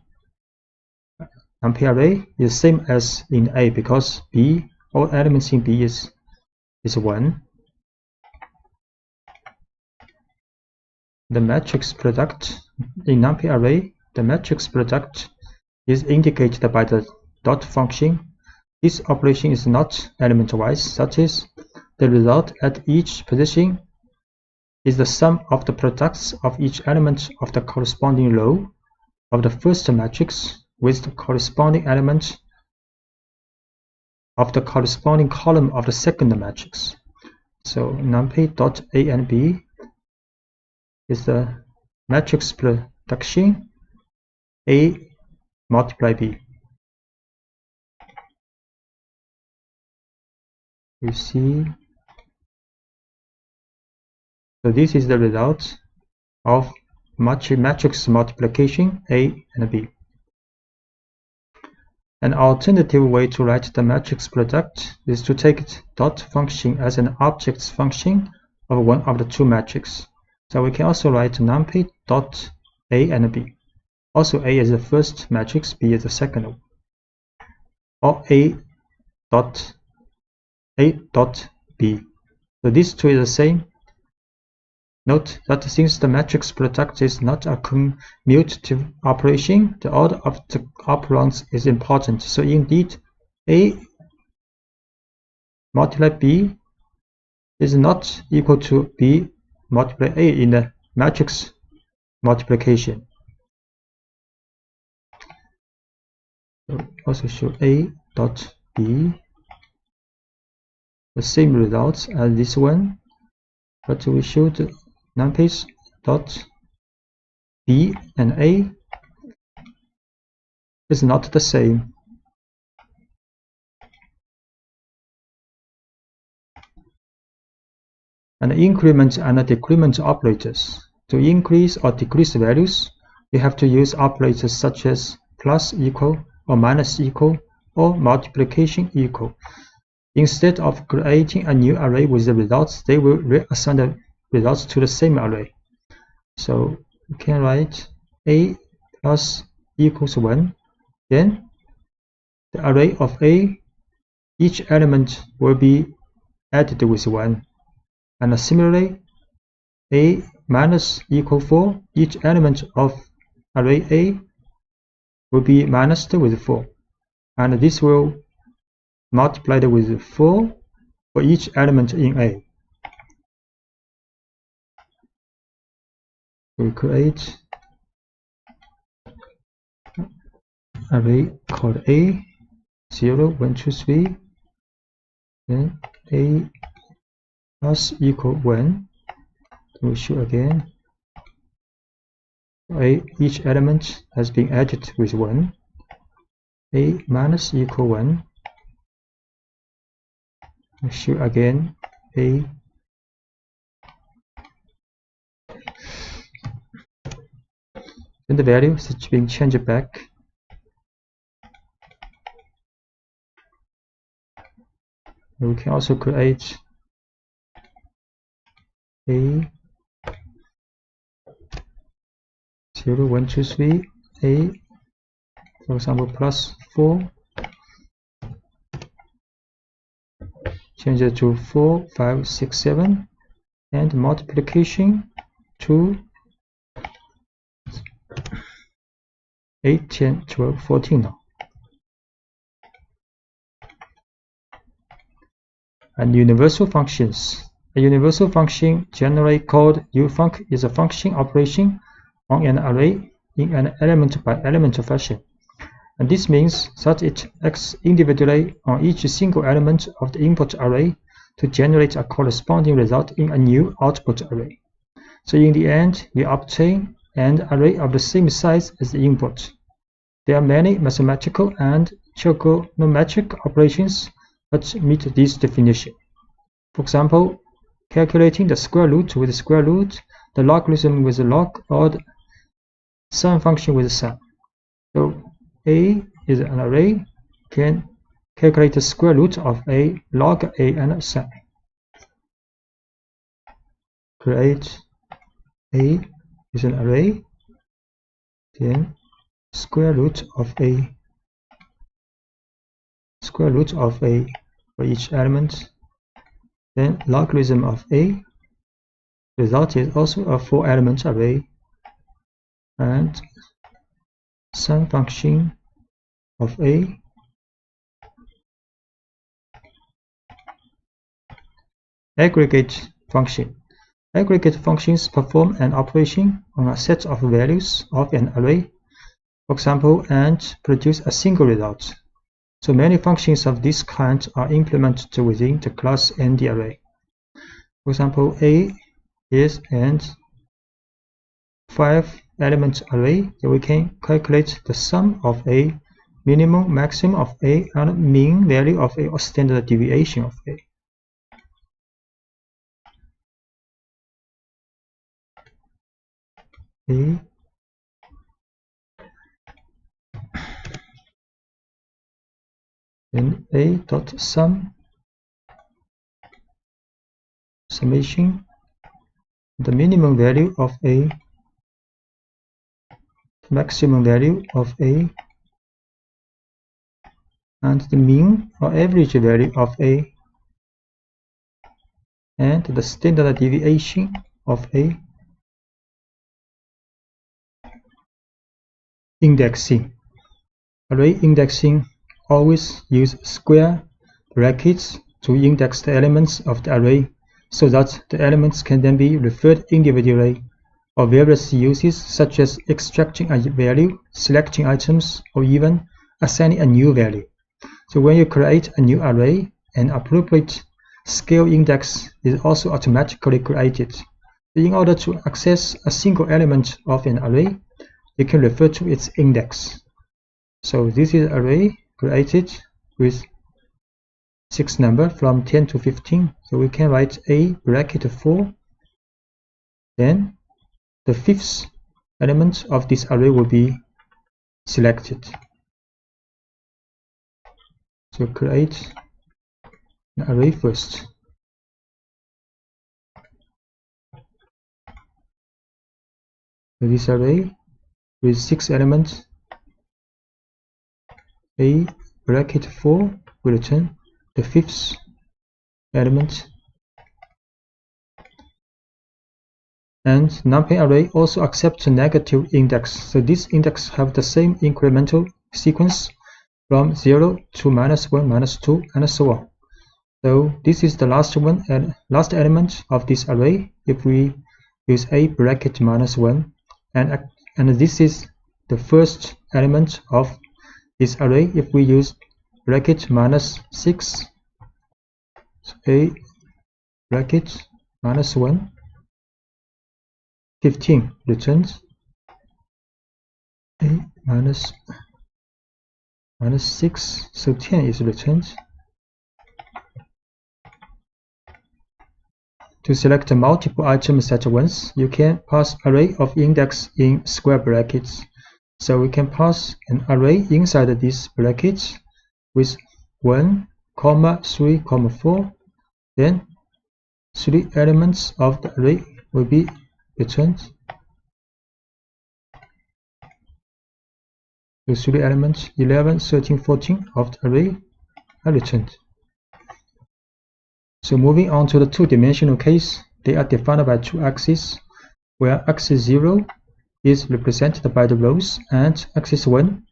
numpy array is same as in A, because B, all elements in B is 1. The matrix product in numpy array, the matrix product is indicated by the dot function. This operation is not element-wise, such as the result at each position is the sum of the products of each element of the corresponding row of the first matrix with the corresponding element of the corresponding column of the second matrix. So numpy dot A and B is the matrix production A multiply B. You see, so this is the result of matrix multiplication A and B. An alternative way to write the matrix product is to take dot function as an object function of one of the two matrices. So we can also write numpy dot A and B. Also A is the first matrix, B is the second one. Or A dot B. So these two is the same. Note that since the matrix product is not a commutative operation, the order of the operands is important. So indeed, A multiply B is not equal to B multiply A in the matrix multiplication. So also show A dot B the same results as this one, but we showed numpy dot B and A is not the same. And increment and decrement operators. To increase or decrease values, you have to use operators such as plus equal or minus equal or multiplication equal. Instead of creating a new array with the results, they will reassign the results to the same array. So we can write A plus equals 1. Then the array of A, each element will be added with 1. And similarly, A minus equal 4, each element of array A will be minused with 4. And this will multiplied with 4 for each element in A. We create array called A 0, 1, 2, 3. Then A plus equal 1. We show again. A, each element has been added with 1. A minus equal 1. We show again A. Then the value is being changed back. We can also create A 0, 1, 2, 3, A, for example, plus 4, change it to 4, 5, 6, 7, and multiplication to 8, 10, 12, 14 now. And universal functions. A universal function, generally called ufunc, is a function operation on an array in an element-by-element fashion. And this means that it acts individually on each single element of the input array to generate a corresponding result in a new output array. So in the end, we obtain an array of the same size as the input. There are many mathematical and trigonometric operations that meet this definition. For example, calculating the square root with the square root, the logarithm with the log, or the sum function with the sum. So A is an array, can calculate the square root of A, log A, and sum. Create A is an array, then square root of A for each element, then logarithm of A. Result is also a 4-element array, and sum function of A. Aggregate function. Aggregate functions perform an operation on a set of values of an array, for example, and produce a single result. So many functions of this kind are implemented within the class and the array. For example, A is an 5-element array, that we can calculate the sum of A, minimum, maximum of A, and mean value of A, or standard deviation of A. A then A dot sum, summation, the minimum value of A, maximum value of A, and the mean or average value of A, and the standard deviation of A. Indexing. Array indexing always use square brackets to index the elements of the array so that the elements can then be referred individually, or various uses such as extracting a value, selecting items, or even assigning a new value. So when you create a new array, an appropriate scale index is also automatically created. In order to access a single element of an array, you can refer to its index. So this is an array created with 6 numbers from 10 to 15. So we can write A bracket 4. Then the 5th element of this array will be selected. So create an array first. So this array with 6 elements, a bracket 4 will return the 5th element. And numpy array also accepts a negative index. So this index have the same incremental sequence from 0 to -1, -2, and so on. So this is the last one and last element of this array if we use a bracket -1, and this is the first element of this array if we use bracket -6. So a bracket -1, 15 returns a -6, so 10 is returned. To select multiple items at once, you can pass array of index in square brackets. So we can pass an array inside these brackets with 1, 3, 4. Then 3 elements of the array will be returned. The 3 elements 11, 13, 14 of the array are returned. So moving on to the two-dimensional case, they are defined by 2 axes, where axis 0 is represented by the rows and axis 1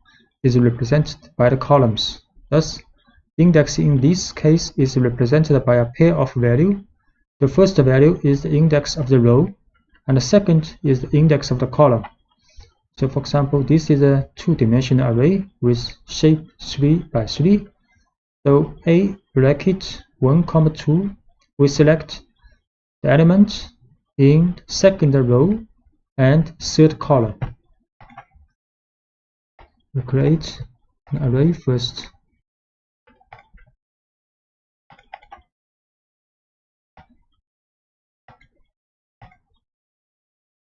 is represented by the columns. Thus, index in this case is represented by a pair of values. The first value is the index of the row, and the second is the index of the column. So for example, this is a two-dimensional array with shape 3 by 3. So a bracket 1, 2, we select the element in the second row and third column. We create an array first.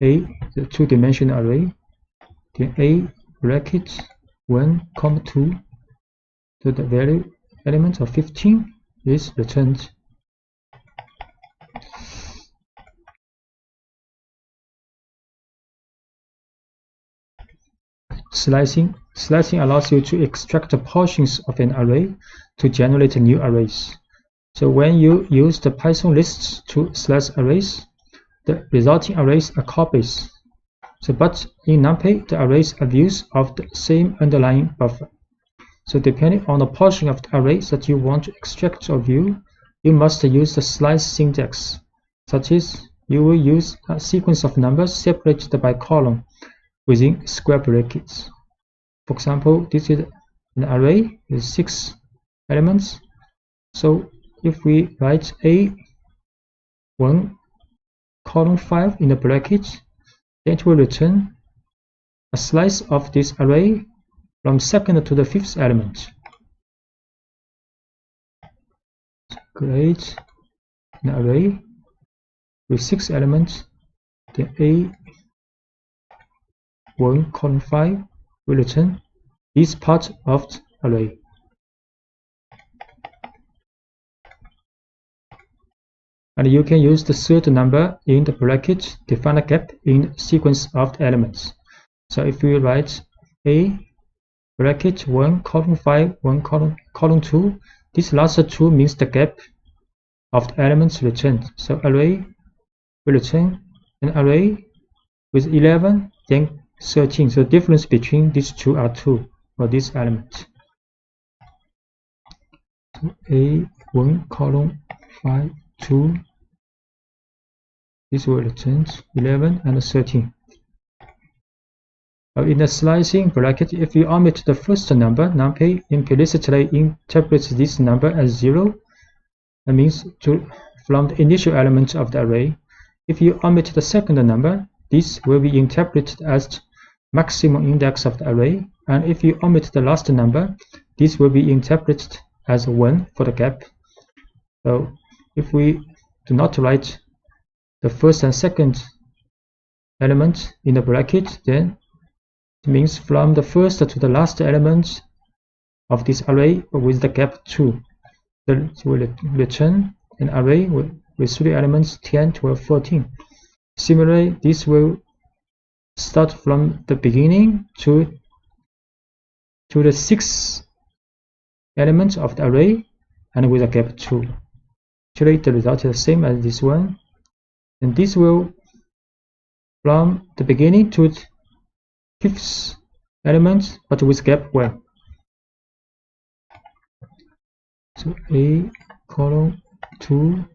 A, the two-dimensional array, then a bracket 1, 2, so the value element of 15 is returned. Slicing allows you to extract portions of an array to generate new arrays. So when you use the Python lists to slice arrays, the resulting arrays are copies. So but in NumPy, the arrays are views of the same underlying buffer. So depending on the portion of the array that you want to extract or view, you must use the slice syntax, such as you will use a sequence of numbers separated by column within square brackets. For example, this is an array with 6 elements. So if we write A1 column 5 in the bracket, then it will return a slice of this array from 2nd to the 5th element. So create an array with 6 elements. The A1 column 5 will return this part of the array. And you can use the third number in the bracket to find a gap in the sequence of the elements. So if we write A bracket 1 column 5 1 column 2, this last 2 means the gap of the elements returned. So array will return an array with 11 then 13. So the difference between these two are 2 for this element. So A1 column 5 2, this will return 11 and 13. In the slicing bracket, if you omit the first number, NumPy implicitly interprets this number as 0. That means from the initial element of the array. If you omit the second number, this will be interpreted as the maximum index of the array. And if you omit the last number, this will be interpreted as 1 for the gap. So if we do not write the first and second element in the bracket, then it means from the first to the last element of this array with the gap 2. it will return an array with 3 elements 10, 12, 14. Similarly, this will start from the beginning to the 6th element of the array and with a gap 2. Actually, the result is the same as this one, and this will from the beginning to the 5th element but with gap 1. So A column 2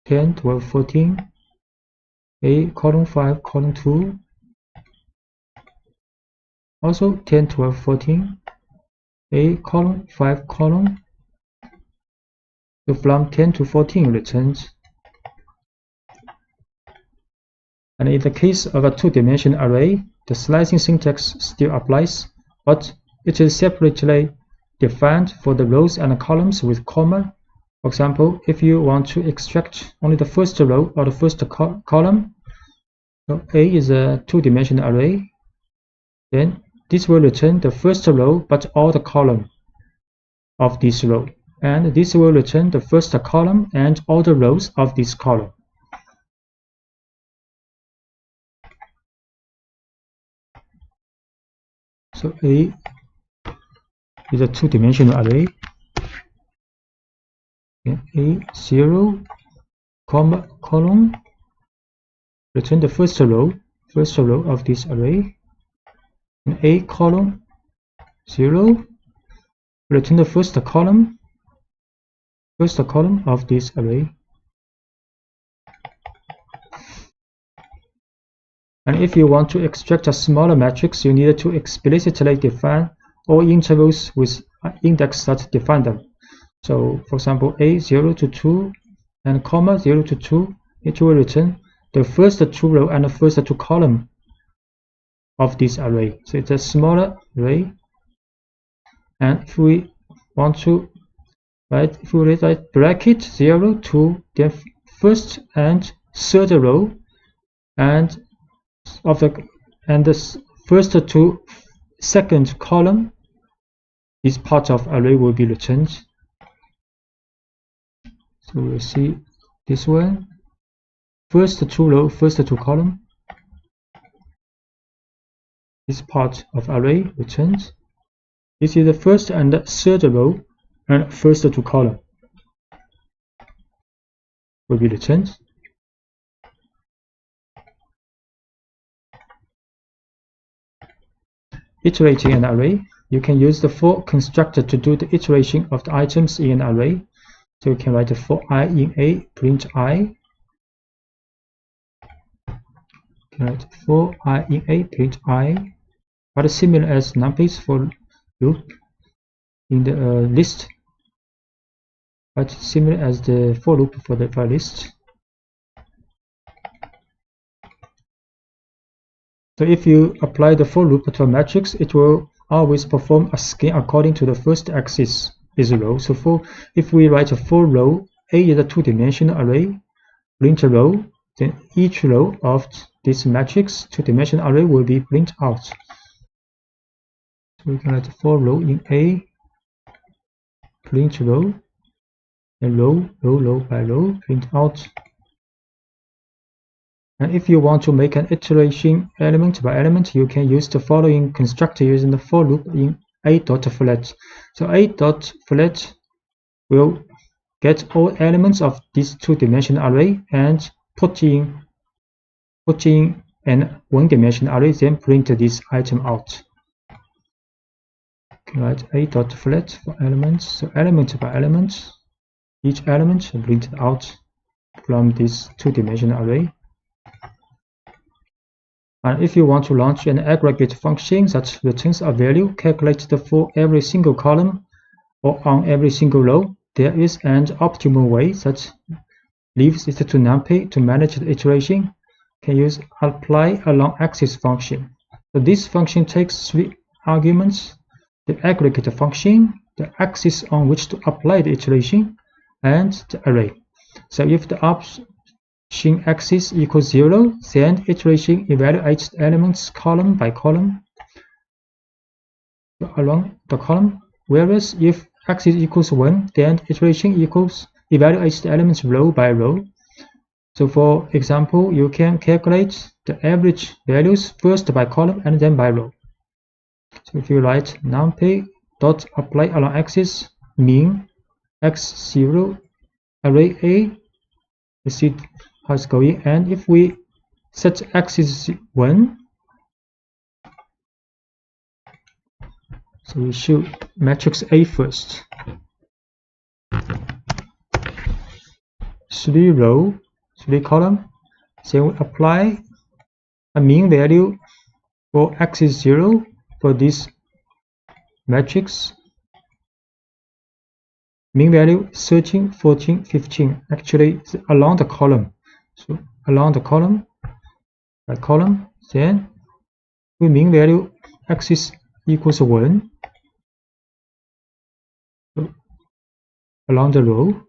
10, 12, 14, A column 5 column 2 also 10, 12, 14, A column 5 column. So from 10 to 14 returns. And in the case of a two-dimensional array, the slicing syntax still applies, but it is separately defined for the rows and columns with comma. For example, if you want to extract only the first row or the first column, so A is a two-dimensional array, then this will return the first row but all the column of this row, and this will return the first column and all the rows of this column. So A is a two-dimensional array. A 0, comma, column, return the first row of this array. And A column 0, return the first column of this array. And if you want to extract a smaller matrix, you need to explicitly define all intervals with index that define them. So, for example, A 0 to 2 and comma 0 to 2, it will return the first 2 row and the first 2 column of this array. So it's a smaller array. And if we want to write, if we write bracket 0 to the first and third row and the first 2 second column, this part of array will be returned. So we'll see this one, first 2 row, first 2 column, this part of array returns. This is the first and the third row and first 2 column will be returned. Iterating an array, you can use the for constructor to do the iteration of the items in an array. So you can write for I in A, print I. You can write for I in A, print I. But similar as numpy's for loop in the list, but similar as the for loop for the list. So if you apply the for loop to a matrix, it will always perform a scan according to the first axis is a row. So if we write a for row, A is a two-dimensional array, print a row, then each row of this matrix two-dimensional array will be print out. So we can write a for row in A, print row, and row by row, print out. And if you want to make an iteration element by element, you can use the following constructor using the for loop in A.flat. So A.flat will get all elements of this two-dimensional array and put in an one-dimensional array, then print this item out. Okay, write A.flat for elements. So element by element, each element printed out from this two-dimensional array. And if you want to launch an aggregate function that returns a value calculated for every single column or on every single row, there is an optimal way that leaves it to numpy to manage the iteration. You can use apply along axis function. So this function takes 3 arguments: the aggregate function, the axis on which to apply the iteration, and the array. So if the option axis equals 0, then iteration evaluates the elements column by column along the column, whereas if axis equals 1, then iteration equals evaluates the elements row by row. So for example, you can calculate the average values first by column and then by row. So if you write numpy dot apply along axis mean x0 array A, you see how it's going, and if we set axis 1, so we should matrix A first, 3 row, 3 column, then we apply a mean value for axis 0 for this matrix. Mean value 13, 14, 15. Actually, it's along the column. So along the column by column, then we mean value axis equals 1. So along the row.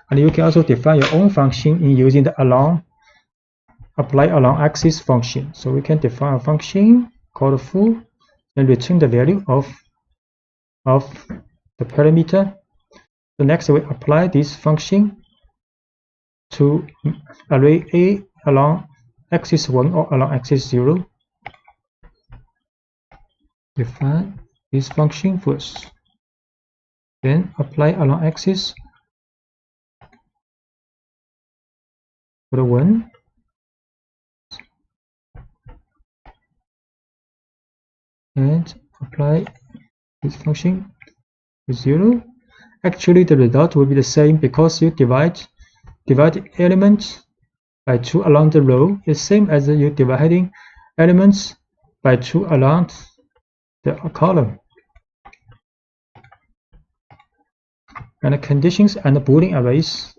And you can also define your own function in using the apply along axis function. So we can define a function called foo and return the value of the parameter. So next we apply this function to array A along axis 1 or along axis 0. Define this function first, then apply along axis for the 1. And apply this function with 0. Actually, the result will be the same because you divide elements by 2 along the row. It's same as you dividing elements by 2 along the column. And the conditions and the Boolean arrays.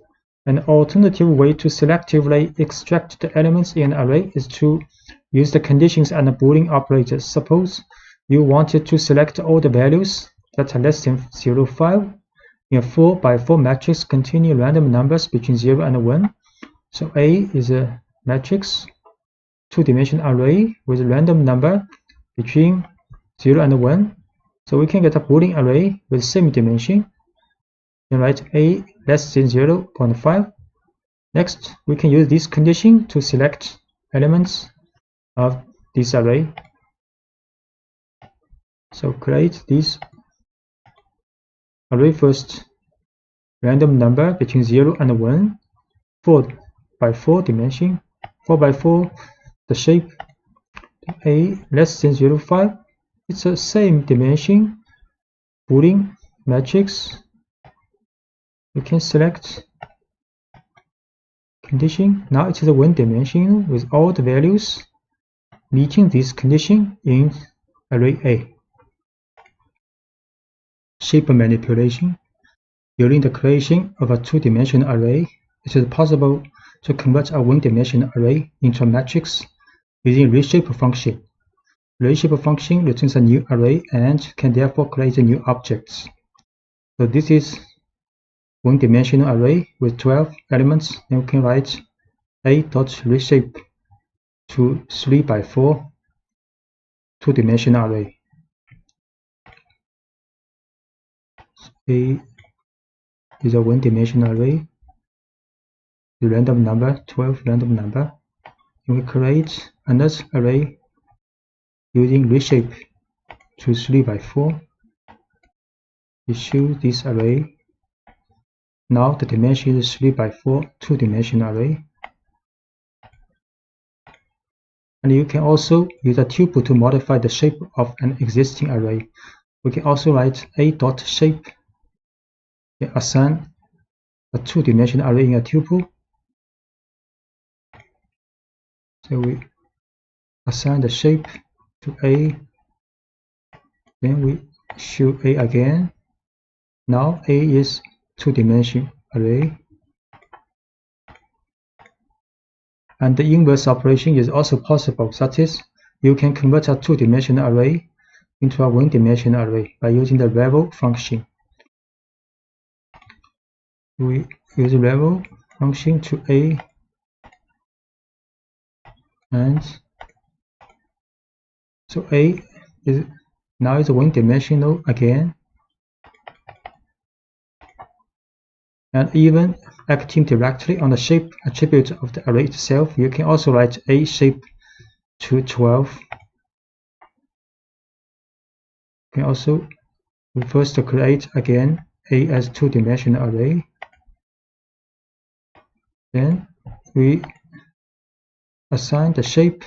An alternative way to selectively extract the elements in an array is to use the conditions and the Boolean operators. Suppose you wanted to select all the values that are less than 0, 5 in a 4 by 4 matrix containing random numbers between 0 and 1. So A is a matrix, 2-dimensional array with a random number between 0 and 1. So we can get a Boolean array with same dimension. Then write A less than 0.5. Next, we can use this condition to select elements of this array. So create this array first, random number between 0 and 1, 4 by 4 dimension, 4 by 4, the shape A less than 0.5, it's the same dimension, Boolean matrix. We can select condition. Now it is a 1 dimension with all the values meeting this condition in array A. Shape manipulation. During the creation of a 2-dimensional array, it is possible to convert a 1-dimensional array into a matrix using reshape function. Reshape function returns a new array and can therefore create new objects. So this is 1-dimensional array with 12 elements, and we can write A.reshape to 3 by 4 2-dimensional array. A is a 1-dimensional array with random number, 12 random number. And we create another array using reshape to 3 by 4. We choose this array. Now the dimension is 3 by 4 2-dimensional array. And you can also use a tuple to modify the shape of an existing array. We can also write A.shape and assign a 2-dimensional array in a tuple. So we assign the shape to A, then we show A again. Now A is 2-dimensional array. And the inverse operation is also possible, such as you can convert a 2-dimensional array into a 1-dimensional array by using the level function. We use the level function to A and So A is now is one-dimensional again. And even acting directly on the shape attribute of the array itself, you can also write A shape to 12. You can also first create again A as two-dimensional array. Then we assign the shape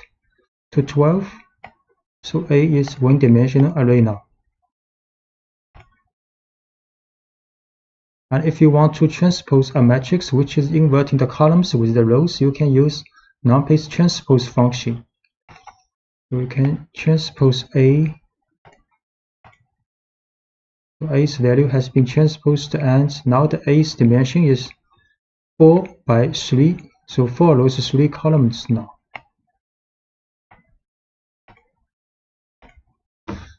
to 12. So A is one-dimensional array now. And if you want to transpose a matrix which is inverting the columns with the rows, you can use numpy's transpose function. We can transpose A. So A's value has been transposed, and now the A's dimension is 4 by 3. So 4 rows, 3 columns now.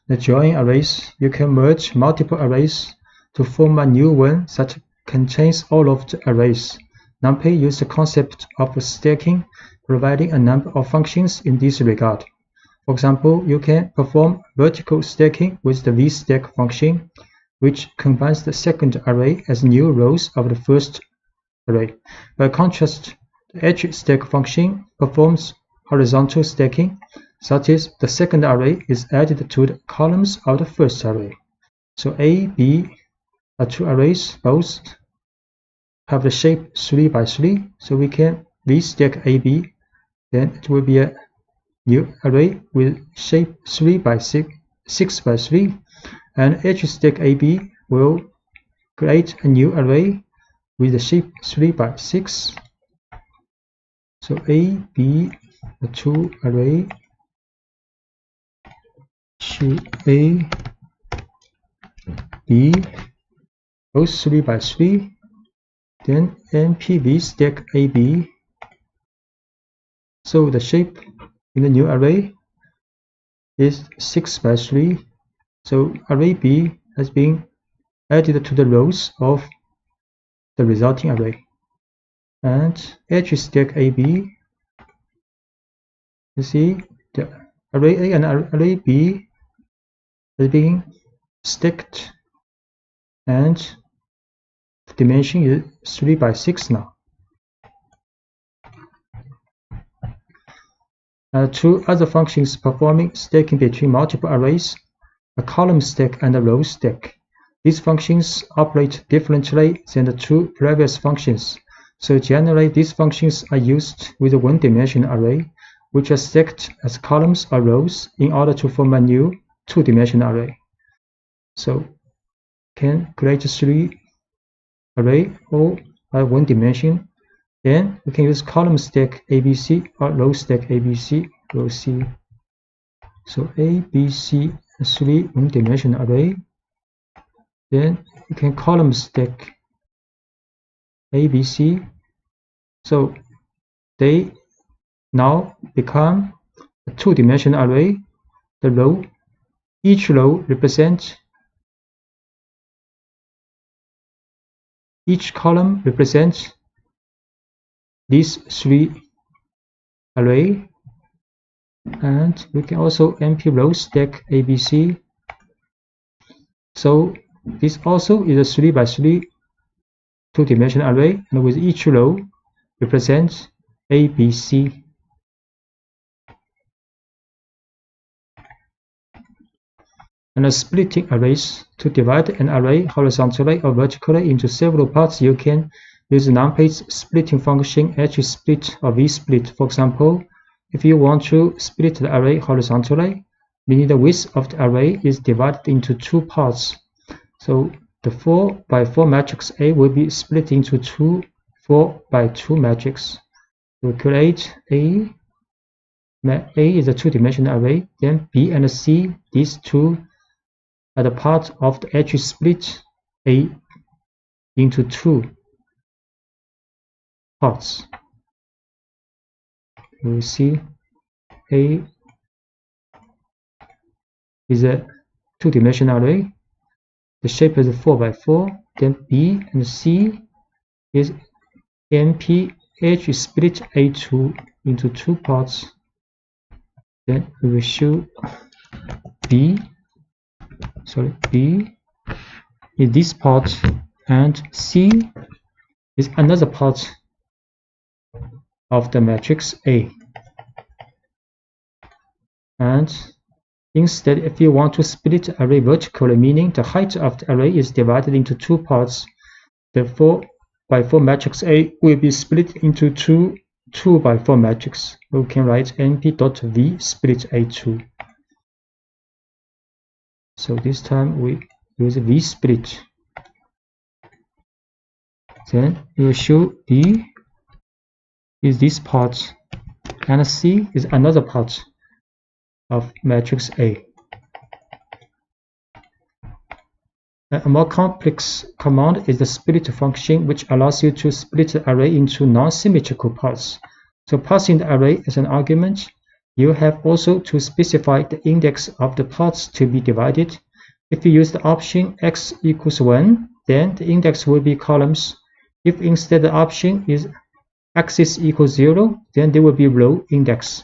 The join arrays, you can merge multiple arrays to form a new one that contains all of the arrays. NumPy uses the concept of stacking, providing a number of functions in this regard. For example, you can perform vertical stacking with the vstack function, which combines the second array as new rows of the first array. By contrast, the edge stack function performs horizontal stacking, such as the second array is added to the columns of the first array. So A, B are two arrays, both have the shape 3 by 3, so we can vstack AB, then it will be a new array with shape 3 by 6 by 3, and edge stack AB will create a new array with the shape 3 by 6. So A, B, the two array to A, B, both 3 by 3, then NP vstack AB. So the shape in the new array is 6 by 3. So array B has been added to the rows of the resulting array. And edge stack AB, you see the array A and array B is being stacked, and the dimension is 3 by 6 now. Two other functions performing stacking between multiple arrays, a column stack and a row stack. These functions operate differently than the two previous functions. So generally, these functions are used with a one-dimensional array, which are stacked as columns or rows in order to form a new two-dimensional array. So can create a 3 array all by one dimension. Then we can use column stack ABC or row stack ABC, row C. So ABC, 3 one-dimensional array. Then we can column stack ABC. So they now become a two-dimensional array. The row, each row represents, each column represents these 3 array, and we can also NP row stack ABC. So this also is a 3 by 3 two-dimensional array, and with each row represents ABC. And splitting arrays. To divide an array horizontally or vertically into several parts, you can use NumPy's splitting function hsplit or vsplit. For example, if you want to split the array horizontally, meaning the width of the array is divided into 2 parts. So the 4 by 4 matrix A will be split into 2 4 by 2 matrix. We create A is a two-dimensional array, then B and C, these two are the part of the edge split A into 2 parts. We see A is a two-dimensional array. The shape is 4 by 4. Then B and C is NP edge split A2 into 2 parts. Then we will show B is this part, and C is another part of the matrix A. And instead, if you want to split the array vertically, meaning the height of the array is divided into two parts, the 4x4 matrix A will be split into two 2x4 matrix. We can write np.v split A2. So this time we use v split. Then we will show B is this part and C is another part of matrix A. A more complex command is the split function, which allows you to split the array into non-symmetrical parts. So passing the array as an argument, you have also to specify the index of the parts to be divided. If you use the option x equals 1, then the index will be columns. If instead the option is axis equals 0, then there will be row index.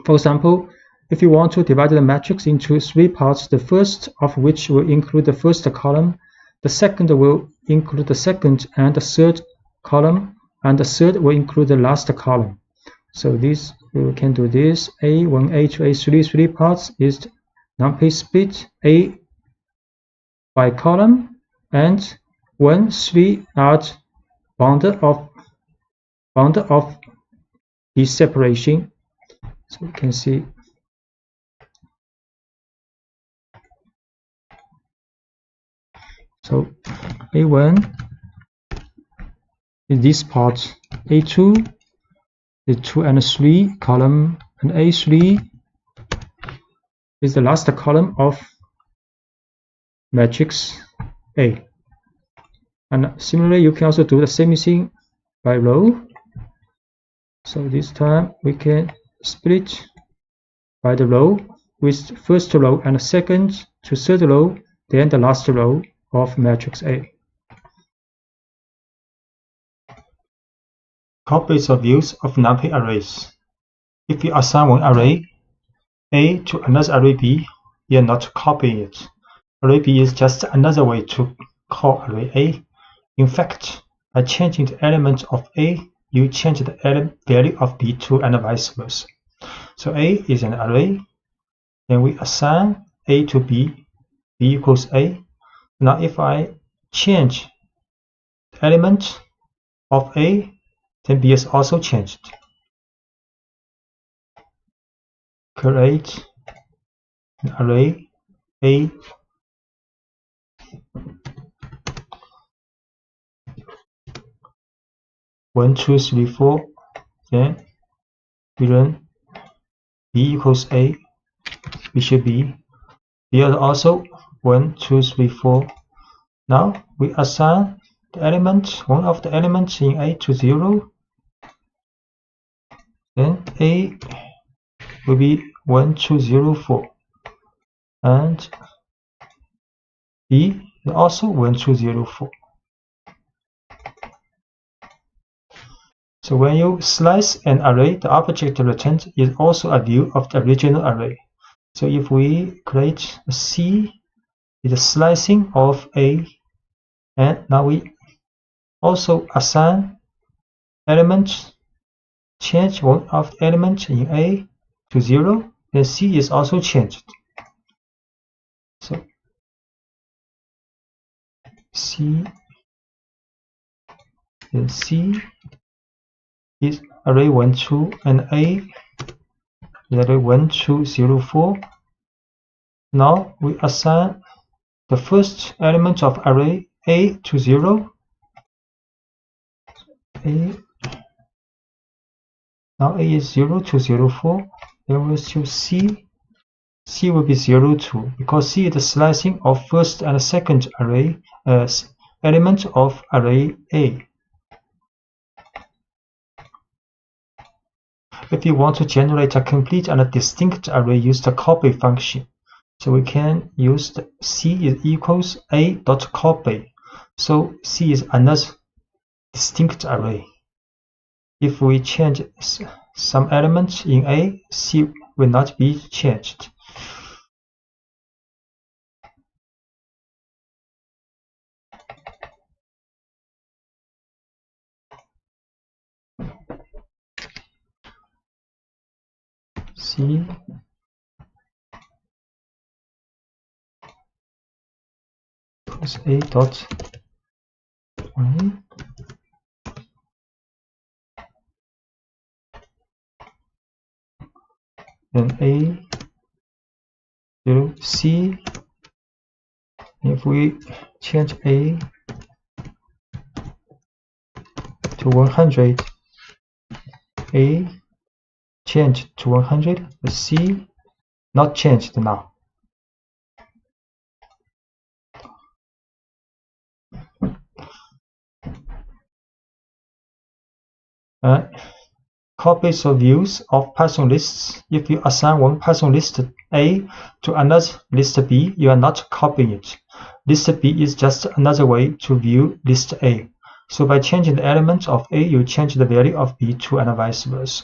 For example, if you want to divide the matrix into 3 parts, the first of which will include the first column, the second will include the second and the third column, and the third will include the last column. So this, we can do this. A1, A2, A3, 3 parts is numpy split A by column, and 1, 3 are bounded of this separation. So we can see. So A1 is this part, A2 is 2 and 3 column, and A3 is the last column of matrix A. And similarly, you can also do the same thing by row. So this time we can split by the row with first row and second to third row, then the last row of matrix A. Copies or views of numpy arrays. If you assign one array A to another array B, you are not copying it. Array B is just another way to call array A. In fact, by changing the element of A, you change the value of B too, and vice versa. So A is an array, then we assign A to B, B equals A. Now if I change the element of A, then B is also changed. Create an array A (1, 2, 3, 4). Then we run B equals A. We should be B also 1, 2, 3, 4. Now we assign the element, one of the elements in A to 0. Then A will be 1, 2, 0, 4, and B is also 1, 2, 0, 4. So when you slice an array, the object returned is also a view of the original array. So if we create a C, it's a slicing of A, and now we also assign elements, change one of the elements in A to 0, then C is also changed. So C, then C is array 1, 2, and A is array 1, 2, 0, 4. Now we assign the first element of array A to 0. Now A is 0 to 0, 4. Then we'll choose C. C will be 0, 2, because C is the slicing of first and second array element of array A. If you want to generate a complete and a distinct array, use the copy function. So we can use the C is equals A.copy. So C is another distinct array. If we change some elements in A, C will not be changed. C equals A dot Y. Then A 0 C. If we change A to 100, A changed to 100, but C not changed now. Copies or views of Python lists. If you assign one Python list A to another list B, you are not copying it. List B is just another way to view list A. So by changing the element of A, you change the value of B too, and vice versa.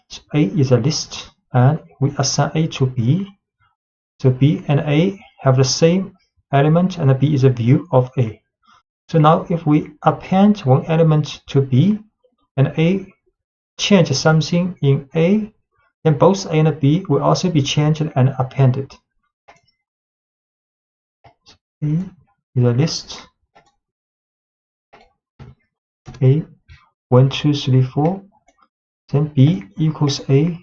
So A is a list, and we assign A to B. So B and A have the same element, and B is a view of A. So now if we append one element to B, and A change something in A, then both A and B will also be changed and appended. So A is a list. A 1, 2, 3, 4. Then B equals A.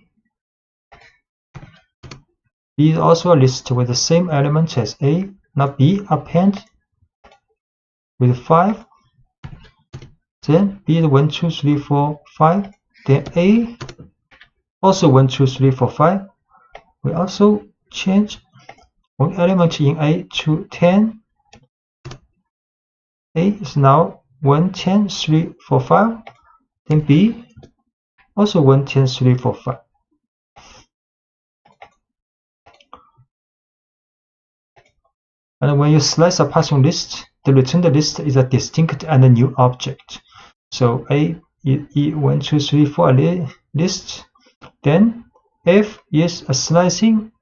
B is also a list with the same element as A. Now B append with 5. Then B is 1, 2, 3, 4, 5. Then A also 1, 2, 3, 4, 5. We also change one element in A to 10. A is now 1, 10, 3, 4, 5. Then B also 1, 10, 3, 4, 5. And when you slice a Python list, the returned list is a distinct and a new object. So A is 1, 2, 3, 4 list. Then F is a slicing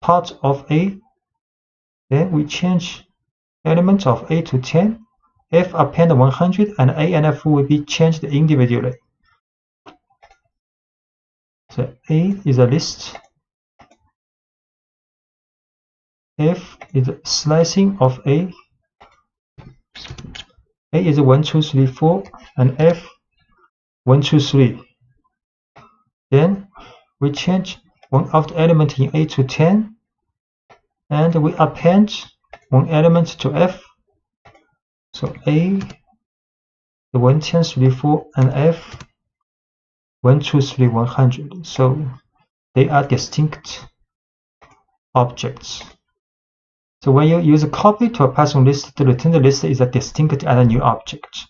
part of A. Then we change element of A to 10. F append 100, and A and F will be changed individually. So A is a list. F is slicing of A. A is 1, 2, 3, 4, and F 1, 2, 3. Then we change one of the element in A to 10, and we append one element to F. So A the 1, 10, 3, 4, and F 1, 2, 3, 100. So they are distinct objects. So when you use a copy to a Python list, the returned list is a distinct and a new object.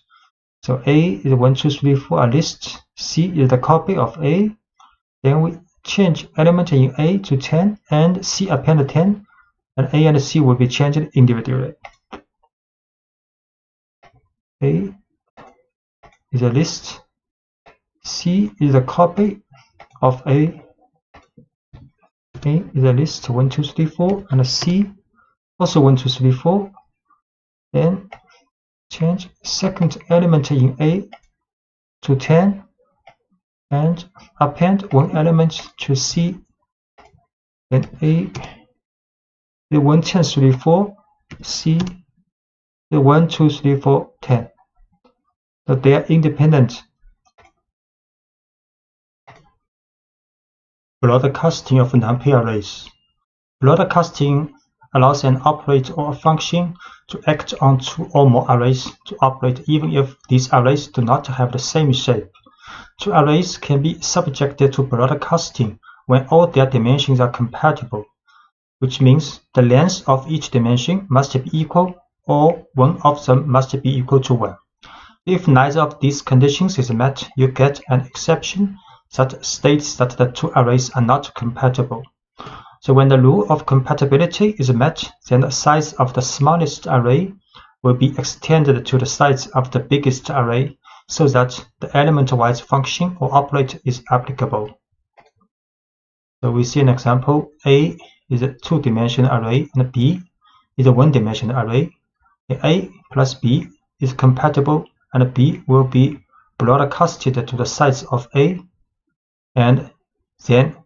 So A is 1, 2, 3, 4 a list. C is the copy of A. Then we change element in A to 10, and C append 10, and A and C will be changed individually. A is a list. C is a copy of A. A is a list 1, 2, 3, 4, and C also 1, 2, 3, 4. Then change second element in A to 10, and append one element to C. Then A the 1, 10, 3, 4, C the 1, 2, 3, 4, 10. So they are independent. Broadcasting of numpy arrays. Broadcasting allows an operator or a function to act on 2 or more arrays to operate even if these arrays do not have the same shape. 2 arrays can be subjected to broadcasting when all their dimensions are compatible, which means the length of each dimension must be equal, or one of them must be equal to 1. If neither of these conditions is met, you get an exception that states that the 2 arrays are not compatible. So when the rule of compatibility is met, then the size of the smallest array will be extended to the size of the biggest array, so that the element-wise function or operator is applicable. So we see an example. A is a 2-dimensional array, and B is a 1-dimensional array. A plus B is compatible, and B will be broadcasted to the size of A, and then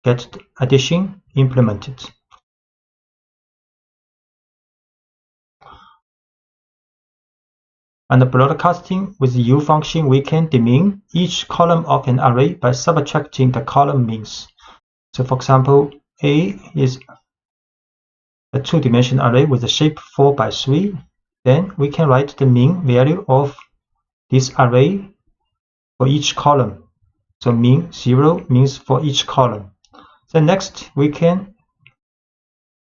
get the addition implemented. And the broadcasting with the U function, we can demean each column of an array by subtracting the column means. So for example, A is a two-dimensional array with a shape 4 by 3. Then we can write the mean value of this array for each column. So mean 0 means for each column. Then next we can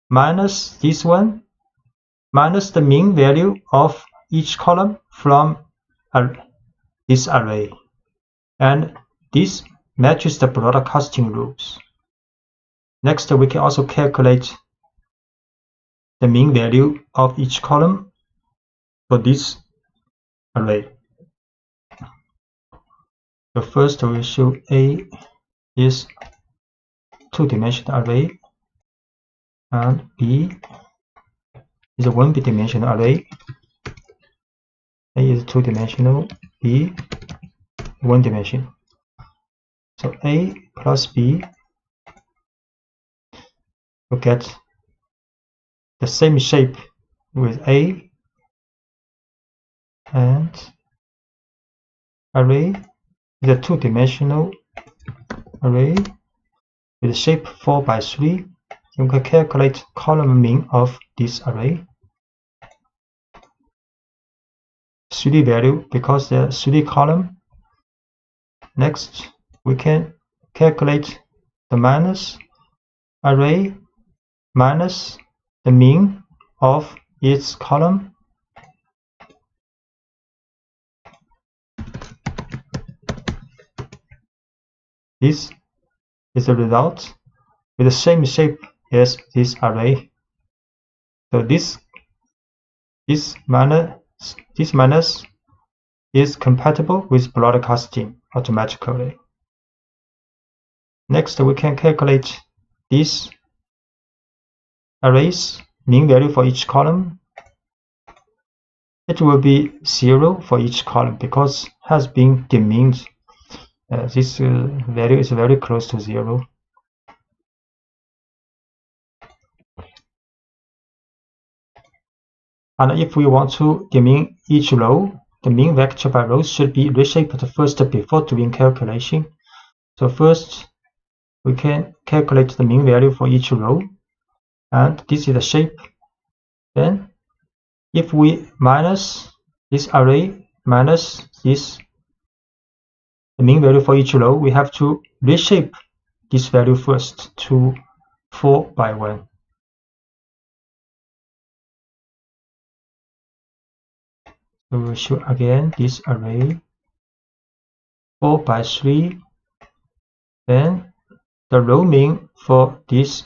minus this one, minus the mean value of each column from this array. And this matches the broadcasting rules. Next, we can also calculate the mean value of each column for this array. So first we show A is two-dimensional array and B is a one-dimensional array. A is two-dimensional, B one dimension. So A plus B will get the same shape with A, and array is a two-dimensional array with shape 4 by 3. You can calculate column mean of this array. 3 value because there are 3 column. Next, we can calculate the minus array minus the mean of its column. This is the result with the same shape as this array. So this minus is compatible with broadcasting automatically. Next, we can calculate this array's mean value for each column. It will be 0 for each column because it has been demeaned. This value is very close to 0. And if we want to demean each row, the mean vector by row should be reshaped first before doing calculation. So first, we can calculate the mean value for each row, and this is the shape. Then, if we minus this array minus this, the mean value for each row, we have to reshape this value first to 4 by 1. So we will show again this array 4 by 3. Then the row mean for this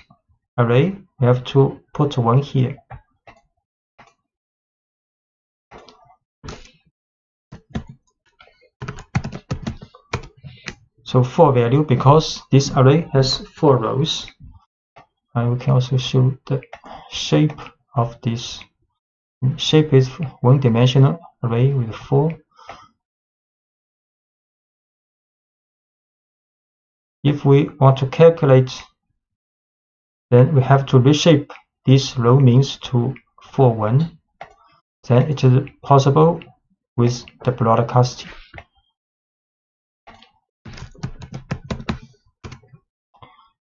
array, we have to put 1 here. So 4 value because this array has 4 rows. And we can also show the shape of this. Shape is one-dimensional array with 4. If we want to calculate, then we have to reshape this row means to 4, 1. Then it is possible with the broadcasting.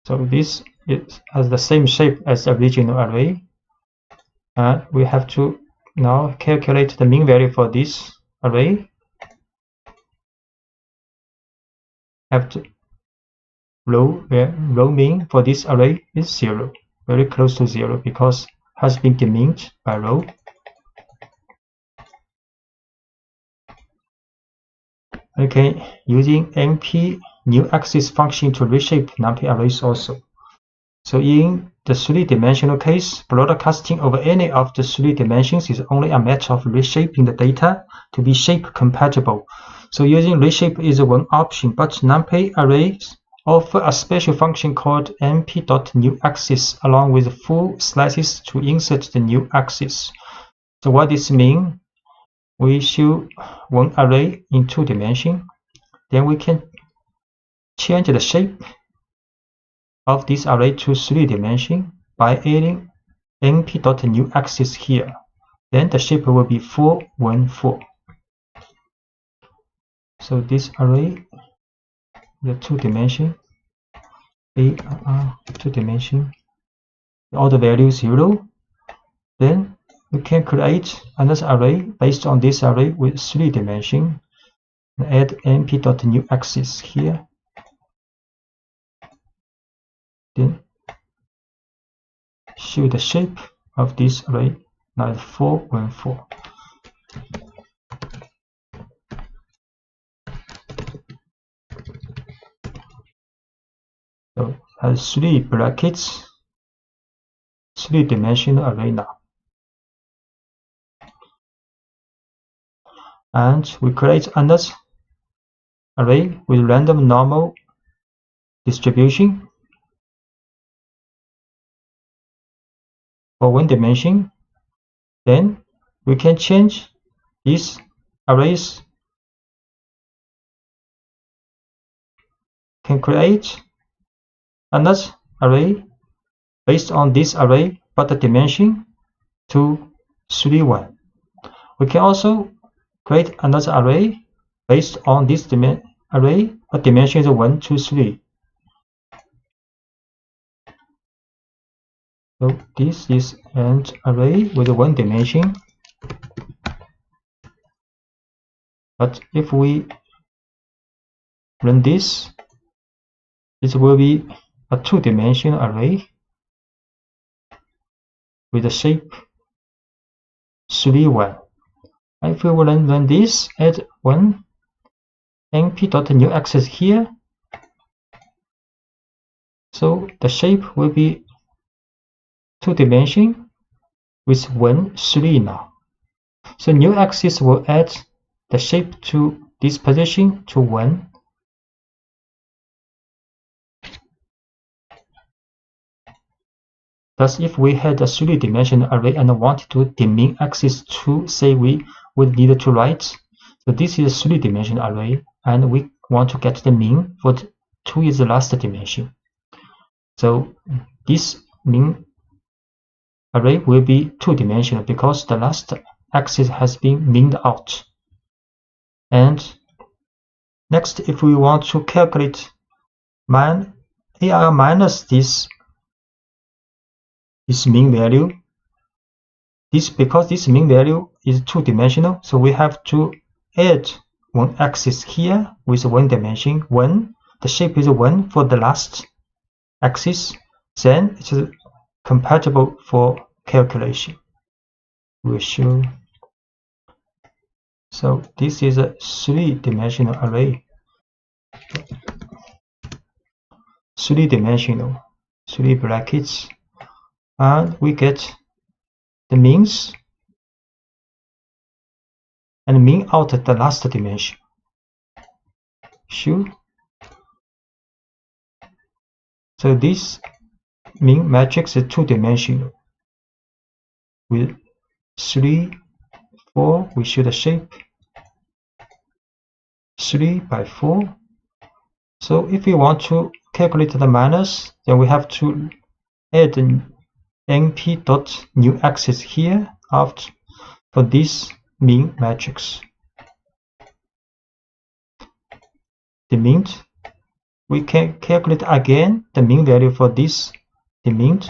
So this has the same shape as the original array. And we have to now calculate the mean value for this array. Have to row mean for this array is 0, very close to 0 because it has been demeaned by row. Okay, using NP new axis function to reshape numpy arrays also. So in the 3-dimensional case, broadcasting over any of the 3 dimensions is only a matter of reshaping the data to be shape compatible. So using reshape is one option, but numpy arrays offer a special function called np.newAxis along with full slices to insert the new axis. So what this means? We show one array in 2 dimensions, then we can change the shape of this array to 3 dimensions by adding np.new axis here. Then the shape will be 4, 1, 4. So this array, the 2 dimension, 2 dimension, all the values 0. Then we can create another array based on this array with 3 dimensions. Add np.new axis here. Then show the shape of this array, like 4, 1, 4. So it has 3 brackets, 3-dimensional array now. And we create another array with random normal distribution for 1 dimension. Then we can change these arrays, can create another array based on this array, but the dimension to 3, 1. We can also create another array based on this array, but dimension is 1, 2, 3. So this is an array with 1 dimension. But if we run this, it will be a 2-dimensional array with the shape 3, 1. If we will run this, add 1 np.new axis here. So the shape will be 2 dimensions with 1, 3 now. So new axis will add the shape to this position to 1. Thus, if we had a 3-dimensional array and wanted to the min axis to, say we would need to write, so this is a 3-dimensional array, and we want to get the min for 2 is the last dimension. So this min array will be 2-dimensional because the last axis has been minned out. And next, if we want to calculate AR minus this min value, because this min value is 2-dimensional, so we have to add 1 axis here with 1 dimension, 1. The shape is 1 for the last axis. Then it is compatible for calculation. We'll show. So this is a 3-dimensional array. 3-dimensional, 3 brackets. And we get the mins and min out at the last dimension. Sure. So this min matrix is 2-dimensional with 3, 4. We show the shape 3 by 4. So if we want to calculate the minus, then we have to add the np.new axis here after for this min matrix. The min, we can calculate again the min value for this. The min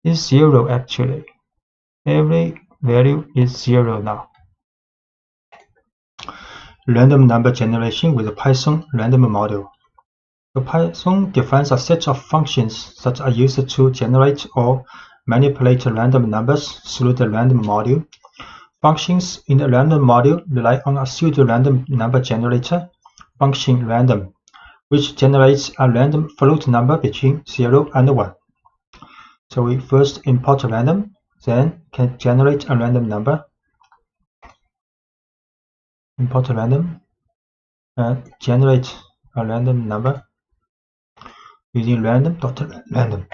is 0 actually. Every value is 0 now. Random number generation with a Python random model. The Python defines a set of functions that are used to generate or manipulate random numbers through the random module. Functions in the random module rely on a pseudo-random number generator, function random, which generates a random float number between 0 and 1. So we first import random, then can generate a random number. Import random and generate a random number using random.random.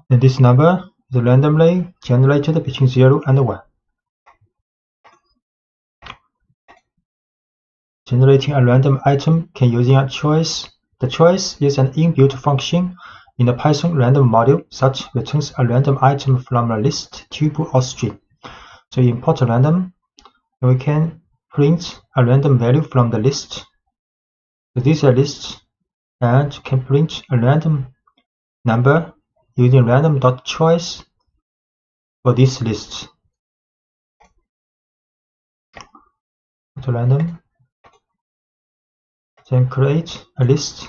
And this number is randomly generated between 0 and 1. generating a random item can using a choice. The choice is an inbuilt function in the Python random module that returns a random item from a list, tuple, or string. So import random, and we can print a random value from the list. So this is a list, and can print a random number using random.choice for this list. To random, then create a list.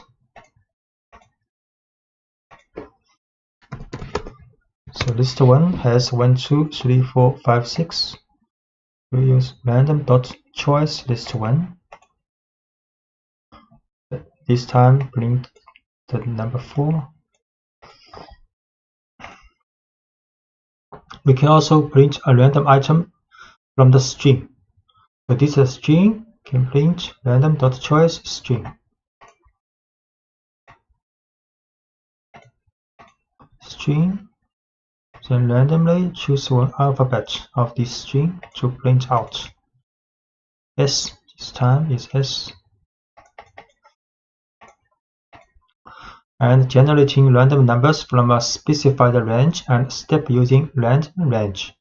So list 1 has 1, 2, 3, 4, 5, 6. We use random.choice list 1. This time print the number 4. We can also print a random item from the string. So this is a string, can print random.choice string. String, then randomly choose one alphabet of this string to print out. S, this time is S. And generating random numbers from a specified range and step using random range.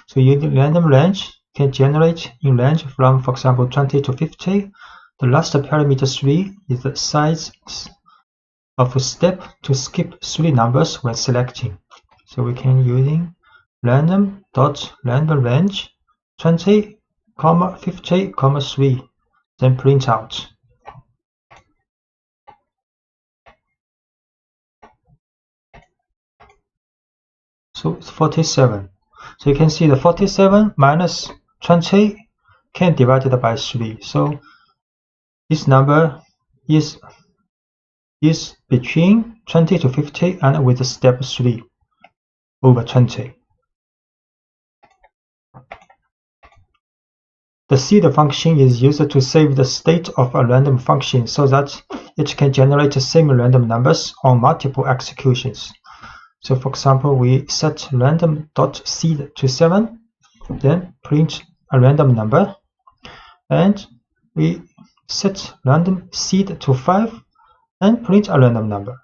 So using random range can generate in range from, for example, 20 to 50. The last parameter 3 is the size of a step to skip 3 numbers when selecting. So we can using random.random range 20, 50, 3, then print out. So it's 47. So you can see the 47 minus 20 can divided by 3. So this number is between 20 to 50 and with step 3 over 20. The seed function is used to save the state of a random function so that it can generate the same random numbers on multiple executions. So for example, we set random.seed to 7, then print a random number, and we set random seed to 5 and print a random number.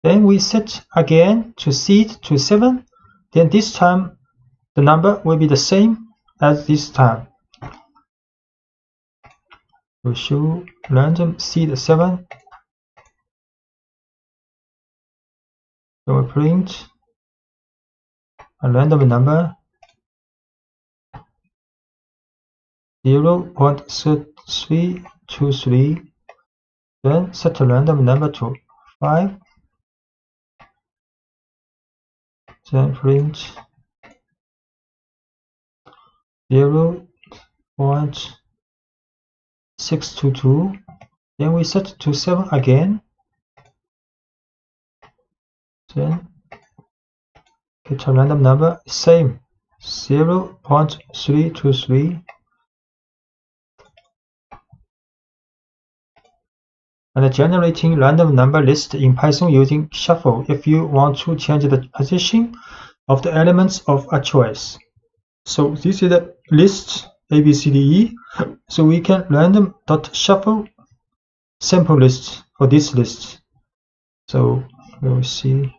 Then we set again to seed to 7, then this time the number will be the same as this time. We show random seed 7. So we print a random number 0.3323, then set a random number to 5, then print 0.622, then we set to 7 again, then get a random number, same 0.323, and generating random number list in Python using shuffle if you want to change the position of the elements of a choice. So this is the list A, B, C, D, E. So we can random.shuffle sample list for this list. So we will see.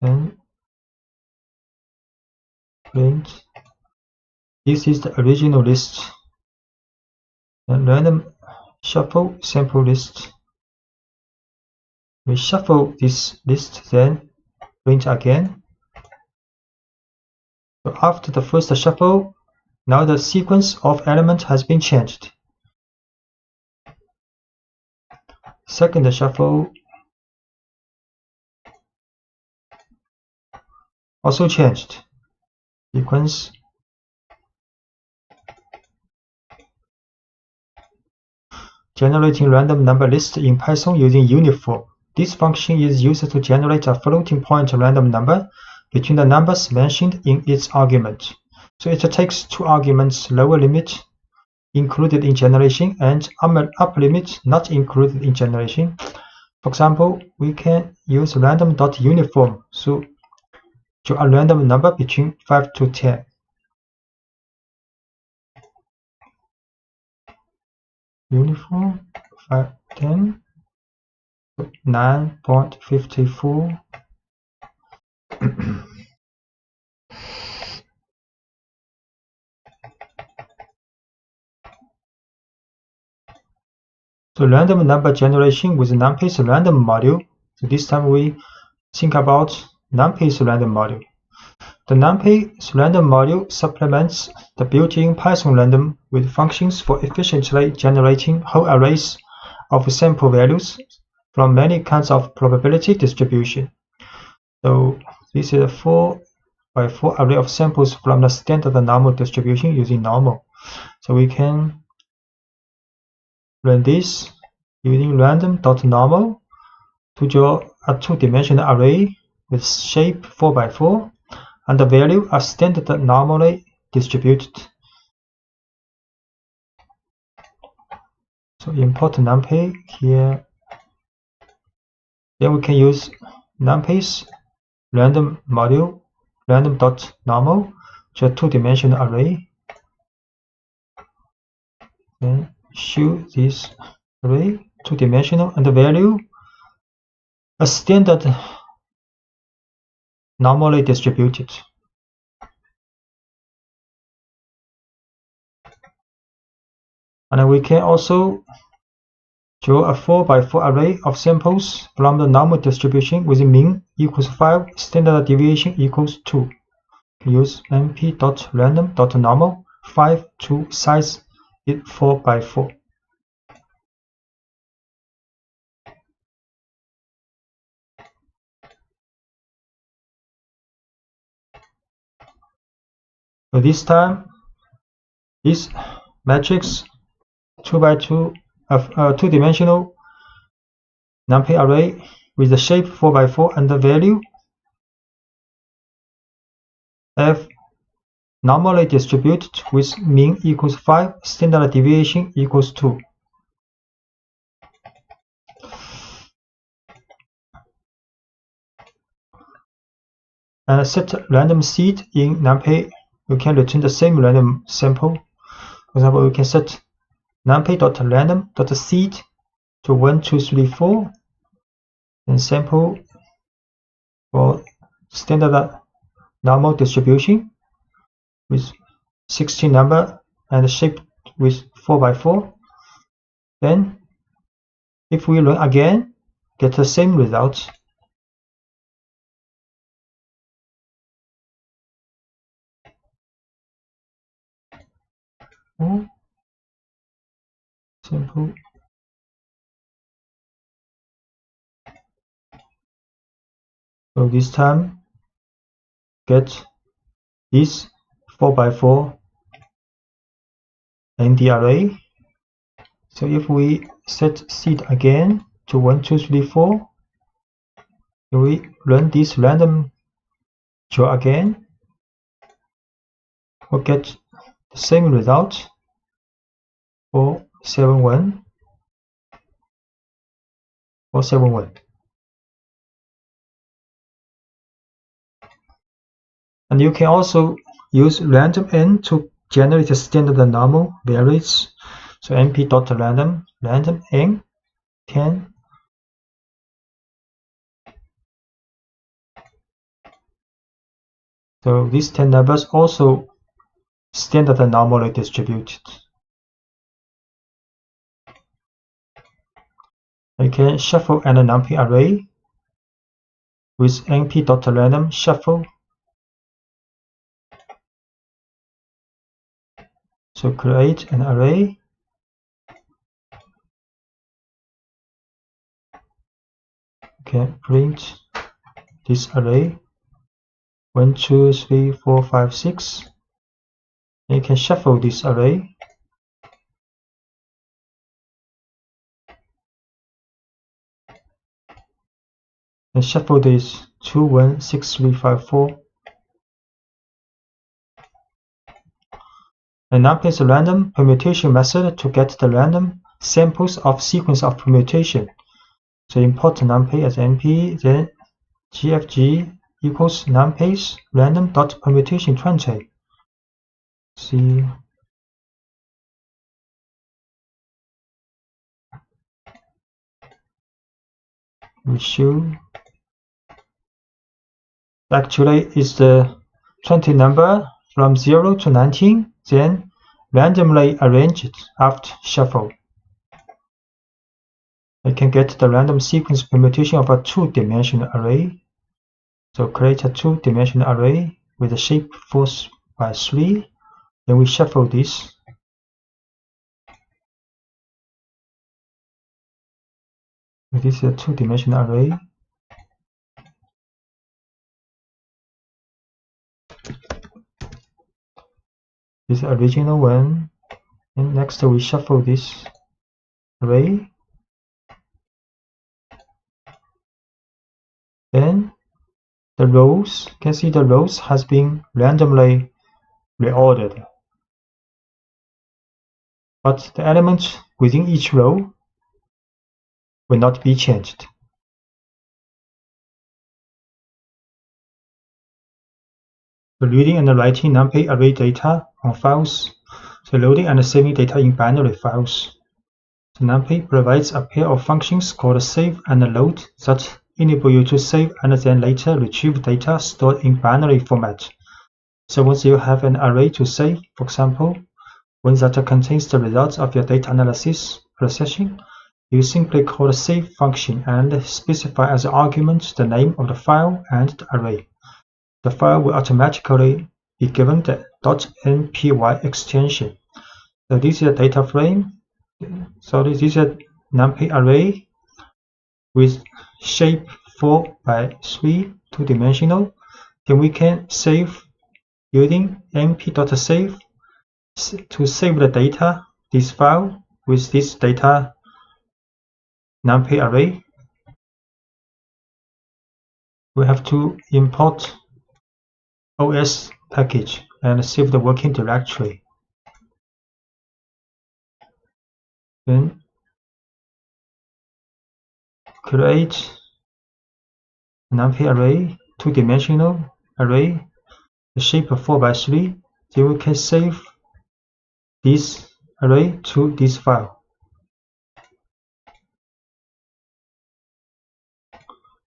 And print. This is the original list. And random shuffle sample list. We shuffle this list, then print again. So after the first shuffle, now the sequence of elements has been changed. Second shuffle also changed. Sequence. Generating random number list in Python using uniform. This function is used to generate a floating point random number between the numbers mentioned in its argument. So it takes 2 arguments, lower limit included in generation and upper limit not included in generation. For example, we can use random.uniform. So to a random number between 5 to 10. Uniform 5, 10, 9.54. So random number generation with NumPy's random module. So this time we think about NumPy's random module. The NumPy's random module supplements the built-in Python random with functions for efficiently generating whole arrays of sample values from many kinds of probability distribution. So this is a 4x4 array of samples from the standard normal distribution using normal. So we can run this using random.normal to draw a two-dimensional array with shape 4x4 and the value are standard normally distributed. So import NumPy here. Then we can use NumPy's random module random.normal to a two-dimensional array. Then show this array two-dimensional and the value a standard normally distributed. And we can also draw a 4x4 array of samples from the normal distribution with mean equals 5, standard deviation equals 2. Use np.random.normal 5 to size it 4x4. So this time, this matrix 2x2 of two-dimensional NumPy array with the shape 4x4 and the value f normally distributed with mean equals 5, standard deviation equals 2. And set random seed in NumPy. We can return the same random sample. For example, we can set numpy.random.seed to 1, 2, 3, 4 and sample for standard normal distribution with 16 number and shape with 4x4. Then if we run again, get the same result. Simple. So this time get this 4x4 in the array. So if we set seed again to 1, 2, 3, 4, we run this random draw again, we'll get the same result for 71. And you can also use random n to generate a standard normal values. So np.random random n 10. So these 10 numbers also standard normally distributed. You can shuffle an NumPy array with np.random shuffle. So create an array. You can print this array 1, 2, 3, 4, 5, 6. And you can shuffle this array. And shuffle this 2, 1, 6, 3, 5, 4. And NumPy's random permutation method to get the random samples of sequence of permutation. So import NumPy as np, then gfg equals numpy random.permutation20. See, we show actually is the 20 number from 0 to 19, then randomly arranged after shuffle. I can get the random sequence permutation of a two-dimensional array. So create a two-dimensional array with a shape 4x3. Then we shuffle this. This is a two-dimensional array. This is the original one. And next we shuffle this array. Then the rows, you can see the rows has been randomly reordered. But the elements within each row will not be changed. So reading and writing numpy array data on files. So loading and saving data in binary files. So numpy provides a pair of functions called save and load that enable you to save and then later retrieve data stored in binary format. So once you have an array to save, for example, one that contains the results of your data analysis processing, you simply call the save function and specify as an argument the name of the file and the array. The file will automatically be given the .npy extension. So this is a data frame. So this is a numpy array with shape 4x3, two-dimensional. Then we can save using np.save to save the data, this file with this data numpy array. We have to import OS package and save the working directory. Then create a numpy array, two-dimensional array, the shape of 4x3. Then we can save this array to this file.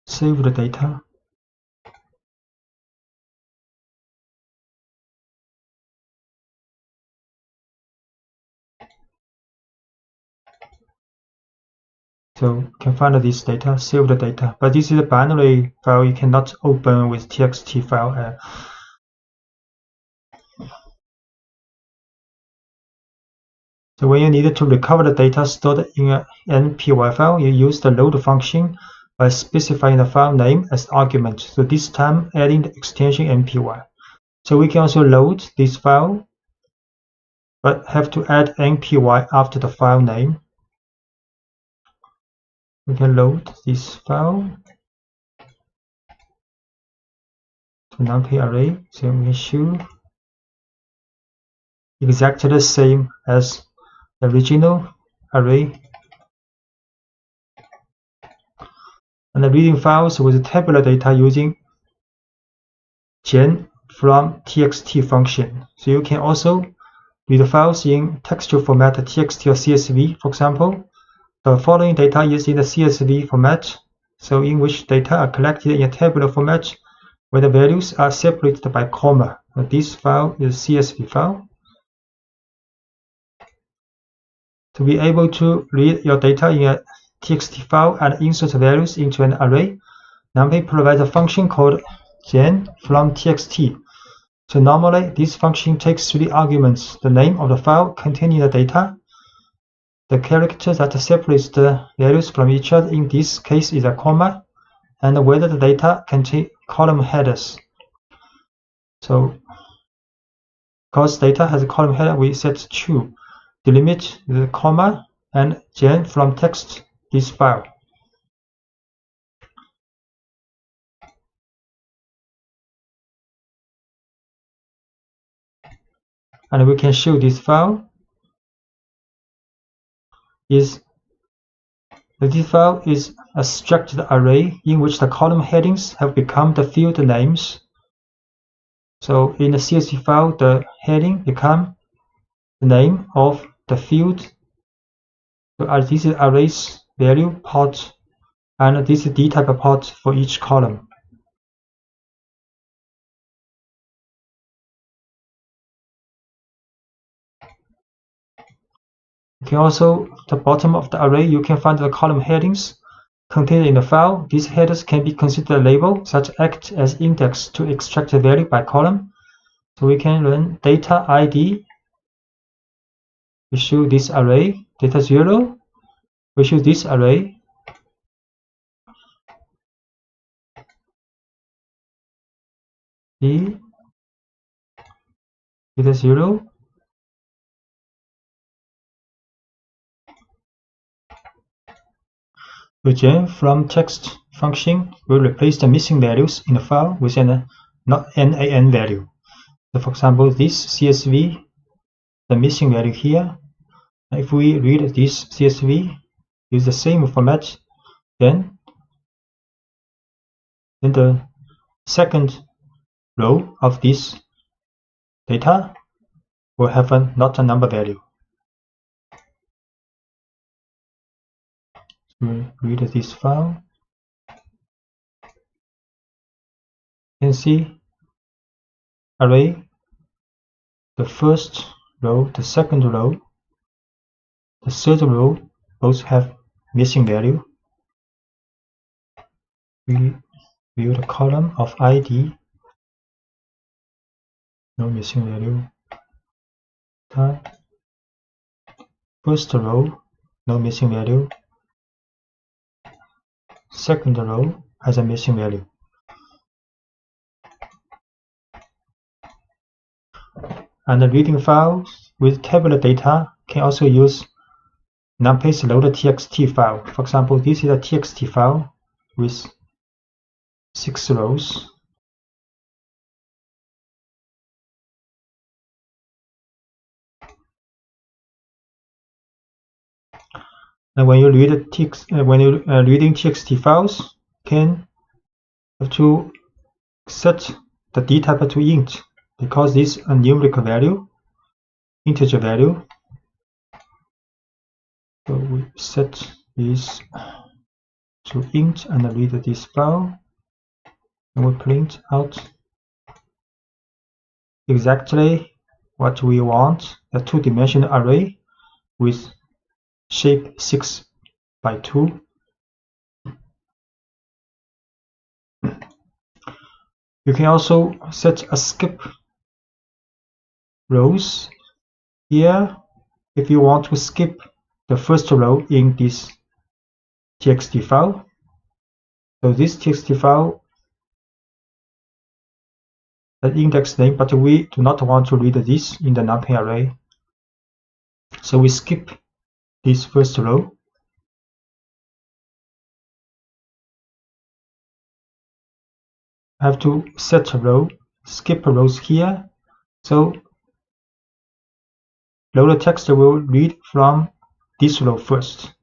Save the data. So you can find this data, save the data. But this is a binary file, you cannot open with txt file. So when you need to recover the data stored in an npy file, you use the load function by specifying the file name as argument. So this time adding the extension npy. So we can also load this file, but have to add npy after the file name. We can load this file to numpy array. So we show exactly the same as the original array. And the reading files with tabular data using gen from txt function. So you can also read files in textual format txt or csv. For example, the following data is in the csv format, so in which data are collected in a tabular format where the values are separated by comma. This file is csv file. To be able to read your data in a txt file and insert values into an array, numpy provides a function called gen from txt. So normally this function takes 3 arguments: the name of the file containing the data, the character that separates the values from each other, in this case is a comma, and whether the data contain column headers. So because data has a column header, we set true. Delimit the comma and gen from text this file. And we can show this file is This file is a structured array in which the column headings have become the field names. So in the CSV file, the heading becomes the name of the field. So this is arrays value part, and this is dtype part for each column. You can also, at the bottom of the array, you can find the column headings contained in the file. These headers can be considered a label, such act as index to extract the value by column. So we can run data ID. We show this array, data 0. We show this array. D data 0. The gen from text function will replace the missing values in the file with an NaN value. So for example, this CSV, the missing value here. If we read this CSV, use the same format, then the second row of this data will have not a number value. We read this file. You can see array, the first row, the second row, the third row both have missing value. We view the column of ID, no missing value. First row, no missing value. Second row has a missing value. And the reading files with tabular data can also use numpy's load.txt file. For example, this is a txt file with 6 rows. And when you read reading txt files, can have to set the dtype to int, because this is a numerical value, integer value. So we set this to int and read this file, and we print out exactly what we want: a two-dimensional array with shape 6 by 2. You can also set a skip rows here if you want to skip the first row in this txt file. So this txt file has index name, but we do not want to read this in the numpy array. So we skip this first row. I have to set a row, skip rows here. So loader text will read from this row first.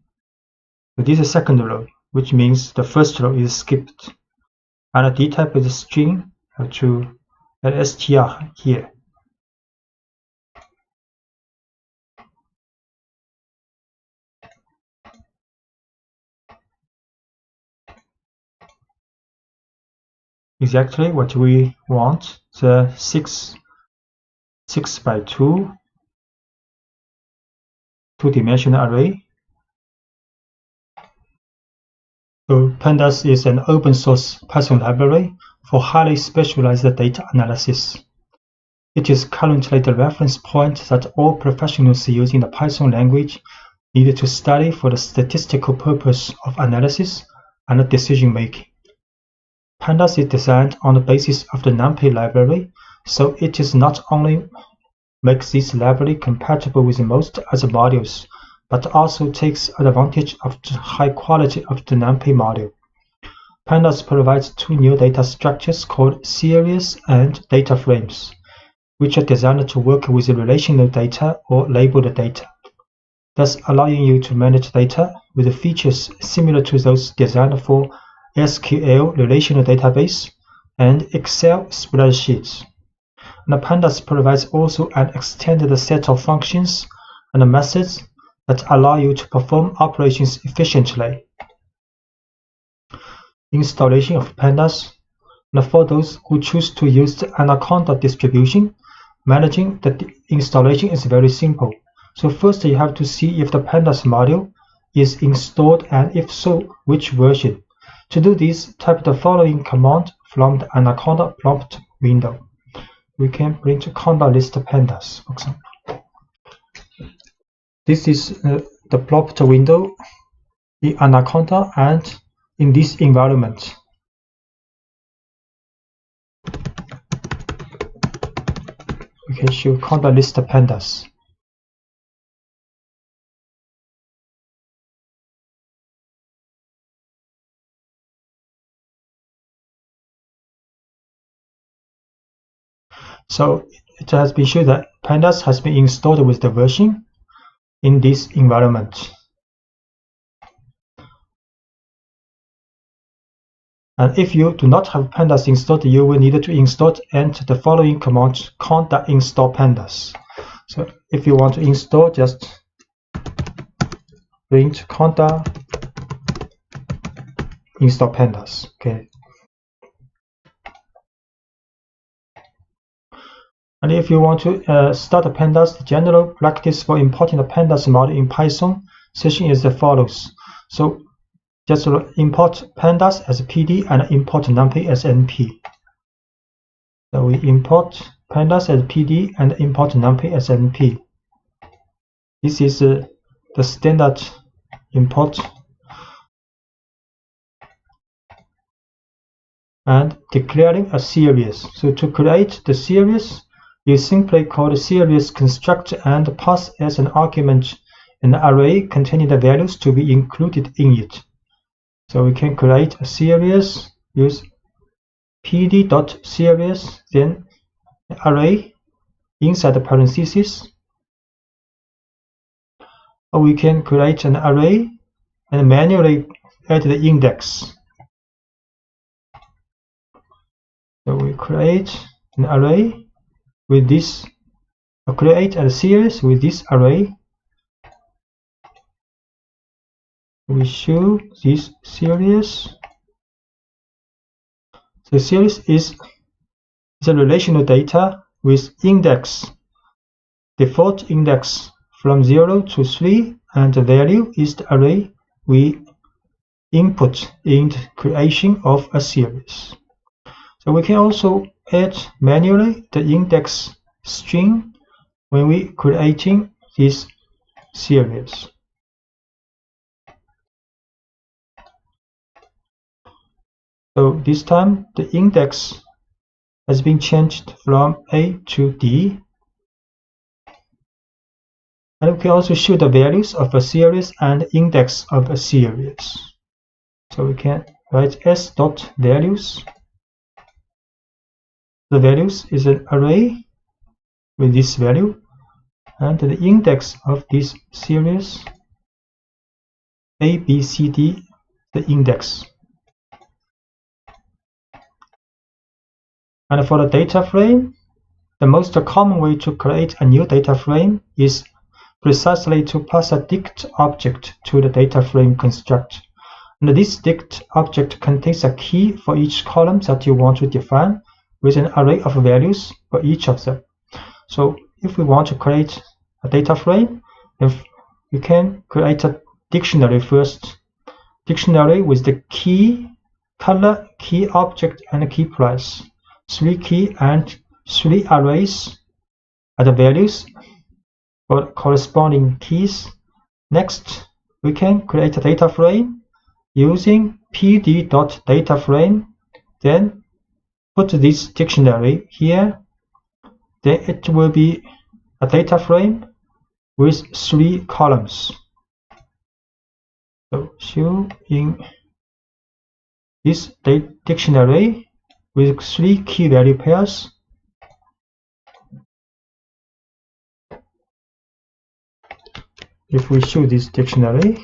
So this is the second row, which means the first row is skipped. And the dtype is a string. I have to add str here. Exactly what we want, the 6 by 2 two-dimensional array. So Pandas is an open source Python library for highly specialized data analysis. It is currently the reference point that all professionals using the Python language need to study for the statistical purpose of analysis and decision making. Pandas is designed on the basis of the NumPy library, so it is not only makes this library compatible with most other modules, but also takes advantage of the high quality of the NumPy module. Pandas provides two new data structures called series and data frames, which are designed to work with relational data or labeled data. thus allowing you to manage data with features similar to those designed for SQL relational database and Excel spreadsheets. And Pandas provides also an extended set of functions and methods that allow you to perform operations efficiently. Installation of Pandas. And for those who choose to use the Anaconda distribution, managing the installation is very simple. So first you have to see if the Pandas module is installed, and if so, which version. To do this, type the following command from the Anaconda prompt window. We can print Conda list Pandas, for example. This is the prompt window in Anaconda and in this environment. We can show Conda list Pandas. So it has been shown that Pandas has been installed with the version in this environment. And if you do not have Pandas installed, you will need to install and the following command, conda install Pandas. So if you want to install, just print conda install Pandas. Okay. And if you want to start a Pandas, the general practice for importing a Pandas module in Python session is as follows. So just import Pandas as PD and import numpy as NP. So we import Pandas as PD and import numpy as NP. This is the standard import. And declaring a series. So to create the series, you simply call the series construct and pass as an argument an array containing the values to be included in it. So we can create a series, use pd.series, then array inside the parentheses. Or we can create an array and manually add the index. So we create an array with this, or create a series with this array. We show this series. The series is a relational data with index, default index from 0 to 3, and the value is the array we input in the creation of a series. So we can also add manually the index string when we creating this series. So this time the index has been changed from A to D. And we can also show the values of a series and index of a series. So we can write s.values. The values is an array with this value, and the index of this series A, B, C, D, the index. And for the data frame, the most common way to create a new data frame is precisely to pass a dict object to the data frame construct. And this dict object contains a key for each column that you want to define, with an array of values for each of them. So if we want to create a data frame, we can create a dictionary first. Dictionary with the key, color, key object, and key price. 3 key and 3 arrays are the values for corresponding keys. Next, we can create a data frame using pd.dataframe, then put this dictionary here. Then it will be a data frame with 3 columns. So show in this dictionary with 3 key value pairs. if we show this dictionary,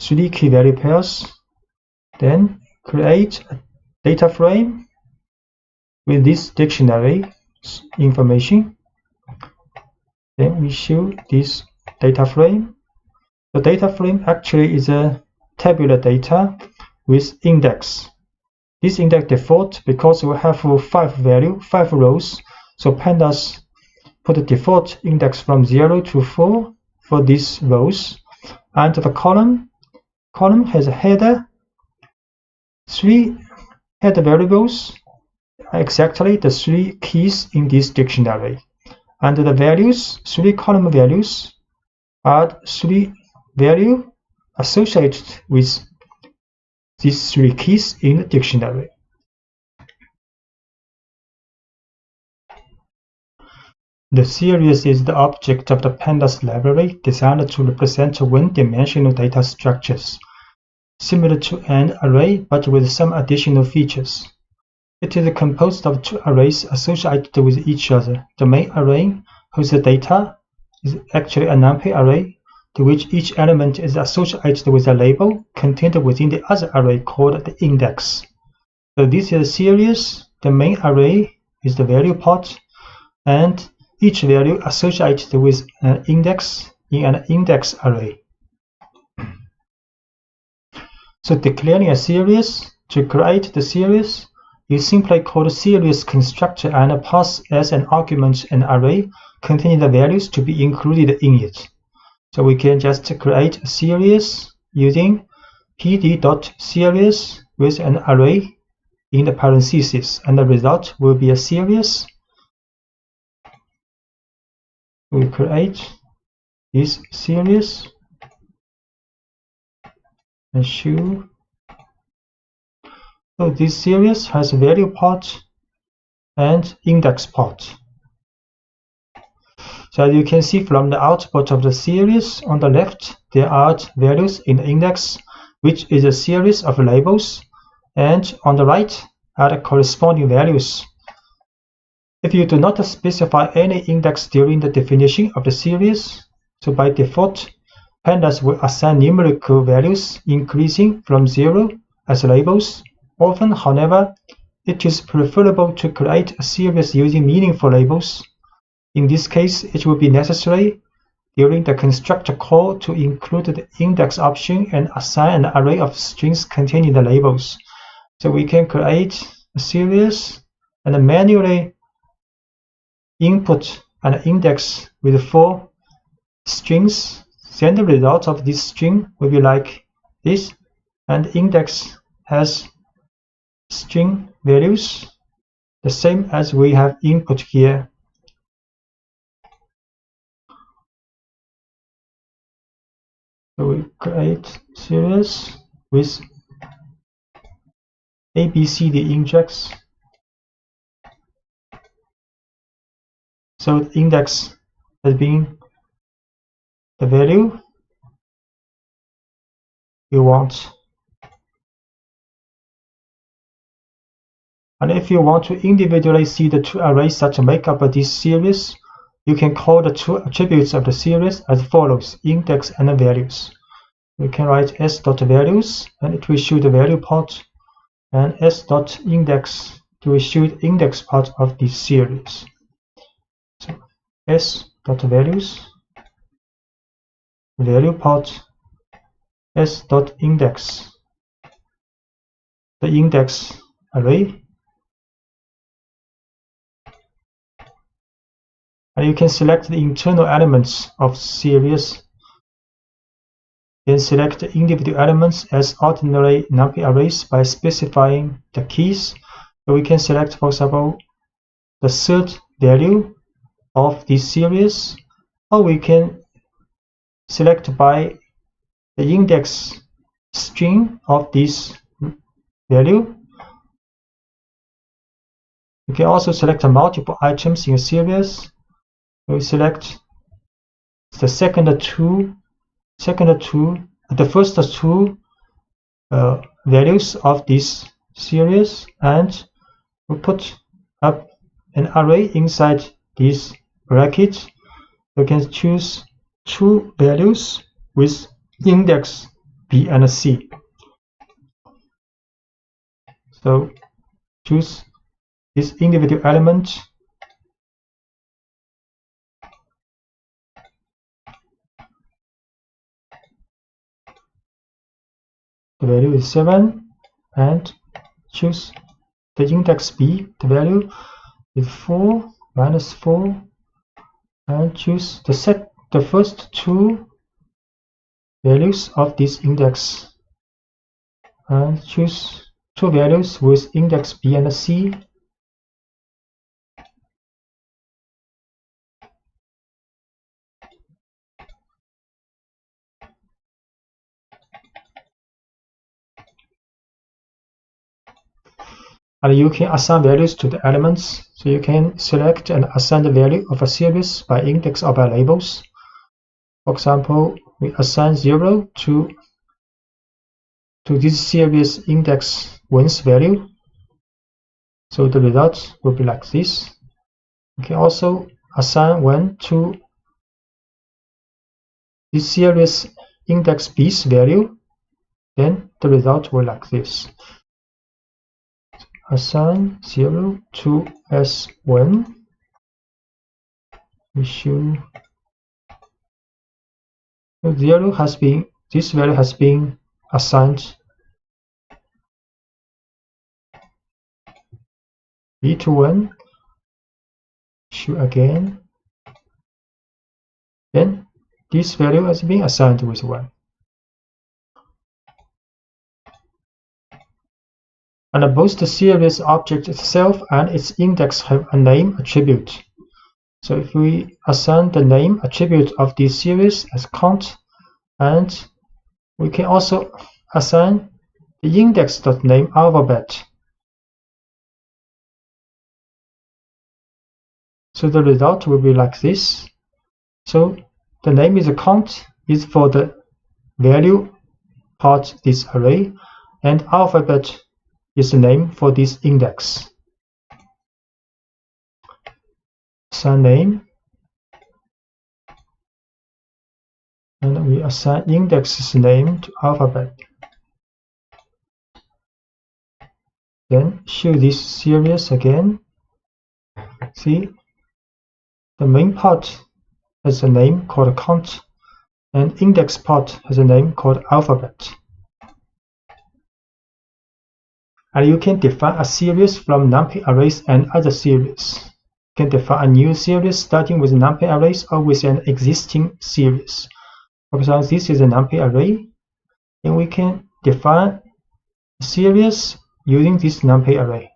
3 key value pairs, then create a data frame with this dictionary information. Then we show this data frame. The data frame actually is a tabular data with index. This index default because we have 5 rows. So Pandas put the default index from 0 to 4 for these rows. And the column has a header, 3 header variables, exactly the 3 keys in this dictionary. And the values, 3 column values, are 3 values associated with these 3 keys in the dictionary. The series is the object of the Pandas library designed to represent one-dimensional data structures, similar to an array but with some additional features. It is composed of 2 arrays associated with each other. The main array, whose data is actually a numpy array, to which each element is associated with a label contained within the other array called the index. So this is a series. The main array is the value part, and each value associated with an index in an index array. So declaring a series, to create the series, you simply call the series constructor and pass as an argument an array containing the values to be included in it. So we can just create a series using pd.series with an array in the parentheses, and the result will be a series. We create this series and show. So this series has value part and index part. So as you can see from the output of the series, on the left there are values in the index, which is a series of labels, and on the right are the corresponding values. If you do not specify any index during the definition of the series, so by default, Pandas will assign numerical values increasing from 0 as labels. Often, however, it is preferable to create a series using meaningful labels. In this case, it will be necessary during the constructor call to include the index option and assign an array of strings containing the labels. So we can create a series and manually input an index with 4 strings. Then the result of this string will be like this, and index has string values the same as we have input here. So we create series with ABCD index. So the index has been the value you want. And if you want to individually see the 2 arrays that make up this series, you can call the 2 attributes of the series as follows: index and values. We can write s.values, and it will show the value part, and s.index to show the index part of this series. So s.values, value part, s.index, the index array. And you can select the internal elements of series, then select the individual elements as ordinary numpy arrays by specifying the keys. So we can select, for example, the 3rd value of this series, or we can select by the index string of this value. You can also select multiple items in a series. We select the first two values of this series, and we put up an array inside this bracket. You can choose two values with index B and C. So choose this individual element. The value is 7, and choose the index B. The value is 4 minus 4, and choose the first two values of this index, and choose two values with index B and C. And you can assign values to the elements. So you can select and assign the value of a series by index or by labels. For example, we assign 0 to this series index 1's value. So the result will be like this. You can also assign 1 to this series index B's value. Then the result will be like this. Assign 0 to S1. We should this value has been assigned B to 1. Show again. Then this value has been assigned with 1. And both the series object itself and its index have a name attribute. So if we assign the name attribute of this series as count, and we can also assign the index.name alphabet. So the result will be like this. So the name is a count is for the value part this array, and alphabet is the name for this index. Assign name, and we assign index's name to alphabet. Then show this series again. See, the main part has a name called count, and index part has a name called alphabet. And you can define a series from numpy arrays and other series. You can define a new series starting with numpy arrays or with an existing series. For example, this is a numpy array, and we can define a series using this numpy array.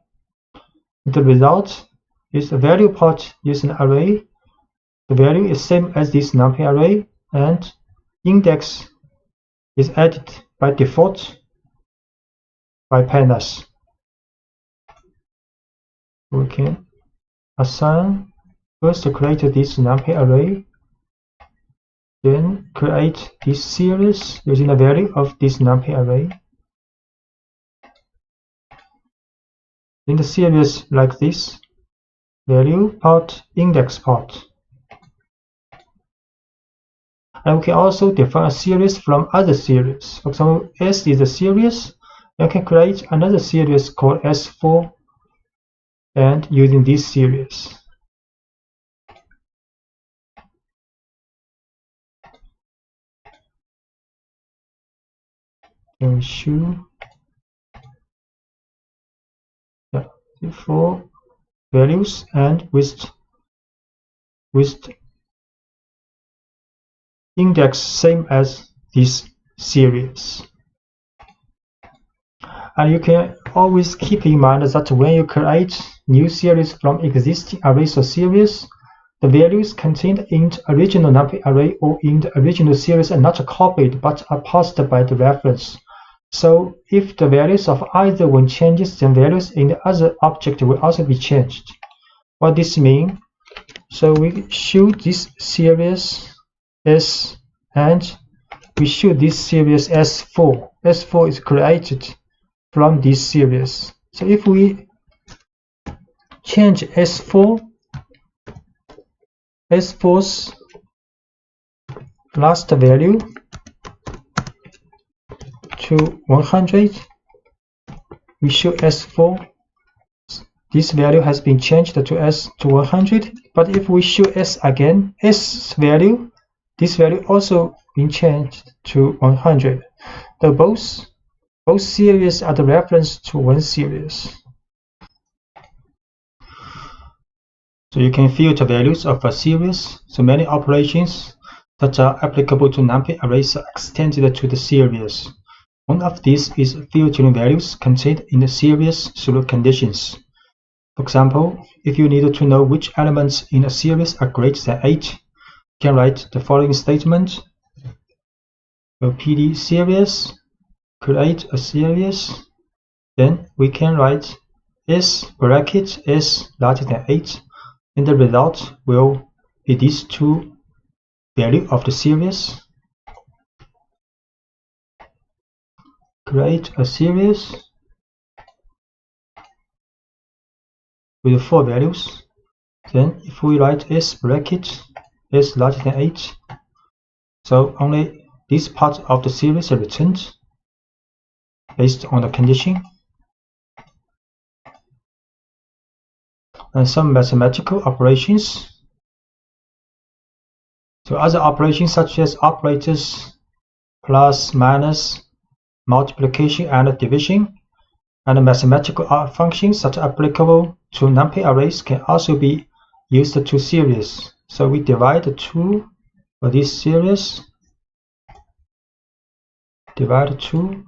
The result is the value part is an array. The value is same as this numpy array, and index is added by default by Pandas. We can assign first create this numpy array, then create this series using the value of this numpy array. In the series like this, value part, index part. And we can also define a series from other series. For example, S is a series. You can create another series called S4, and using this series. And show the 4 values and with index same as this series. And you can always keep in mind that when you create new series from existing arrays or series, the values contained in the original numpy array or in the original series are not copied but are passed by the reference. So if the values of either one changes, then values in the other object will also be changed. What this means? So we show this series S, and we show this series S4. S4 is created from this series. So if we change S4's last value to 100, we show S4. This value has been changed to S to 100, but if we show S again, S value, this value also been changed to 100. So both series are the reference to one series. So you can filter values of a series. So many operations that are applicable to numpy arrays are extended to the series. One of these is filtering values contained in the series through conditions. For example, if you need to know which elements in a series are greater than 8, you can write the following statement. PD series, create a series, then we can write S bracket S larger than 8, and the result will be these two values of the series. Create a series with 4 values. Then if we write S bracket S larger than 8, so only this part of the series are returned based on the condition. And some mathematical operations. So other operations such as operators, plus, minus, multiplication, and division, and mathematical functions that are applicable to numpy arrays can also be used to series. So we divide the 2 for this series, divide 2,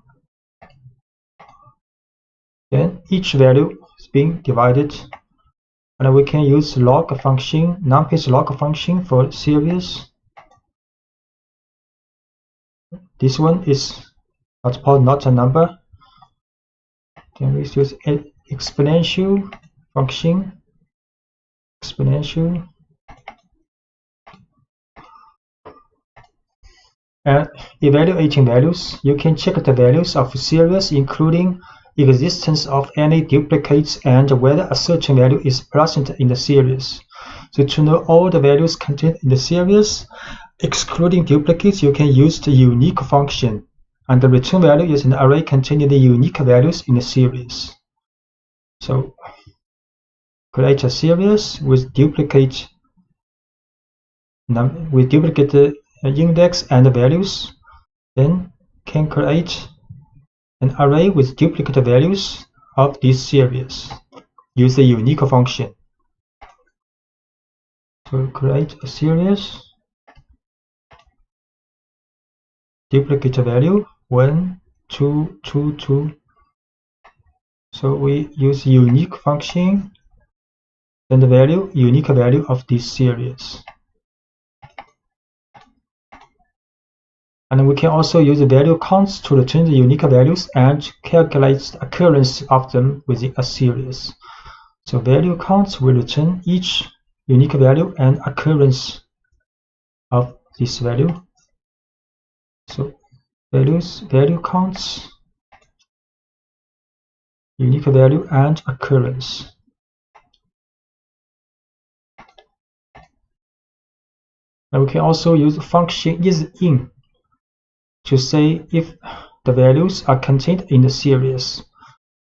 then each value is being divided, and we can use log function, numpy's log function for series. This one is not a number. Then we use exponential function, exponential, and evaluating values. You can check the values of series, including existence of any duplicates and whether a certain value is present in the series. So to know all the values contained in the series, excluding duplicates, you can use the unique function, and the return value is an array containing the unique values in the series. So create a series with duplicate index and values, then can create an array with duplicate values of this series. Use the unique function. So create a series, duplicate value 1, 2, 2, 2. So we use unique function and the value, unique value of this series. And we can also use the value counts to return the unique values and calculate the occurrence of them within a series. So value counts will return each unique value and occurrence of this value. So value counts, unique value and occurrence. And we can also use function isIn to say if the values are contained in the series,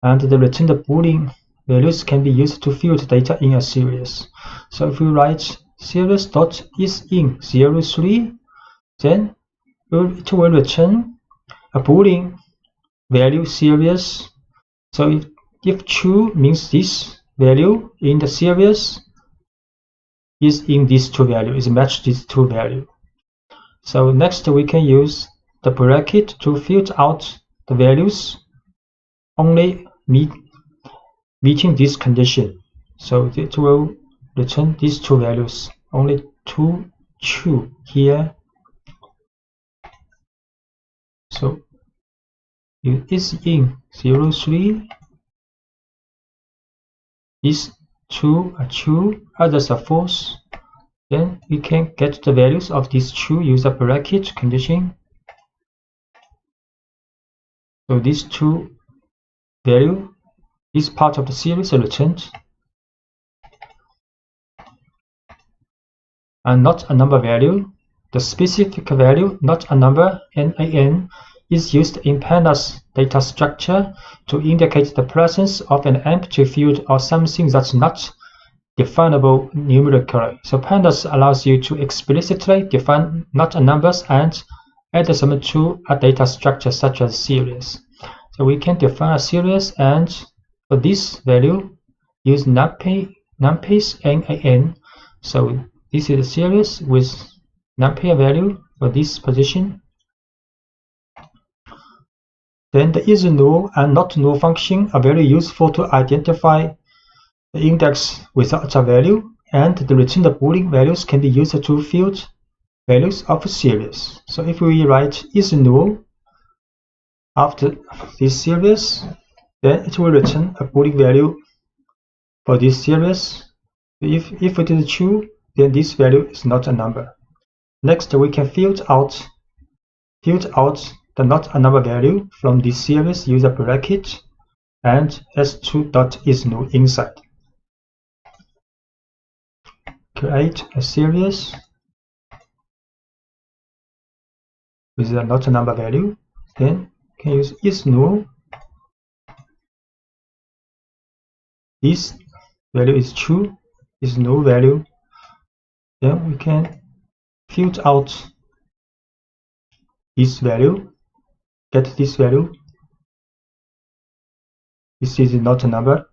and the returned Boolean values can be used to filter data in a series. So if we write series.isIn03, then it will return a Boolean value series. So if true means this value in the series is in these two values, is matched these two values. So next we can use the bracket to filter out the values only meeting this condition. So it will return these two values, only two true here. So if isIn 03, these two are true, others are false, then we can get the values of these true, use a bracket condition. So these two value, this part of the series are returned, and not a number value. The specific value, not a number, NaN, is used in Pandas data structure to indicate the presence of an empty field or something that's not definable numerically. So Pandas allows you to explicitly define not a numbers and add them to a data structure such as series. So we can define a series, and for this value use numpy's NaN. So this is a series with numpy value for this position. Then the isNull and notNull function are very useful to identify the index without a value, and the returned Boolean values can be used to field values of a series. So if we write isNull after this series, then it will return a Boolean value for this series. If it is true, then this value is not a number. Next, we can field out the not a number value from this series, use a bracket and s2.isNull inside. Create a series with a not a number value. Then can use isNull. This value is true, isNull value. Then we can field out this value, get this value. This is not a number.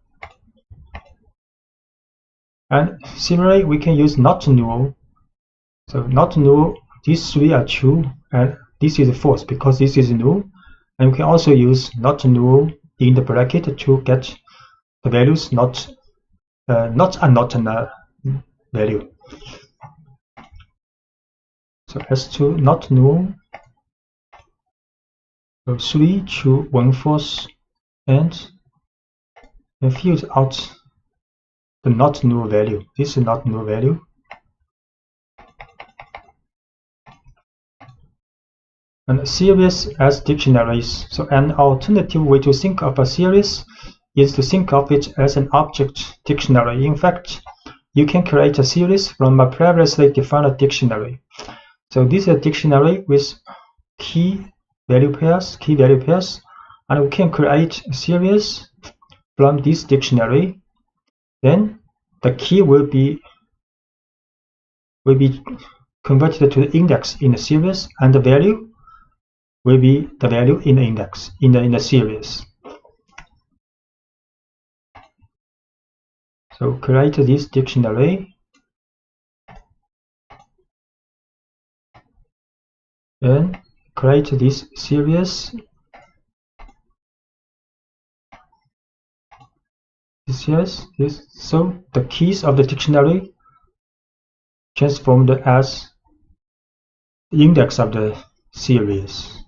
And similarly, we can use notNull. So notNull, these three are true, and this is false because this is null. And we can also use notNull in the bracket to get the values not a value. So S2 notNull. So 3 true, 1 false, and field out the notNull value. This is notNull value. And series as dictionaries. So an alternative way to think of a series is to think of it as an object dictionary. In fact, you can create a series from a previously defined dictionary. So this is a dictionary with key value pairs, and we can create a series from this dictionary. Then the key will be converted to the index in the series, and the value will be the value in the index in the series. So create this dictionary, and create this series. So the keys of the dictionary transformed as the index of the series.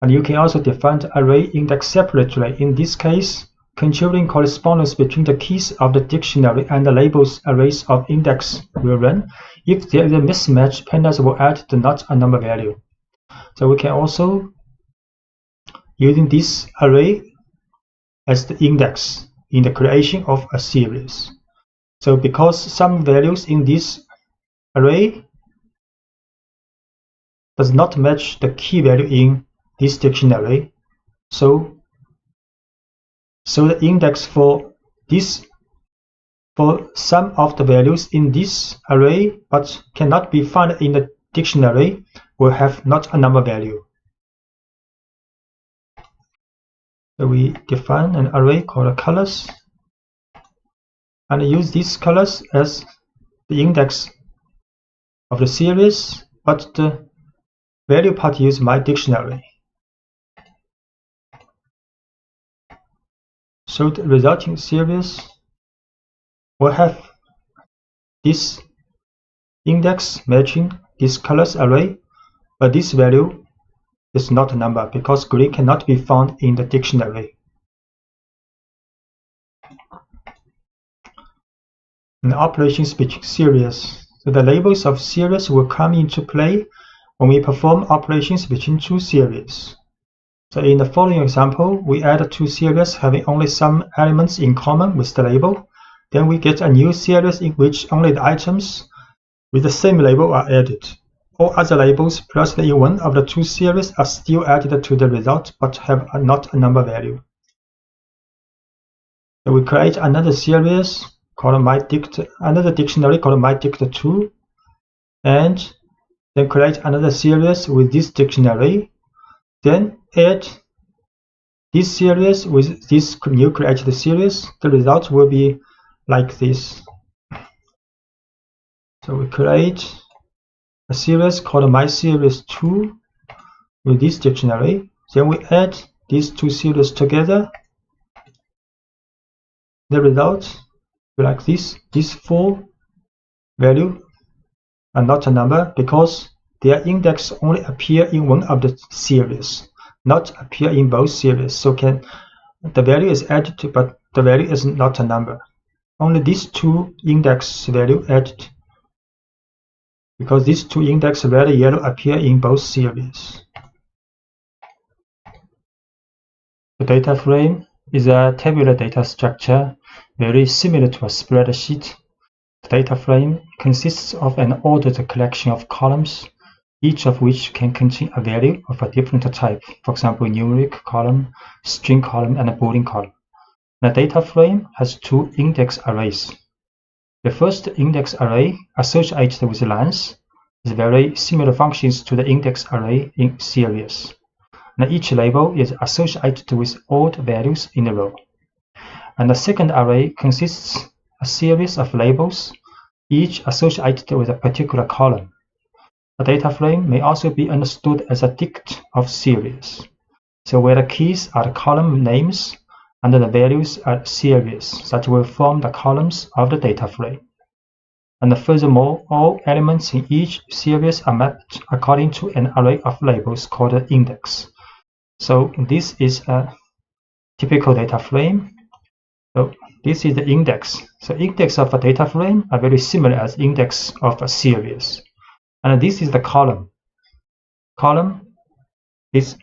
And you can also define the array index separately. In this case, controlling correspondence between the keys of the dictionary and the labels arrays of index will run. If there is a mismatch, Pandas will add the not a number value. So we can also using this array as the index in the creation of a series. So because some values in this array does not match the key value in this dictionary, so the index for some of the values in this array but cannot be found in the dictionary will have not a number value. So we define an array called colors and use these colors as the index of the series, but the value part use my dictionary. So the resulting series will have this index matching this colors array, but this value is not a number because green cannot be found in the dictionary. And operations between series. So the labels of series will come into play when we perform operations between two series. So in the following example, we add two series having only some elements in common with the label. Then we get a new series in which only the items with the same label are added. All other labels placed in one of the two series are still added to the result but have not a number value. So we create another series called another dictionary called mydict2, and then create another series with this dictionary. Then add this series with this new created series. The result will be like this. So we create a series called mySeries2 with this dictionary. Then we add these two series together. The result will be like this. These four values are not a number because their index only appear in one of the series, not appear in both series. So the value is added, but the value is not a number. Only these two index value added, because these two index red and yellow appear in both series. The data frame is a tabular data structure very similar to a spreadsheet. The data frame consists of an ordered collection of columns, each of which can contain a value of a different type, for example, numeric column, string column, and a Boolean column. The data frame has two index arrays. The first index array, associated with lines, is very similar functions to the index array in series. Now each label is associated with odd values in a row. And the second array consists of a series of labels, each associated with a particular column. A data frame may also be understood as a dict of series, so where the keys are the column names and the values are series that will form the columns of the data frame. And furthermore, all elements in each series are mapped according to an array of labels called an index. So this is a typical data frame. So this is the index. So index of a data frame are very similar as index of a series. And this is the column. Column is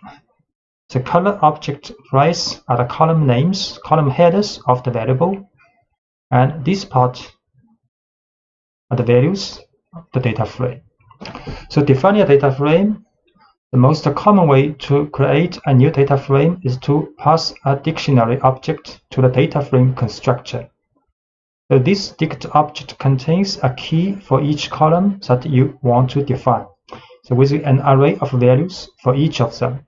the color object price are the column names, column headers of the variable, and this part are the values of the data frame. So defining a data frame, the most common way to create a new data frame is to pass a dictionary object to the data frame constructor. So this dict object contains a key for each column that you want to define, so with an array of values for each of them.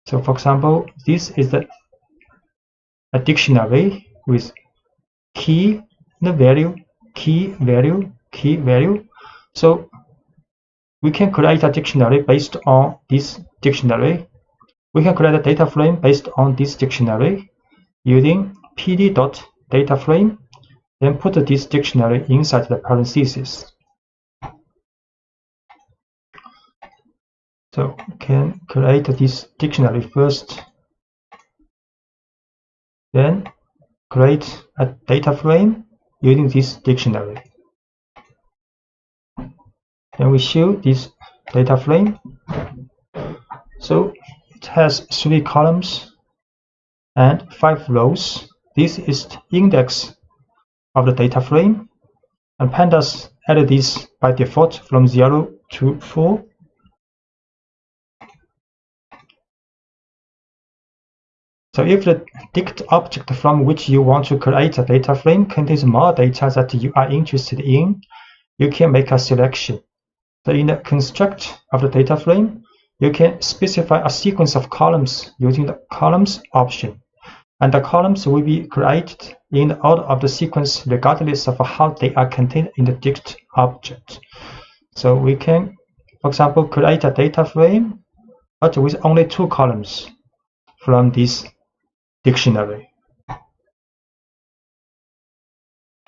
So for example, this is a dictionary with key, the value, key, value, key, value. So we can create a dictionary based on this dictionary. We can create a data frame based on this dictionary using pd.dataframe, then put this dictionary inside the parentheses. So we can create this dictionary first, then create a data frame using this dictionary. Then we show this data frame. So it has 3 columns and 5 rows. This is the index of the data frame, and Pandas added this by default from 0 to 4. So if the dict object from which you want to create a data frame contains more data that you are interested in, you can make a selection. So in the construct of the data frame, you can specify a sequence of columns using the columns option. And the columns will be created in the order of the sequence regardless of how they are contained in the dict object. So we can, for example, create a data frame, but with only 2 columns from this dictionary.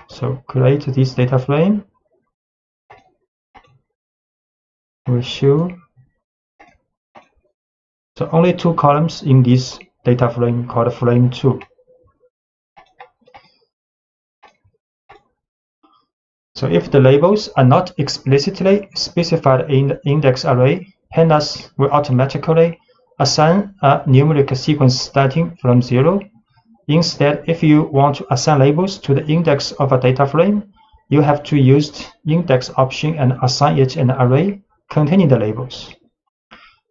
So create this data frame. We show so only 2 columns in this data frame called frame 2. So if the labels are not explicitly specified in the index array, Pandas will automatically assign a numeric sequence starting from 0. Instead, if you want to assign labels to the index of a data frame, you have to use index option and assign it an array containing the labels.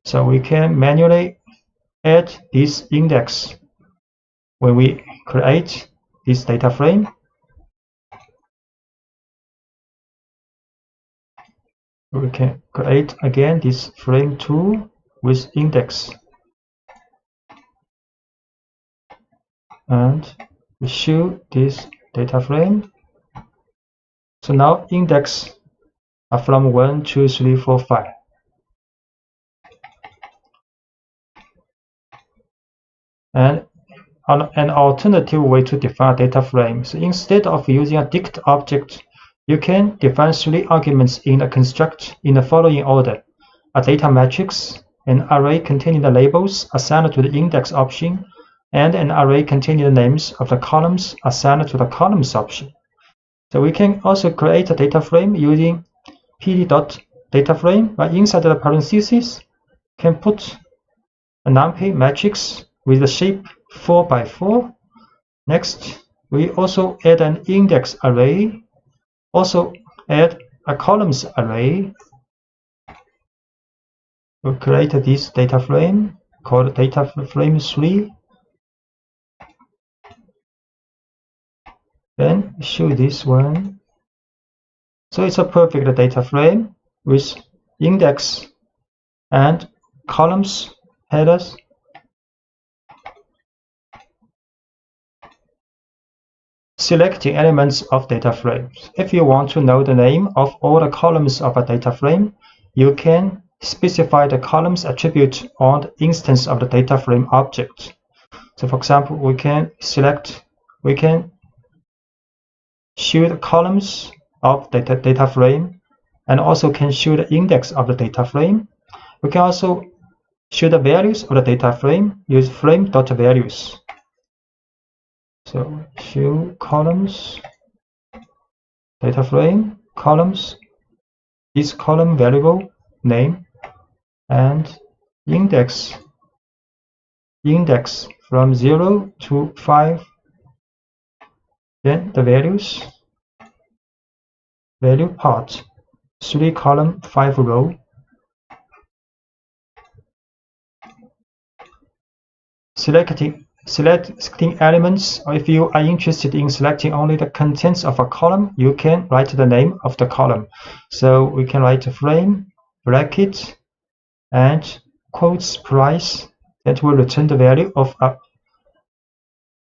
So we can manually add this index when we create this data frame. We can create again this frame 2 with index, and we show this data frame. So now index are from 1, 2, 3, 4, 5. And an alternative way to define data frames, instead of using a dict object, you can define 3 arguments in a construct in the following order: a data matrix, an array containing the labels assigned to the index option, and an array containing the names of the columns assigned to the columns option. So we can also create a data frame using pd.dataframe, but inside the parentheses can put a numpy matrix with the shape 4 by 4. Next, we also add an index array, also add a columns array. We'll create this data frame called data frame 3. Then show this one. So it's a perfect data frame with index and columns headers. Selecting elements of data frames. If you want to know the name of all the columns of a data frame, you can specify the columns attribute on the instance of the data frame object. So for example, we can show the columns of the data frame, and also can show the index of the data frame. We can also show the values of the data frame, use frame.values. So show columns, data frame, columns, this column variable name, and index from 0 to 5. Then the values, value part, 3 column, 5 row. Selecting elements, or if you are interested in selecting only the contents of a column, you can write the name of the column. So we can write a frame, bracket, and quotes price, that will return the value of a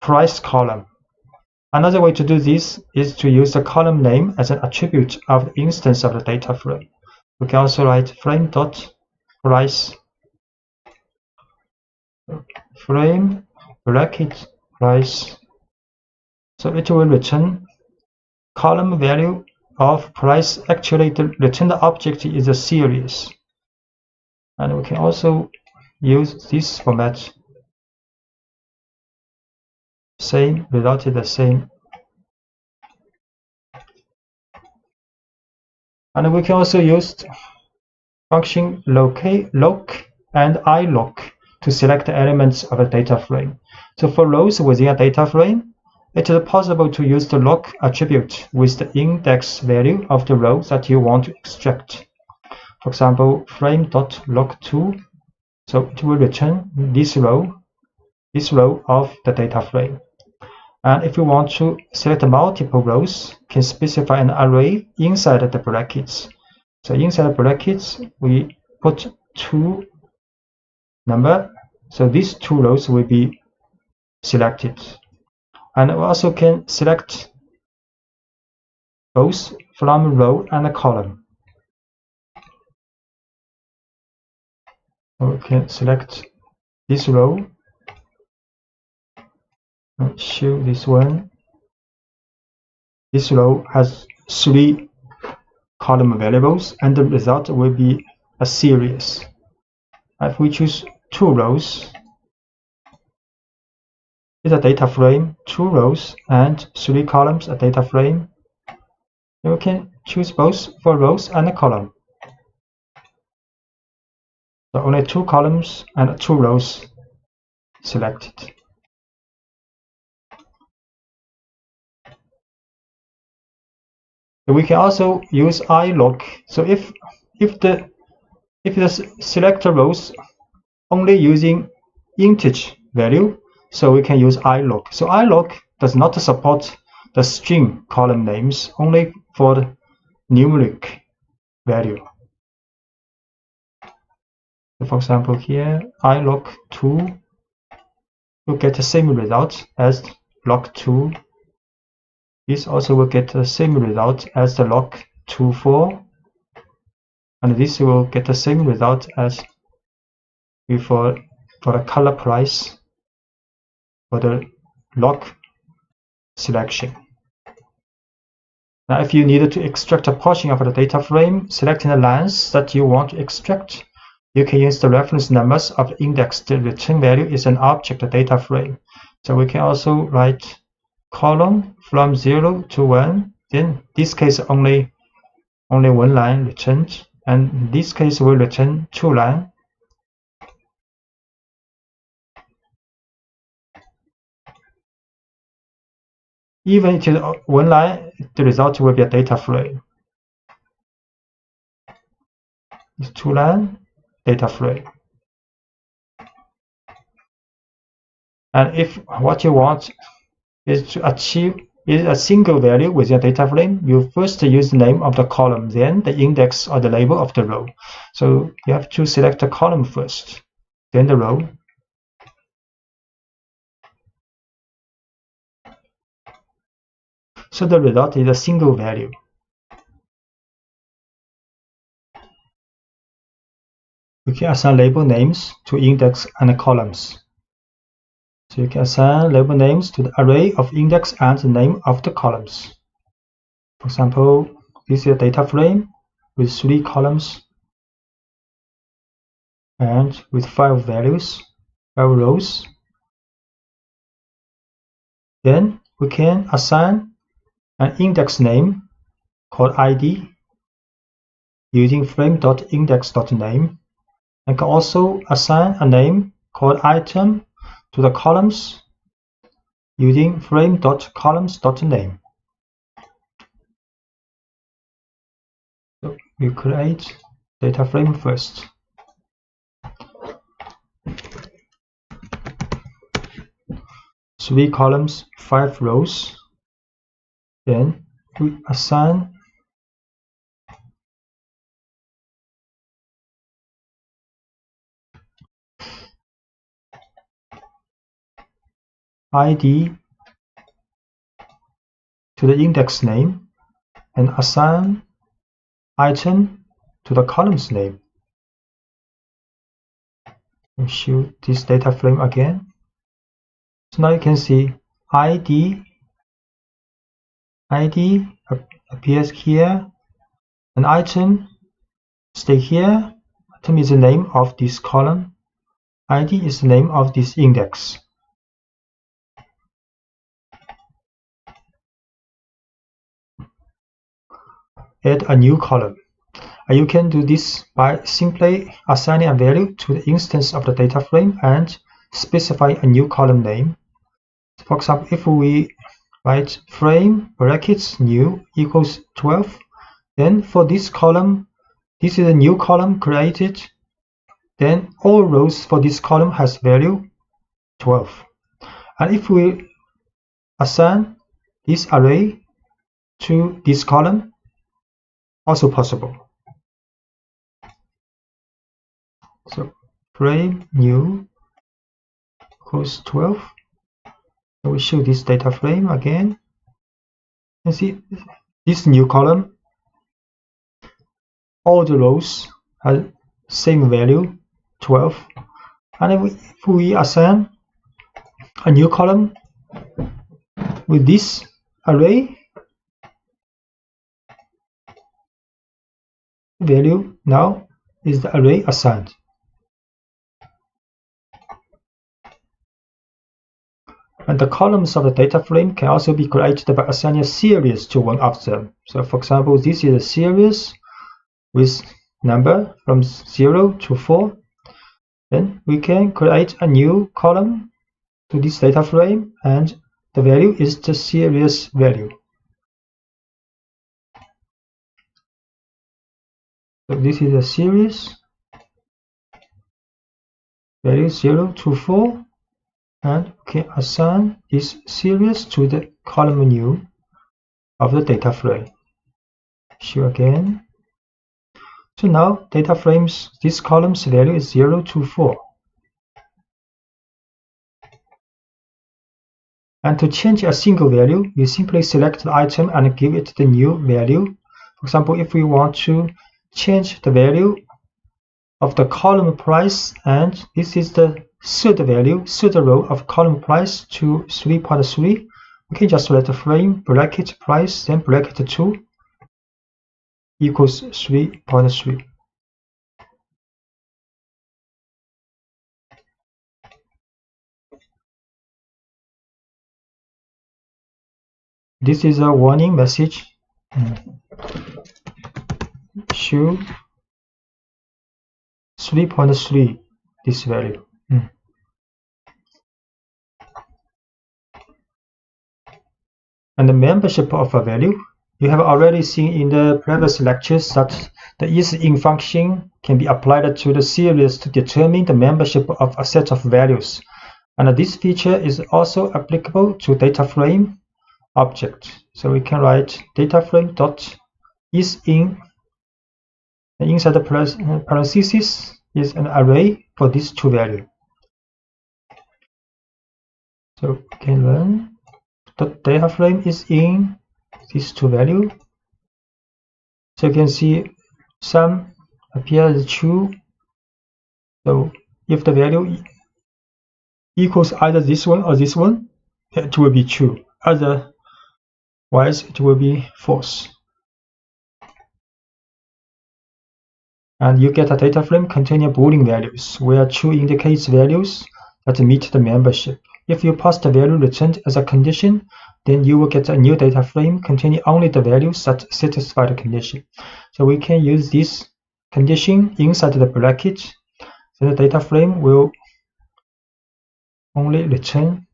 price column. Another way to do this is to use the column name as an attribute of the instance of the data frame. We can also write frame.price, frame bracket price. So it will return column value of price. Actually, the returned object is a series. And we can also use this format. Same result is the same. And we can also use function loc and iloc to select the elements of a data frame. So for rows within a data frame, it is possible to use the loc attribute with the index value of the row that you want to extract. For example, frame.loc2, so it will return this row of the data frame. And if you want to select multiple rows, can specify an array inside the brackets. So inside the brackets, we put 2 number, so these 2 rows will be selected. And we also can select both from row and a column. We can select this row and show this one. This row has 3 column variables, and the result will be a series. If we choose 2 rows, it's a data frame, 2 rows and 3 columns, a data frame. You can choose both for rows and a column. So only 2 columns and 2 rows selected. we can also use iLock. So if the selector rows only using integer value, so we can use iLock. So iLock does not support the string column names, only for the numeric value. So for example, here iLock2 will get the same result as lock2. This also will get the same result as the lock24, and this will get the same result as before for the color price for the lock selection. Now, if you needed to extract a portion of the data frame, selecting the lines that you want to extract, you can use the reference numbers of the index. The return value is an object data frame. So we can also write column from 0 to 1. Then in this case only one line returned, and in this case will return 2 lines. Even if it is one line, the result will be a data frame. It's 2 line data frame. And if what you want is to achieve is a single value within a data frame, you first use the name of the column, then the index or the label of the row. So you have to select the column first, then the row. So the result is a single value. We can assign label names to index and columns. So you can assign label names to the array of index and the name of the columns. For example, this is a data frame with 3 columns and with 5 values, 5 rows. Then we can assign an index name called ID using frame.index.name, and can also assign a name called item to the columns using frame.columns.name. So we create data frame first. Three columns, 5 rows. Then we assign ID to the index name and assign item to the column's name. And show this data frame again. So now you can see ID appears here, and item stay here. Item is the name of this column. ID is the name of this index. Add a new column. And you can do this by simply assigning a value to the instance of the data frame and specify a new column name. For example, if we write frame brackets new equals 12, then for this column, this is a new column created. Then all rows for this column has value 12. And if we assign this array to this column, also possible. So frame new equals 12. So we show this data frame again. You see this new column, all the rows have same value 12. And if we assign a new column with this array, value now is the array assigned. And the columns of the data frame can also be created by assigning a series to one of them. So for example, this is a series with number from 0 to 4. Then we can create a new column to this data frame, and the value is the series value. So this is a series, value 0 to 4, and we can assign this series to the column new of the data frame. Show again. So now data frames, this column's value is 0 to 4. And to change a single value, you simply select the item and give it the new value. For example, if we want to change the value of the column price, and this is the third row of column price to 3.3, we can just write the frame bracket price, then bracket 2 equals 3.3. This is a warning message. Show 3.3 this value. And the membership of a value, you have already seen in the previous lectures that the isIn function can be applied to the series to determine the membership of a set of values. And this feature is also applicable to data frame object. So we can write data frame dot isIn, and inside the parentheses is an array for these two values. So we can learn the data frame is in these two values. So you can see some appear as true. So if the value equals either this one or this one, it will be true. Otherwise, it will be false. And you get a data frame containing Boolean values, where true indicates values that meet the membership. If you pass the value returned as a condition, then you will get a new data frame containing only the values that satisfy the condition. So we can use this condition inside the bracket. So the data frame will only return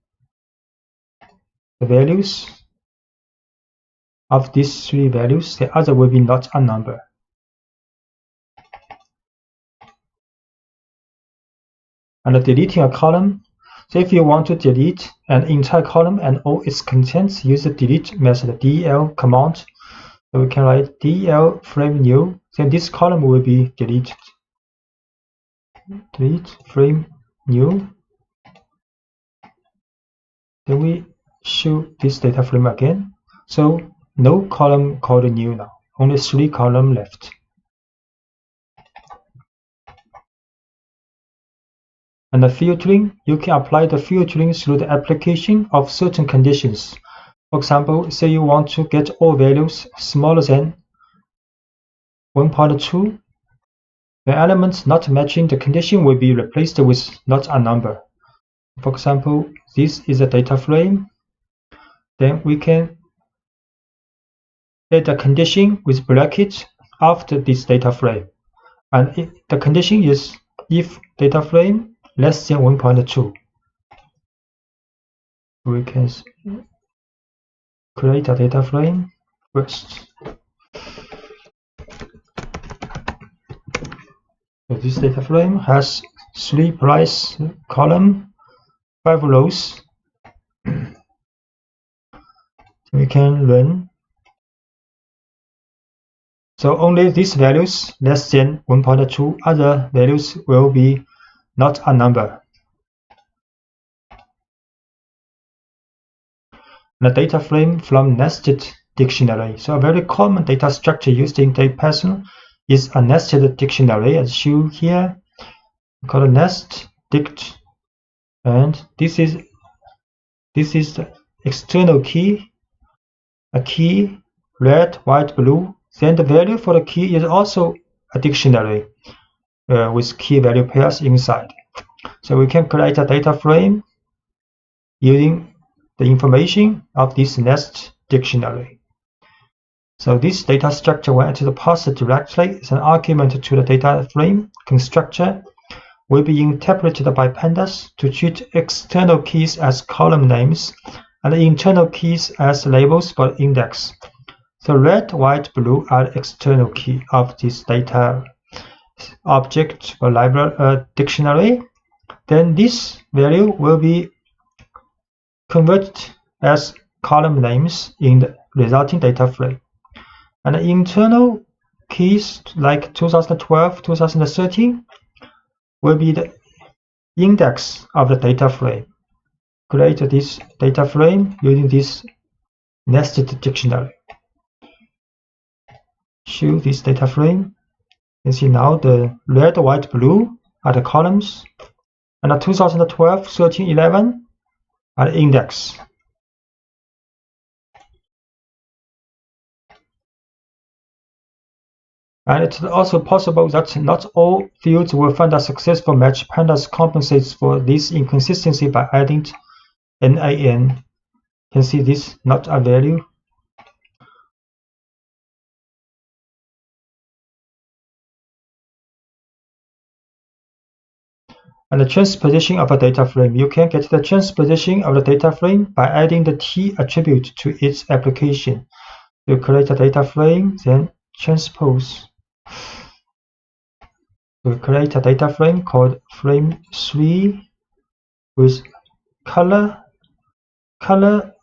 the values of these three values. The other will be not a number. And deleting a column. So if you want to delete an entire column and all its contents, use the delete method, del command. So we can write del frame new, then this column will be deleted. Delete frame new. Then we show this data frame again. So no column called new now, only 3 columns left. And the filtering, you can apply the filtering through the application of certain conditions. For example, say you want to get all values smaller than 1.2. The elements not matching the condition will be replaced with not a number. For example, this is a data frame. Then we can add a condition with bracket after this data frame. And the condition is if data frame less than 1.2. We can create a data frame first. So this data frame has 3 price column, 5 rows. We can run. So only these values less than 1.2, other values will be not a number. The data frame from nested dictionary. So a very common data structure used in Python is a nested dictionary, as shown here. We call it nest dict, and this is the external key, a key, red, white, blue. Then the value for the key is also a dictionary with key value pairs inside. So we can create a data frame using the information of this nest dictionary. So this data structure, when it is passed directly, is an argument to the data frame constructor, will be interpreted by Pandas to treat external keys as column names and internal keys as labels for index. So red, white, blue are external key of this data object or library dictionary. Then this value will be converted as column names in the resulting data frame. And internal keys like 2012, 2013 will be the index of the data frame. Create this data frame using this nested dictionary. Show this data frame. You can see now the red, white, blue are the columns, and the 2012, 13, 11 are the index. And it's also possible that not all fields will find a successful match. Pandas compensates for this inconsistency by adding NaN. You can see this not a value. And the transposition of a data frame. You can get the transposition of the data frame by adding the T attribute to its application. You create a data frame, then transpose. We create a data frame called frame 3 with color. Color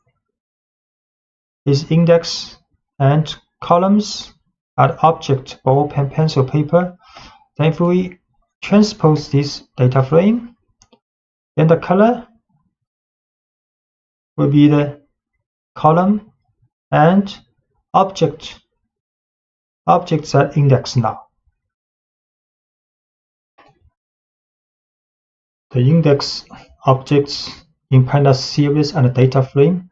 is index and columns are object, ball, pen, pencil, paper. Then if we transpose this data frame, then the color will be the column and objects are indexed now. The index objects in Pandas series and data frame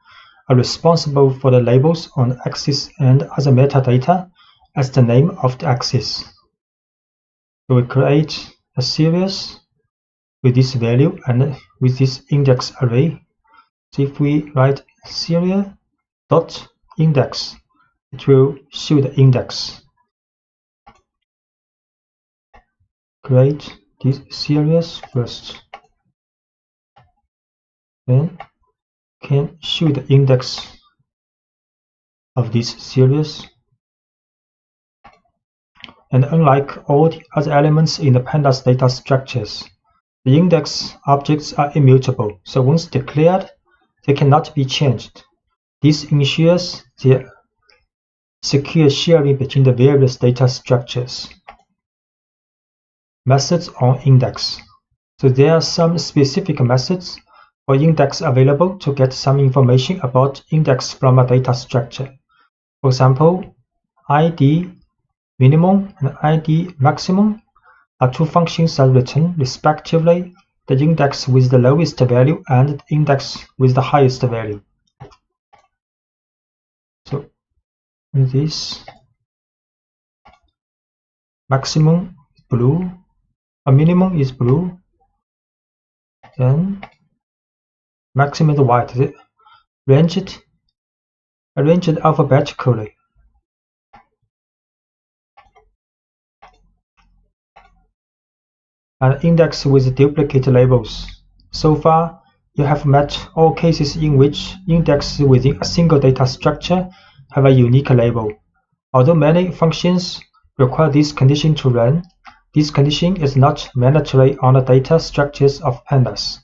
are responsible for the labels on the axis and other metadata as the name of the axis. So we create a series with this value and with this index array. So if we write serial dot index, it will show the index. Create this series first, then can show the index of this series. And unlike all the other elements in the Pandas data structures, the index objects are immutable, so once declared, they cannot be changed. This ensures the secure sharing between the various data structures. Methods on index. So there are some specific methods for index available to get some information about index from a data structure. For example, ID minimum and ID maximum are two functions that return respectively the index with the lowest value and the index with the highest value. So with this, maximum is blue, a minimum is blue, then maximum is white. Arranged alphabetically. And index with duplicate labels. So far, you have met all cases in which indexes within a single data structure have a unique label. Although many functions require this condition to run, this condition is not mandatory on the data structures of Pandas.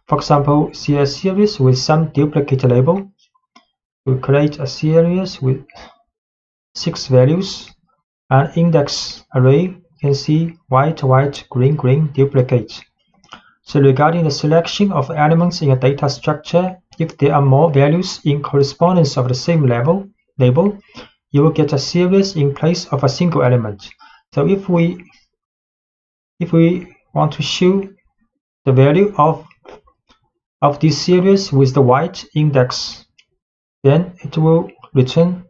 For example, see a series with some duplicate label. We create a series with 6 values, and index array. You can see white, white, green, green, duplicate. So regarding the selection of elements in a data structure, if there are more values in correspondence of the same label, you will get a series in place of a single element. So if we want to show the value of this series with the white index, then it will return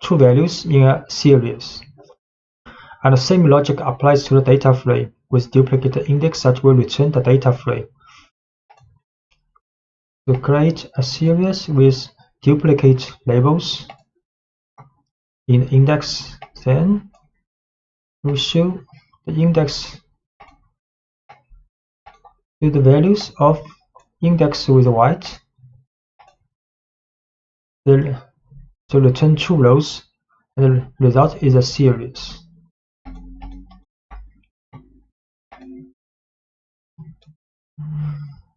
2 values in a series. And the same logic applies to the data frame with duplicate index that will return the data frame. To create a series with duplicate labels in index, then we show the index with the values of index with white. To return 2 rows and the result is a series.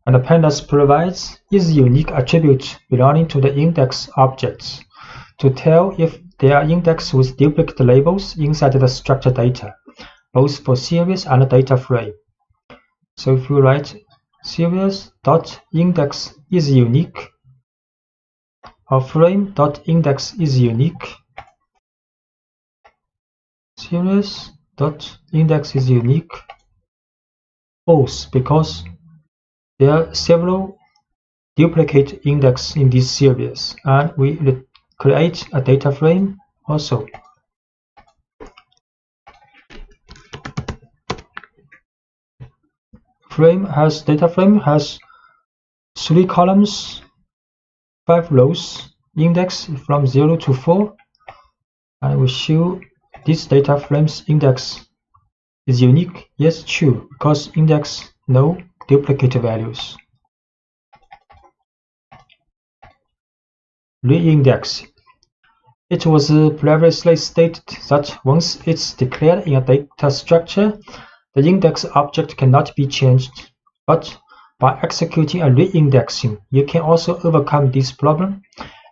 And the Pandas provides is unique attributes belonging to the index objects to tell if they are indexed with duplicate labels inside the structured data, both for series and data frame. So if you write series.index is unique or frame.index is unique, series.index is unique, false, because there are several duplicate index in this series, and we create a data frame also. Data frame has 3 columns, 5 rows, index from 0 to 4, and we show this data frame's index is unique. Yes, true, because index no duplicate values. Reindex. It was previously stated that once it's declared in a data structure, the index object cannot be changed. But by executing a reindexing, you can also overcome this problem.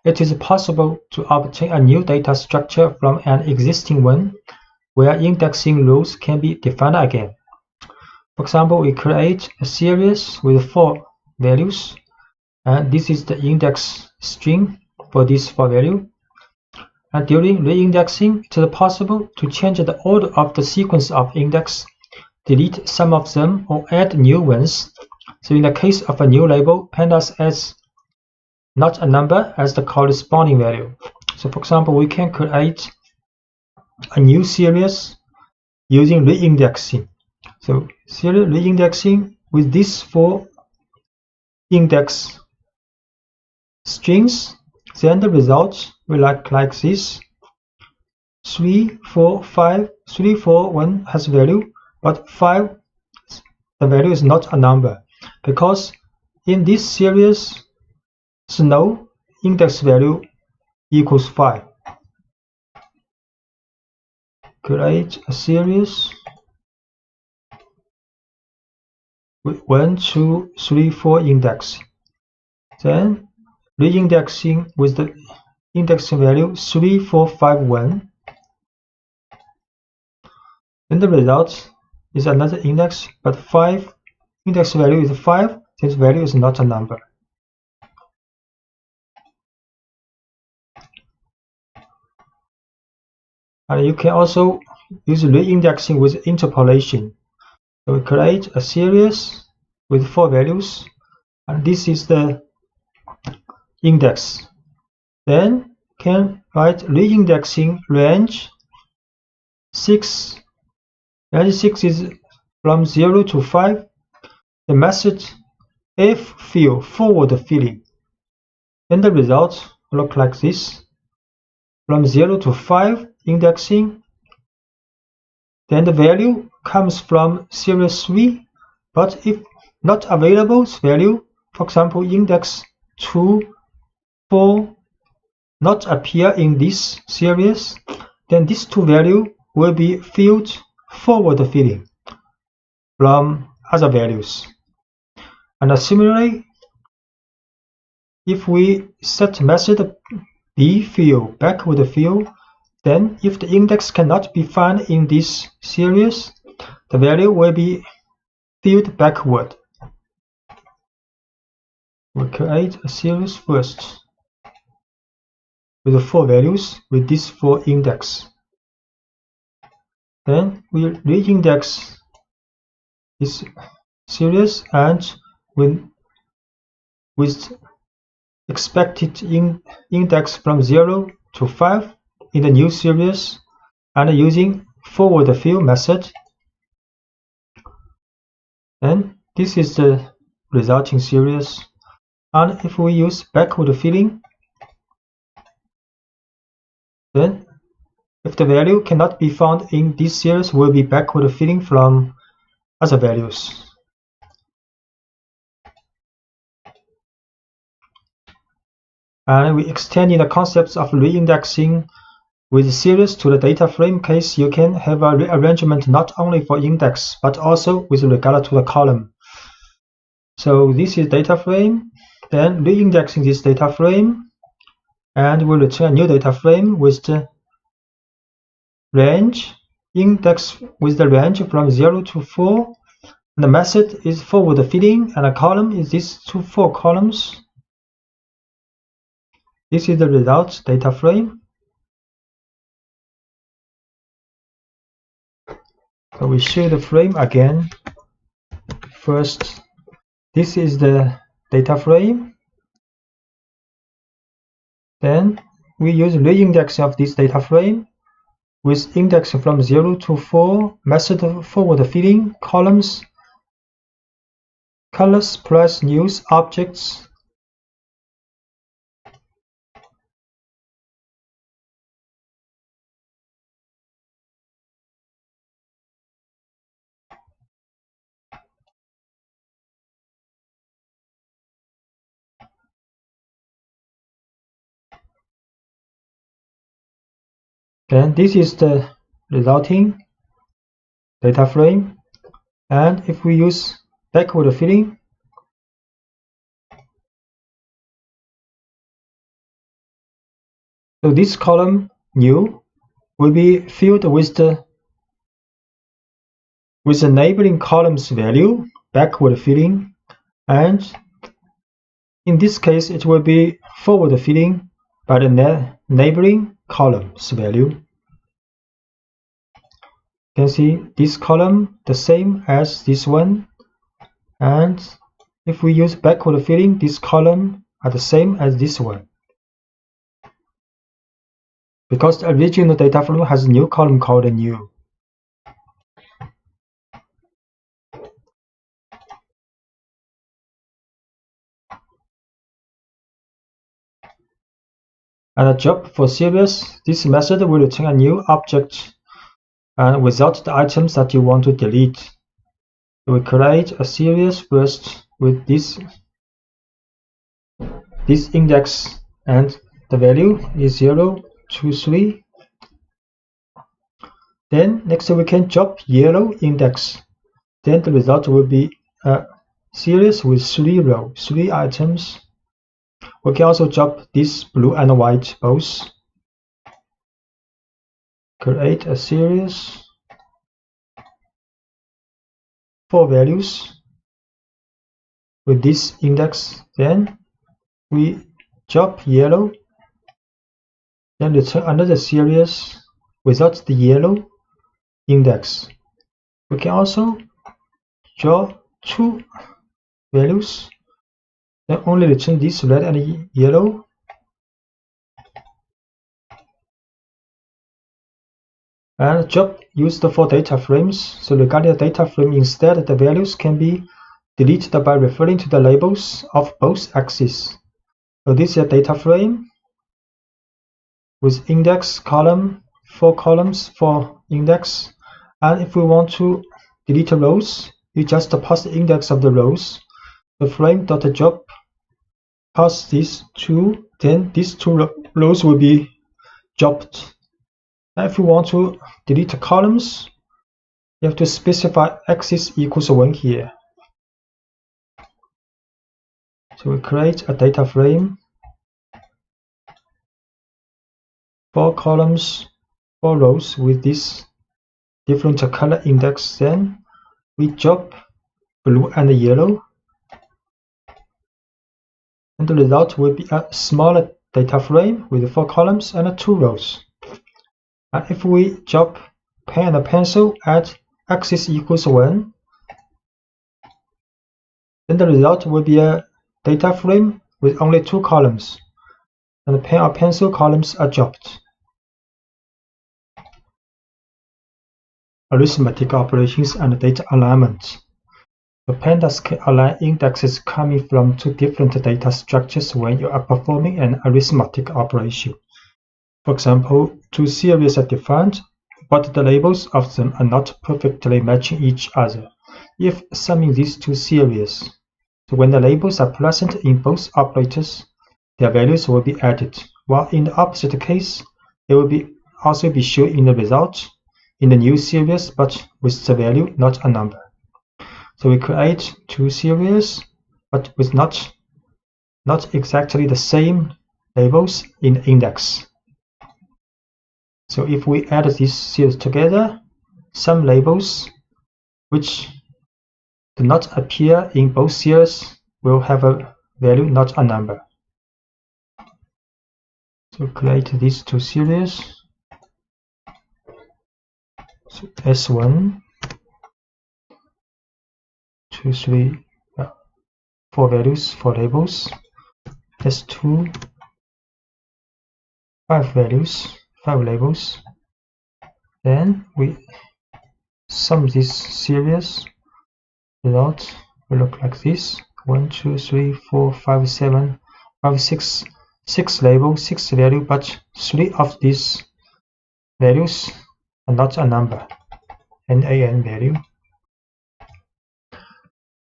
It is possible to obtain a new data structure from an existing one, where indexing rules can be defined again. For example, we create a series with 4 values, and this is the index string for this 4 value. And during reindexing, it is possible to change the order of the sequence of index, delete some of them, or add new ones. So in the case of a new label, Pandas adds not a number as the corresponding value. So for example, we can create a new series using reindexing. So series reindexing with these 4 index strings, then the result will look like this. 3, 4, 5, 3, 4, 1 has value, but 5, the value is not a number, because in this series, no index value equals 5. Create a series with 1, 2, 3, 4 index. Then reindexing with the index value 3, 4, 5, 1. Then the result is another index, but 5 index value is 5, this value is not a number. And you can also use reindexing with interpolation. So we create a series with 4 values, and this is the index. Then can write reindexing range 6. Range 6 is from 0 to 5. The method ffill forward filling. Then the result will look like this. From 0 to 5 indexing. Then the value comes from series 3, but if not available value, for example, index 2, 4 not appear in this series, then these 2 values will be filled forward filling from other values. And similarly, if we set method bfill backward fill, then if the index cannot be found in this series, the value will be filled backward. We create a series first with 4 values with these 4 index. Then we reindex this series, and with expected index from 0 to 5 in the new series, and using forward fill method. Then this is the resulting series. And if we use backward filling, then if the value cannot be found in this series, will be backward filling from other values. And we extend the concepts of reindexing With series to the data frame case, you can have a rearrangement not only for index, but also with regard to the column. So this is data frame, then reindexing this data frame, and we'll return a new data frame with the range, index with the range from 0 to 4. And the method is forward filling, and a column is these 2 4 columns. This is the result data frame. So we show the frame again. First, this is the data frame. Then we use reindexing of this data frame with index from 0 to 4, method forward filling, columns, colors plus news objects. Then this is the resulting data frame. And if we use backward filling, so this column new will be filled with the neighboring column's value, backward filling, and in this case it will be forward filling by the neighboring column's value. You can see this column the same as this one, and if we use backward filling, this column are the same as this one. Because the original data frame has a new column called new. And a job for series, this method will return a new object and without the items that you want to delete. We will create a series first with this index, and the value is 0, 2, 3. Then next we can job yellow index. Then the result will be a series with 3 rows, 3 items. We can also job this blue and white both. Create a series, 4 values with this index. Then we job yellow, then return another series without the yellow index. We can also draw 2 values, then only return this red and yellow. And job used for data frames. So regarding the data frame, instead the values can be deleted by referring to the labels of both axes. So this is a data frame with index column, 4 columns for index. And if we want to delete rows, you just pass the index of the rows. The frame.job pass these 2, then these 2 rows will be jobbed. And if we want to delete columns, you have to specify axis equals 1 here. So we create a data frame, 4 columns, 4 rows with this different color index. Then we job blue and yellow, and the result will be a smaller data frame with 4 columns and 2 rows. And if we job pen and pencil at axis equals 1, then the result will be a data frame with only 2 columns, and the pen or pencil columns are jobbed. Arithmetic operations and data alignment. The Pandas can align indexes coming from 2 different data structures when you are performing an arithmetic operation. For example, 2 series are defined, but the labels of them are not perfectly matching each other. If summing these 2 series, so when the labels are present in both operators, their values will be added, while in the opposite case, they will be also be shown in the result in the new series, but with the value not a number. So we create two series, but with not exactly the same labels in the index. So if we add these series together, some labels which do not appear in both series will have a value not a number. So create these two series. So S1, 2, 3, 4 values, 4 labels. S2, 5 values, 5 labels. Then we sum this series. Result will look like this: 1, 2, 3, 4, 5, 7, 5, 6, 6 labels, 6 values, but 3 of these values are not a number, NaN value.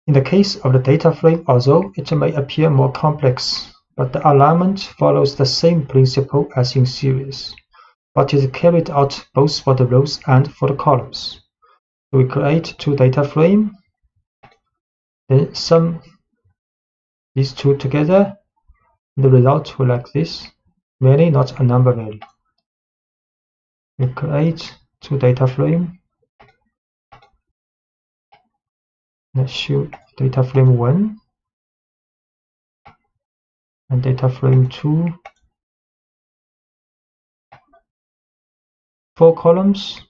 In the case of the data frame, although it may appear more complex, but the alignment follows the same principle as in series, but is carried out both for the rows and for the columns. So we create two data frames, then sum these two together. The result will like this: many, not a number value. We create two data frames. Let's show data frame 1 and data frame 2. 4 columns,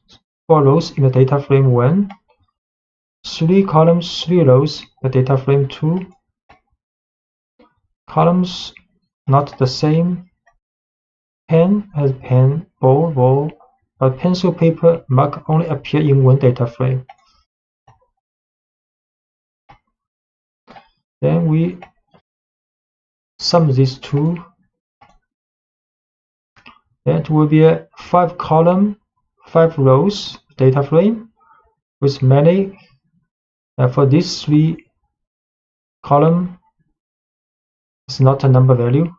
4 rows in the data frame 1. 3 columns, 3 rows, the data frame 2. Columns not the same. Pen has pen, ball, but pencil, paper, mug only appear in one data frame. Then we sum these two. That will be a 5 column, 5 rows data frame with many. For these 3 column, it's not a number value,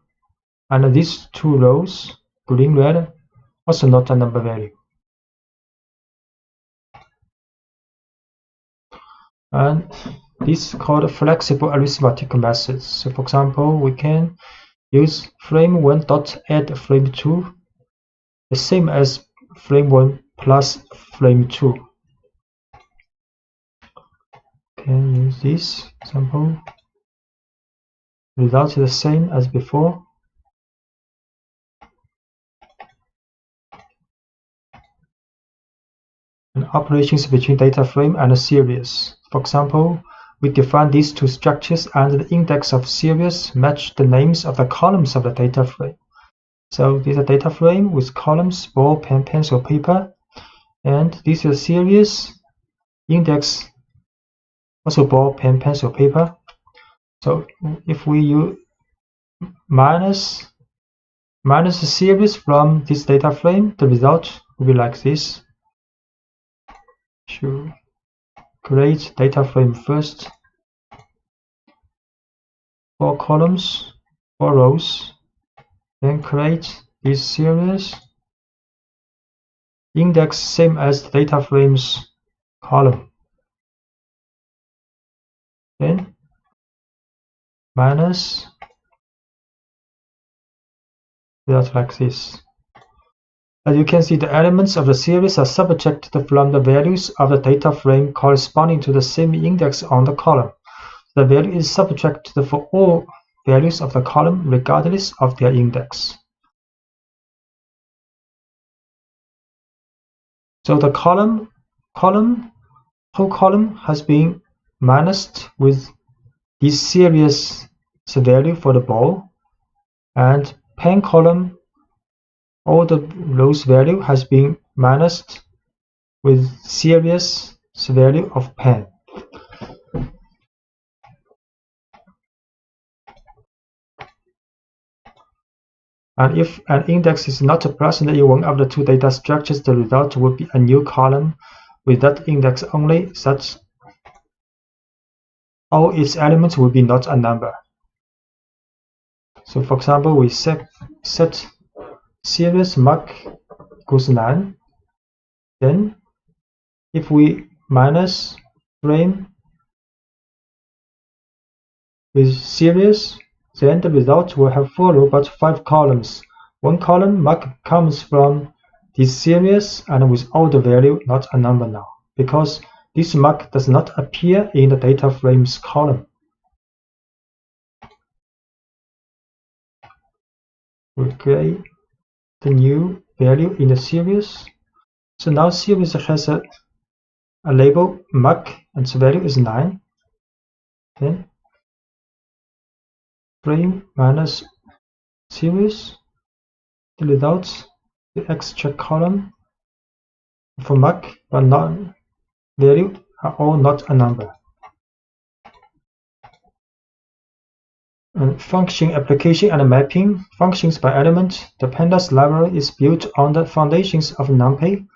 and these 2 rows, green, red, also not a number value. And this is called flexible arithmetic methods. So for example, we can use frame 1 dot add frame 2, the same as frame 1 plus frame 2. Can use this example. Result is the same as before. And operations between data frame and a series. For example, we define these two structures, and the index of series match the names of the columns of the data frame. So this is a data frame with columns, ball, pen, pencil, paper, and this is a series, index also ball, pen, pencil, paper. So if we use minus the series from this data frame, the result will be like this. To create data frame first, 4 columns, 4 rows, then create this series, index same as the data frame's column, then minus, result like this. As you can see, the elements of the series are subtracted from the values of the data frame corresponding to the same index on the column. The value is subtracted for all values of the column regardless of their index. So the whole column has been minused with this series value for the ball, and pen column, all the rows value has been minused with series value of pen. And if an index is not present in one of the two data structures, the result will be a new column with that index only, such all its elements will be not a number. So for example, we set series mark equals 9. Then if we minus frame with series, then the result will have 4 rows but 5 columns. One column mark comes from this series and without the value, not a number now, because this mark does not appear in the data frames column. We create the new value in the series. So now series has a label mark and the value is 9. Then frame minus series, the results, the extra column for mark but not value are all not a number. And function application and mapping functions by element. The Pandas library is built on the foundations of NumPy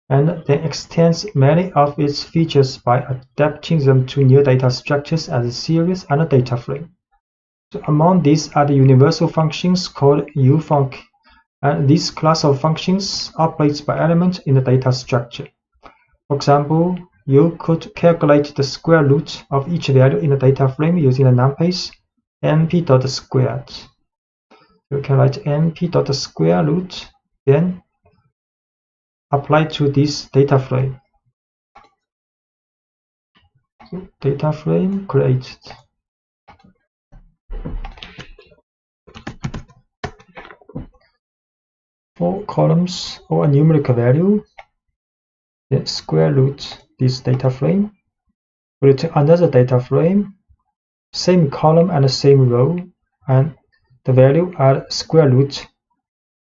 and then extends many of its features by adapting them to new data structures as a series and a data frame. So among these are the universal functions called ufunc, and this class of functions operates by element in the data structure. For example, you could calculate the square root of each value in the data frame using the numpys np.squared. You can write np.square root, then apply to this data frame. So data frame created. Four columns or a numerical value, then square root this data frame. We return another data frame, same column and the same row, and the value are square root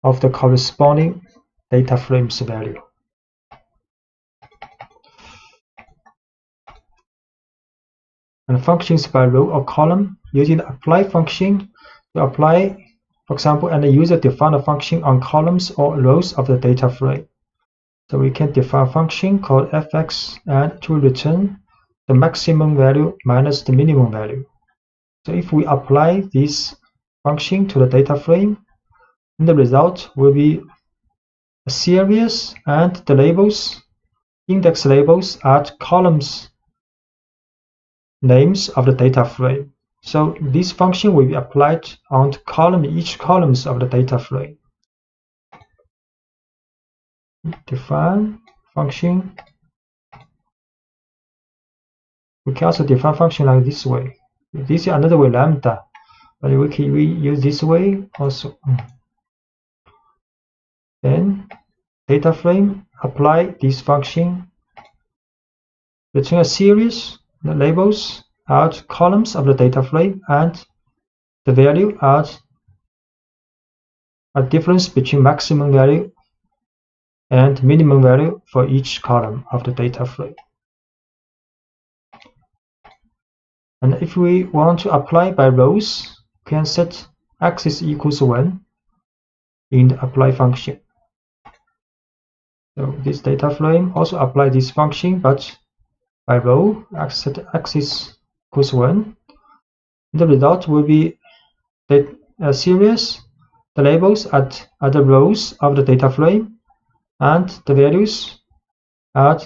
of the corresponding data frame's value. And functions by row or column, using the apply function to apply, for example, and the user define a function on columns or rows of the data frame. So we can define a function called fx and to return the maximum value minus the minimum value. So if we apply this function to the data frame, then the result will be a series and the labels, index labels are columns names of the data frame. So this function will be applied on each columns of the data frame. Define function. We can also define function like this way. This is another way, lambda, but we use this way also. Then data frame, apply this function, return a series. The labels are columns of the data frame and the value are a difference between maximum value and minimum value for each column of the data frame. And if we want to apply by rows, we can set axis equals 1 in the apply function. So this data frame also apply this function, but by row, set axis equals 1. The result will be a series. The labels are the rows of the data frame, and the values are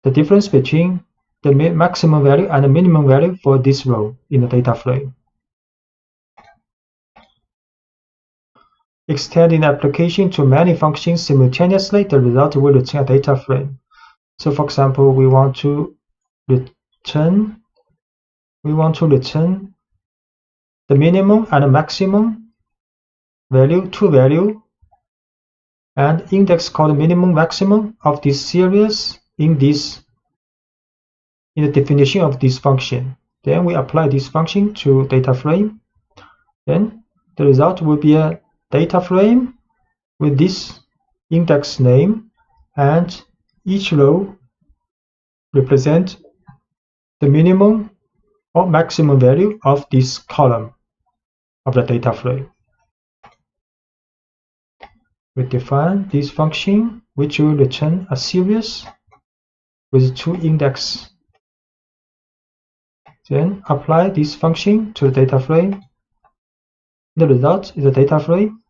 the difference between the maximum value and the minimum value for this row in the data frame. Extending the application to many functions simultaneously, the result will return a data frame. So for example, we want to return the minimum and the maximum value, two value, and index called minimum maximum of this series in the definition of this function. Then we apply this function to data frame. Then the result will be a data frame with this index name, and each row represent the minimum or maximum value of this column of the data frame. We define this function which will return a series with two indexes. Then apply this function to the data frame. The result is a data frame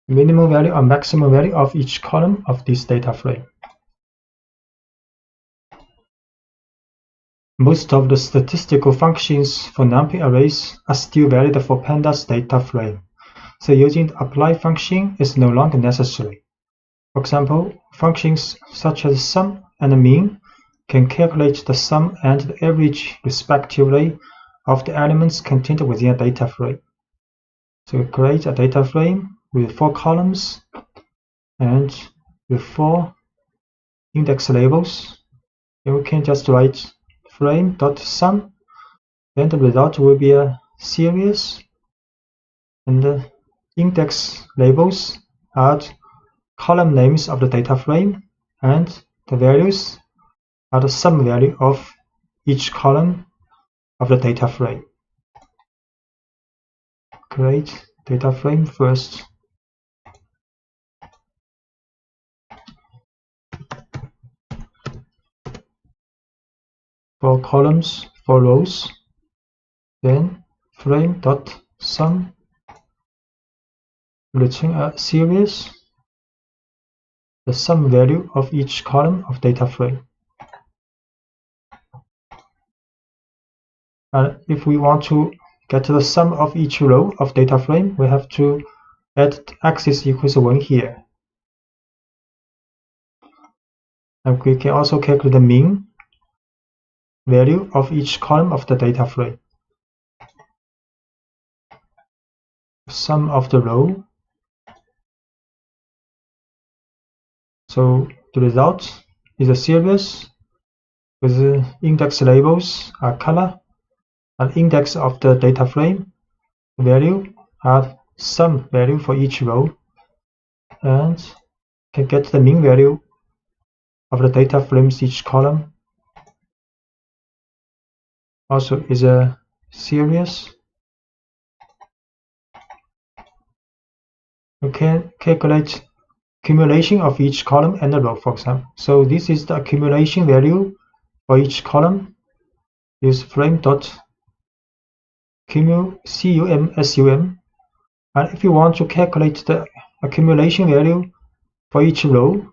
minimum value or maximum value of each column of this data frame. Most of the statistical functions for numpy arrays are still valid for Pandas data frame, so using the apply function is no longer necessary. For example, functions such as sum and mean can calculate the sum and the average respectively of the elements contained within a data frame. So we create a data frame with 4 columns and with 4 index labels. And we can just write frame.sum, then the result will be a series, and the index labels are column names of the data frame, and the values are the sum value of each column of the data frame. Create data frame first. For columns, 4 rows, then frame.sum, return a series, the sum value of each column of data frame. And if we want to get the sum of each row of data frame, we have to add axis equals 1 here. And we can also calculate the mean value of each column of the data frame. Sum of the row. So the result is a series with the index labels are color, and index of the data frame value are sum value for each row, and can get the mean value of the data frames each column. Also is a series. We can calculate accumulation of each column and a row, for example. So this is the accumulation value for each column. Use frame.cum, and if you want to calculate the accumulation value for each row,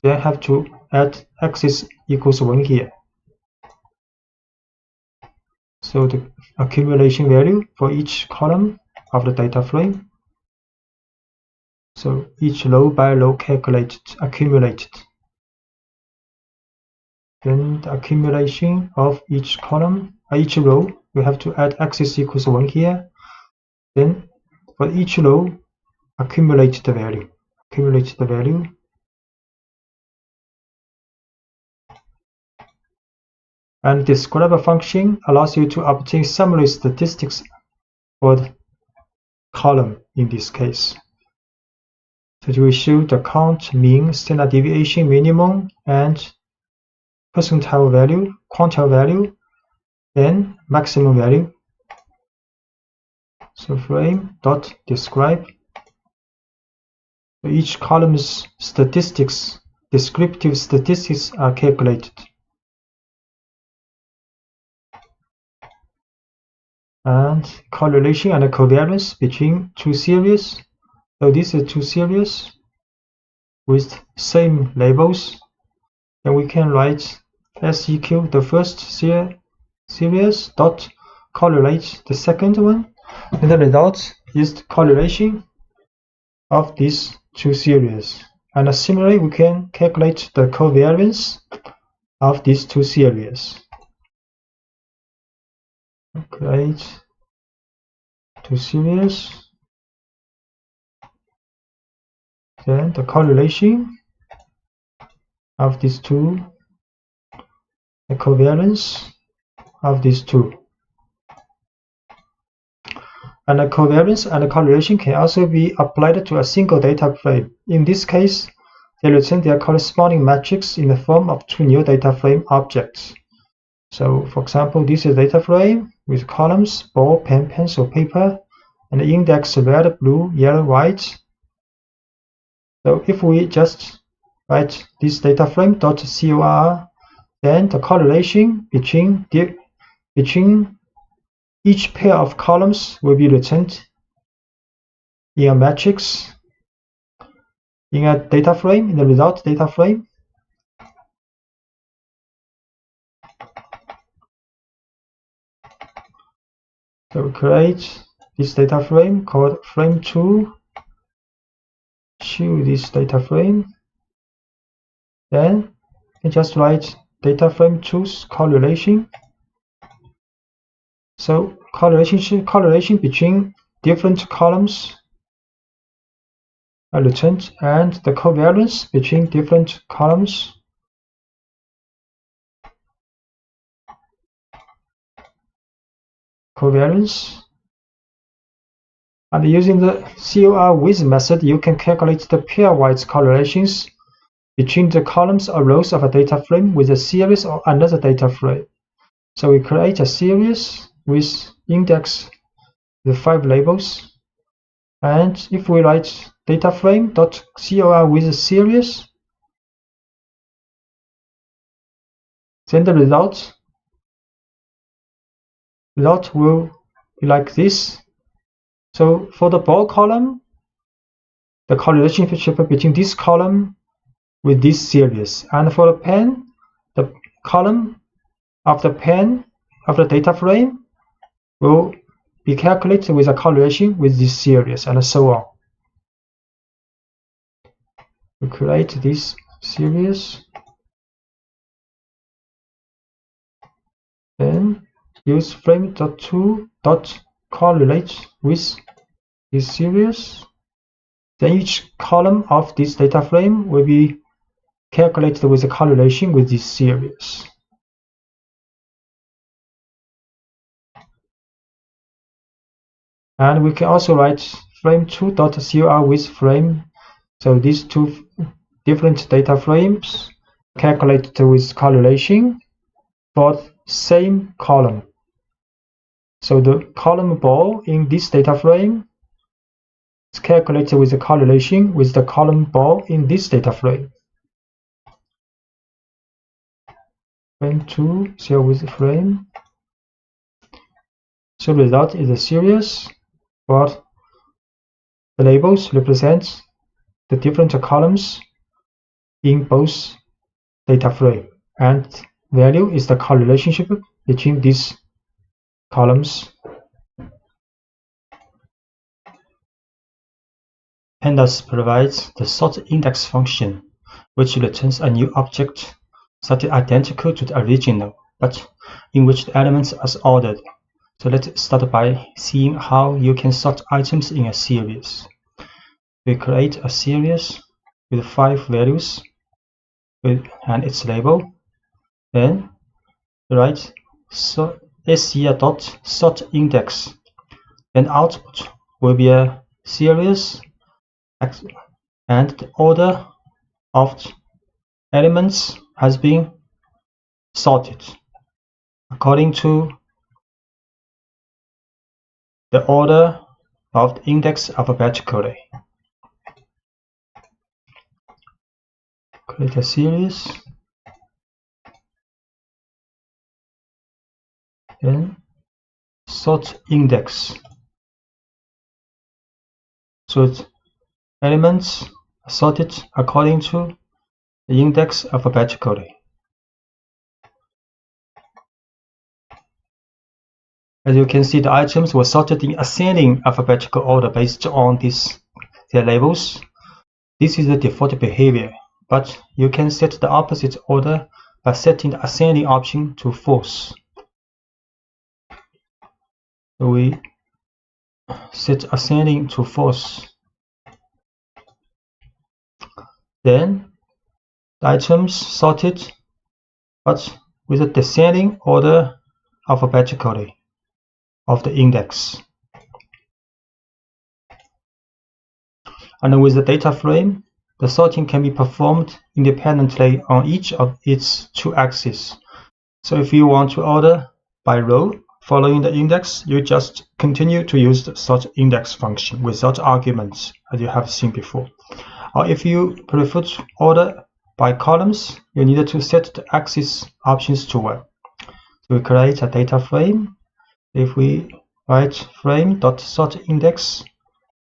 then have to add axis equals 1 here. So the accumulation value for each column of the data frame. So each row by row calculated, accumulated. Then the accumulation of each column, each row, we have to add axis equals 1 here. Then for each row, accumulate the value. Accumulate the value. And describer function allows you to obtain summary statistics for the column in this case. So it will show the count, mean, standard deviation, minimum, and percentile value, quantile value, and maximum value. So frame.describe. So each column's statistics, descriptive statistics are calculated. And correlation and covariance between 2 series. So this is 2 series with same labels. And we can write SEQ, the first series, dot correlate the second one. And the result is the correlation of these 2 series. And similarly, we can calculate the covariance of these 2 series. Create 2 series. Then the correlation of these 2, the covariance of these 2. And the covariance and the correlation can also be applied to a single data frame. In this case, they return their corresponding metrics in the form of 2 new data frame objects. So, for example, this is a data frame with columns, ball, pen, pencil, paper, and the index red, blue, yellow, white. So if we just write this data frame.cor, then the correlation between each pair of columns will be returned in a matrix in a data frame, in the result data frame. So we create this data frame called frame2, choose this data frame, then you just write data frame choose correlation. So correlation between different columns are returned, and the covariance between different columns covariance. And using the COR-with method, you can calculate the pairwise correlations between the columns or rows of a data frame with a series or another data frame. So we create a series with index with 5 labels, and if we write data frame dot cor with series, then the result will be like this. So for the ball column, the correlation between this column with this series, and for the pen, the column of the pen of the data frame will be calculated with a correlation with this series, and so on. We create this series, then use frame.to.correlate with this series. Then each column of this data frame will be calculated with a correlation with this series. And we can also write frame2.cor with frame. So these two different data frames calculated with correlation for same column. So the column ball in this data frame is calculated with a correlation with the column ball in this data frame. Frame2 COR with frame. So the result is a series, but the labels represent the different columns in both data frame, and value is the correlation between these columns. Pandas provides the sort index function, which returns a new object that is identical to the original, but in which the elements are ordered. So let's start by seeing how you can sort items in a series. We create a series with 5 values and its label. Then write SCR.sortIndex. Then output will be a series, and the order of the elements has been sorted according to the order of the index alphabetically. Create a series, then sort index. So the elements are sorted according to the index alphabetically. As you can see, the items were sorted in ascending alphabetical order based on their labels. This is the default behavior, but you can set the opposite order by setting the ascending option to false. So we set ascending to false. Then the items sorted, but with a descending order alphabetically of the index. And with the data frame, the sorting can be performed independently on each of its 2 axes. So if you want to order by row following the index, you just continue to use the sort index function without arguments, as you have seen before. Or if you prefer to order by columns, you need to set the axis options to 1. So we create a data frame. If we write frame.sortIndex,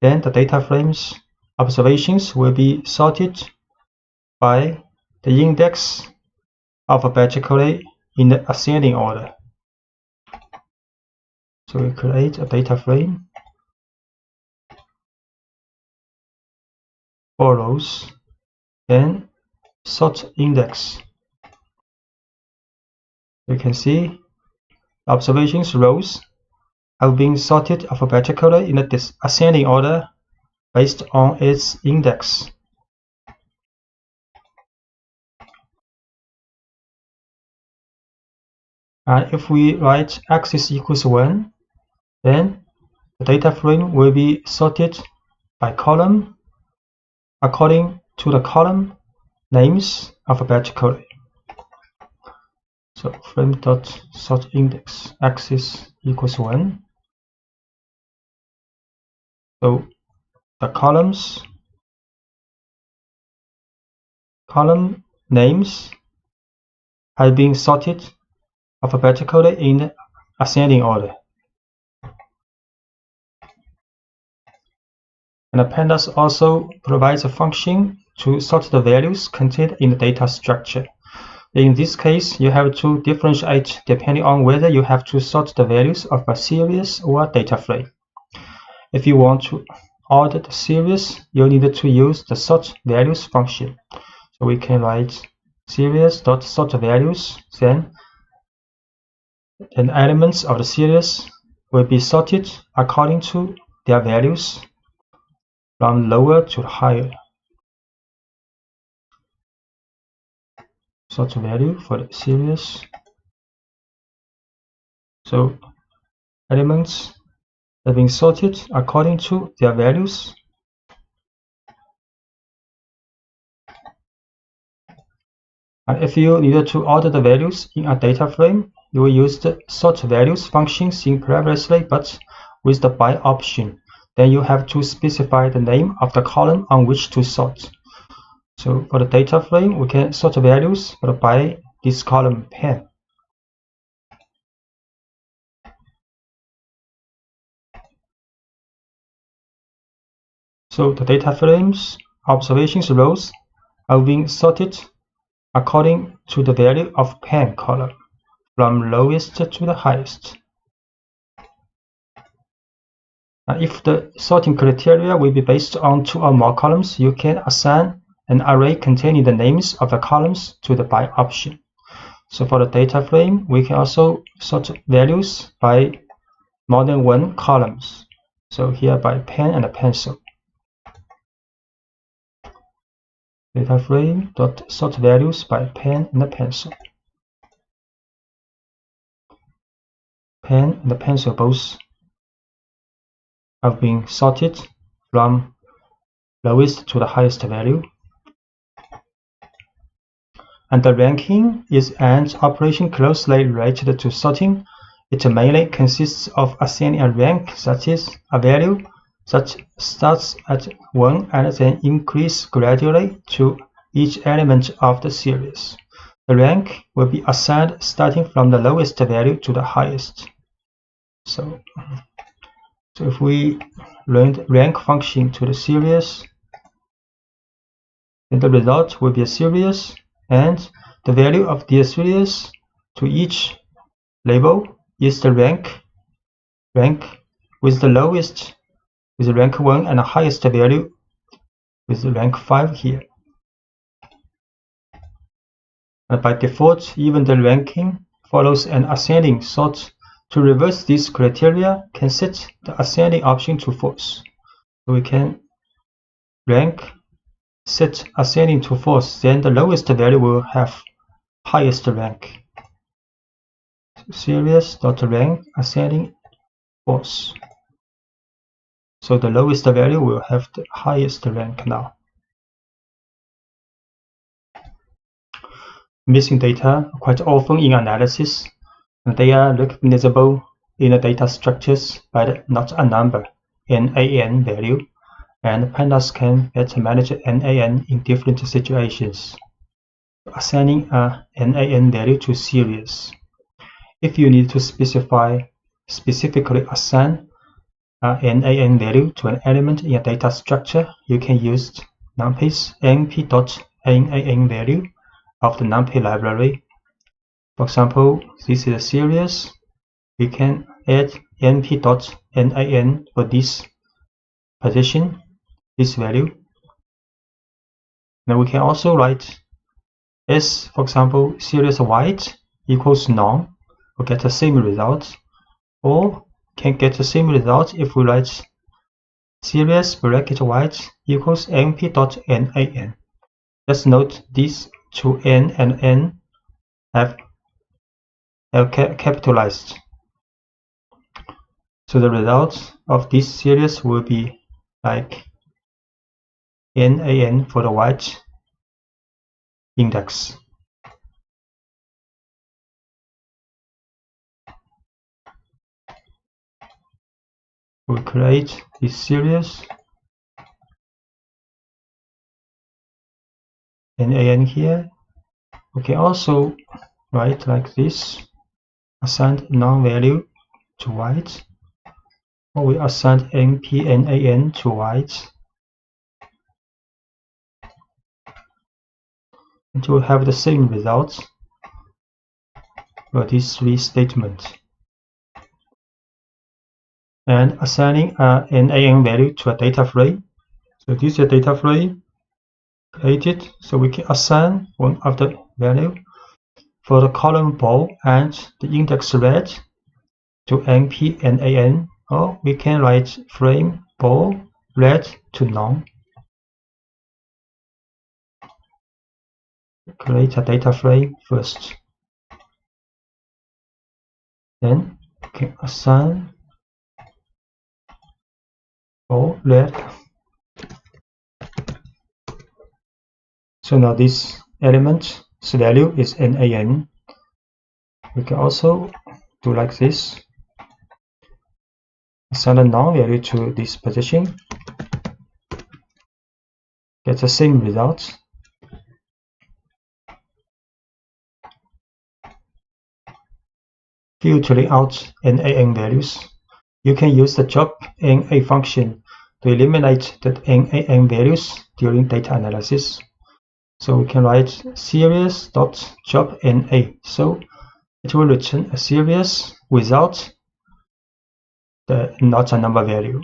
then the data frames observations will be sorted by the index alphabetically in the ascending order. So we create a data frame for rows, then sort index. You can see the observations rows have been sorted alphabetically in the ascending order based on its index. And if we write axis equals 1, then the data frame will be sorted by column according to the column names alphabetically. So frame.sortIndex axis equals 1. So the column names have been sorted alphabetically in ascending order. And the Pandas also provides a function to sort the values contained in the data structure. In this case, you have to differentiate depending on whether you have to sort the values of a series or a data frame. If you want to order the series, you need to use the sort values function. So we can write series.sortValues, then elements of the series will be sorted according to their values from lower to higher. Sort value for the series. So elements have been sorted according to their values. And if you need to order the values in a data frame, you will use the sort values function seen previously, but with the by option. Then you have to specify the name of the column on which to sort. So for the data frame, we can sort values by this column pen. So the data frame's observations rows have been sorted according to the value of pen column, from lowest to the highest. If the sorting criteria will be based on 2 or more columns, you can assign an array containing the names of the columns to the by option. So for the data frame, we can also sort values by more than 1 columns. So here by pen and a pencil. Data frame dot sort values by pen and a pencil. Pen and the pencil both have been sorted from lowest to the highest value. And the ranking is an operation closely related to sorting. It mainly consists of assigning a rank, that is, a value that starts at 1 and then increases gradually to each element of the series. The rank will be assigned starting from the lowest value to the highest. So if we run the rank function to the series, then the result will be a series, and the value of the series to each label is the rank with the lowest with rank 1 and the highest value with rank 5 here. And by default, even the ranking follows an ascending sort. To reverse this criteria, can set the ascending option to false. So we can rank set ascending to false, then the lowest value will have highest rank. Series.rank ascending false. So the lowest value will have the highest rank now. Missing data are quite often in analysis, and they are recognizable in the data structures by the not a number, NaN value, and Pandas can better manage NaN in different situations. Assigning a NaN value to series. If you need to specifically assign NaN value to an element in a data structure, you can use numpy's np.nan value of the numpy library. For example, this is a series. We can add np.nan for this position, this value. Now we can also write S, for example, series white equals none, we'll get the same result, or can get the same result if we write series bracket white equals np.nan. Just note these two n and n have capitalized. So the result of this series will be like nan for the white index. We create this series nan here. We can also write like this, assign non-value to white, or we assign np.nan to white, and we'll have the same result for these three statements. And assigning an NaN value to a data frame. So this is a data frame created, so we can assign one of the value for the column ball and the index red to np.nan, or we can write frame ball red to none. Create a data frame first. Then we can assign ball red. So now this element's value is NaN. We can also do like this. Assign a null value to this position. Get the same result. Filtering out NaN values. You can use the job NA function to eliminate the NaN values during data analysis. So we can write series.jobNA. So it will return a series without the not a number value.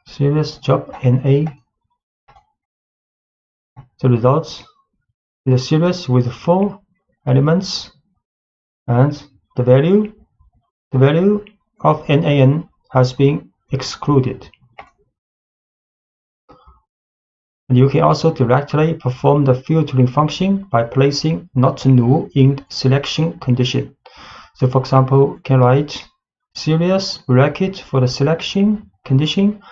Series.jobNA. The result is a series with 4 elements, and the value of NaN has been excluded. And you can also directly perform the filtering function by placing not null in the selection condition. So for example, you can write series bracket for the selection condition.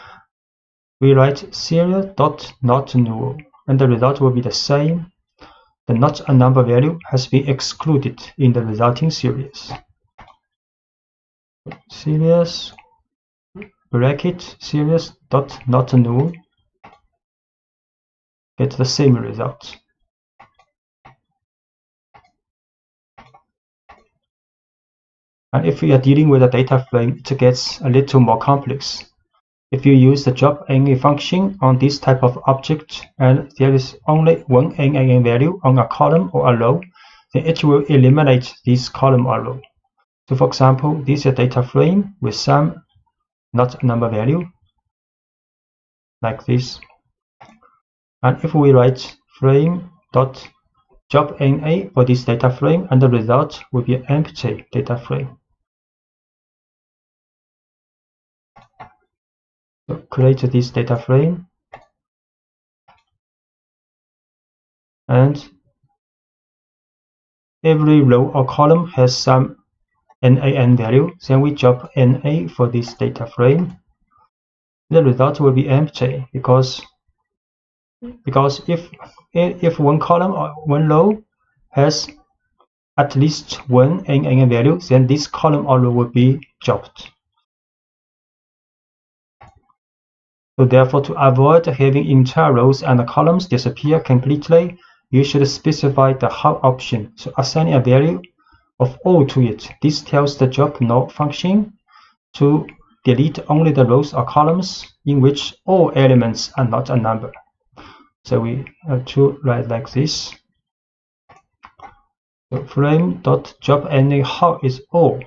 We write series.not null, and the result will be the same. The not a number value has been excluded in the resulting series. Series bracket series.not null, get the same result. And if we are dealing with a data frame, it gets a little more complex. If you use the job NA function on this type of object and there is only one NaN value on a column or a row, then it will eliminate this column or row. So for example, this is a data frame with some not number value, like this. And if we write frame.jobNA for this data frame, and the result will be an empty data frame. So create this data frame, and every row or column has some NaN value. Then we job NA for this data frame. The result will be empty because if one column or one row has at least one NaN value, then this column or row will be jobbed. So therefore, to avoid having entire rows and columns disappear completely, you should specify the how option. So assigning a value of all to it. This tells the job no function to delete only the rows or columns in which all elements are not a number. So we have to write like this. So frame.drop_NA how is all.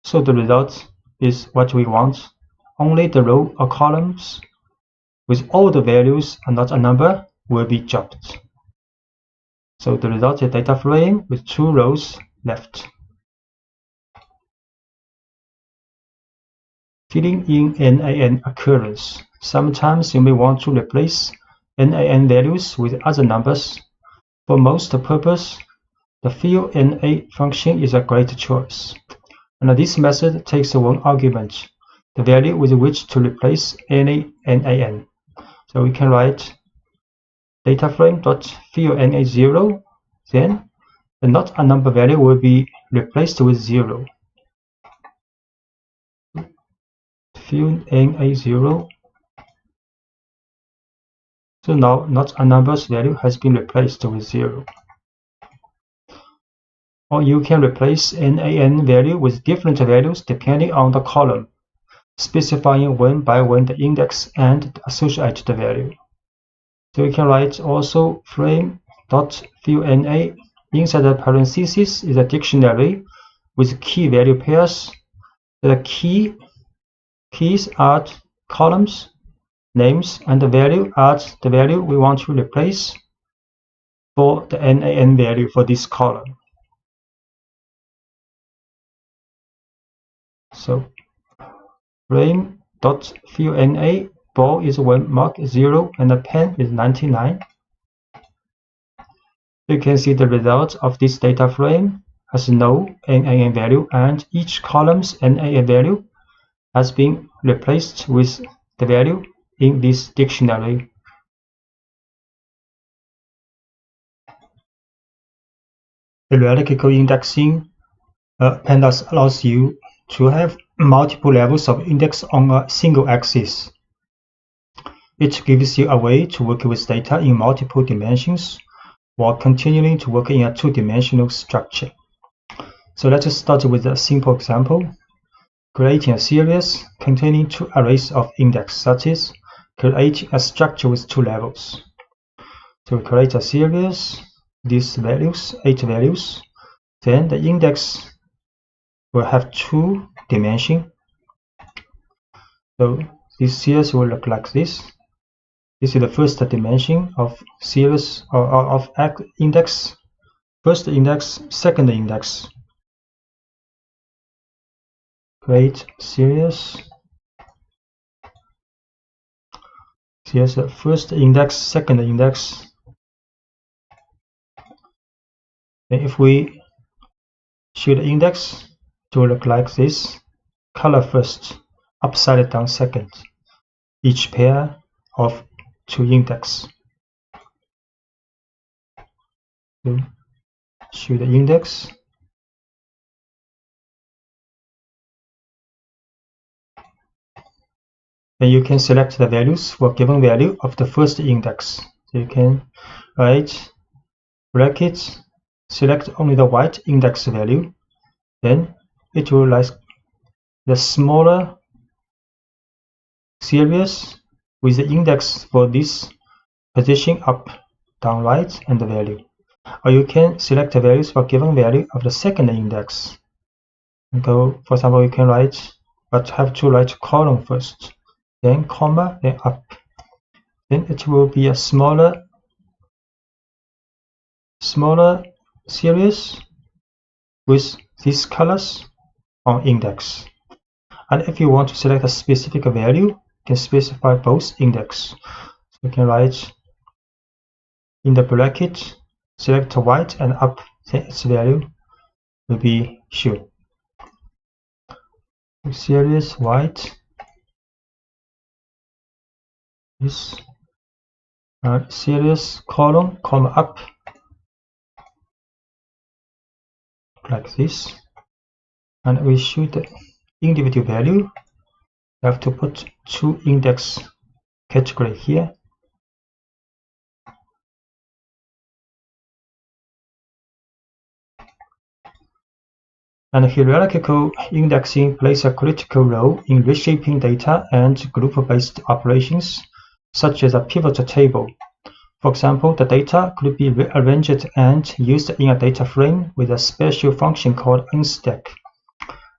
So the result is what we want. Only the row or columns with all the values are not a number will be dropped. So the result is data frame with 2 rows left. Filling in NaN occurrence. Sometimes you may want to replace NaN values with other numbers. For most purposes, the fill NA function is a great choice. And this method takes one argument, the value with which to replace any NaN. So we can write dataframe.fillNA0, then the not a number value will be replaced with 0. FillNA0. So now not a number's value has been replaced with 0. Or you can replace NaN value with different values depending on the column, specifying one by one the index and the associated value. So you can write also frame.fillNA. Inside the parentheses is a dictionary with key value pairs. The keys are columns, names, and the value are the value we want to replace for the NaN value for this column. So frame.fillNA, ball is 1, mark 0, and the pen is 99. You can see the result of this data frame has no NaN value, and each column's NaN value has been replaced with the value in this dictionary. Hierarchical indexing. Pandas allows you to have multiple levels of index on a single axis. It gives you a way to work with data in multiple dimensions while continuing to work in a two-dimensional structure. So let's start with a simple example. Creating a series containing 2 arrays of index, such as creating a structure with 2 levels. So we create a series, these values, 8 values. Then the index will have 2 dimensions. So this series will look like this. This is the first dimension of series of index. First index, second index. Create series. Here's the first index, second index. And if we show the index, it will look like this. Color first, upside down second. Each pair of 2 index. So show the index. And you can select the values for given value of the first index. So you can write brackets, select only the white index value. Then it will like the smaller series with the index for this position up, down, right, and the value. Or you can select the values for given value of the second index. For example, you can write, but have to write column first, then comma, then up. Then it will be a smaller series with these colors on index. And if you want to select a specific value, you can specify both index. So you can write in the bracket, select white and up, then its value will be shown. Series white, this series column, comma up, like this. And we should the individual value. We have to put 2 index category here. And hierarchical indexing plays a critical role in reshaping data and group-based operations, such as a pivot table. For example, the data could be rearranged and used in a data frame with a special function called unstack.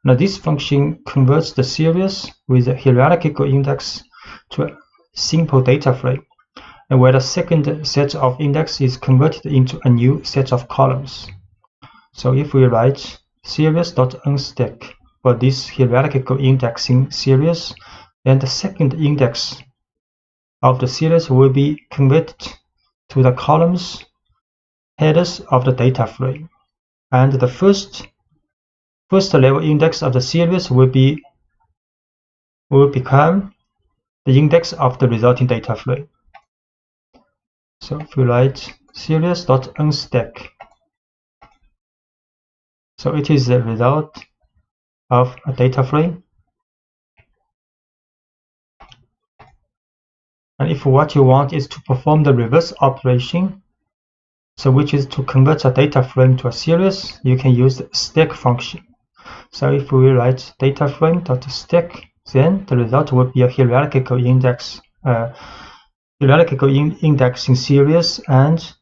Now, this function converts the series with a hierarchical index to a simple data frame, and where the second set of index is converted into a new set of columns. So if we write series.unstack for this hierarchical indexing series, then the second index of the series will be converted to the columns headers of the data frame, and the first level index of the series will become the index of the resulting data frame. So if we write series.unstack, so it is the result of a data frame. And if what you want is to perform the reverse operation, so which is to convert a data frame to a series, you can use the stack function. So if we write data frame.stack, then the result will be a hierarchical indexing series, and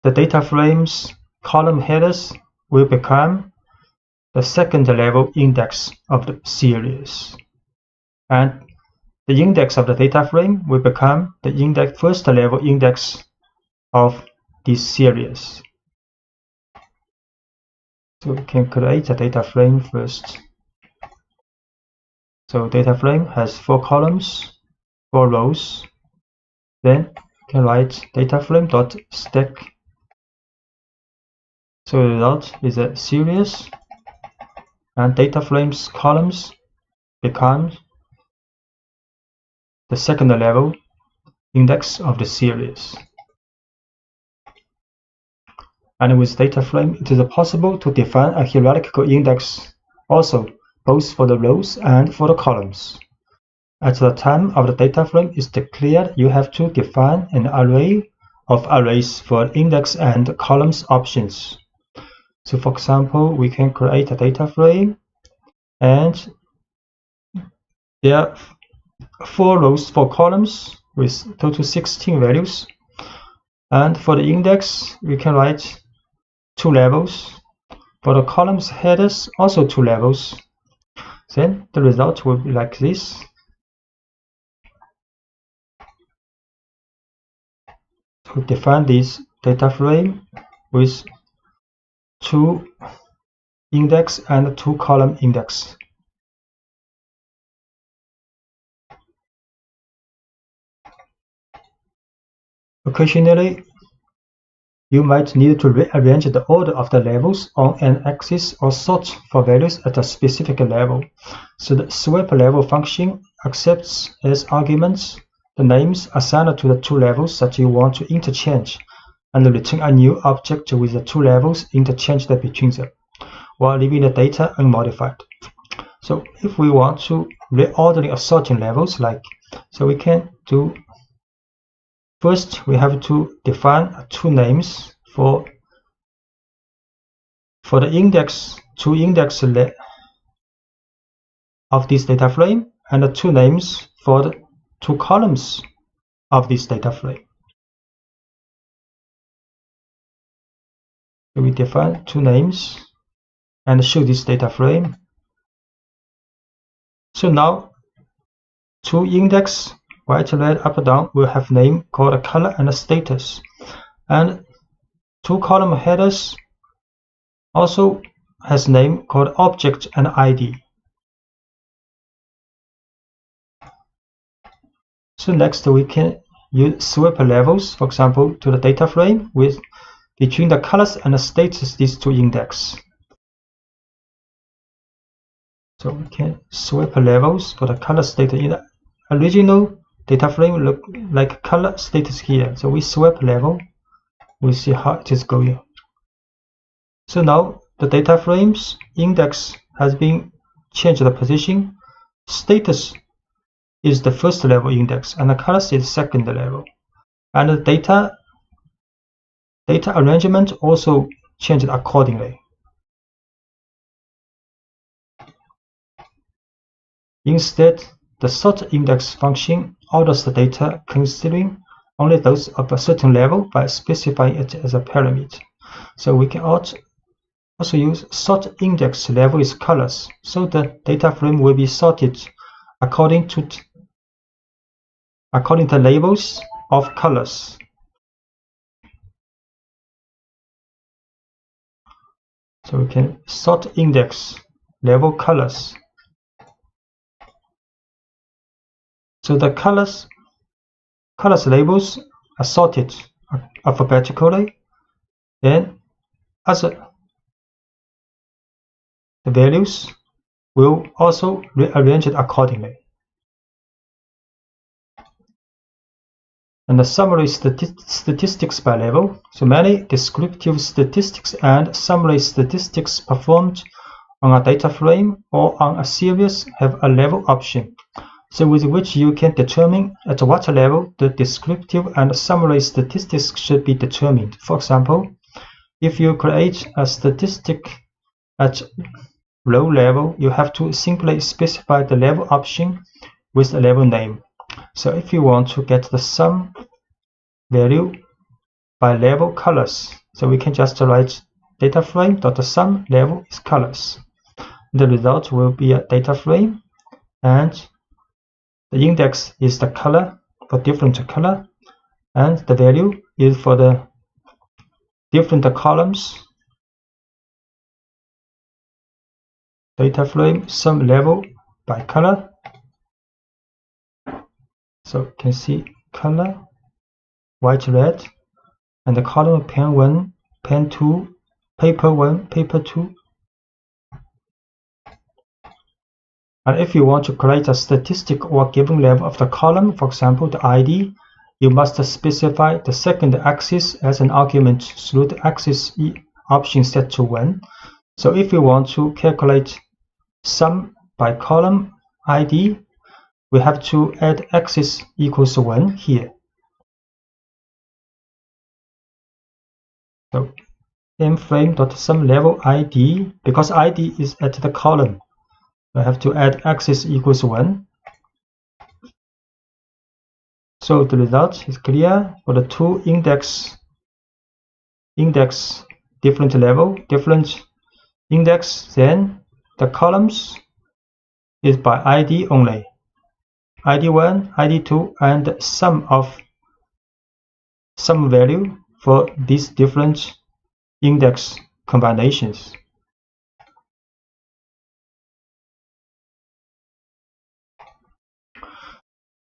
the data frame's column headers will become the second level index of the series, and the index of the data frame will become the first level index of this series. So we can create a data frame first. So data frame has 4 columns, 4 rows. Then you can write data frame.stack. So the result is a series, and data frame's columns become the second level index of the series. And with data frame, it is possible to define a hierarchical index also, both for the rows and for the columns. At the time of the data frame is declared, you have to define an array of arrays for index and columns options. So for example, we can create a data frame, and there are 4 rows, 4 columns with total 16 values. And for the index, we can write 2 levels. For the columns headers, also 2 levels. Then the result will be like this. To define this data frame with 2 index and 2 column index. Occasionally, you might need to rearrange the order of the levels on an axis or sort for values at a specific level. So the swap level function accepts as arguments the names assigned to the 2 levels that you want to interchange, and return a new object with the 2 levels interchanged between them, while leaving the data unmodified. So if we want to reordering assorting levels, so we can do, first we have to define 2 names for the index, 2 index of this data frame, and 2 names for the 2 columns of this data frame. So we define 2 names and show this data frame. So now 2 index, right, red, up, down, will have name called color and status, and 2 column headers also has name called object and ID. So next we can use swap levels, for example, to the data frame with between the colors and the status, these 2 index. So we can swap levels for the color status. In the original data frame look like color status here. So we swap level, we'll see how it is going. So now the data frame's index has been changed the position. Status is the first level index, and the colors is second level. And the data arrangement also changed accordingly. Instead, the sort index function orders the data considering only those of a certain level by specifying it as a parameter. So we can also use sort index level is colors, so the data frame will be sorted according to the labels of colors. So we can sort index level colors. So the colors labels are sorted alphabetically, then the values will also rearrange it accordingly. And the summary statistics by level. So many descriptive statistics and summary statistics performed on a data frame or on a series have a level option, so with which you can determine at what level the descriptive and summary statistics should be determined. For example, if you create a statistic at row level, you have to simply specify the level option with the level name. So if you want to get the sum value by level colors, so we can just write data frame.sum level is colors. The result will be a data frame, and the index is the color for different color, and the value is for the different columns. Data frame sum level by color. So you can see color, white, red, and the column pen 1, pen 2, paper 1, paper 2. And if you want to create a statistic or given level of the column, for example, the ID, you must specify the second axis as an argument through the axis option set to 1. So if you want to calculate sum by column ID, we have to add axis equals 1 here. So mFrame.sum level ID, because ID is at the column, I have to add axis equals 1. So the result is clear for the two index different level, different index, then the columns is by ID only. ID1, ID2, and sum value for these different index combinations.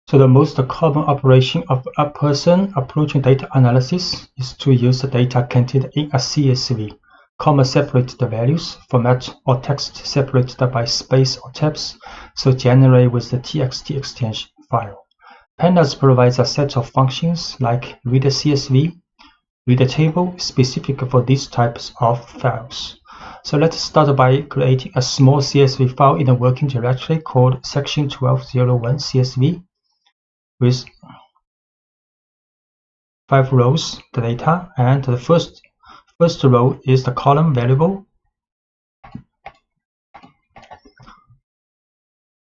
So the most common operation of a person approaching data analysis is to use the data contained in a CSV, comma separate the values, format or text separated by space or tabs, so generate with the txt extension file. Pandas provides a set of functions like read a CSV, read a table specific for these types of files. So let's start by creating a small CSV file in a working directory called section 1201 CSV with 5 rows, the data, and the first row is the column variable,